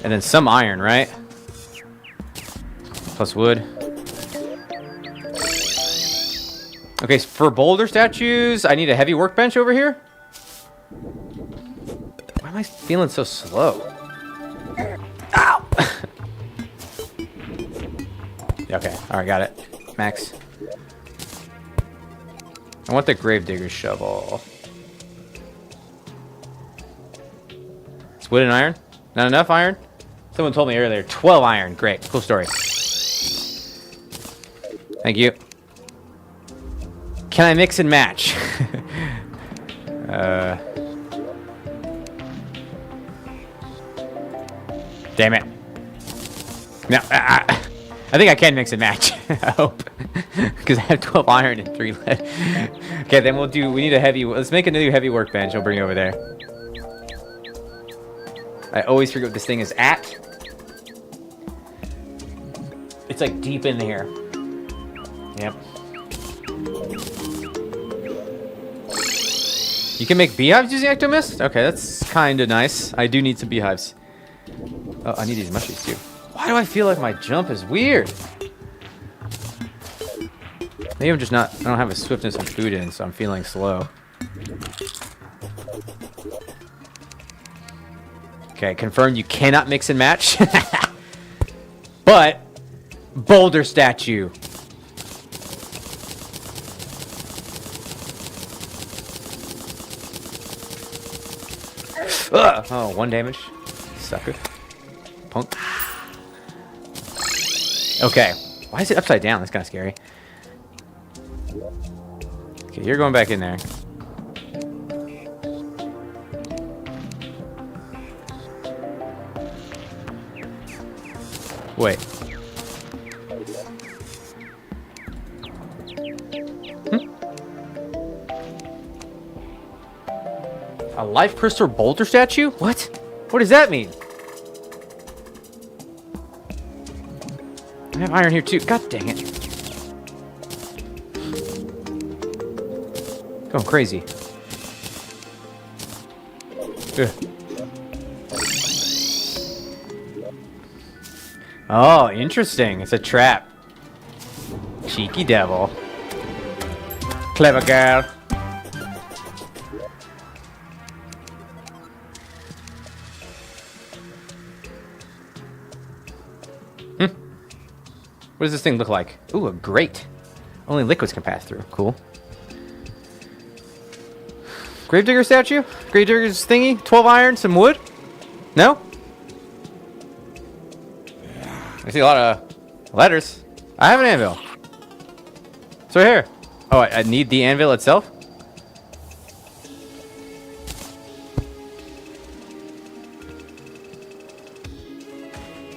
And then some iron, right? Plus wood. Okay, so for boulder statues, I need a heavy workbench over here. Why am I feeling so slow? Ow! Okay, alright, got it. Max. I want the gravedigger's shovel. It's wood and iron? Not enough iron? Someone told me earlier. 12 iron. Great. Cool story. Thank you. Can I mix and match? Damn it. No, I think I can mix and match. I hope. Because I have 12 iron and 3 lead. Okay, then we need a heavy... Let's make a new heavy workbench. I'll bring it over there. I always forget what this thing is at. It's like deep in here. Yep. You can make beehives using Ectomist? Okay, that's kind of nice. I do need some beehives. Oh, I need these mushies too. Why do I feel like my jump is weird? Maybe I'm just not... I don't have a swiftness and food in, so I'm feeling slow. Okay, confirmed you cannot mix and match. But... Boulder statue. Ugh. Oh, 1 damage. Sucker. Punk. Okay. Why is it upside down? That's kind of scary. Okay, you're going back in there. Wait. A life crystal boulder statue? What? What does that mean? I have iron here too. God dang it. Going crazy. Ugh. Oh, interesting. It's a trap. Cheeky devil. Clever girl. What does this thing look like? Ooh, a grate. Only liquids can pass through. Cool. Gravedigger statue? Gravedigger's thingy? 12 iron, some wood? No? I see a lot of letters. I have an anvil. It's right here. Oh, I need the anvil itself?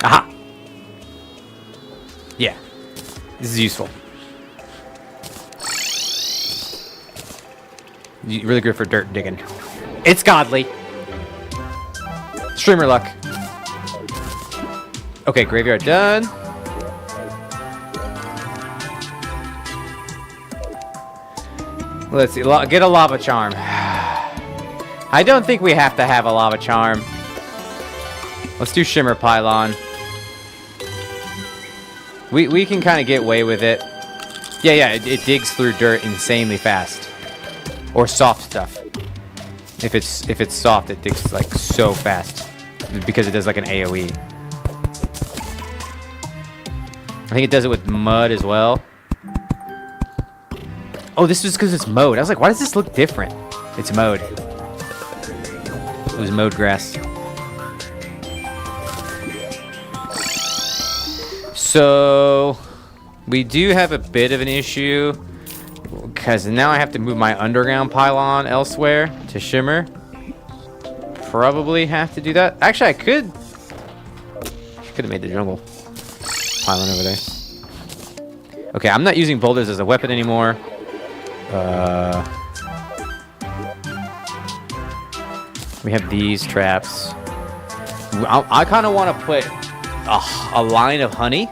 Aha! Yeah. This is useful. Really good for dirt digging. It's godly. Streamer luck. Okay, graveyard done. Let's see. Get a lava charm. I don't think we have to have a lava charm. Let's do shimmer pylon. We can kind of get away with it. Yeah, it digs through dirt insanely fast. Or soft stuff. If it's soft, it digs like so fast. Because it does like an AoE. I think it does it with mud as well. Oh, this is because it's mode. I was like, why does this look different? It's mode. It was mode grass. So, we do have a bit of an issue. Because now I have to move my underground pylon elsewhere to shimmer. Probably have to do that. Actually, I could have made the jungle pylon over there. Okay, I'm not using boulders as a weapon anymore. We have these traps. I kind of want to put a line of honey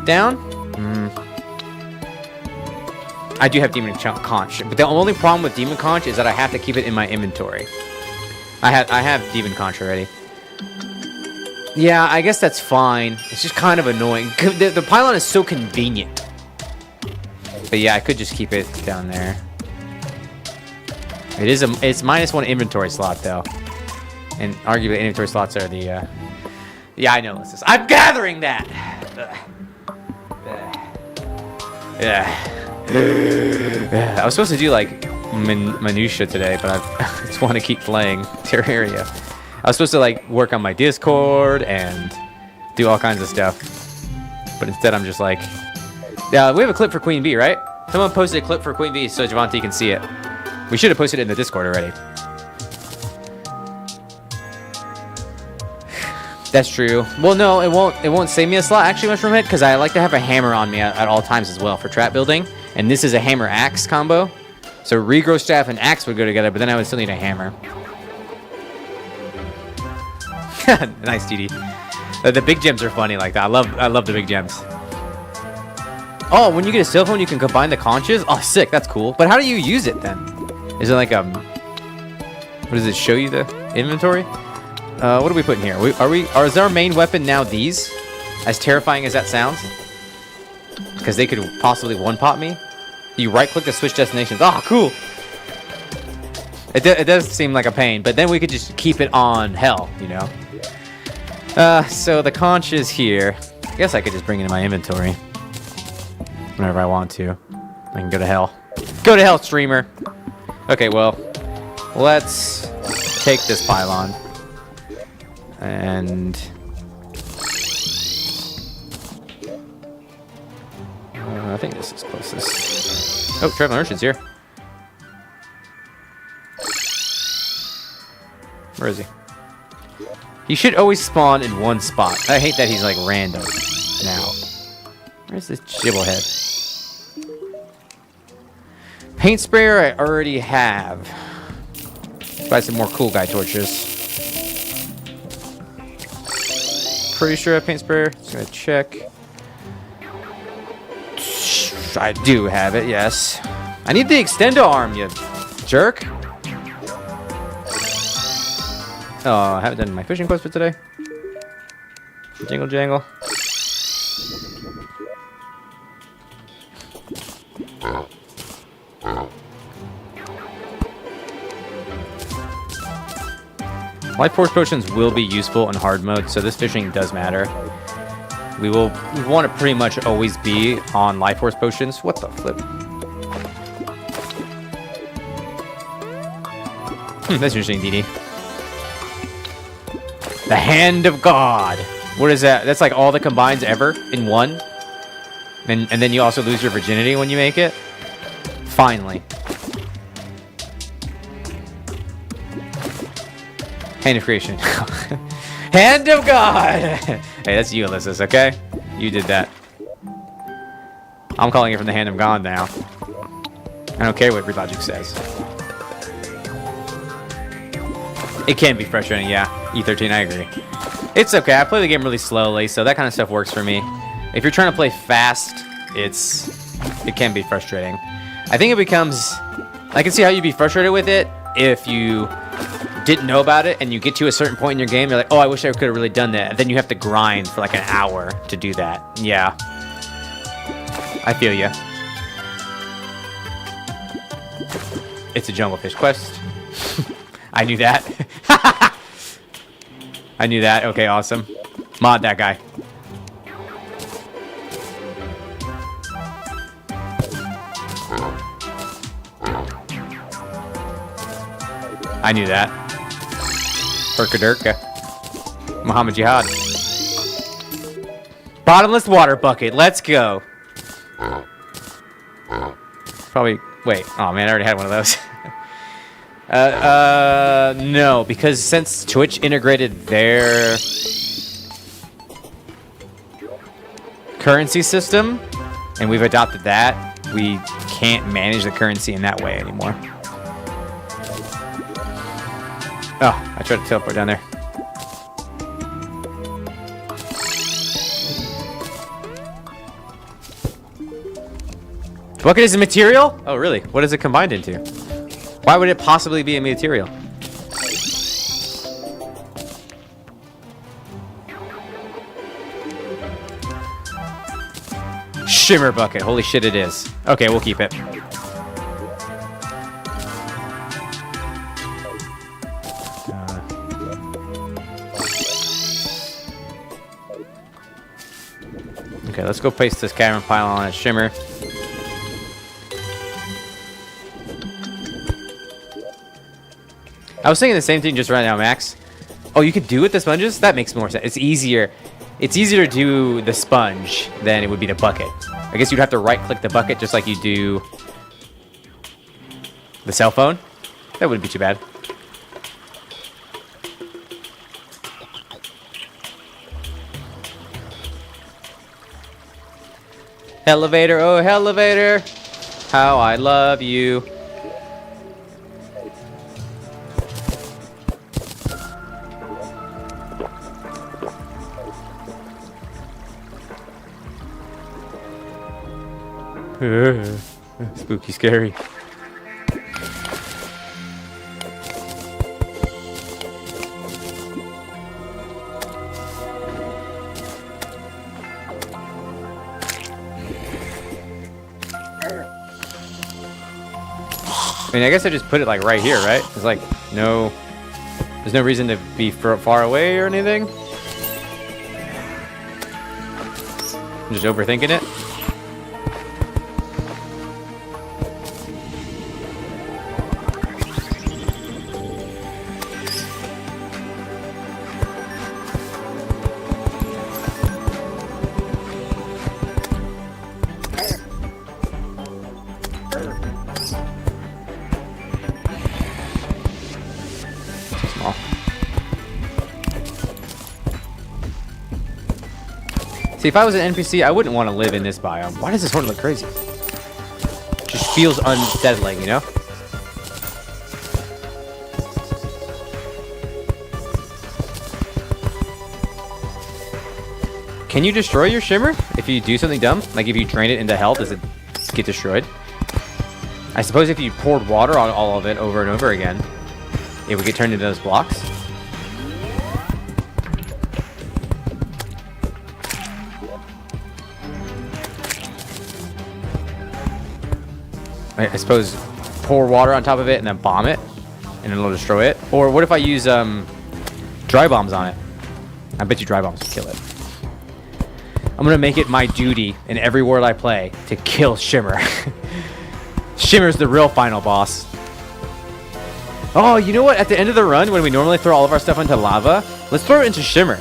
down. I do have demon conch, but the only problem with demon conch is that I have to keep it in my inventory. I have demon conch already. Yeah, I guess that's fine. It's just kind of annoying. The pylon is so convenient. But yeah, I could just keep it down there. It's -1 inventory slot though, and arguably inventory slots are the. Yeah, I know this. I'm gathering that. Yeah. I was supposed to do like minutia today, but I just want to keep playing Terraria. I was supposed to like work on my Discord and do all kinds of stuff, but instead I'm just like, yeah. We have a clip for Queen Bee, right? Someone posted a clip for Queen Bee so Javante can see it. We should have posted it in the Discord already. That's true. Well, no, it won't save me a slot actually, Mushroom Head, because I like to have a hammer on me at all times as well for trap building. And this is a hammer axe combo. So regrow staff and axe would go together, but then I would still need a hammer. Nice, TD. The big gems are funny like that. I love the big gems. Oh, when you get a cell phone, you can combine the conches? Oh, sick. That's cool. But how do you use it then? Is it like what does it show you the inventory? What are we putting here? Is our main weapon now these? As terrifying as that sounds? Because they could possibly one-pot me? You right-click to switch destinations. Oh, cool! It does seem like a pain, but then we could just keep it on hell, you know? So the conch is here. I guess I could just bring it in my inventory. Whenever I want to. I can go to hell. Go to hell, streamer! Okay, well, let's take this pylon. And I think this is closest. Oh, Traveling Urchin's here. Where is he? He should always spawn in one spot. I hate that he's like random now. Where's this Jibblehead? Paint sprayer I already have. Buy some more cool guy torches. Pretty sure I have paint sprayer. Just gonna check. I do have it, yes. I need the extendo arm, you jerk. Oh, I haven't done my fishing quest for today. Jingle jangle. Life force potions will be useful in hard mode, so this fishing does matter. We want to pretty much always be on life force potions. What the flip? That's interesting, DD. The Hand of God. What is that? That's like all the combines ever in one? And then you also lose your virginity when you make it? Finally. Hand of Creation. Hand of God! Hey, that's you, Ulysses, okay? You did that. I'm calling it from the Hand of God now. I don't care what Relogic says. It can be frustrating, yeah. E13, I agree. It's okay, I play the game really slowly, so that kind of stuff works for me. If you're trying to play fast, it can be frustrating. I think it becomes... I can see how you'd be frustrated with it if you didn't know about it and you get to a certain point in your game, you're like, oh, I wish I could have really done that. And then you have to grind for like an hour to do that. Yeah. I feel you. It's a Junglefish quest. I knew that. I knew that. Okay, awesome. Mod that guy. I knew that. Herkadurka. Muhammad Jihad. Bottomless water bucket. Let's go. Probably. Wait. Oh man, I already had one of those. No, because since Twitch integrated their currency system, and we've adopted that, we can't manage the currency in that way anymore. Oh, I tried to teleport down there. Bucket is a material? Oh, really? What is it combined into? Why would it possibly be a material? Shimmer bucket. Holy shit, it is. Okay, we'll keep it. Okay, let's go place this cavern pile on a shimmer. I was thinking the same thing just right now, Max. Oh, you could do it with the sponges? That makes more sense. It's easier. It's easier to do the sponge than it would be the bucket. I guess you'd have to right-click the bucket just like you do the cell phone. That wouldn't be too bad. Elevator, oh elevator, how I love you. Spooky, scary. I mean, I guess I just put it like right here, right? It's like there's no reason to be far away or anything. I'm just overthinking it. See, if I was an NPC, I wouldn't want to live in this biome. Why does this horn look crazy? Just feels unsettling, you know? Can you destroy your shimmer if you do something dumb? Like if you drain it into hell, does it get destroyed? I suppose if you poured water on all of it over and over again, it would get turned into those blocks. I suppose pour water on top of it and then bomb it, and it'll destroy it. Or what if I use dry bombs on it? I bet you dry bombs will kill it. I'm gonna make it my duty in every world I play to kill Shimmer. Shimmer's the real final boss. Oh, you know what? At the end of the run, when we normally throw all of our stuff into lava, let's throw it into Shimmer.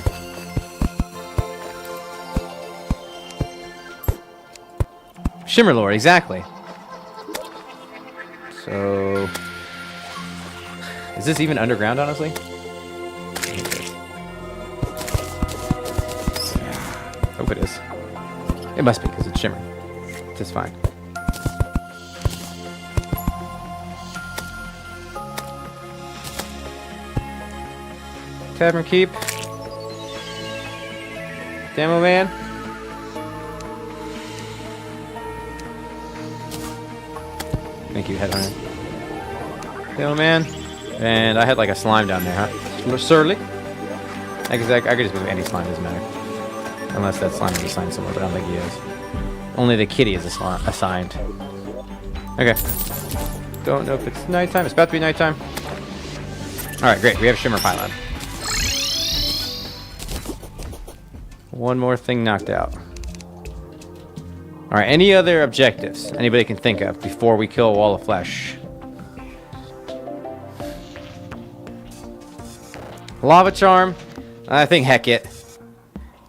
Shimmer Lord, exactly. So, is this even underground, honestly? Hope it is. It must be, because it's Shimmer. It's fine. Tavern Keep. Demo Man. Thank you, Headhunter. Demo Man. And I had like a slime down there, huh? Surly. I could just move any slime, doesn't matter. Unless that slime is assigned somewhere, but I don't think he is. Only the kitty is assigned. Okay. Don't know if it's nighttime. It's about to be nighttime. Alright, great. We have Shimmer Pylon. One more thing knocked out. Alright, any other objectives anybody can think of before we kill a wall of flesh? Lava Charm. I think heck it.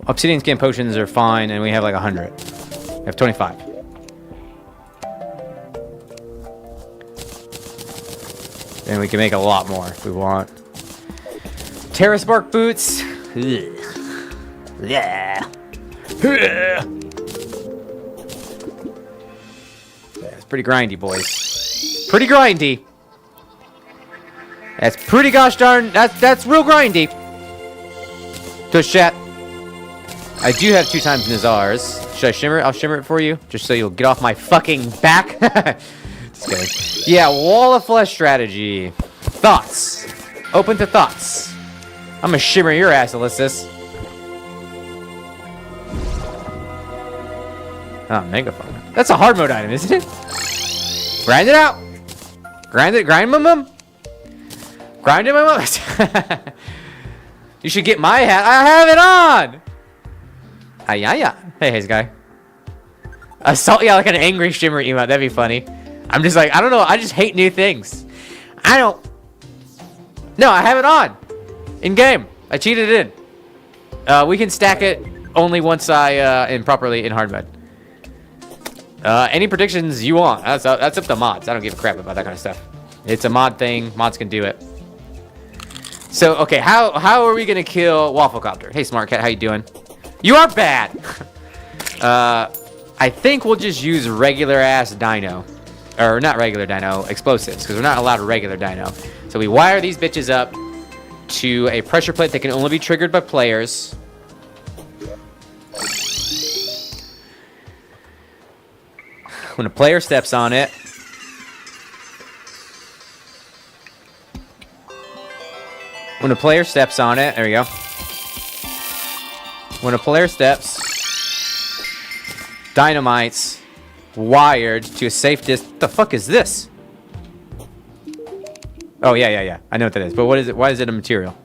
Obsidian Skin Potions are fine, and we have like 100. We have 25. And we can make a lot more if we want. Terra Spark Boots. Ugh. Yeah. It's pretty grindy, boys. Pretty grindy. That's pretty gosh darn. That's real grindy. Tush chat. I do have 2 times Nazars. Should I shimmer it? I'll shimmer it for you, just so you'll get off my fucking back. Just kidding. Yeah, wall of flesh strategy. Thoughts. Open to thoughts. I'm gonna shimmer your ass, Alyssus. Oh, megaphone. That's a hard mode item, isn't it? Grind it out. Grind it. Grind mum. Grind it, mum. You should get my hat. I have it on. Hi-ya-ya. Hey, Haze guy. Assault, yeah, like an angry shimmer emote. That'd be funny. I'm just like, I don't know. I just hate new things. I don't. No, I have it on. In game. I cheated in. We can stack it only once I improperly in hard mode. Any predictions you want? That's up to mods. I don't give a crap about that kind of stuff. It's a mod thing. Mods can do it. So, okay, how are we gonna kill Wafflecopter? Hey, Smart Cat, how you doing? You are bad. I think we'll just use regular ass dino, or not regular dino, explosives, because we're not allowed a regular dino. So we wire these bitches up to a pressure plate that can only be triggered by players. When a player steps on it, there we go. When a player steps, dynamite's wired to a safe distance. What the fuck is this? Oh, yeah. I know what that is. But what is it? Why is it a material?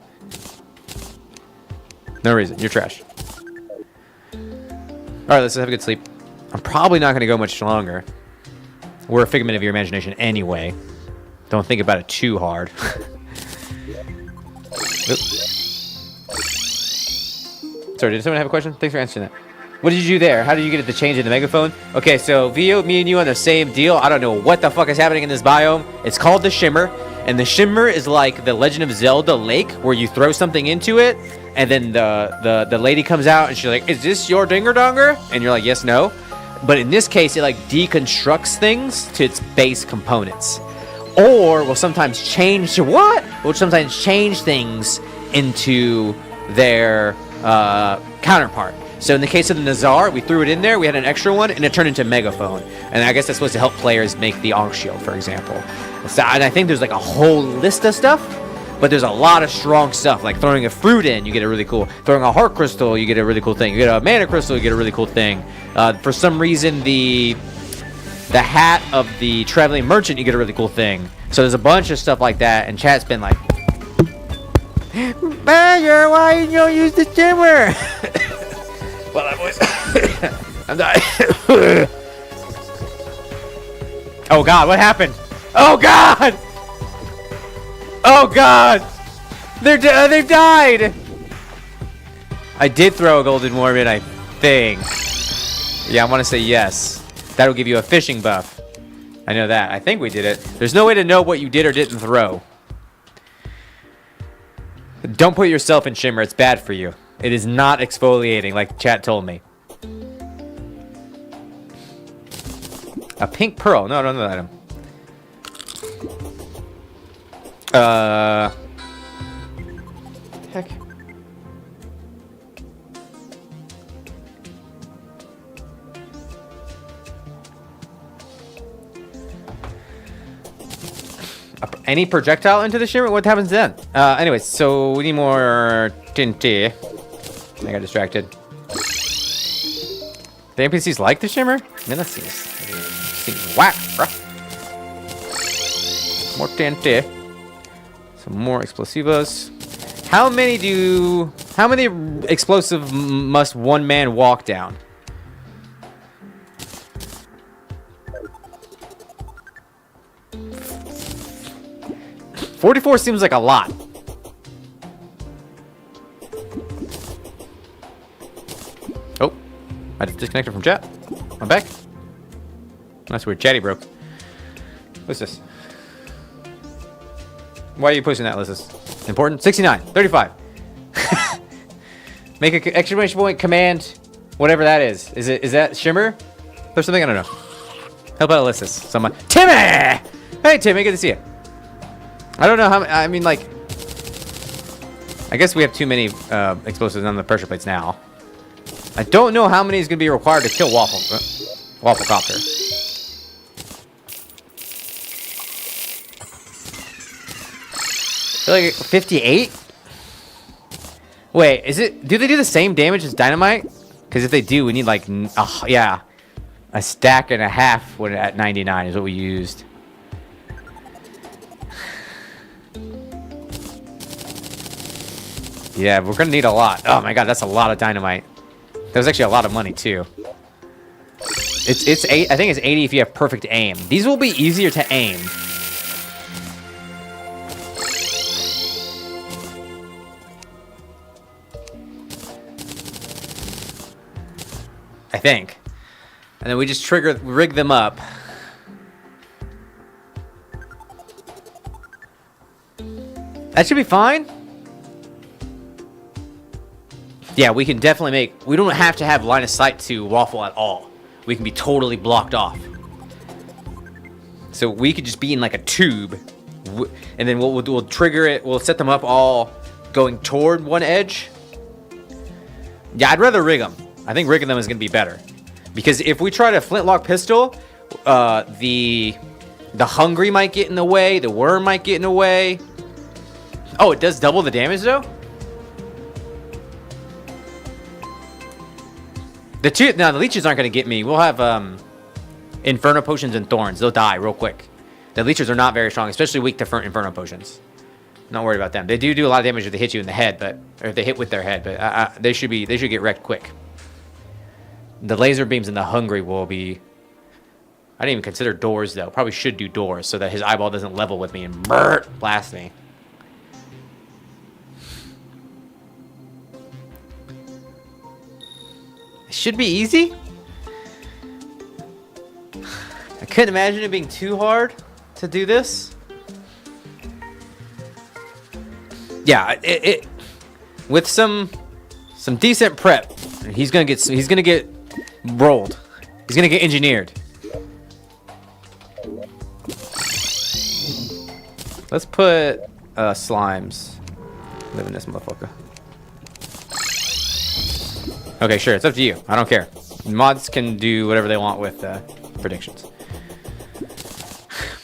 No reason. You're trash. Alright, let's have a good sleep. I'm probably not going to go much longer. We're a figment of your imagination anyway. Don't think about it too hard. Sorry, did someone have a question? Thanks for answering that. What did you do there? How did you get it to change in the megaphone? Okay, so Vio, me and you on the same deal. I don't know what the fuck is happening in this biome. It's called the Shimmer. And the Shimmer is like the Legend of Zelda lake where you throw something into it. And then the lady comes out and she's like, is this your dinger-donger? And you're like, yes, no. But in this case, it like deconstructs things to its base components. Or will sometimes change to what? Will sometimes change things into their counterpart. So in the case of the Nazar, we threw it in there, we had an extra one, and it turned into Megaphone. And I guess that's supposed to help players make the Ankh Shield, for example. So, and I think there's like a whole list of stuff, but there's a lot of strong stuff. Like throwing a fruit in, you get a really cool. Throwing a heart crystal, you get a really cool thing. You get a mana crystal, you get a really cool thing. For some reason, the hat of the traveling merchant, you get a really cool thing. So there's a bunch of stuff like that, and chat's been like, Badger, why you don't use the Shimmer? Well, that voice. I'm dying. Oh God, what happened? Oh God! Oh God! They've died! I did throw a golden worm in, I think. Yeah, I want to say yes. That'll give you a fishing buff. I know that. I think we did it. There's no way to know what you did or didn't throw. Don't put yourself in Shimmer. It's bad for you. It is not exfoliating, like chat told me. A pink pearl. No, no, no, item. Heck. any projectile into the shimmer, what happens then? Anyways, so we need more TNT. I got distracted. The NPCs like the shimmer? Man, that seems whack, bro. More TNT. Some more explosivos. How many explosive must one man walk down? $44 seems like a lot. Oh, I just disconnected from chat. I'm back. That's weird. Chatty broke. What's this? Why are you pushing that? This is important. 69, 35. Make an exclamation point command, whatever that is. Is that shimmer or something? I don't know. Help out Ulysses. Someone. Timmy! Hey, Timmy. Good to see you. I don't know how. I mean, like, I guess we have too many explosives on the pressure plates now. I don't know how many is going to be required to kill Waffle Copter. Like 58? Wait, do they do the same damage as dynamite? Because if they do, we need like, yeah, a stack and a half when at 99 is what we used. Yeah, we're gonna need a lot. Oh my god, that's a lot of dynamite. That was actually a lot of money too. It's 8. I think it's 80 if you have perfect aim. These will be easier to aim. I think. And then we just rig them up. That should be fine. Yeah, we can definitely make... We don't have to have line of sight to Waffle at all. We can be totally blocked off. So we could just be in like a tube. And then we'll trigger it. We'll set them up all going toward one edge. Yeah, I'd rather rig them. I think rigging them is going to be better. Because if we try to flintlock pistol, the hungry might get in the way. The worm might get in the way. Oh, it does double the damage though? The leeches aren't going to get me. We'll have Inferno Potions and Thorns. They'll die real quick. The leeches are not very strong, especially weak to Inferno Potions. Not worried about them. They do a lot of damage if they hit you in the head, or if they hit with their head, but they should get wrecked quick. The laser beams and the hungry will be... I didn't even consider doors, though. Probably should do doors so that his eyeball doesn't level with me and blast me. It should be easy. I couldn't imagine it being too hard to do this. Yeah, with some decent prep, he's gonna get rolled. He's gonna get engineered. Let's put slimes. Live in this motherfucker. Okay, sure. It's up to you. I don't care. Mods can do whatever they want with predictions.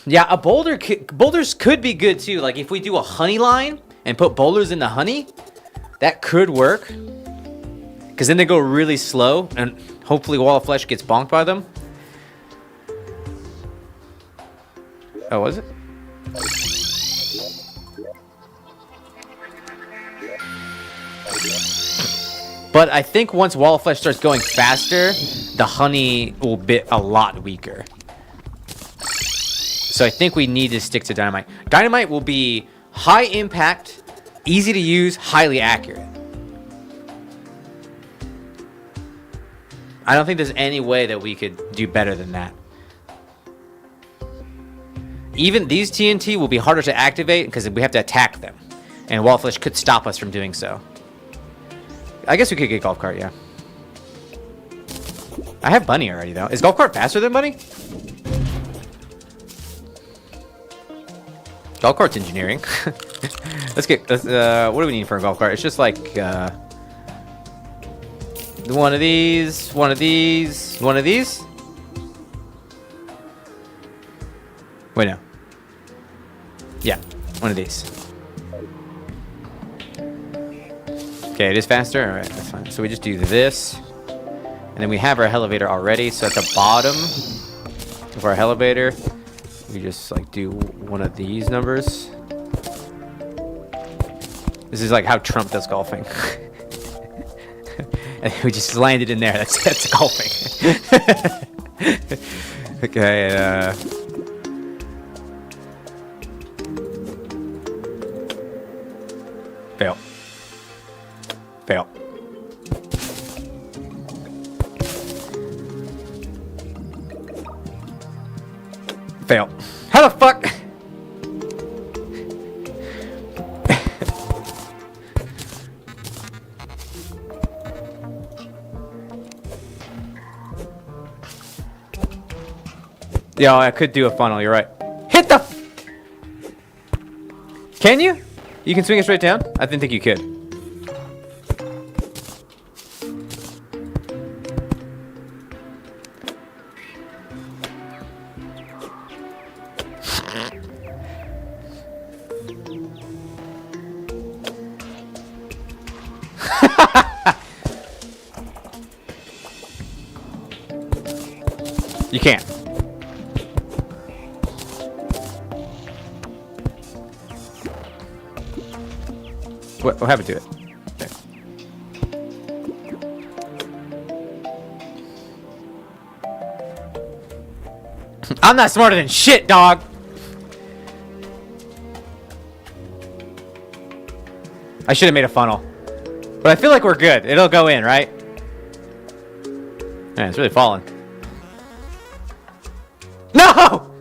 Yeah, boulders could be good too. Like if we do a honey line and put boulders in the honey, that could work. Because then they go really slow, and hopefully Wall of Flesh gets bonked by them. Oh, was it? But I think once Wall of Flesh starts going faster, the honey will be a lot weaker. So I think we need to stick to dynamite. Dynamite will be high impact, easy to use, highly accurate. I don't think there's any way that we could do better than that. Even these TNT will be harder to activate because we have to attack them. And Wall of Flesh could stop us from doing so. I guess we could get Golf Cart, yeah. I have Bunny already, though. Is Golf Cart faster than Bunny? Golf Cart's engineering. What do we need for a Golf Cart? It's just like, one of these, one of these, one of these? Wait, no. Yeah. One of these. Okay, it is faster. All right, that's fine. So we just do this, and then we have our elevator already. So at the bottom of our elevator, we just like do one of these numbers. This is like how Trump does golfing. And we just landed in there. That's golfing. Okay. Fail. Fail. Fail. How the fuck? Yo, I could do a funnel, you're right. Hit the... Can you? You can swing it straight down? I didn't think you could. You can't. What happened to it? Okay. I'm not smarter than shit, dog. I should have made a funnel. But I feel like we're good. It'll go in, right? Man, it's really falling. No!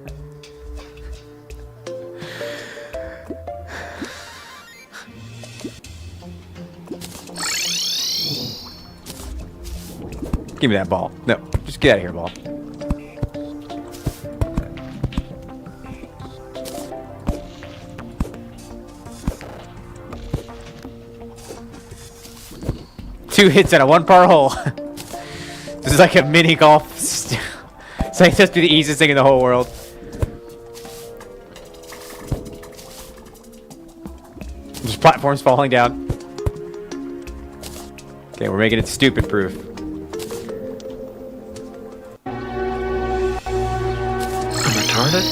Give me that ball. No, just get out of here, ball. Two hits at a one-par hole. This is like a mini golf. It's like just be the easiest thing in the whole world. Just platforms falling down. Okay, we're making it stupid proof. Retarded?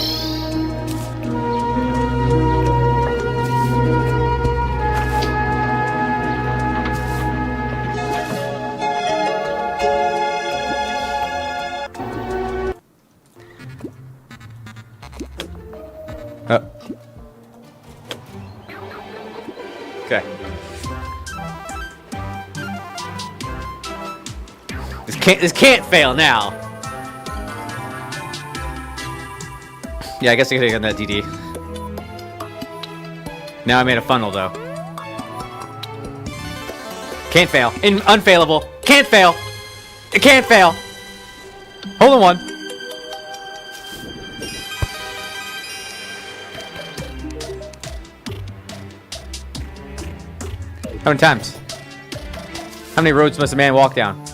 Okay. This can't fail now. Yeah, I guess I could have gotten that DD. Now I made a funnel though. Can't fail. Unfailable. Can't fail. It can't fail. Hole in one. How many times? How many roads must a man walk down?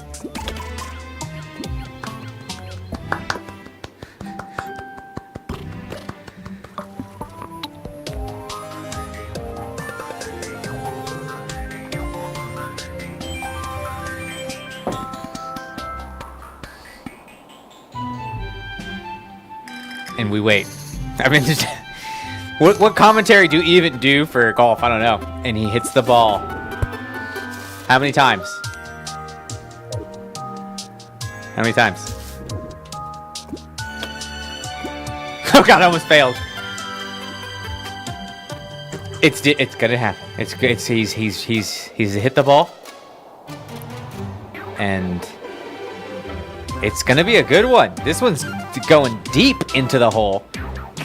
And we wait. I mean, just what commentary do you even do for golf? I don't know. And he hits the ball. How many times? How many times? Oh god, I almost failed. It's gonna happen. He's hit the ball, and it's gonna be a good one. This one's going deep into the hole.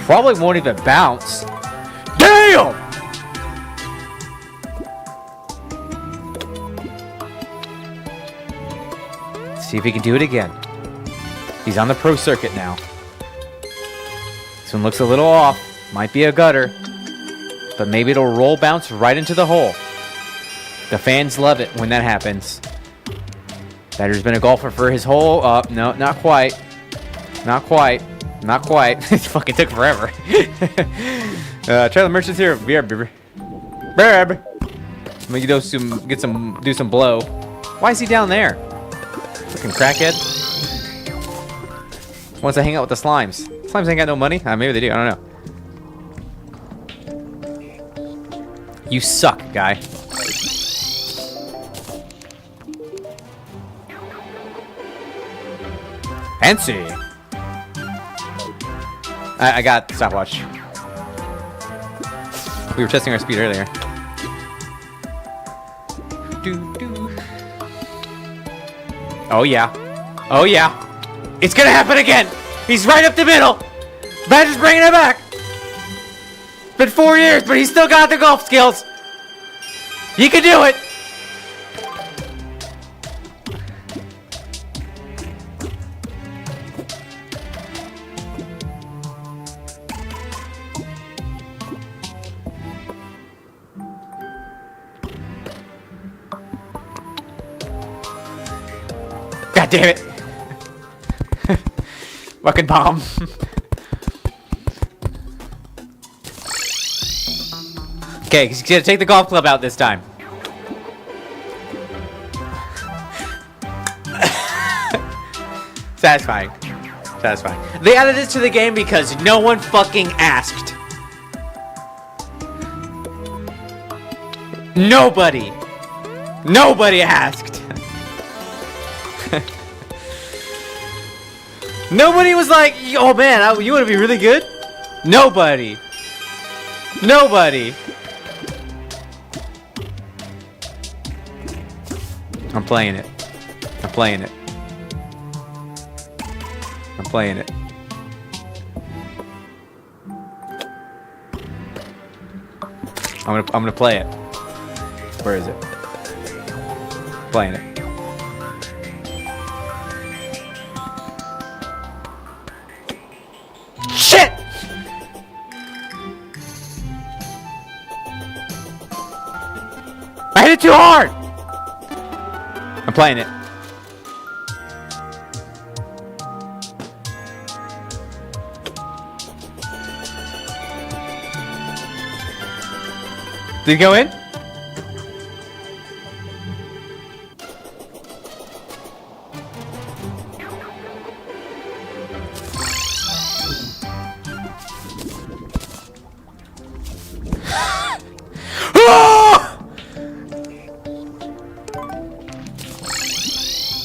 Probably won't even bounce. Damn! See if he can do it again. He's on the pro circuit now. This one looks a little off. Might be a gutter. But maybe it'll roll bounce right into the hole. The fans love it when that happens. Better's been a golfer for his whole... no, not quite. Not quite. Not quite. It fucking took forever. Try the merchants here. Barb. Let me do some blow. Why is he down there? Fucking crackhead. Wants to hang out with the slimes. Slimes ain't got no money. Maybe they do. I don't know. You suck, guy. Fancy. I got stopwatch. We were testing our speed earlier. Oh yeah. Oh yeah. It's gonna happen again. He's right up the middle. Badger's bringing it back. It's been 4 years, but he's still got the golf skills. He can do it. God damn it. Fucking bomb. Okay, he's gonna take the golf club out this time. Satisfying. Satisfying. They added this to the game because no one fucking asked. Nobody. Nobody asked. Nobody was like, oh man, you want to be really good? Nobody. Nobody. I'm playing it. I'm playing it. I'm playing it. I'm gonna play it. Where is it? Playing it. Shit! I hit it too hard! I'm playing it. Did it go in?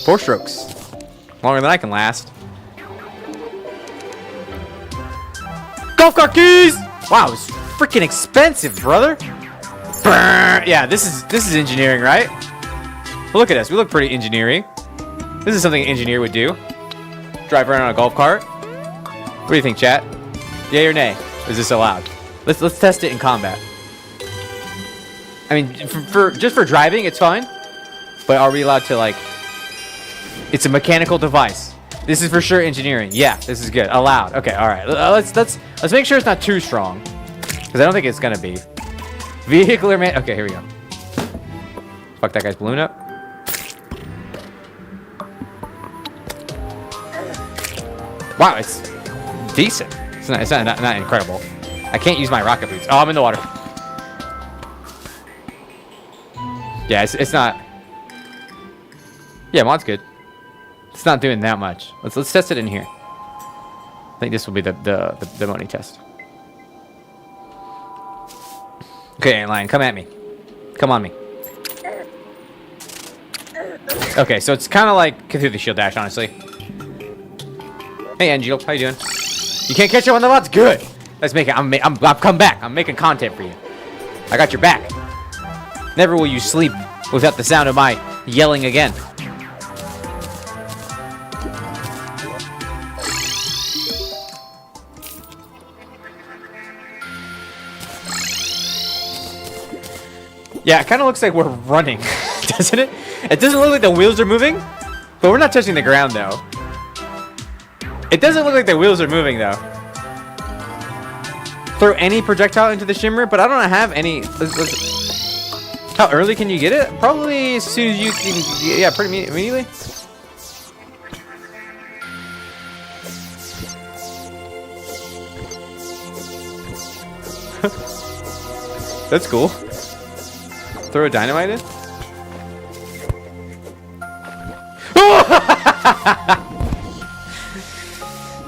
Four strokes. Longer than I can last. Golf cart keys! Wow, it's freaking expensive, brother. Brr. Yeah, this is engineering, right? Well, look at us. We look pretty engineering. This is something an engineer would do. Drive around on a golf cart. What do you think, chat? Yay or nay? Is this allowed? Let's test it in combat. I mean, just for driving, it's fine. But are we allowed to, like... It's a mechanical device. This is for sure engineering. Yeah, this is good. Allowed. Okay, all right. Let's make sure it's not too strong, because I don't think it's gonna be. Vehicular man. Okay, here we go. Fuck that guy's balloon up. Wow, it's decent. It's not incredible. I can't use my rocket boots. Oh, I'm in the water. Yeah, it's not. Yeah, mod's good. It's not doing that much. Let's test it in here. I think this will be the money test. Okay, Lion, come at me. Come on me. Okay, so it's kind of like Cthulhu Shield Dash, honestly. Hey, Angel, how you doing? You can't catch up on the bots? Good. Let's make it. I've come back. I'm making content for you. I got your back. Never will you sleep without the sound of my yelling again. Yeah, it kind of looks like we're running, doesn't it? It doesn't look like the wheels are moving, but we're not touching the ground, though. It doesn't look like the wheels are moving, though. Throw any projectile into the shimmer, but I don't have any. How early can you get it? Probably as soon as you can. Yeah, pretty immediately. That's cool. Throw a dynamite in?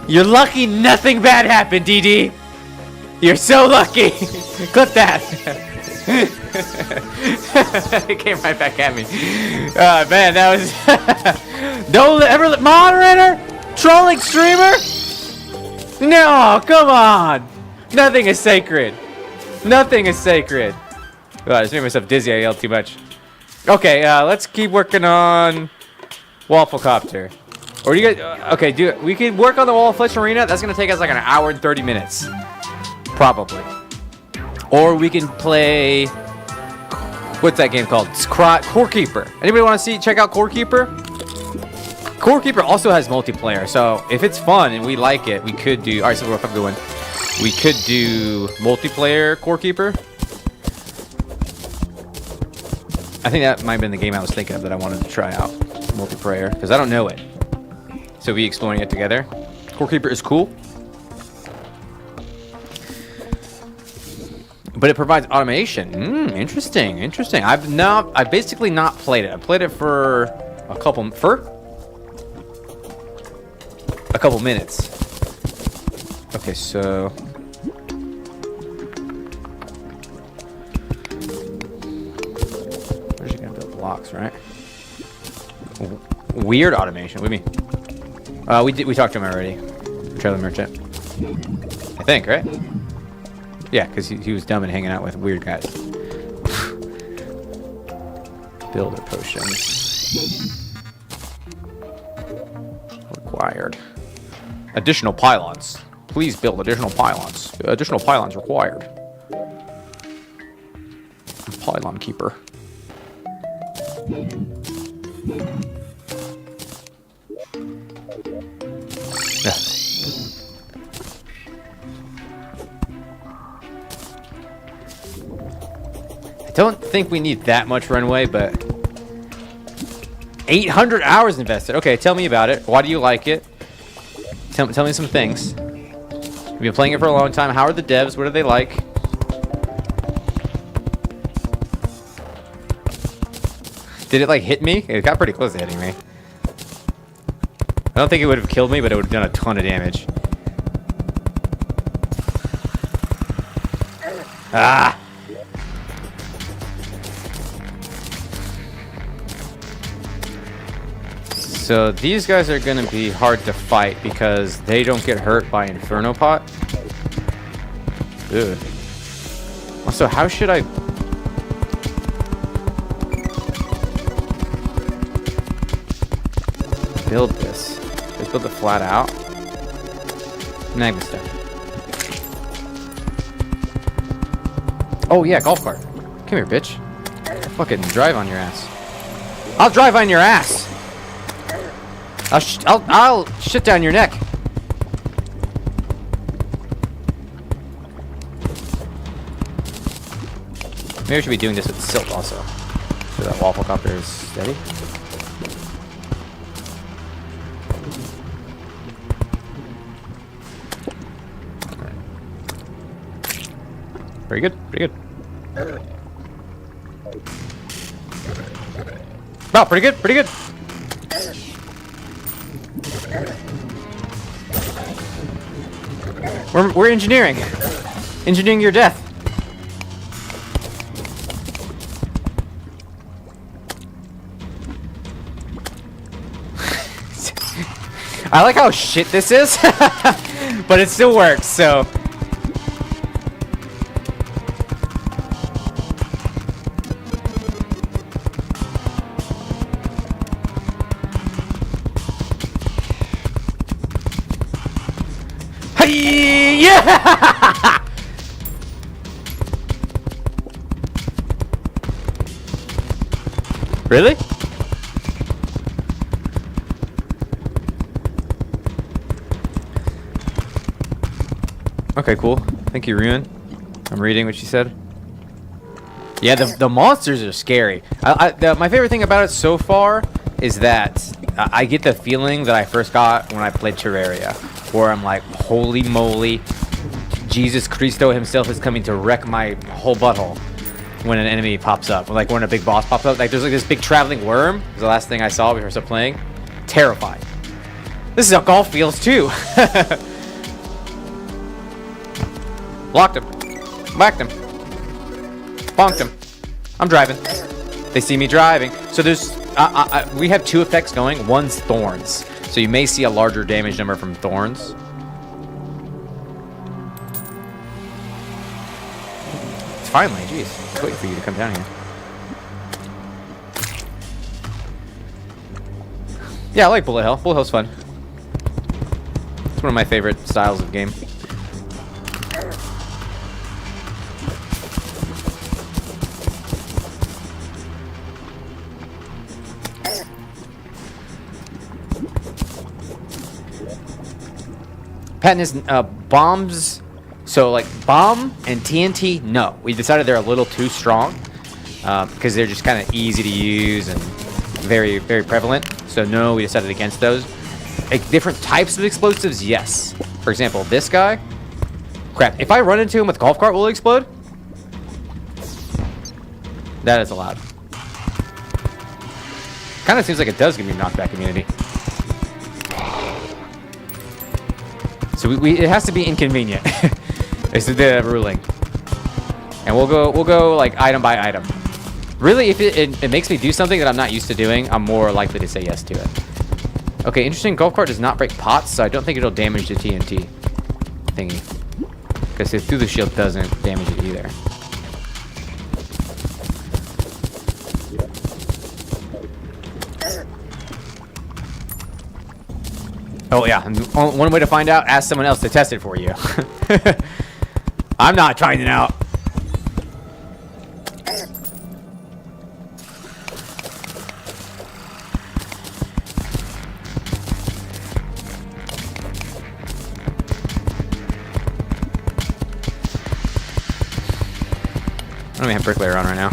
You're lucky nothing bad happened, DD. You're so lucky. Clip that. It came right back at me. Oh, man, that was... Don't ever... Moderator? Trolling streamer? No, come on. Nothing is sacred. Nothing is sacred. Oh, I just made myself dizzy. I yelled too much. Okay, let's keep working on Waffle Copter. Or do you guys... okay, we could work on the Wall of Flesh Arena. That's going to take us like an hour and 30 minutes. Probably. Or we can play... what's that game called? It's Core Keeper. Anybody want to check out Core Keeper? Core Keeper also has multiplayer, so if it's fun and we like it, we could do... Alright, so we're going. We could do multiplayer Core Keeper. I think that might have been the game I was thinking of that I wanted to try out. Multiplayer, because I don't know it. So we exploring it together. Core Keeper is cool. But it provides automation. Interesting, interesting. I've basically not played it. I played it for a couple minutes. Okay, so where's she gonna build blocks, right? Weird automation. What do you mean? We talked to him already. Trailer merchant. I think, right? Yeah, because he was dumb and hanging out with weird guys. Builder potions. Required. Additional pylons. Please build additional pylons. Additional pylons required. Pylon keeper. Yeah. I don't think we need that much runway, but 800 hours invested. Okay, tell me about it. Why do you like it? Tell me some things. You've been playing it for a long time. How are the devs? What are they like? Did it like hit me? It got pretty close to hitting me. I don't think it would have killed me, but it would have done a ton of damage. Ah! So these guys are gonna be hard to fight because they don't get hurt by Inferno Pot. Ugh. Also, how should I... build this? Just build it flat out? Magma stuff. Oh yeah, golf cart. Come here, bitch. I'll fucking drive on your ass. I'll drive on your ass! I'll shit down your neck. Maybe I should be doing this with silt also. So that waffle copter is steady. Very good, pretty good. Wow, pretty good, pretty good. We're engineering. Engineering your death. I like how shit this is, but it still works, so. Yeah! Really? Okay, cool. Thank you, Ruin. I'm reading what she said. Yeah, the monsters are scary. My favorite thing about it so far is that I get the feeling that I first got when I played Terraria, where I'm like, holy moly, Jesus Christo himself is coming to wreck my whole butthole. when an enemy pops up, like when a big boss pops up. Like there's like this big traveling worm. It was the last thing I saw before I started playing. Terrifying. This is how golf feels too. Blocked him. Whacked him. Bonked him. I'm driving. They see me driving. So there's we have 2 effects going. One's thorns. So you may see a larger damage number from thorns. Finally, jeez. I was waiting for you to come down here. Yeah, I like bullet hell. Bullet hell's fun. It's one of my favorite styles of game. Patent is bombs. So like bomb and TNT, no. We decided they're a little too strong because they're just kind of easy to use and very, very prevalent. So no, we decided against those. Like, different types of explosives, yes. For example, this guy. Crap, if I run into him with a golf cart, will it explode? That is allowed. Kind of seems like it does give me knockback immunity. So it has to be inconvenient. It's the ruling. And we'll go like item by item. Really, if it makes me do something that I'm not used to doing, I'm more likely to say yes to it. Okay, interesting. Golf cart does not break pots, so I don't think it'll damage the TNT thingy. Because through the shield doesn't damage it either. Oh yeah, and one way to find out, ask someone else to test it for you. I'm not trying it out. I don't even have bricklayer on right now.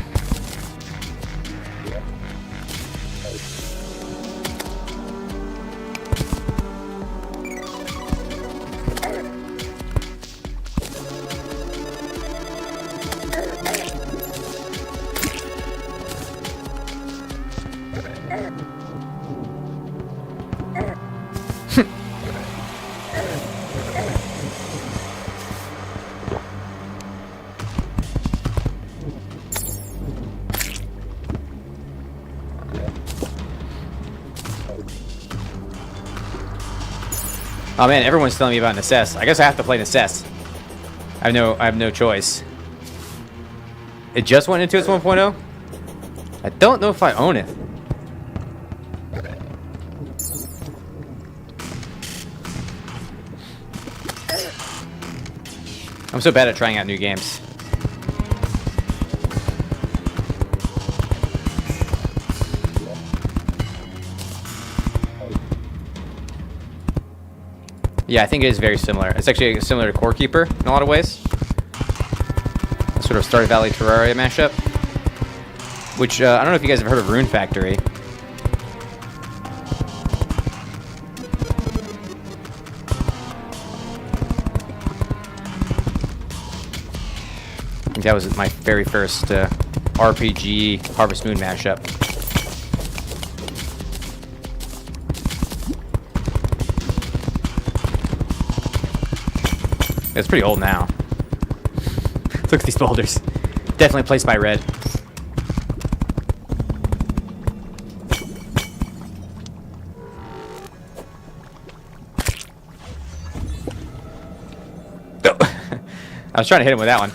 Oh man, everyone's telling me about Necess. I guess I have to play Necess. I have no choice. It just went into its 1.0? I don't know if I own it. I'm so bad at trying out new games. Yeah, I think it is very similar. It's actually similar to Core Keeper in a lot of ways. A sort of Stardew Valley Terraria mashup. Which, I don't know if you guys have heard of Rune Factory. I think that was my very first RPG Harvest Moon mashup. It's pretty old now. Look at these boulders. Definitely placed by red. I was trying to hit him with that one.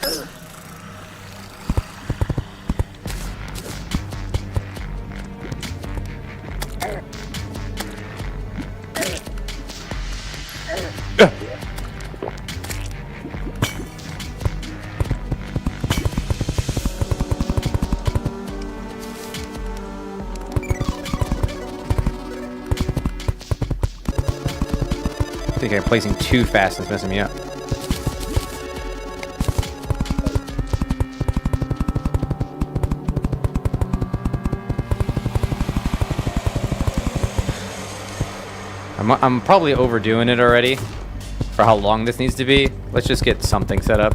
I think I'm placing too fast and it's messing me up. I'm probably overdoing it already for how long this needs to be. Let's just get something set up.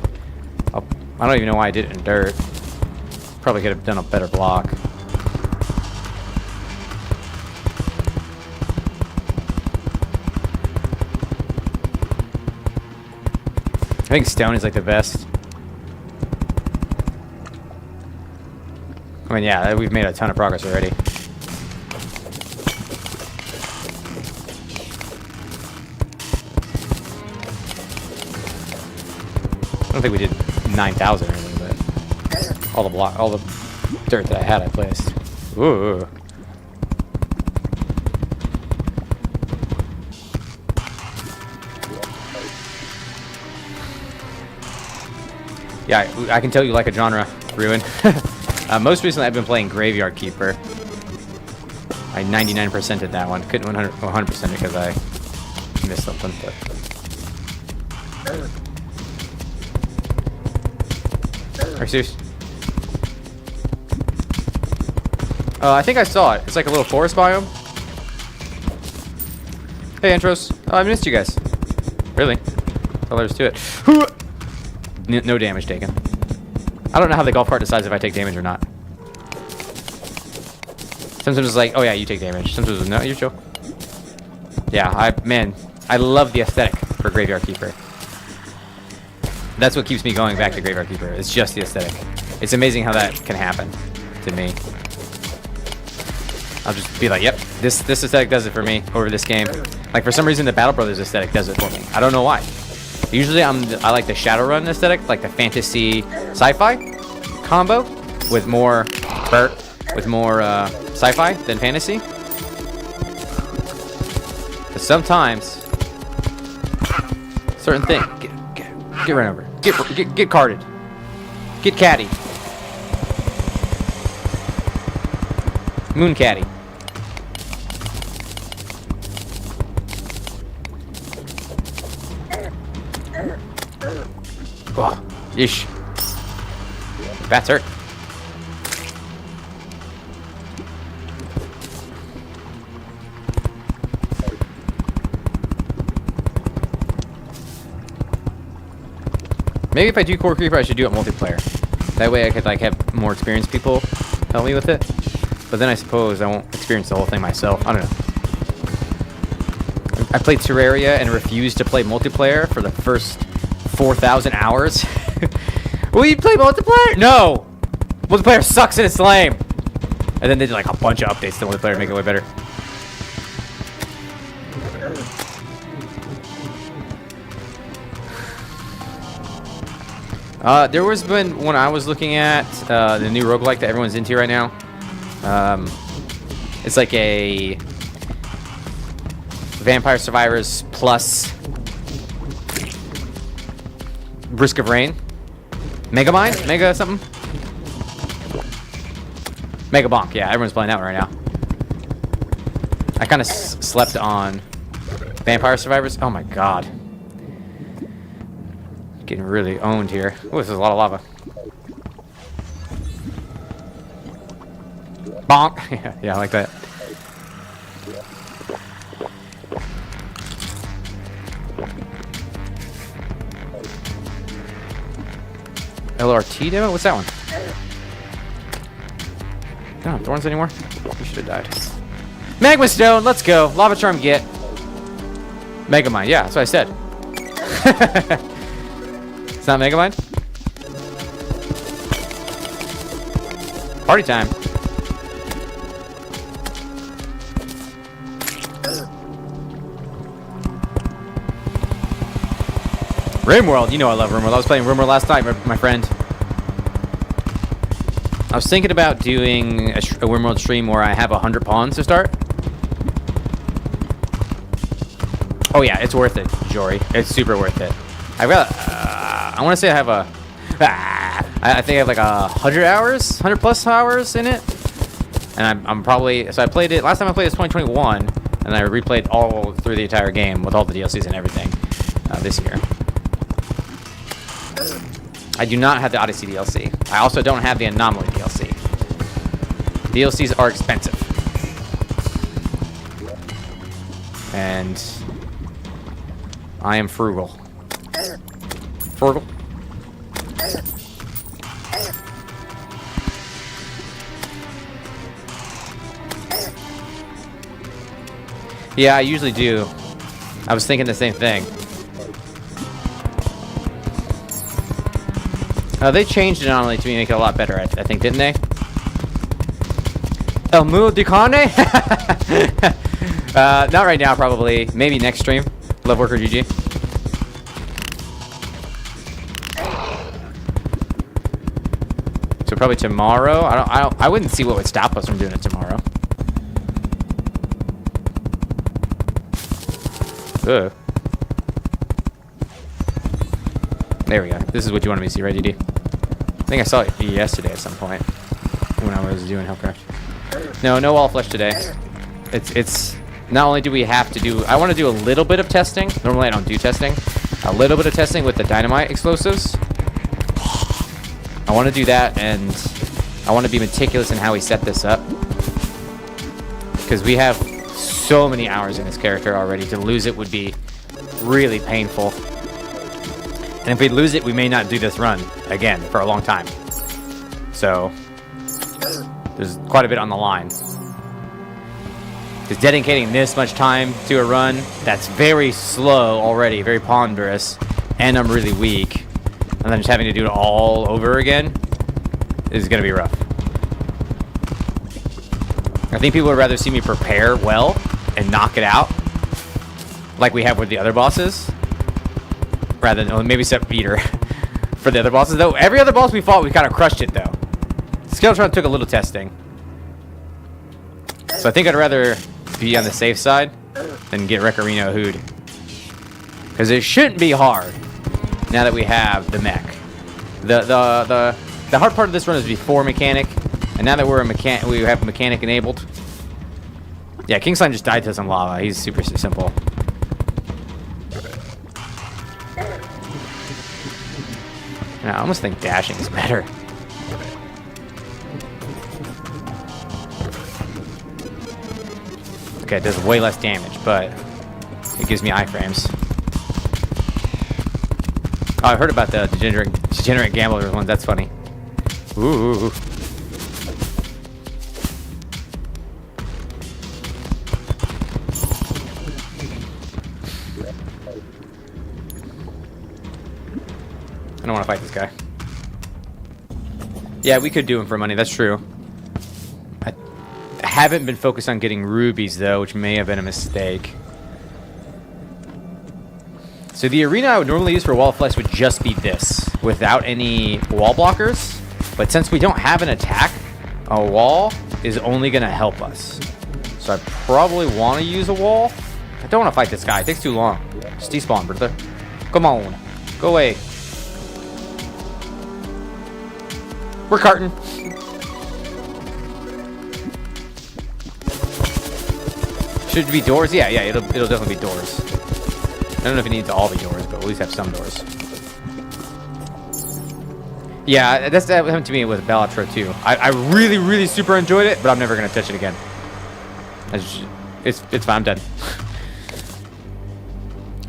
I don't even know why I did it in dirt. Probably could have done a better block. I think stone is like the best. I mean, yeah, we've made a ton of progress already. I don't think we did 9,000 or anything, but all the dirt that I had, I placed. Ooh. Yeah, I can tell you like a genre, Ruin. Most recently, I've been playing Graveyard Keeper. I 99%ed that one. Couldn't 100% because I missed something. But. Are you serious? I think I saw it. It's like a little forest biome. Hey, intros. Oh, I missed you guys. Really? That's all there is to it. No damage taken. I don't know how the golf cart decides if I take damage or not. Sometimes it's like, oh yeah, you take damage. Sometimes it's, no, you're chill. Yeah, man, I love the aesthetic for Graveyard Keeper. That's what keeps me going back to Graveyard Keeper. It's just the aesthetic. It's amazing how that can happen to me. I'll just be like, yep, this aesthetic does it for me over this game. Like, for some reason, the Battle Brothers aesthetic does it for me. I don't know why. Usually I like the Shadowrun aesthetic, like the fantasy sci-fi combo with more sci-fi than fantasy. But sometimes certain thing get run over. Get carded. Get caddy. Moon caddy. Oh, yeesh. Bats hurt. Maybe if I do Core Creeper, I should do it multiplayer. That way I could like have more experienced people help me with it. But then I suppose I won't experience the whole thing myself. I don't know. I played Terraria and refused to play multiplayer for the first 4,000 hours. Will you play multiplayer? No! Multiplayer sucks and it's lame. And then they did like a bunch of updates to multiplayer to make it way better. There was when I was looking at the new roguelike that everyone's into right now. It's like a Vampire Survivors plus Risk of Rain. Megamind? Mega something? Mega Bonk, yeah, everyone's playing that one right now. I kind of slept on Vampire Survivors. Oh my god. Getting really owned here. Oh, this is a lot of lava. Bonk! Yeah, I like that. LRT demo? What's that one? Don't have thorns anymore? You should have died. Magma Stone, let's go. Lava Charm get. Megamind, yeah, that's what I said. It's not Megamind? Party time. RimWorld, you know I love RimWorld. I was playing RimWorld last night, my friend. I was thinking about doing a RimWorld stream where I have 100 pawns to start. Oh yeah, it's worth it, Jory. It's super worth it. I've got, I want to say I have I think I have like 100 hours, 100 plus hours in it. And I'm probably, so I played it, last time I played it was 2021, and I replayed all through the entire game with all the DLCs and everything this year. I do not have the Odyssey DLC. I also don't have the Anomaly DLC. DLCs are expensive. And I am frugal. Frugal. Yeah, I usually do. I was thinking the same thing. They changed it only to make it a lot better, I think, didn't they? El Mudo de Carne? Not right now, probably. Maybe next stream. Love Worker GG. So probably tomorrow. I wouldn't see what would stop us from doing it tomorrow. Ugh. There we go. This is what you wanted me to see, right, DD? I think I saw it yesterday at some point when I was doing Hellcraft. No wall flesh today. It's not only do we have to do, I want to do a little bit of testing. Normally I don't do testing. A little bit of testing with the dynamite explosives. I want to do that, and I want to be meticulous in how we set this up, because we have so many hours in this character already. To lose it would be really painful. And if we lose it, we may not do this run again for a long time. So there's quite a bit on the line. Because dedicating this much time to a run that's very slow already, very ponderous, and I'm really weak, and then just having to do it all over again is going to be rough. I think people would rather see me prepare well and knock it out like we have with the other bosses, rather than maybe except Peter for the other bosses. Though every other boss we fought, we kind of crushed it though. Skeletron took a little testing, so I think I'd rather be on the safe side than get Recarino hooed, because it shouldn't be hard now that we have the mech. The hard part of this run is before mechanic, and now that we're we have mechanic enabled. Yeah, King Slime just died to some lava. He's super simple. I almost think dashing is better. Okay, it does way less damage, but it gives me iframes. Oh, I heard about the degenerate gambler one. That's funny. Ooh. I don't want to fight this guy. Yeah, we could do him for money. That's true. I haven't been focused on getting rubies, though, which may have been a mistake. So the arena I would normally use for wall flex would just be this, without any wall blockers. But since we don't have an attack, a wall is only going to help us. So I probably want to use a wall. I don't want to fight this guy. It takes too long. Just despawn, brother. Come on. Go away. We're carting. Should it be doors? Yeah, it'll definitely be doors. I don't know if it needs to all be doors, but we'll at least have some doors. Yeah, that happened to me with Balatro too. I really, really super enjoyed it, but I'm never gonna touch it again. It's fine. I'm done.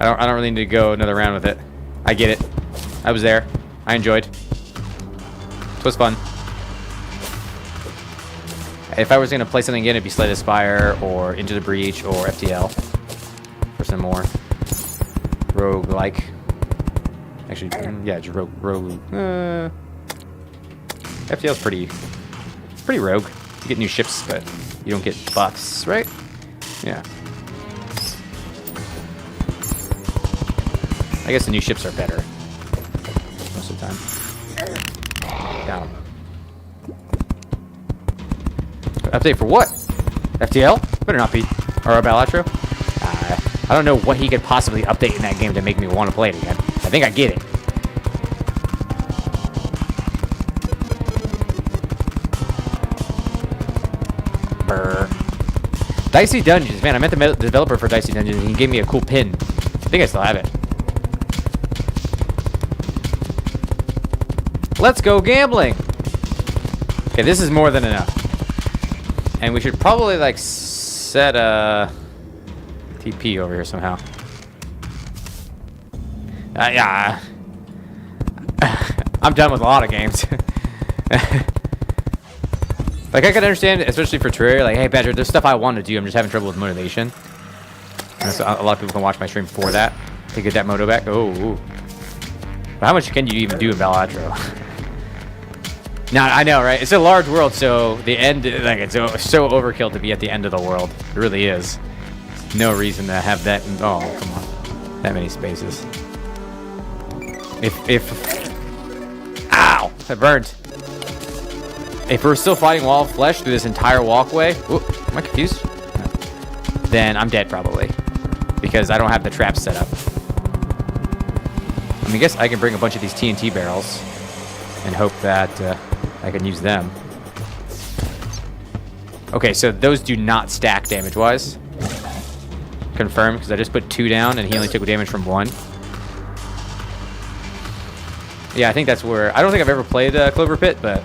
I don't really need to go another round with it. I get it. I was there. I enjoyed. It was fun. If I was going to play something again, it'd be Slay the Spire or Into the Breach or FTL for some more rogue-like. Actually, yeah, just rogue. FTL's pretty rogue. You get new ships, but you don't get buffs, right? Yeah. I guess the new ships are better most of the time. Down. Update for what? FTL? Better not be. Or a Balatro? I don't know what he could possibly update in that game to make me want to play it again. I think I get it. Brr. Dicey Dungeons. Man, I met the developer for Dicey Dungeons and he gave me a cool pin. I think I still have it. Let's go gambling. Okay, this is more than enough. And we should probably, like, set a TP over here somehow. Yeah. I'm done with a lot of games. Like, I can understand, especially for Terraria, like, hey, Badger, there's stuff I want to do. I'm just having trouble with motivation. And so a lot of people can watch my stream for that to get that moto back. Oh, ooh. But how much can you even do in Balatro? Now I know, right? It's a large world, so the end, like, it's so overkill to be at the end of the world. It really is. No reason to have that. Oh, come on, that many spaces. Ow, that burned. If we're still fighting wall of flesh through this entire walkway, ooh, am I confused? No. Then I'm dead probably, because I don't have the traps set up. I mean, I guess I can bring a bunch of these TNT barrels and hope that I can use them. Okay, so those do not stack damage-wise. Confirmed, because I just put 2 down and he only took damage from 1. Yeah, I think that's where... I don't think I've ever played Clover Pit, but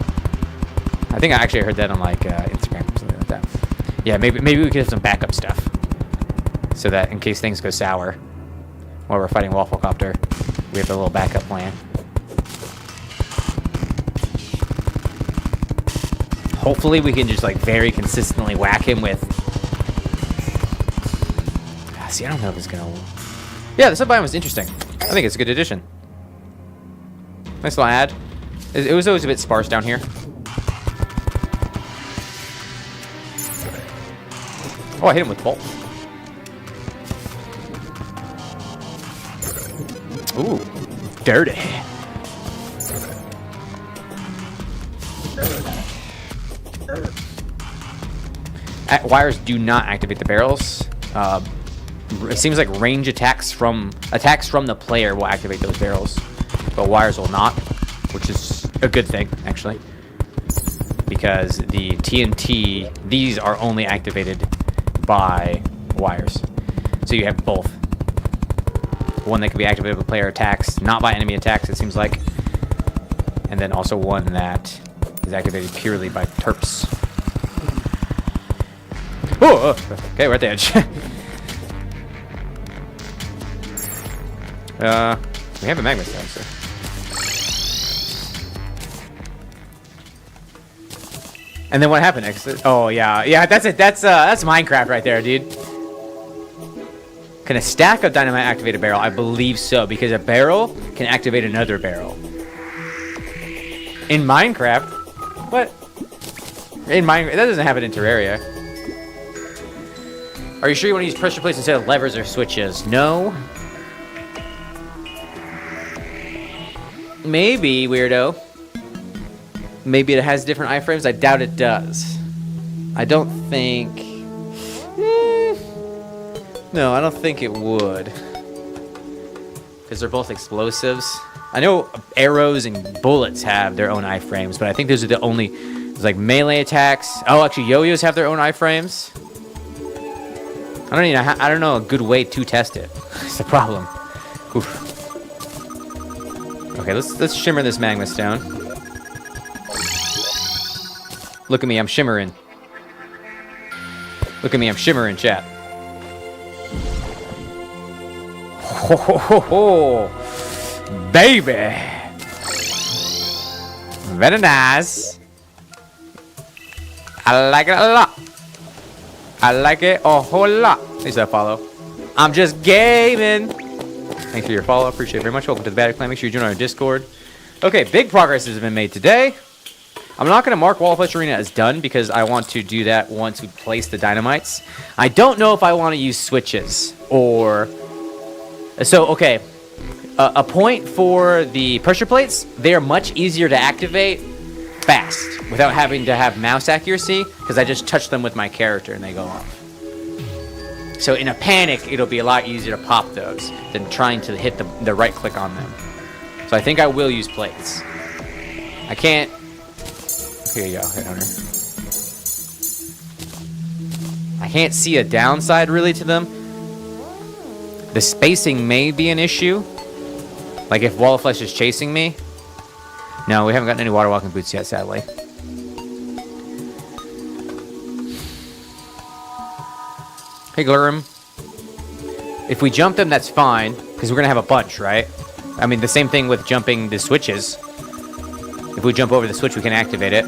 I think I actually heard that on like Instagram or something like that. Yeah, maybe we could have some backup stuff, so that in case things go sour while we're fighting Waffle Copter, we have a little backup plan. Hopefully we can just like very consistently whack him with... See, I don't know if it's gonna... Yeah, the sub-biome was interesting. I think it's a good addition. Nice little ad. It was always a bit sparse down here. Oh, I hit him with the bolt. Ooh, dirty. Wires do not activate the barrels. It seems like range attacks from the player will activate those barrels, but wires will not, which is a good thing actually, because the TNT, these are only activated by wires. So you have both. One that can be activated by player attacks, not by enemy attacks, it seems like, and then also one that is activated purely by terps. Oh, okay, we're at the edge. We have a magma stone, so. And then what happened next? Oh yeah, that's it. That's Minecraft right there, dude. Can a stack of dynamite activate a barrel? I believe so, because a barrel can activate another barrel. In Minecraft, what? In Minecraft, that doesn't happen in Terraria. Are you sure you want to use pressure plates instead of levers or switches? No. Maybe, weirdo. Maybe it has different iframes. I doubt it does. I don't think... No, I don't think it would. Because they're both explosives. I know arrows and bullets have their own iframes, but I think those are the only... There's like melee attacks. Oh, actually, yo-yos have their own iframes. I don't know a good way to test it. It's the problem. Oof. Okay, let's shimmer this magma stone. Look at me, I'm shimmering. Look at me, I'm shimmering, chat. Ho ho ho ho, baby. Very nice. I like it a lot. I like it a whole lot. Thanks for that follow. I'm just gaming. Thanks for your follow. Appreciate it very much. Welcome to the Bad Clan. Make sure you join our Discord. Okay, big progress has been made today. I'm not going to mark Wall of Flesh Arena as done because I want to do that once we place the dynamites. I don't know if I want to use switches or... So, okay. A point for the pressure plates. They are much easier to activate fast without having to have mouse accuracy because I just touch them with my character and they go off. So in a panic, it'll be a lot easier to pop those than trying to hit the right click on them. So I think I will use plates. I can't... Here you go, hit hunter. I can't see a downside really to them. The spacing may be an issue. Like if Wall of Flesh is chasing me. No, we haven't gotten any water walking boots yet, sadly. Hey, Glurum. If we jump them, that's fine, because we're going to have a bunch, right? I mean, the same thing with jumping the switches. If we jump over the switch, we can activate it.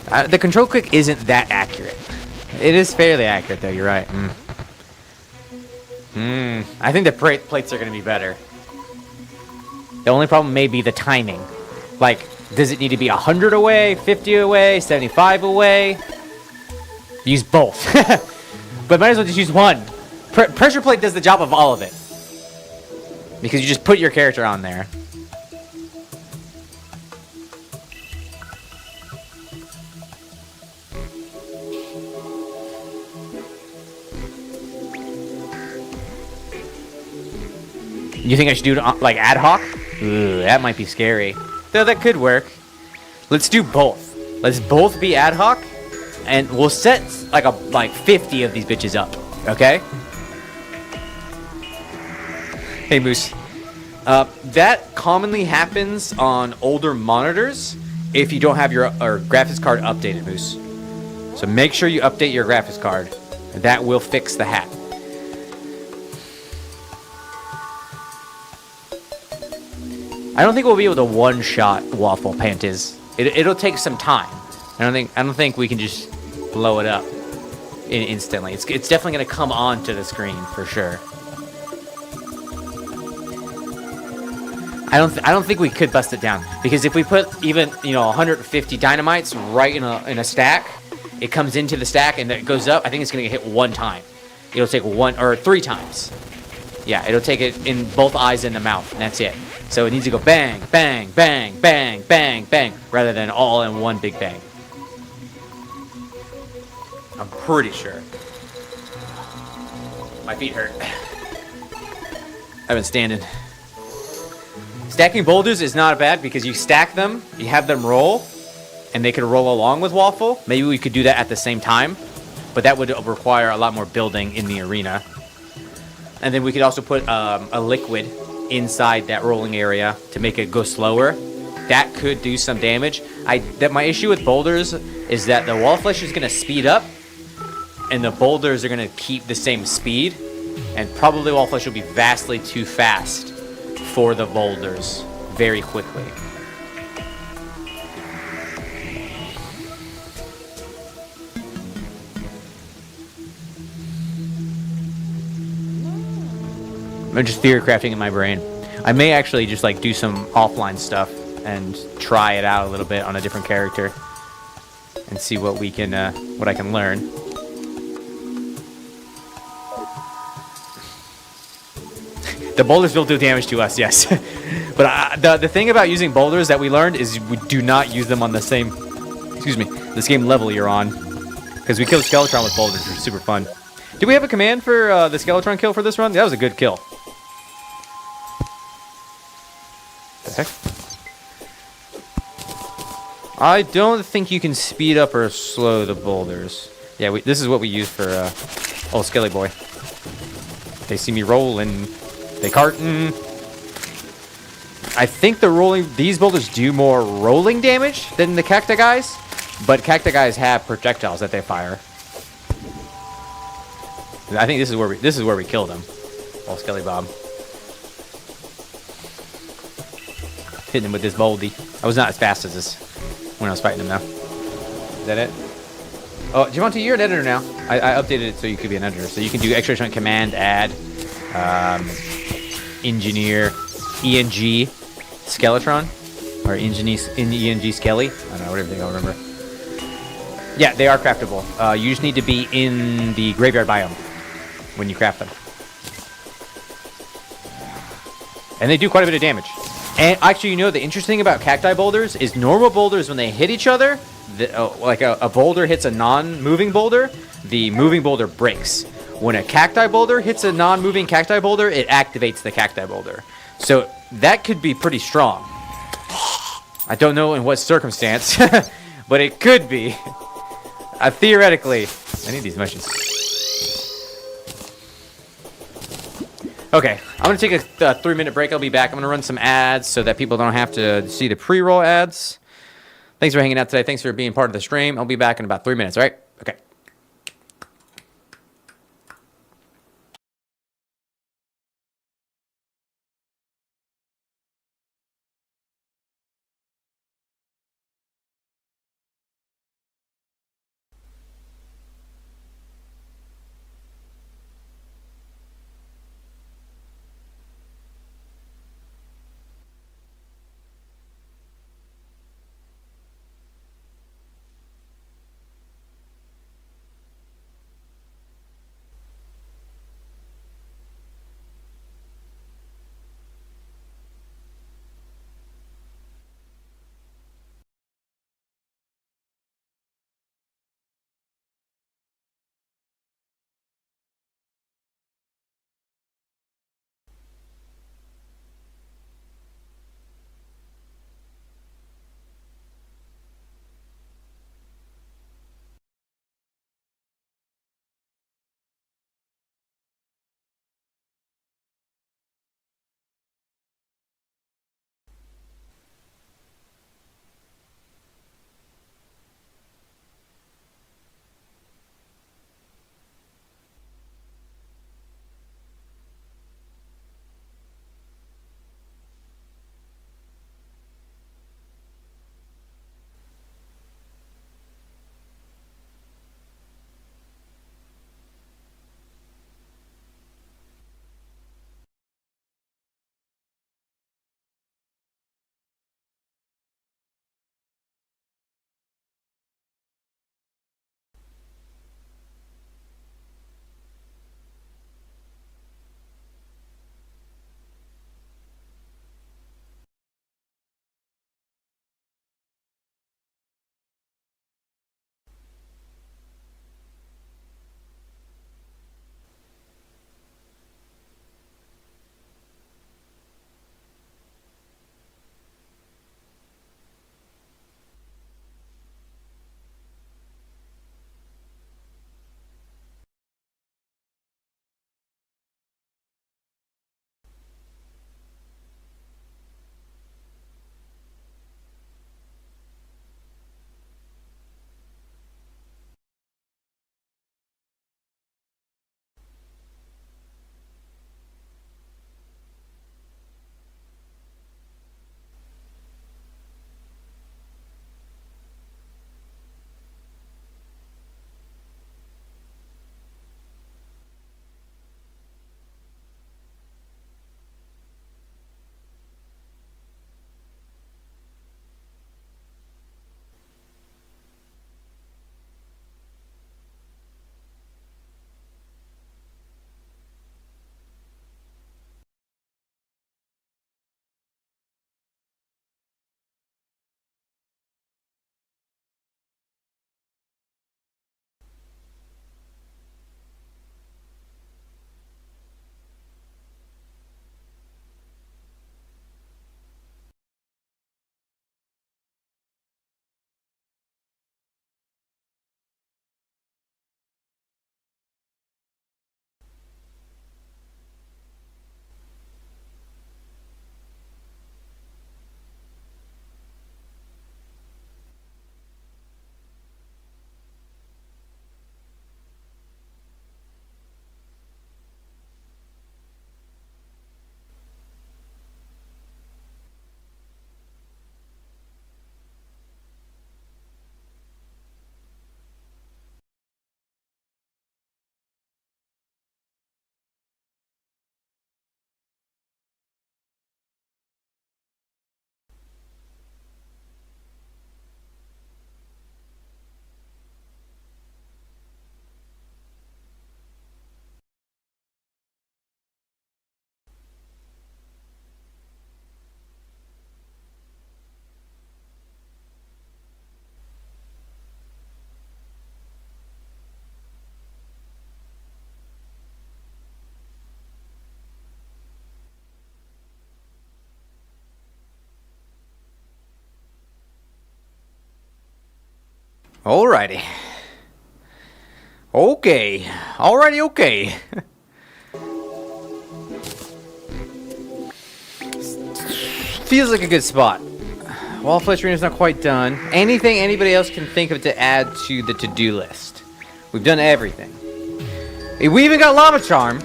The control click isn't that accurate. It is fairly accurate, though. You're right. I think the plates are going to be better. The only problem may be the timing. Like, does it need to be 100 away, 50 away, 75 away? Use both. But might as well just use one. Pressure plate does the job of all of it. Because you just put your character on there. You think I should do it like ad hoc? Ooh, that might be scary. Though that could work. Let's do both. Let's both be ad hoc, and we'll set like 50 of these bitches up. Okay? Hey Moose. That commonly happens on older monitors if you don't have your graphics card updated, Moose. So make sure you update your graphics card. That will fix the hat. I don't think we'll be able to one-shot Waffle Panties. It'll take some time. I don't think we can just blow it up instantly. It's definitely gonna come onto the screen for sure. I don't think we could bust it down, because if we put even 150 dynamites right in a stack, it comes into the stack and it goes up. I think it's gonna get hit one time. It'll take one or three times. Yeah, it'll take it in both eyes and the mouth, and that's it. So it needs to go bang, bang, bang, bang, bang, bang, rather than all in one big bang. I'm pretty sure. My feet hurt. I've been standing. Stacking boulders is not bad because you stack them, you have them roll, and they could roll along with Waffle. Maybe we could do that at the same time, but that would require a lot more building in the arena. And then we could also put a liquid inside that rolling area to make it go slower. That could do some damage. My issue with boulders is that the wall flesh is going to speed up, and the boulders are going to keep the same speed, and probably wall flesh will be vastly too fast for the boulders very quickly. I'm just theory crafting in my brain. I may actually just do some offline stuff and try it out a little bit on a different character and see what we can, what I can learn. The boulders will do damage to us, yes. But the thing about using boulders that we learned is we do not use them on the same, the same level you're on. Because we killed Skeletron with boulders, which is super fun. Do we have a command for the Skeletron kill for this run? That was a good kill. The heck? I don't think you can speed up or slow the boulders. Yeah, this is what we use for old Skelly Boy. They see me rolling. They carton. I think these boulders do more rolling damage than the cacti guys, but cacti guys have projectiles that they fire. I think this is where we killed him. Old Skelly Bob. Hitting him with this boldy. I was not as fast as this when I was fighting him now. Is that it? Oh, Javante, you're an editor now. I updated it so you could be an editor. So you can do extra command, add, engineer, ENG, Skeletron, or ENG Skelly. I don't know, whatever they all remember. Yeah, they are craftable. You just need to be in the graveyard biome when you craft them. And they do quite a bit of damage. And actually, the interesting thing about cacti boulders is normal boulders, when they hit each other, like a boulder hits a non-moving boulder, the moving boulder breaks. When a cacti boulder hits a non-moving cacti boulder, it activates the cacti boulder. So that could be pretty strong. I don't know in what circumstance, but it could be. Theoretically. I need these mushrooms. Okay, I'm going to take a 3-minute break. I'll be back. I'm going to run some ads so that people don't have to see the pre-roll ads. Thanks for hanging out today. Thanks for being part of the stream. I'll be back in about 3 minutes, all right? Okay. Alrighty. Okay. Alrighty, okay. Feels like a good spot. Wallflesh Arena's not quite done. Anything anybody else can think of to add to the to-do list? We've done everything. We even got Lava Charm.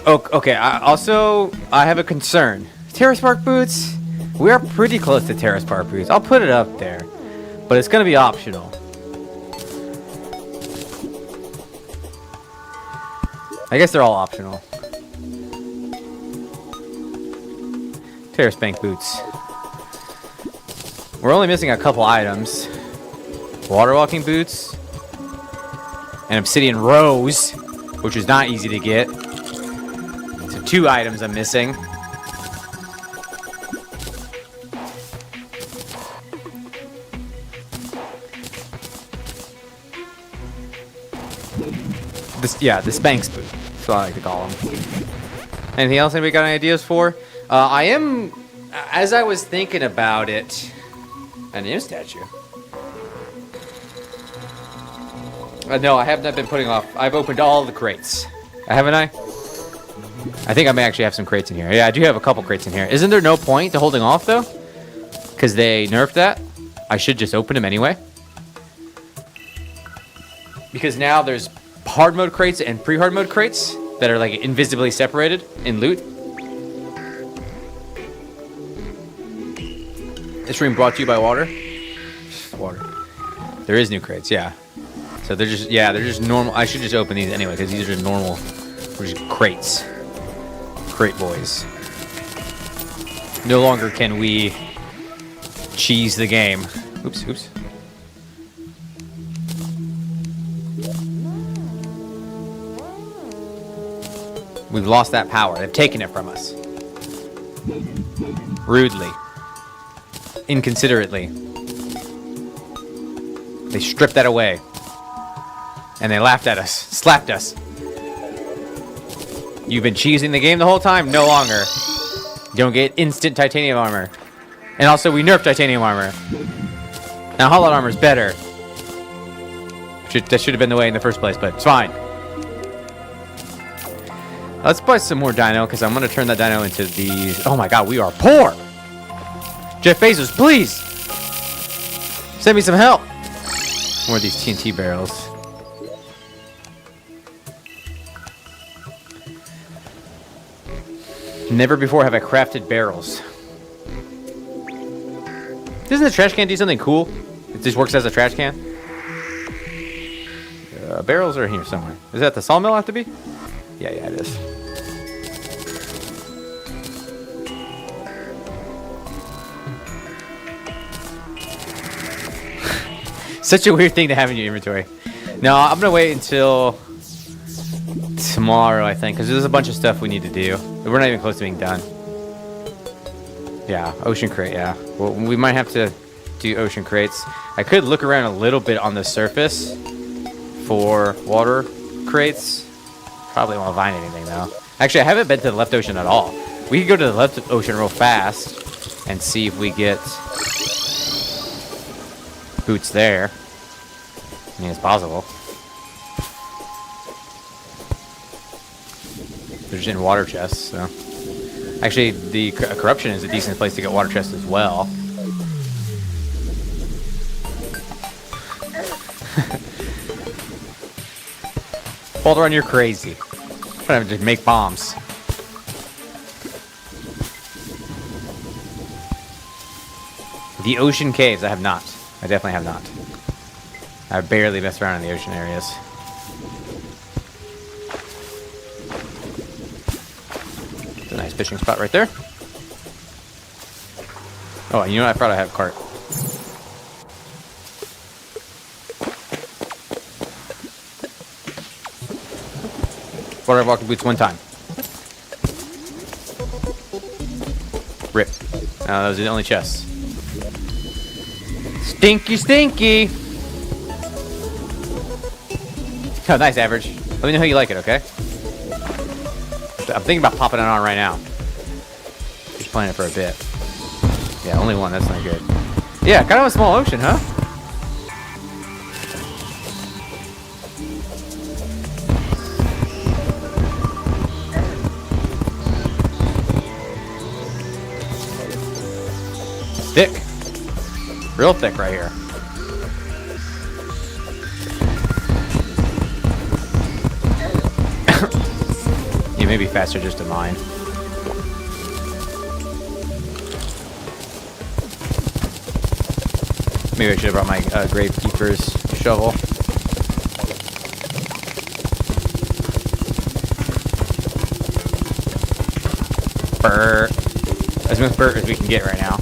Okay, I have a concern. Terrace Park boots? We are pretty close to Terrace Park boots. I'll put it up there. But it's going to be optional. I guess they're all optional. Terrace Bank boots. We're only missing a couple items. Water walking boots. And obsidian rose, which is not easy to get. So 2 items I'm missing. The Spanx boot. That's what I like to call them. Anything else anybody got any ideas for? As I was thinking about it, an imp statue. No, I have not been putting off. I've opened all the crates. Haven't I? I think I may actually have some crates in here. Yeah, I do have a couple crates in here. Isn't there no point to holding off, though? Because they nerfed that? I should just open them anyway. Because now there's hard mode crates and pre-hard mode crates that are like invisibly separated in loot. This stream brought to you by water. Water. There is new crates, yeah. So they're just normal. I should just open these anyway because these are normal. We're just crates. Crate boys. No longer can we cheese the game. Oops. We've lost that power. They've taken it from us. Rudely. Inconsiderately. They stripped that away. And they laughed at us. Slapped us. You've been cheesing the game the whole time? No longer. You don't get instant titanium armor. And also, we nerfed titanium armor. Now, hollow armor is better. That should have been the way in the first place, but it's fine. Let's buy some more dino, because I'm going to turn that dino into these. Oh my god, we are poor! Jeff Bezos, please! Send me some help! More of these TNT barrels. Never before have I crafted barrels. Doesn't the trash can do something cool? It just works as a trash can? Barrels are here somewhere. Is that the sawmill have to be? Yeah, it is. Such a weird thing to have in your inventory. No, I'm gonna wait until tomorrow, I think, because there's a bunch of stuff we need to do. We're not even close to being done. Yeah, ocean crate, yeah. Well, we might have to do ocean crates. I could look around a little bit on the surface for water crates. Probably won't find anything, though. Actually, I haven't been to the left ocean at all. We could go to the left ocean real fast and see if we get boots there. I mean, it's possible. They're just in water chests, so. Actually, the corruption is a decent place to get water chests as well. Balderon, you're crazy. I'm gonna just make bombs. The ocean caves, I have not. I definitely have not. I barely mess around in the ocean areas. It's a nice fishing spot right there. Oh, you know what? I forgot I have a cart. Water walking boots one time. Rip. Those are the only chests. Stinky, stinky! Oh, nice, Average. Let me know how you like it, okay? I'm thinking about popping it on right now. fish planet for a bit. Yeah, only one. That's not good. Yeah, kind of a small ocean, huh? Thick. Real thick right here. Yeah, maybe faster just to mine. Maybe I should have brought my gravekeeper's shovel. Burr. As much burr as we can get right now.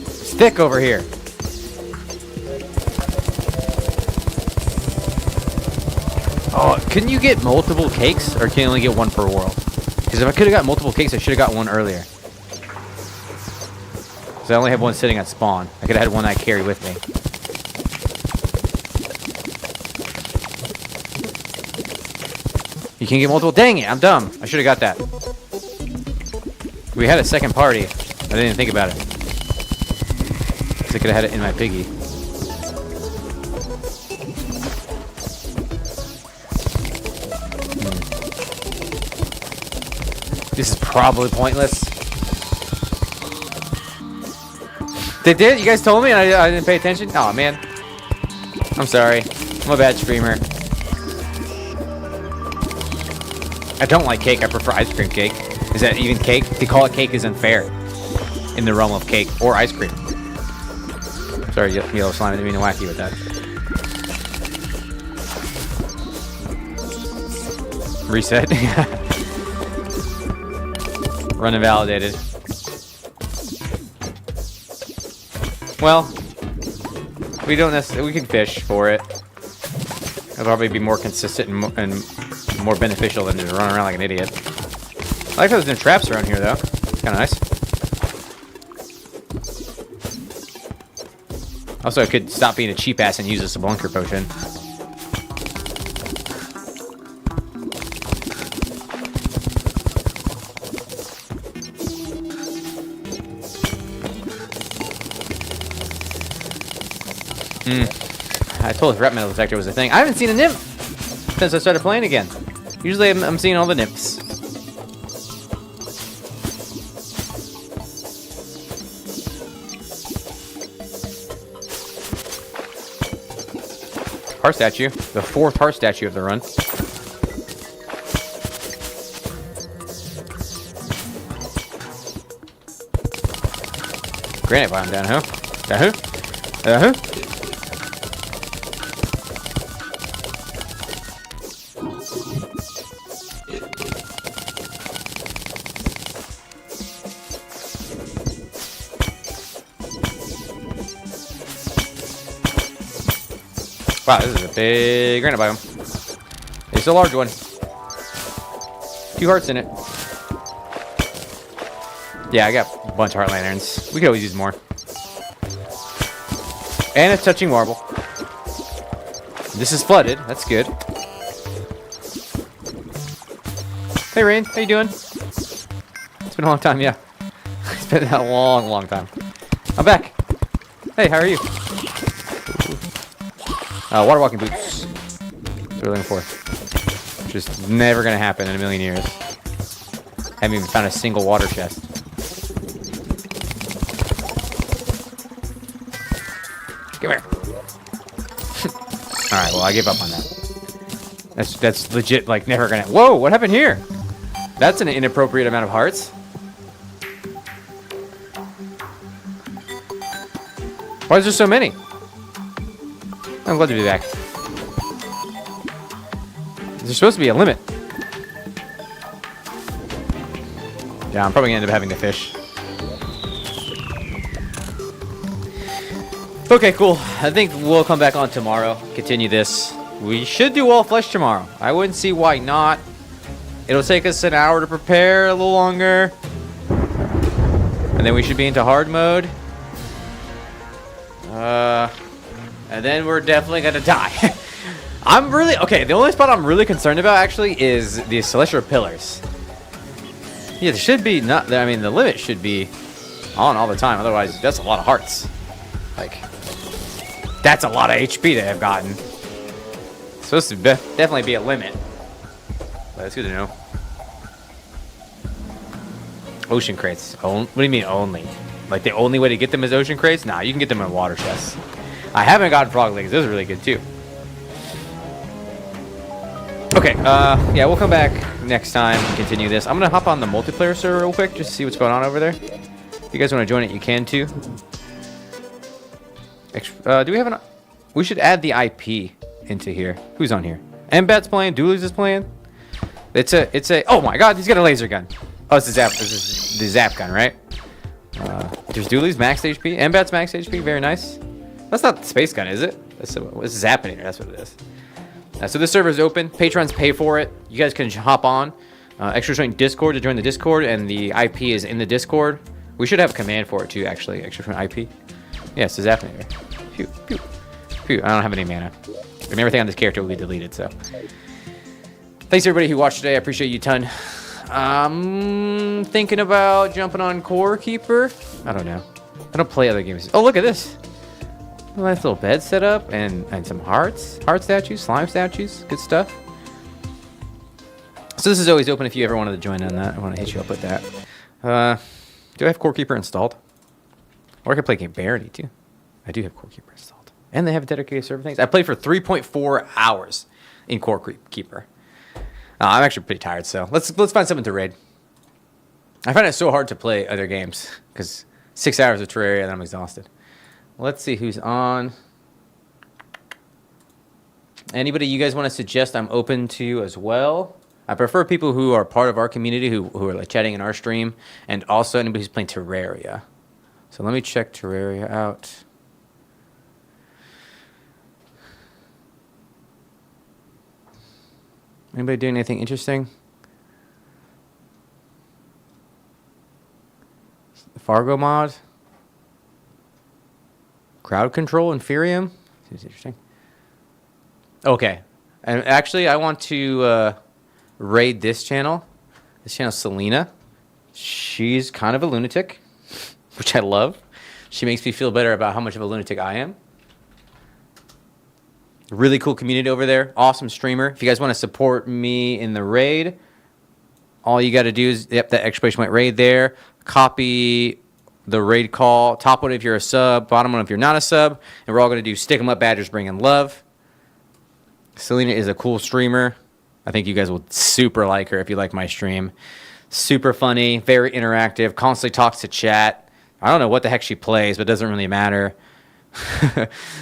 It's thick over here. Oh, couldn't you get multiple cakes, or can you only get one per world? Because if I could have got multiple cakes, I should have got one earlier. Because I only have one sitting at spawn. I could have had one I carry with me. You can't get multiple? Dang it, I'm dumb. I should have got that. We had a second party. I didn't think about it. Because I could have had it in my piggy. This is probably pointless. They did? You guys told me and I didn't pay attention? Oh man. I'm sorry. I'm a bad streamer. I don't like cake. I prefer ice cream cake. Is that even cake? To call it cake is unfair in the realm of cake or ice cream. Sorry, yellow slime. I didn't mean to whack you with that. Reset. Run invalidated. Well, we don't necessarily. We can fish for it. It'll probably be more consistent and more beneficial than to run around like an idiot. I like how there's no traps around here, though. It's kind of nice. Also, I could stop being a cheap ass and use a Sublunker potion. I told threat metal detector was a thing. I haven't seen a nymph since I started playing again. Usually I'm seeing all the nymphs. Heart statue. The 4th heart statue of the run. Granite biome down, huh? Wow, this is a big granite biome. It's a large one. 2 hearts in it. Yeah, I got a bunch of heart lanterns. We could always use more. And it's touching marble. This is flooded. That's good. Hey, Rain. How you doing? It's been a long time, yeah. It's been a long, long time. I'm back. Hey, how are you? Water walking boots. That's what we're looking for. Just never gonna happen in a million years. Haven't even found a single water chest. Come here. Alright, well I give up on that. That's legit like never gonna. Whoa, what happened here? That's an inappropriate amount of hearts. Why is there so many? I'm glad to be back. There's supposed to be a limit. Yeah, I'm probably gonna end up having to fish. Okay, cool. I think we'll come back on tomorrow. Continue this. We should do all flesh tomorrow. I wouldn't see why not. It'll take us an hour to prepare, a little longer. And then we should be into hard mode. And then we're definitely gonna die. I'm really okay. The only spot I'm really concerned about actually is the celestial pillars. Yeah, there should be not. I mean, the limit should be on all the time. Otherwise, that's a lot of hearts. Like, that's a lot of HP they have gotten. It's supposed to definitely be a limit. But that's good to know. Ocean crates. What do you mean only? Like the only way to get them is ocean crates? Nah, you can get them in water chests. I haven't gotten frog legs. Those are really good too. Okay, yeah, we'll come back next time and continue this. I'm gonna hop on the multiplayer server real quick just to see what's going on over there. If you guys want to join it, you can too. Do we have an... We should add the IP into here. Who's on here? Mbat's playing. Dooley's is playing. It's a... Oh my god, he's got a laser gun. Oh, it's the zap. This is the zap gun, right? There's Dooley's max HP. Mbat's max HP. Very nice. That's not the space gun, is it? It's Zappinator. That's what it is. So this server is open. Patrons pay for it. You guys can hop on. Extra join Discord to join the Discord, and the IP is in the Discord. We should have a command for it too, actually. Extra join IP. Yeah, it's the Zappinator. Pew, pew, pew. I don't have any mana. And everything on this character will be deleted, so. Thanks everybody who watched today. I appreciate you a ton. I'm thinking about jumping on Core Keeper. I don't know. I don't play other games. Oh, look at this. Nice little bed set up and some hearts. Heart statues, slime statues. Good stuff. So this is always open if you ever wanted to join on that. I want to hit you up with that. Do I have Core Keeper installed? Or I could play Game Barony too. I do have Core Keeper installed. And they have a dedicated server things. I played for 3.4 hours in Core Keeper. I'm actually pretty tired, so let's find something to raid. I find it so hard to play other games because 6 hours of Terraria and I'm exhausted. Let's see who's on. Anybody you guys want to suggest I'm open to as well? I prefer people who are part of our community who are like chatting in our stream, and also anybody who's playing Terraria. So let me check Terraria out. Anybody doing anything interesting? Fargo mod. Crowd control, Inferium. Seems interesting. Okay. And actually, I want to raid this channel. This channel's Selena. She's kind of a lunatic, which I love. She makes me feel better about how much of a lunatic I am. Really cool community over there. Awesome streamer. If you guys want to support me in the raid, all you got to do is, yep, that exclamation point raid there. Copy the raid call. Top one if you're a sub. Bottom one if you're not a sub. And we're all going to do stick 'em up badgers bringing love. Selena is a cool streamer. I think you guys will super like her if you like my stream. Super funny. Very interactive. Constantly talks to chat. I don't know what the heck she plays, but it doesn't really matter.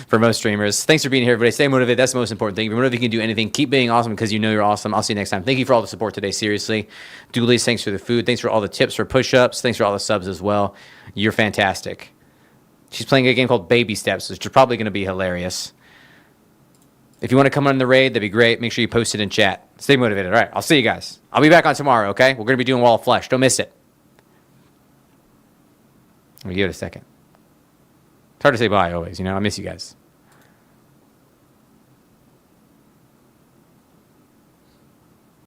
For most streamers. Thanks for being here, everybody. Stay motivated. That's the most important thing. If you can do anything, keep being awesome because you know you're awesome. I'll see you next time. Thank you for all the support today. Seriously. Dooley's, thanks for the food. Thanks for all the tips for push-ups. Thanks for all the subs as well. You're fantastic. She's playing a game called Baby Steps, which is probably going to be hilarious. If you want to come on the raid, that'd be great. Make sure you post it in chat. Stay motivated. All right. I'll see you guys. I'll be back on tomorrow, okay? We're going to be doing Wall of Flesh. Don't miss it. Let me give it a second. It's hard to say bye always, you know. I miss you guys.